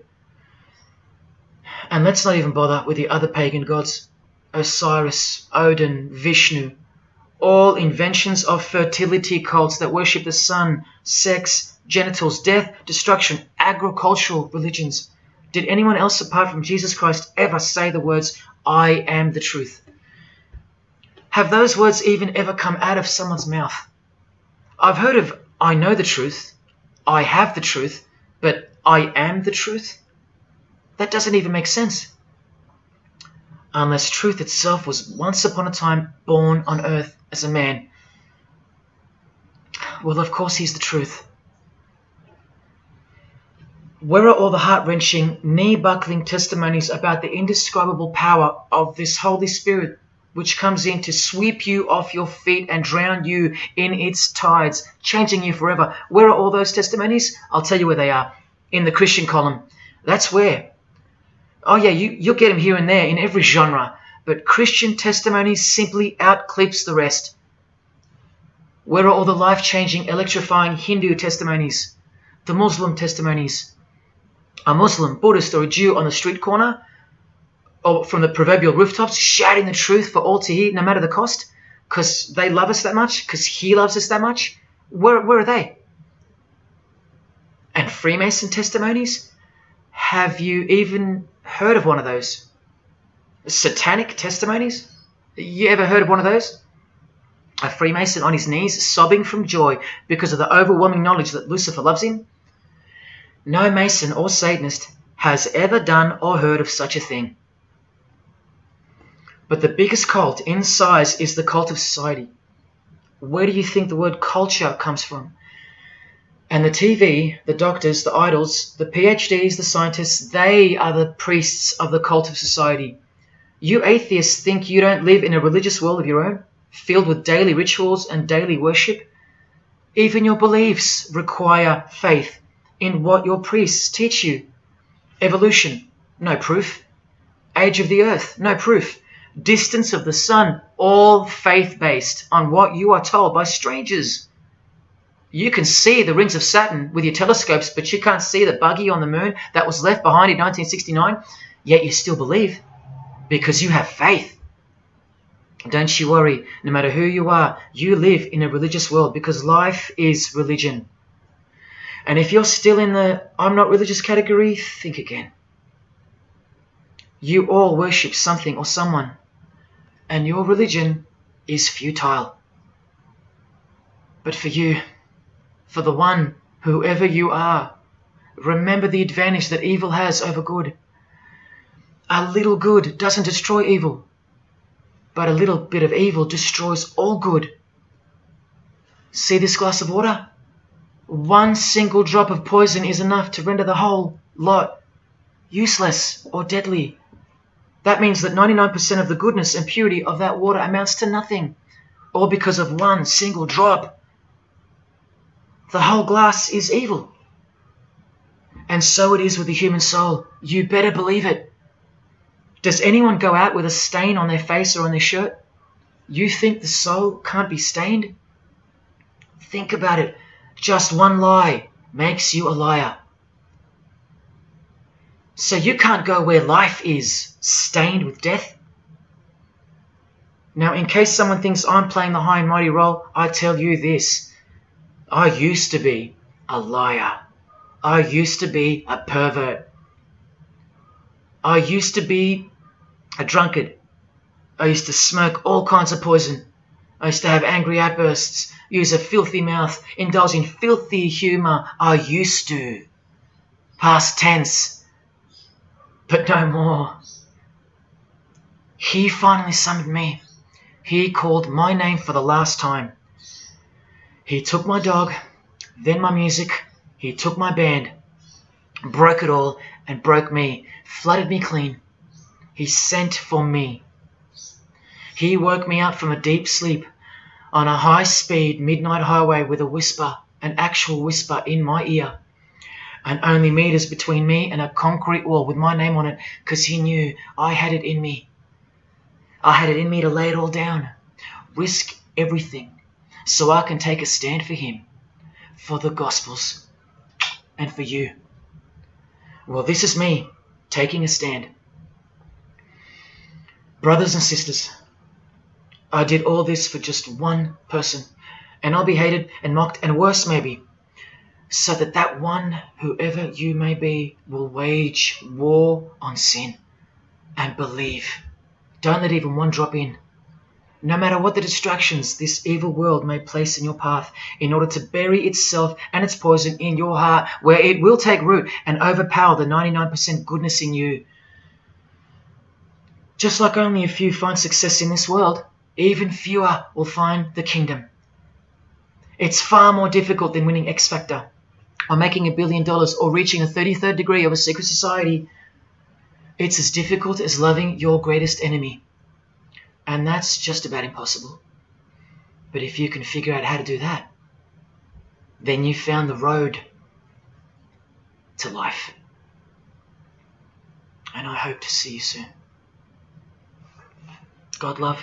And let's not even bother with the other pagan gods, Osiris, Odin, Vishnu, all inventions of fertility cults that worship the sun, sex, genitals, death, destruction, agricultural religions. Did anyone else apart from Jesus Christ ever say the words, I am the truth? Have those words even ever come out of someone's mouth? I've heard of, I know the truth, I have the truth, but I am the truth? That doesn't even make sense. Unless truth itself was once upon a time born on earth as a man. Well, of course he's the truth. Where are all the heart-wrenching, knee-buckling testimonies about the indescribable power of this Holy Spirit, which comes in to sweep you off your feet and drown you in its tides, changing you forever? Where are all those testimonies? I'll tell you where they are. In the Christian column. That's where. Oh yeah, you'll get them here and there in every genre, but Christian testimonies simply outclips the rest. Where are all the life-changing, electrifying Hindu testimonies? The Muslim testimonies? A Muslim, Buddhist, or a Jew on the street corner, or from the proverbial rooftops, shouting the truth for all to hear, no matter the cost, because they love us that much, because he loves us that much? Where are they? And Freemason testimonies? Have you even heard of one of those? Satanic testimonies? You ever heard of one of those? A Freemason on his knees, sobbing from joy because of the overwhelming knowledge that Lucifer loves him? No Mason or Satanist has ever done or heard of such a thing. But the biggest cult in size is the cult of society. Where do you think the word culture comes from? And the TV, the doctors, the idols, the PhDs, the scientists, they are the priests of the cult of society. You atheists think you don't live in a religious world of your own, filled with daily rituals and daily worship? Even your beliefs require faith in what your priests teach you. Evolution, no proof. Age of the earth, no proof. Distance of the sun, all faith-based on what you are told by strangers. You can see the rings of Saturn with your telescopes, but you can't see the buggy on the moon that was left behind in 1969, yet you still believe, because you have faith. Don't you worry, no matter who you are, you live in a religious world, because life is religion. And if you're still in the I'm not religious category, think again. You all worship something or someone, and your religion is futile. But for you, for the one, whoever you are, remember the advantage that evil has over good. A little good doesn't destroy evil, but a little bit of evil destroys all good. See this glass of water? One single drop of poison is enough to render the whole lot useless or deadly. That means that 99% of the goodness and purity of that water amounts to nothing, all because of one single drop. The whole glass is evil. And so it is with the human soul. You better believe it. Does anyone go out with a stain on their face or on their shirt? You think the soul can't be stained? Think about it. Just one lie makes you a liar. So you can't go where life is, stained with death? Now, in case someone thinks I'm playing the high and mighty role, I tell you this. I used to be a liar. I used to be a pervert. I used to be a drunkard. I used to smoke all kinds of poison. I used to have angry outbursts, use a filthy mouth, indulge in filthy humour. I used to. Past tense. But no more. He finally summoned me. He called my name for the last time. He took my dog, then my music. He took my band, broke it all, and broke me, flooded me clean. He sent for me. He woke me up from a deep sleep. on a high-speed midnight highway with a whisper, an actual whisper in my ear, and only meters between me and a concrete wall with my name on it, because he knew I had it in me. I had it in me to lay it all down, risk everything, so I can take a stand for him, for the Gospels, and for you. Well, this is me taking a stand. Brothers and sisters, I did all this for just one person, and I'll be hated and mocked and worse maybe, so that that one, whoever you may be, will wage war on sin and believe. Don't let even one drop in. No matter what the distractions this evil world may place in your path, in order to bury itself and its poison in your heart, where it will take root and overpower the 99% goodness in you. Just like only a few find success in this world, even fewer will find the kingdom. It's far more difficult than winning X Factor, or making $1 billion, or reaching a 33rd degree of a secret society. It's as difficult as loving your greatest enemy. And that's just about impossible. But if you can figure out how to do that, then you've found the road to life. And I hope to see you soon. God love.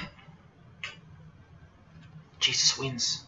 Jesus wins.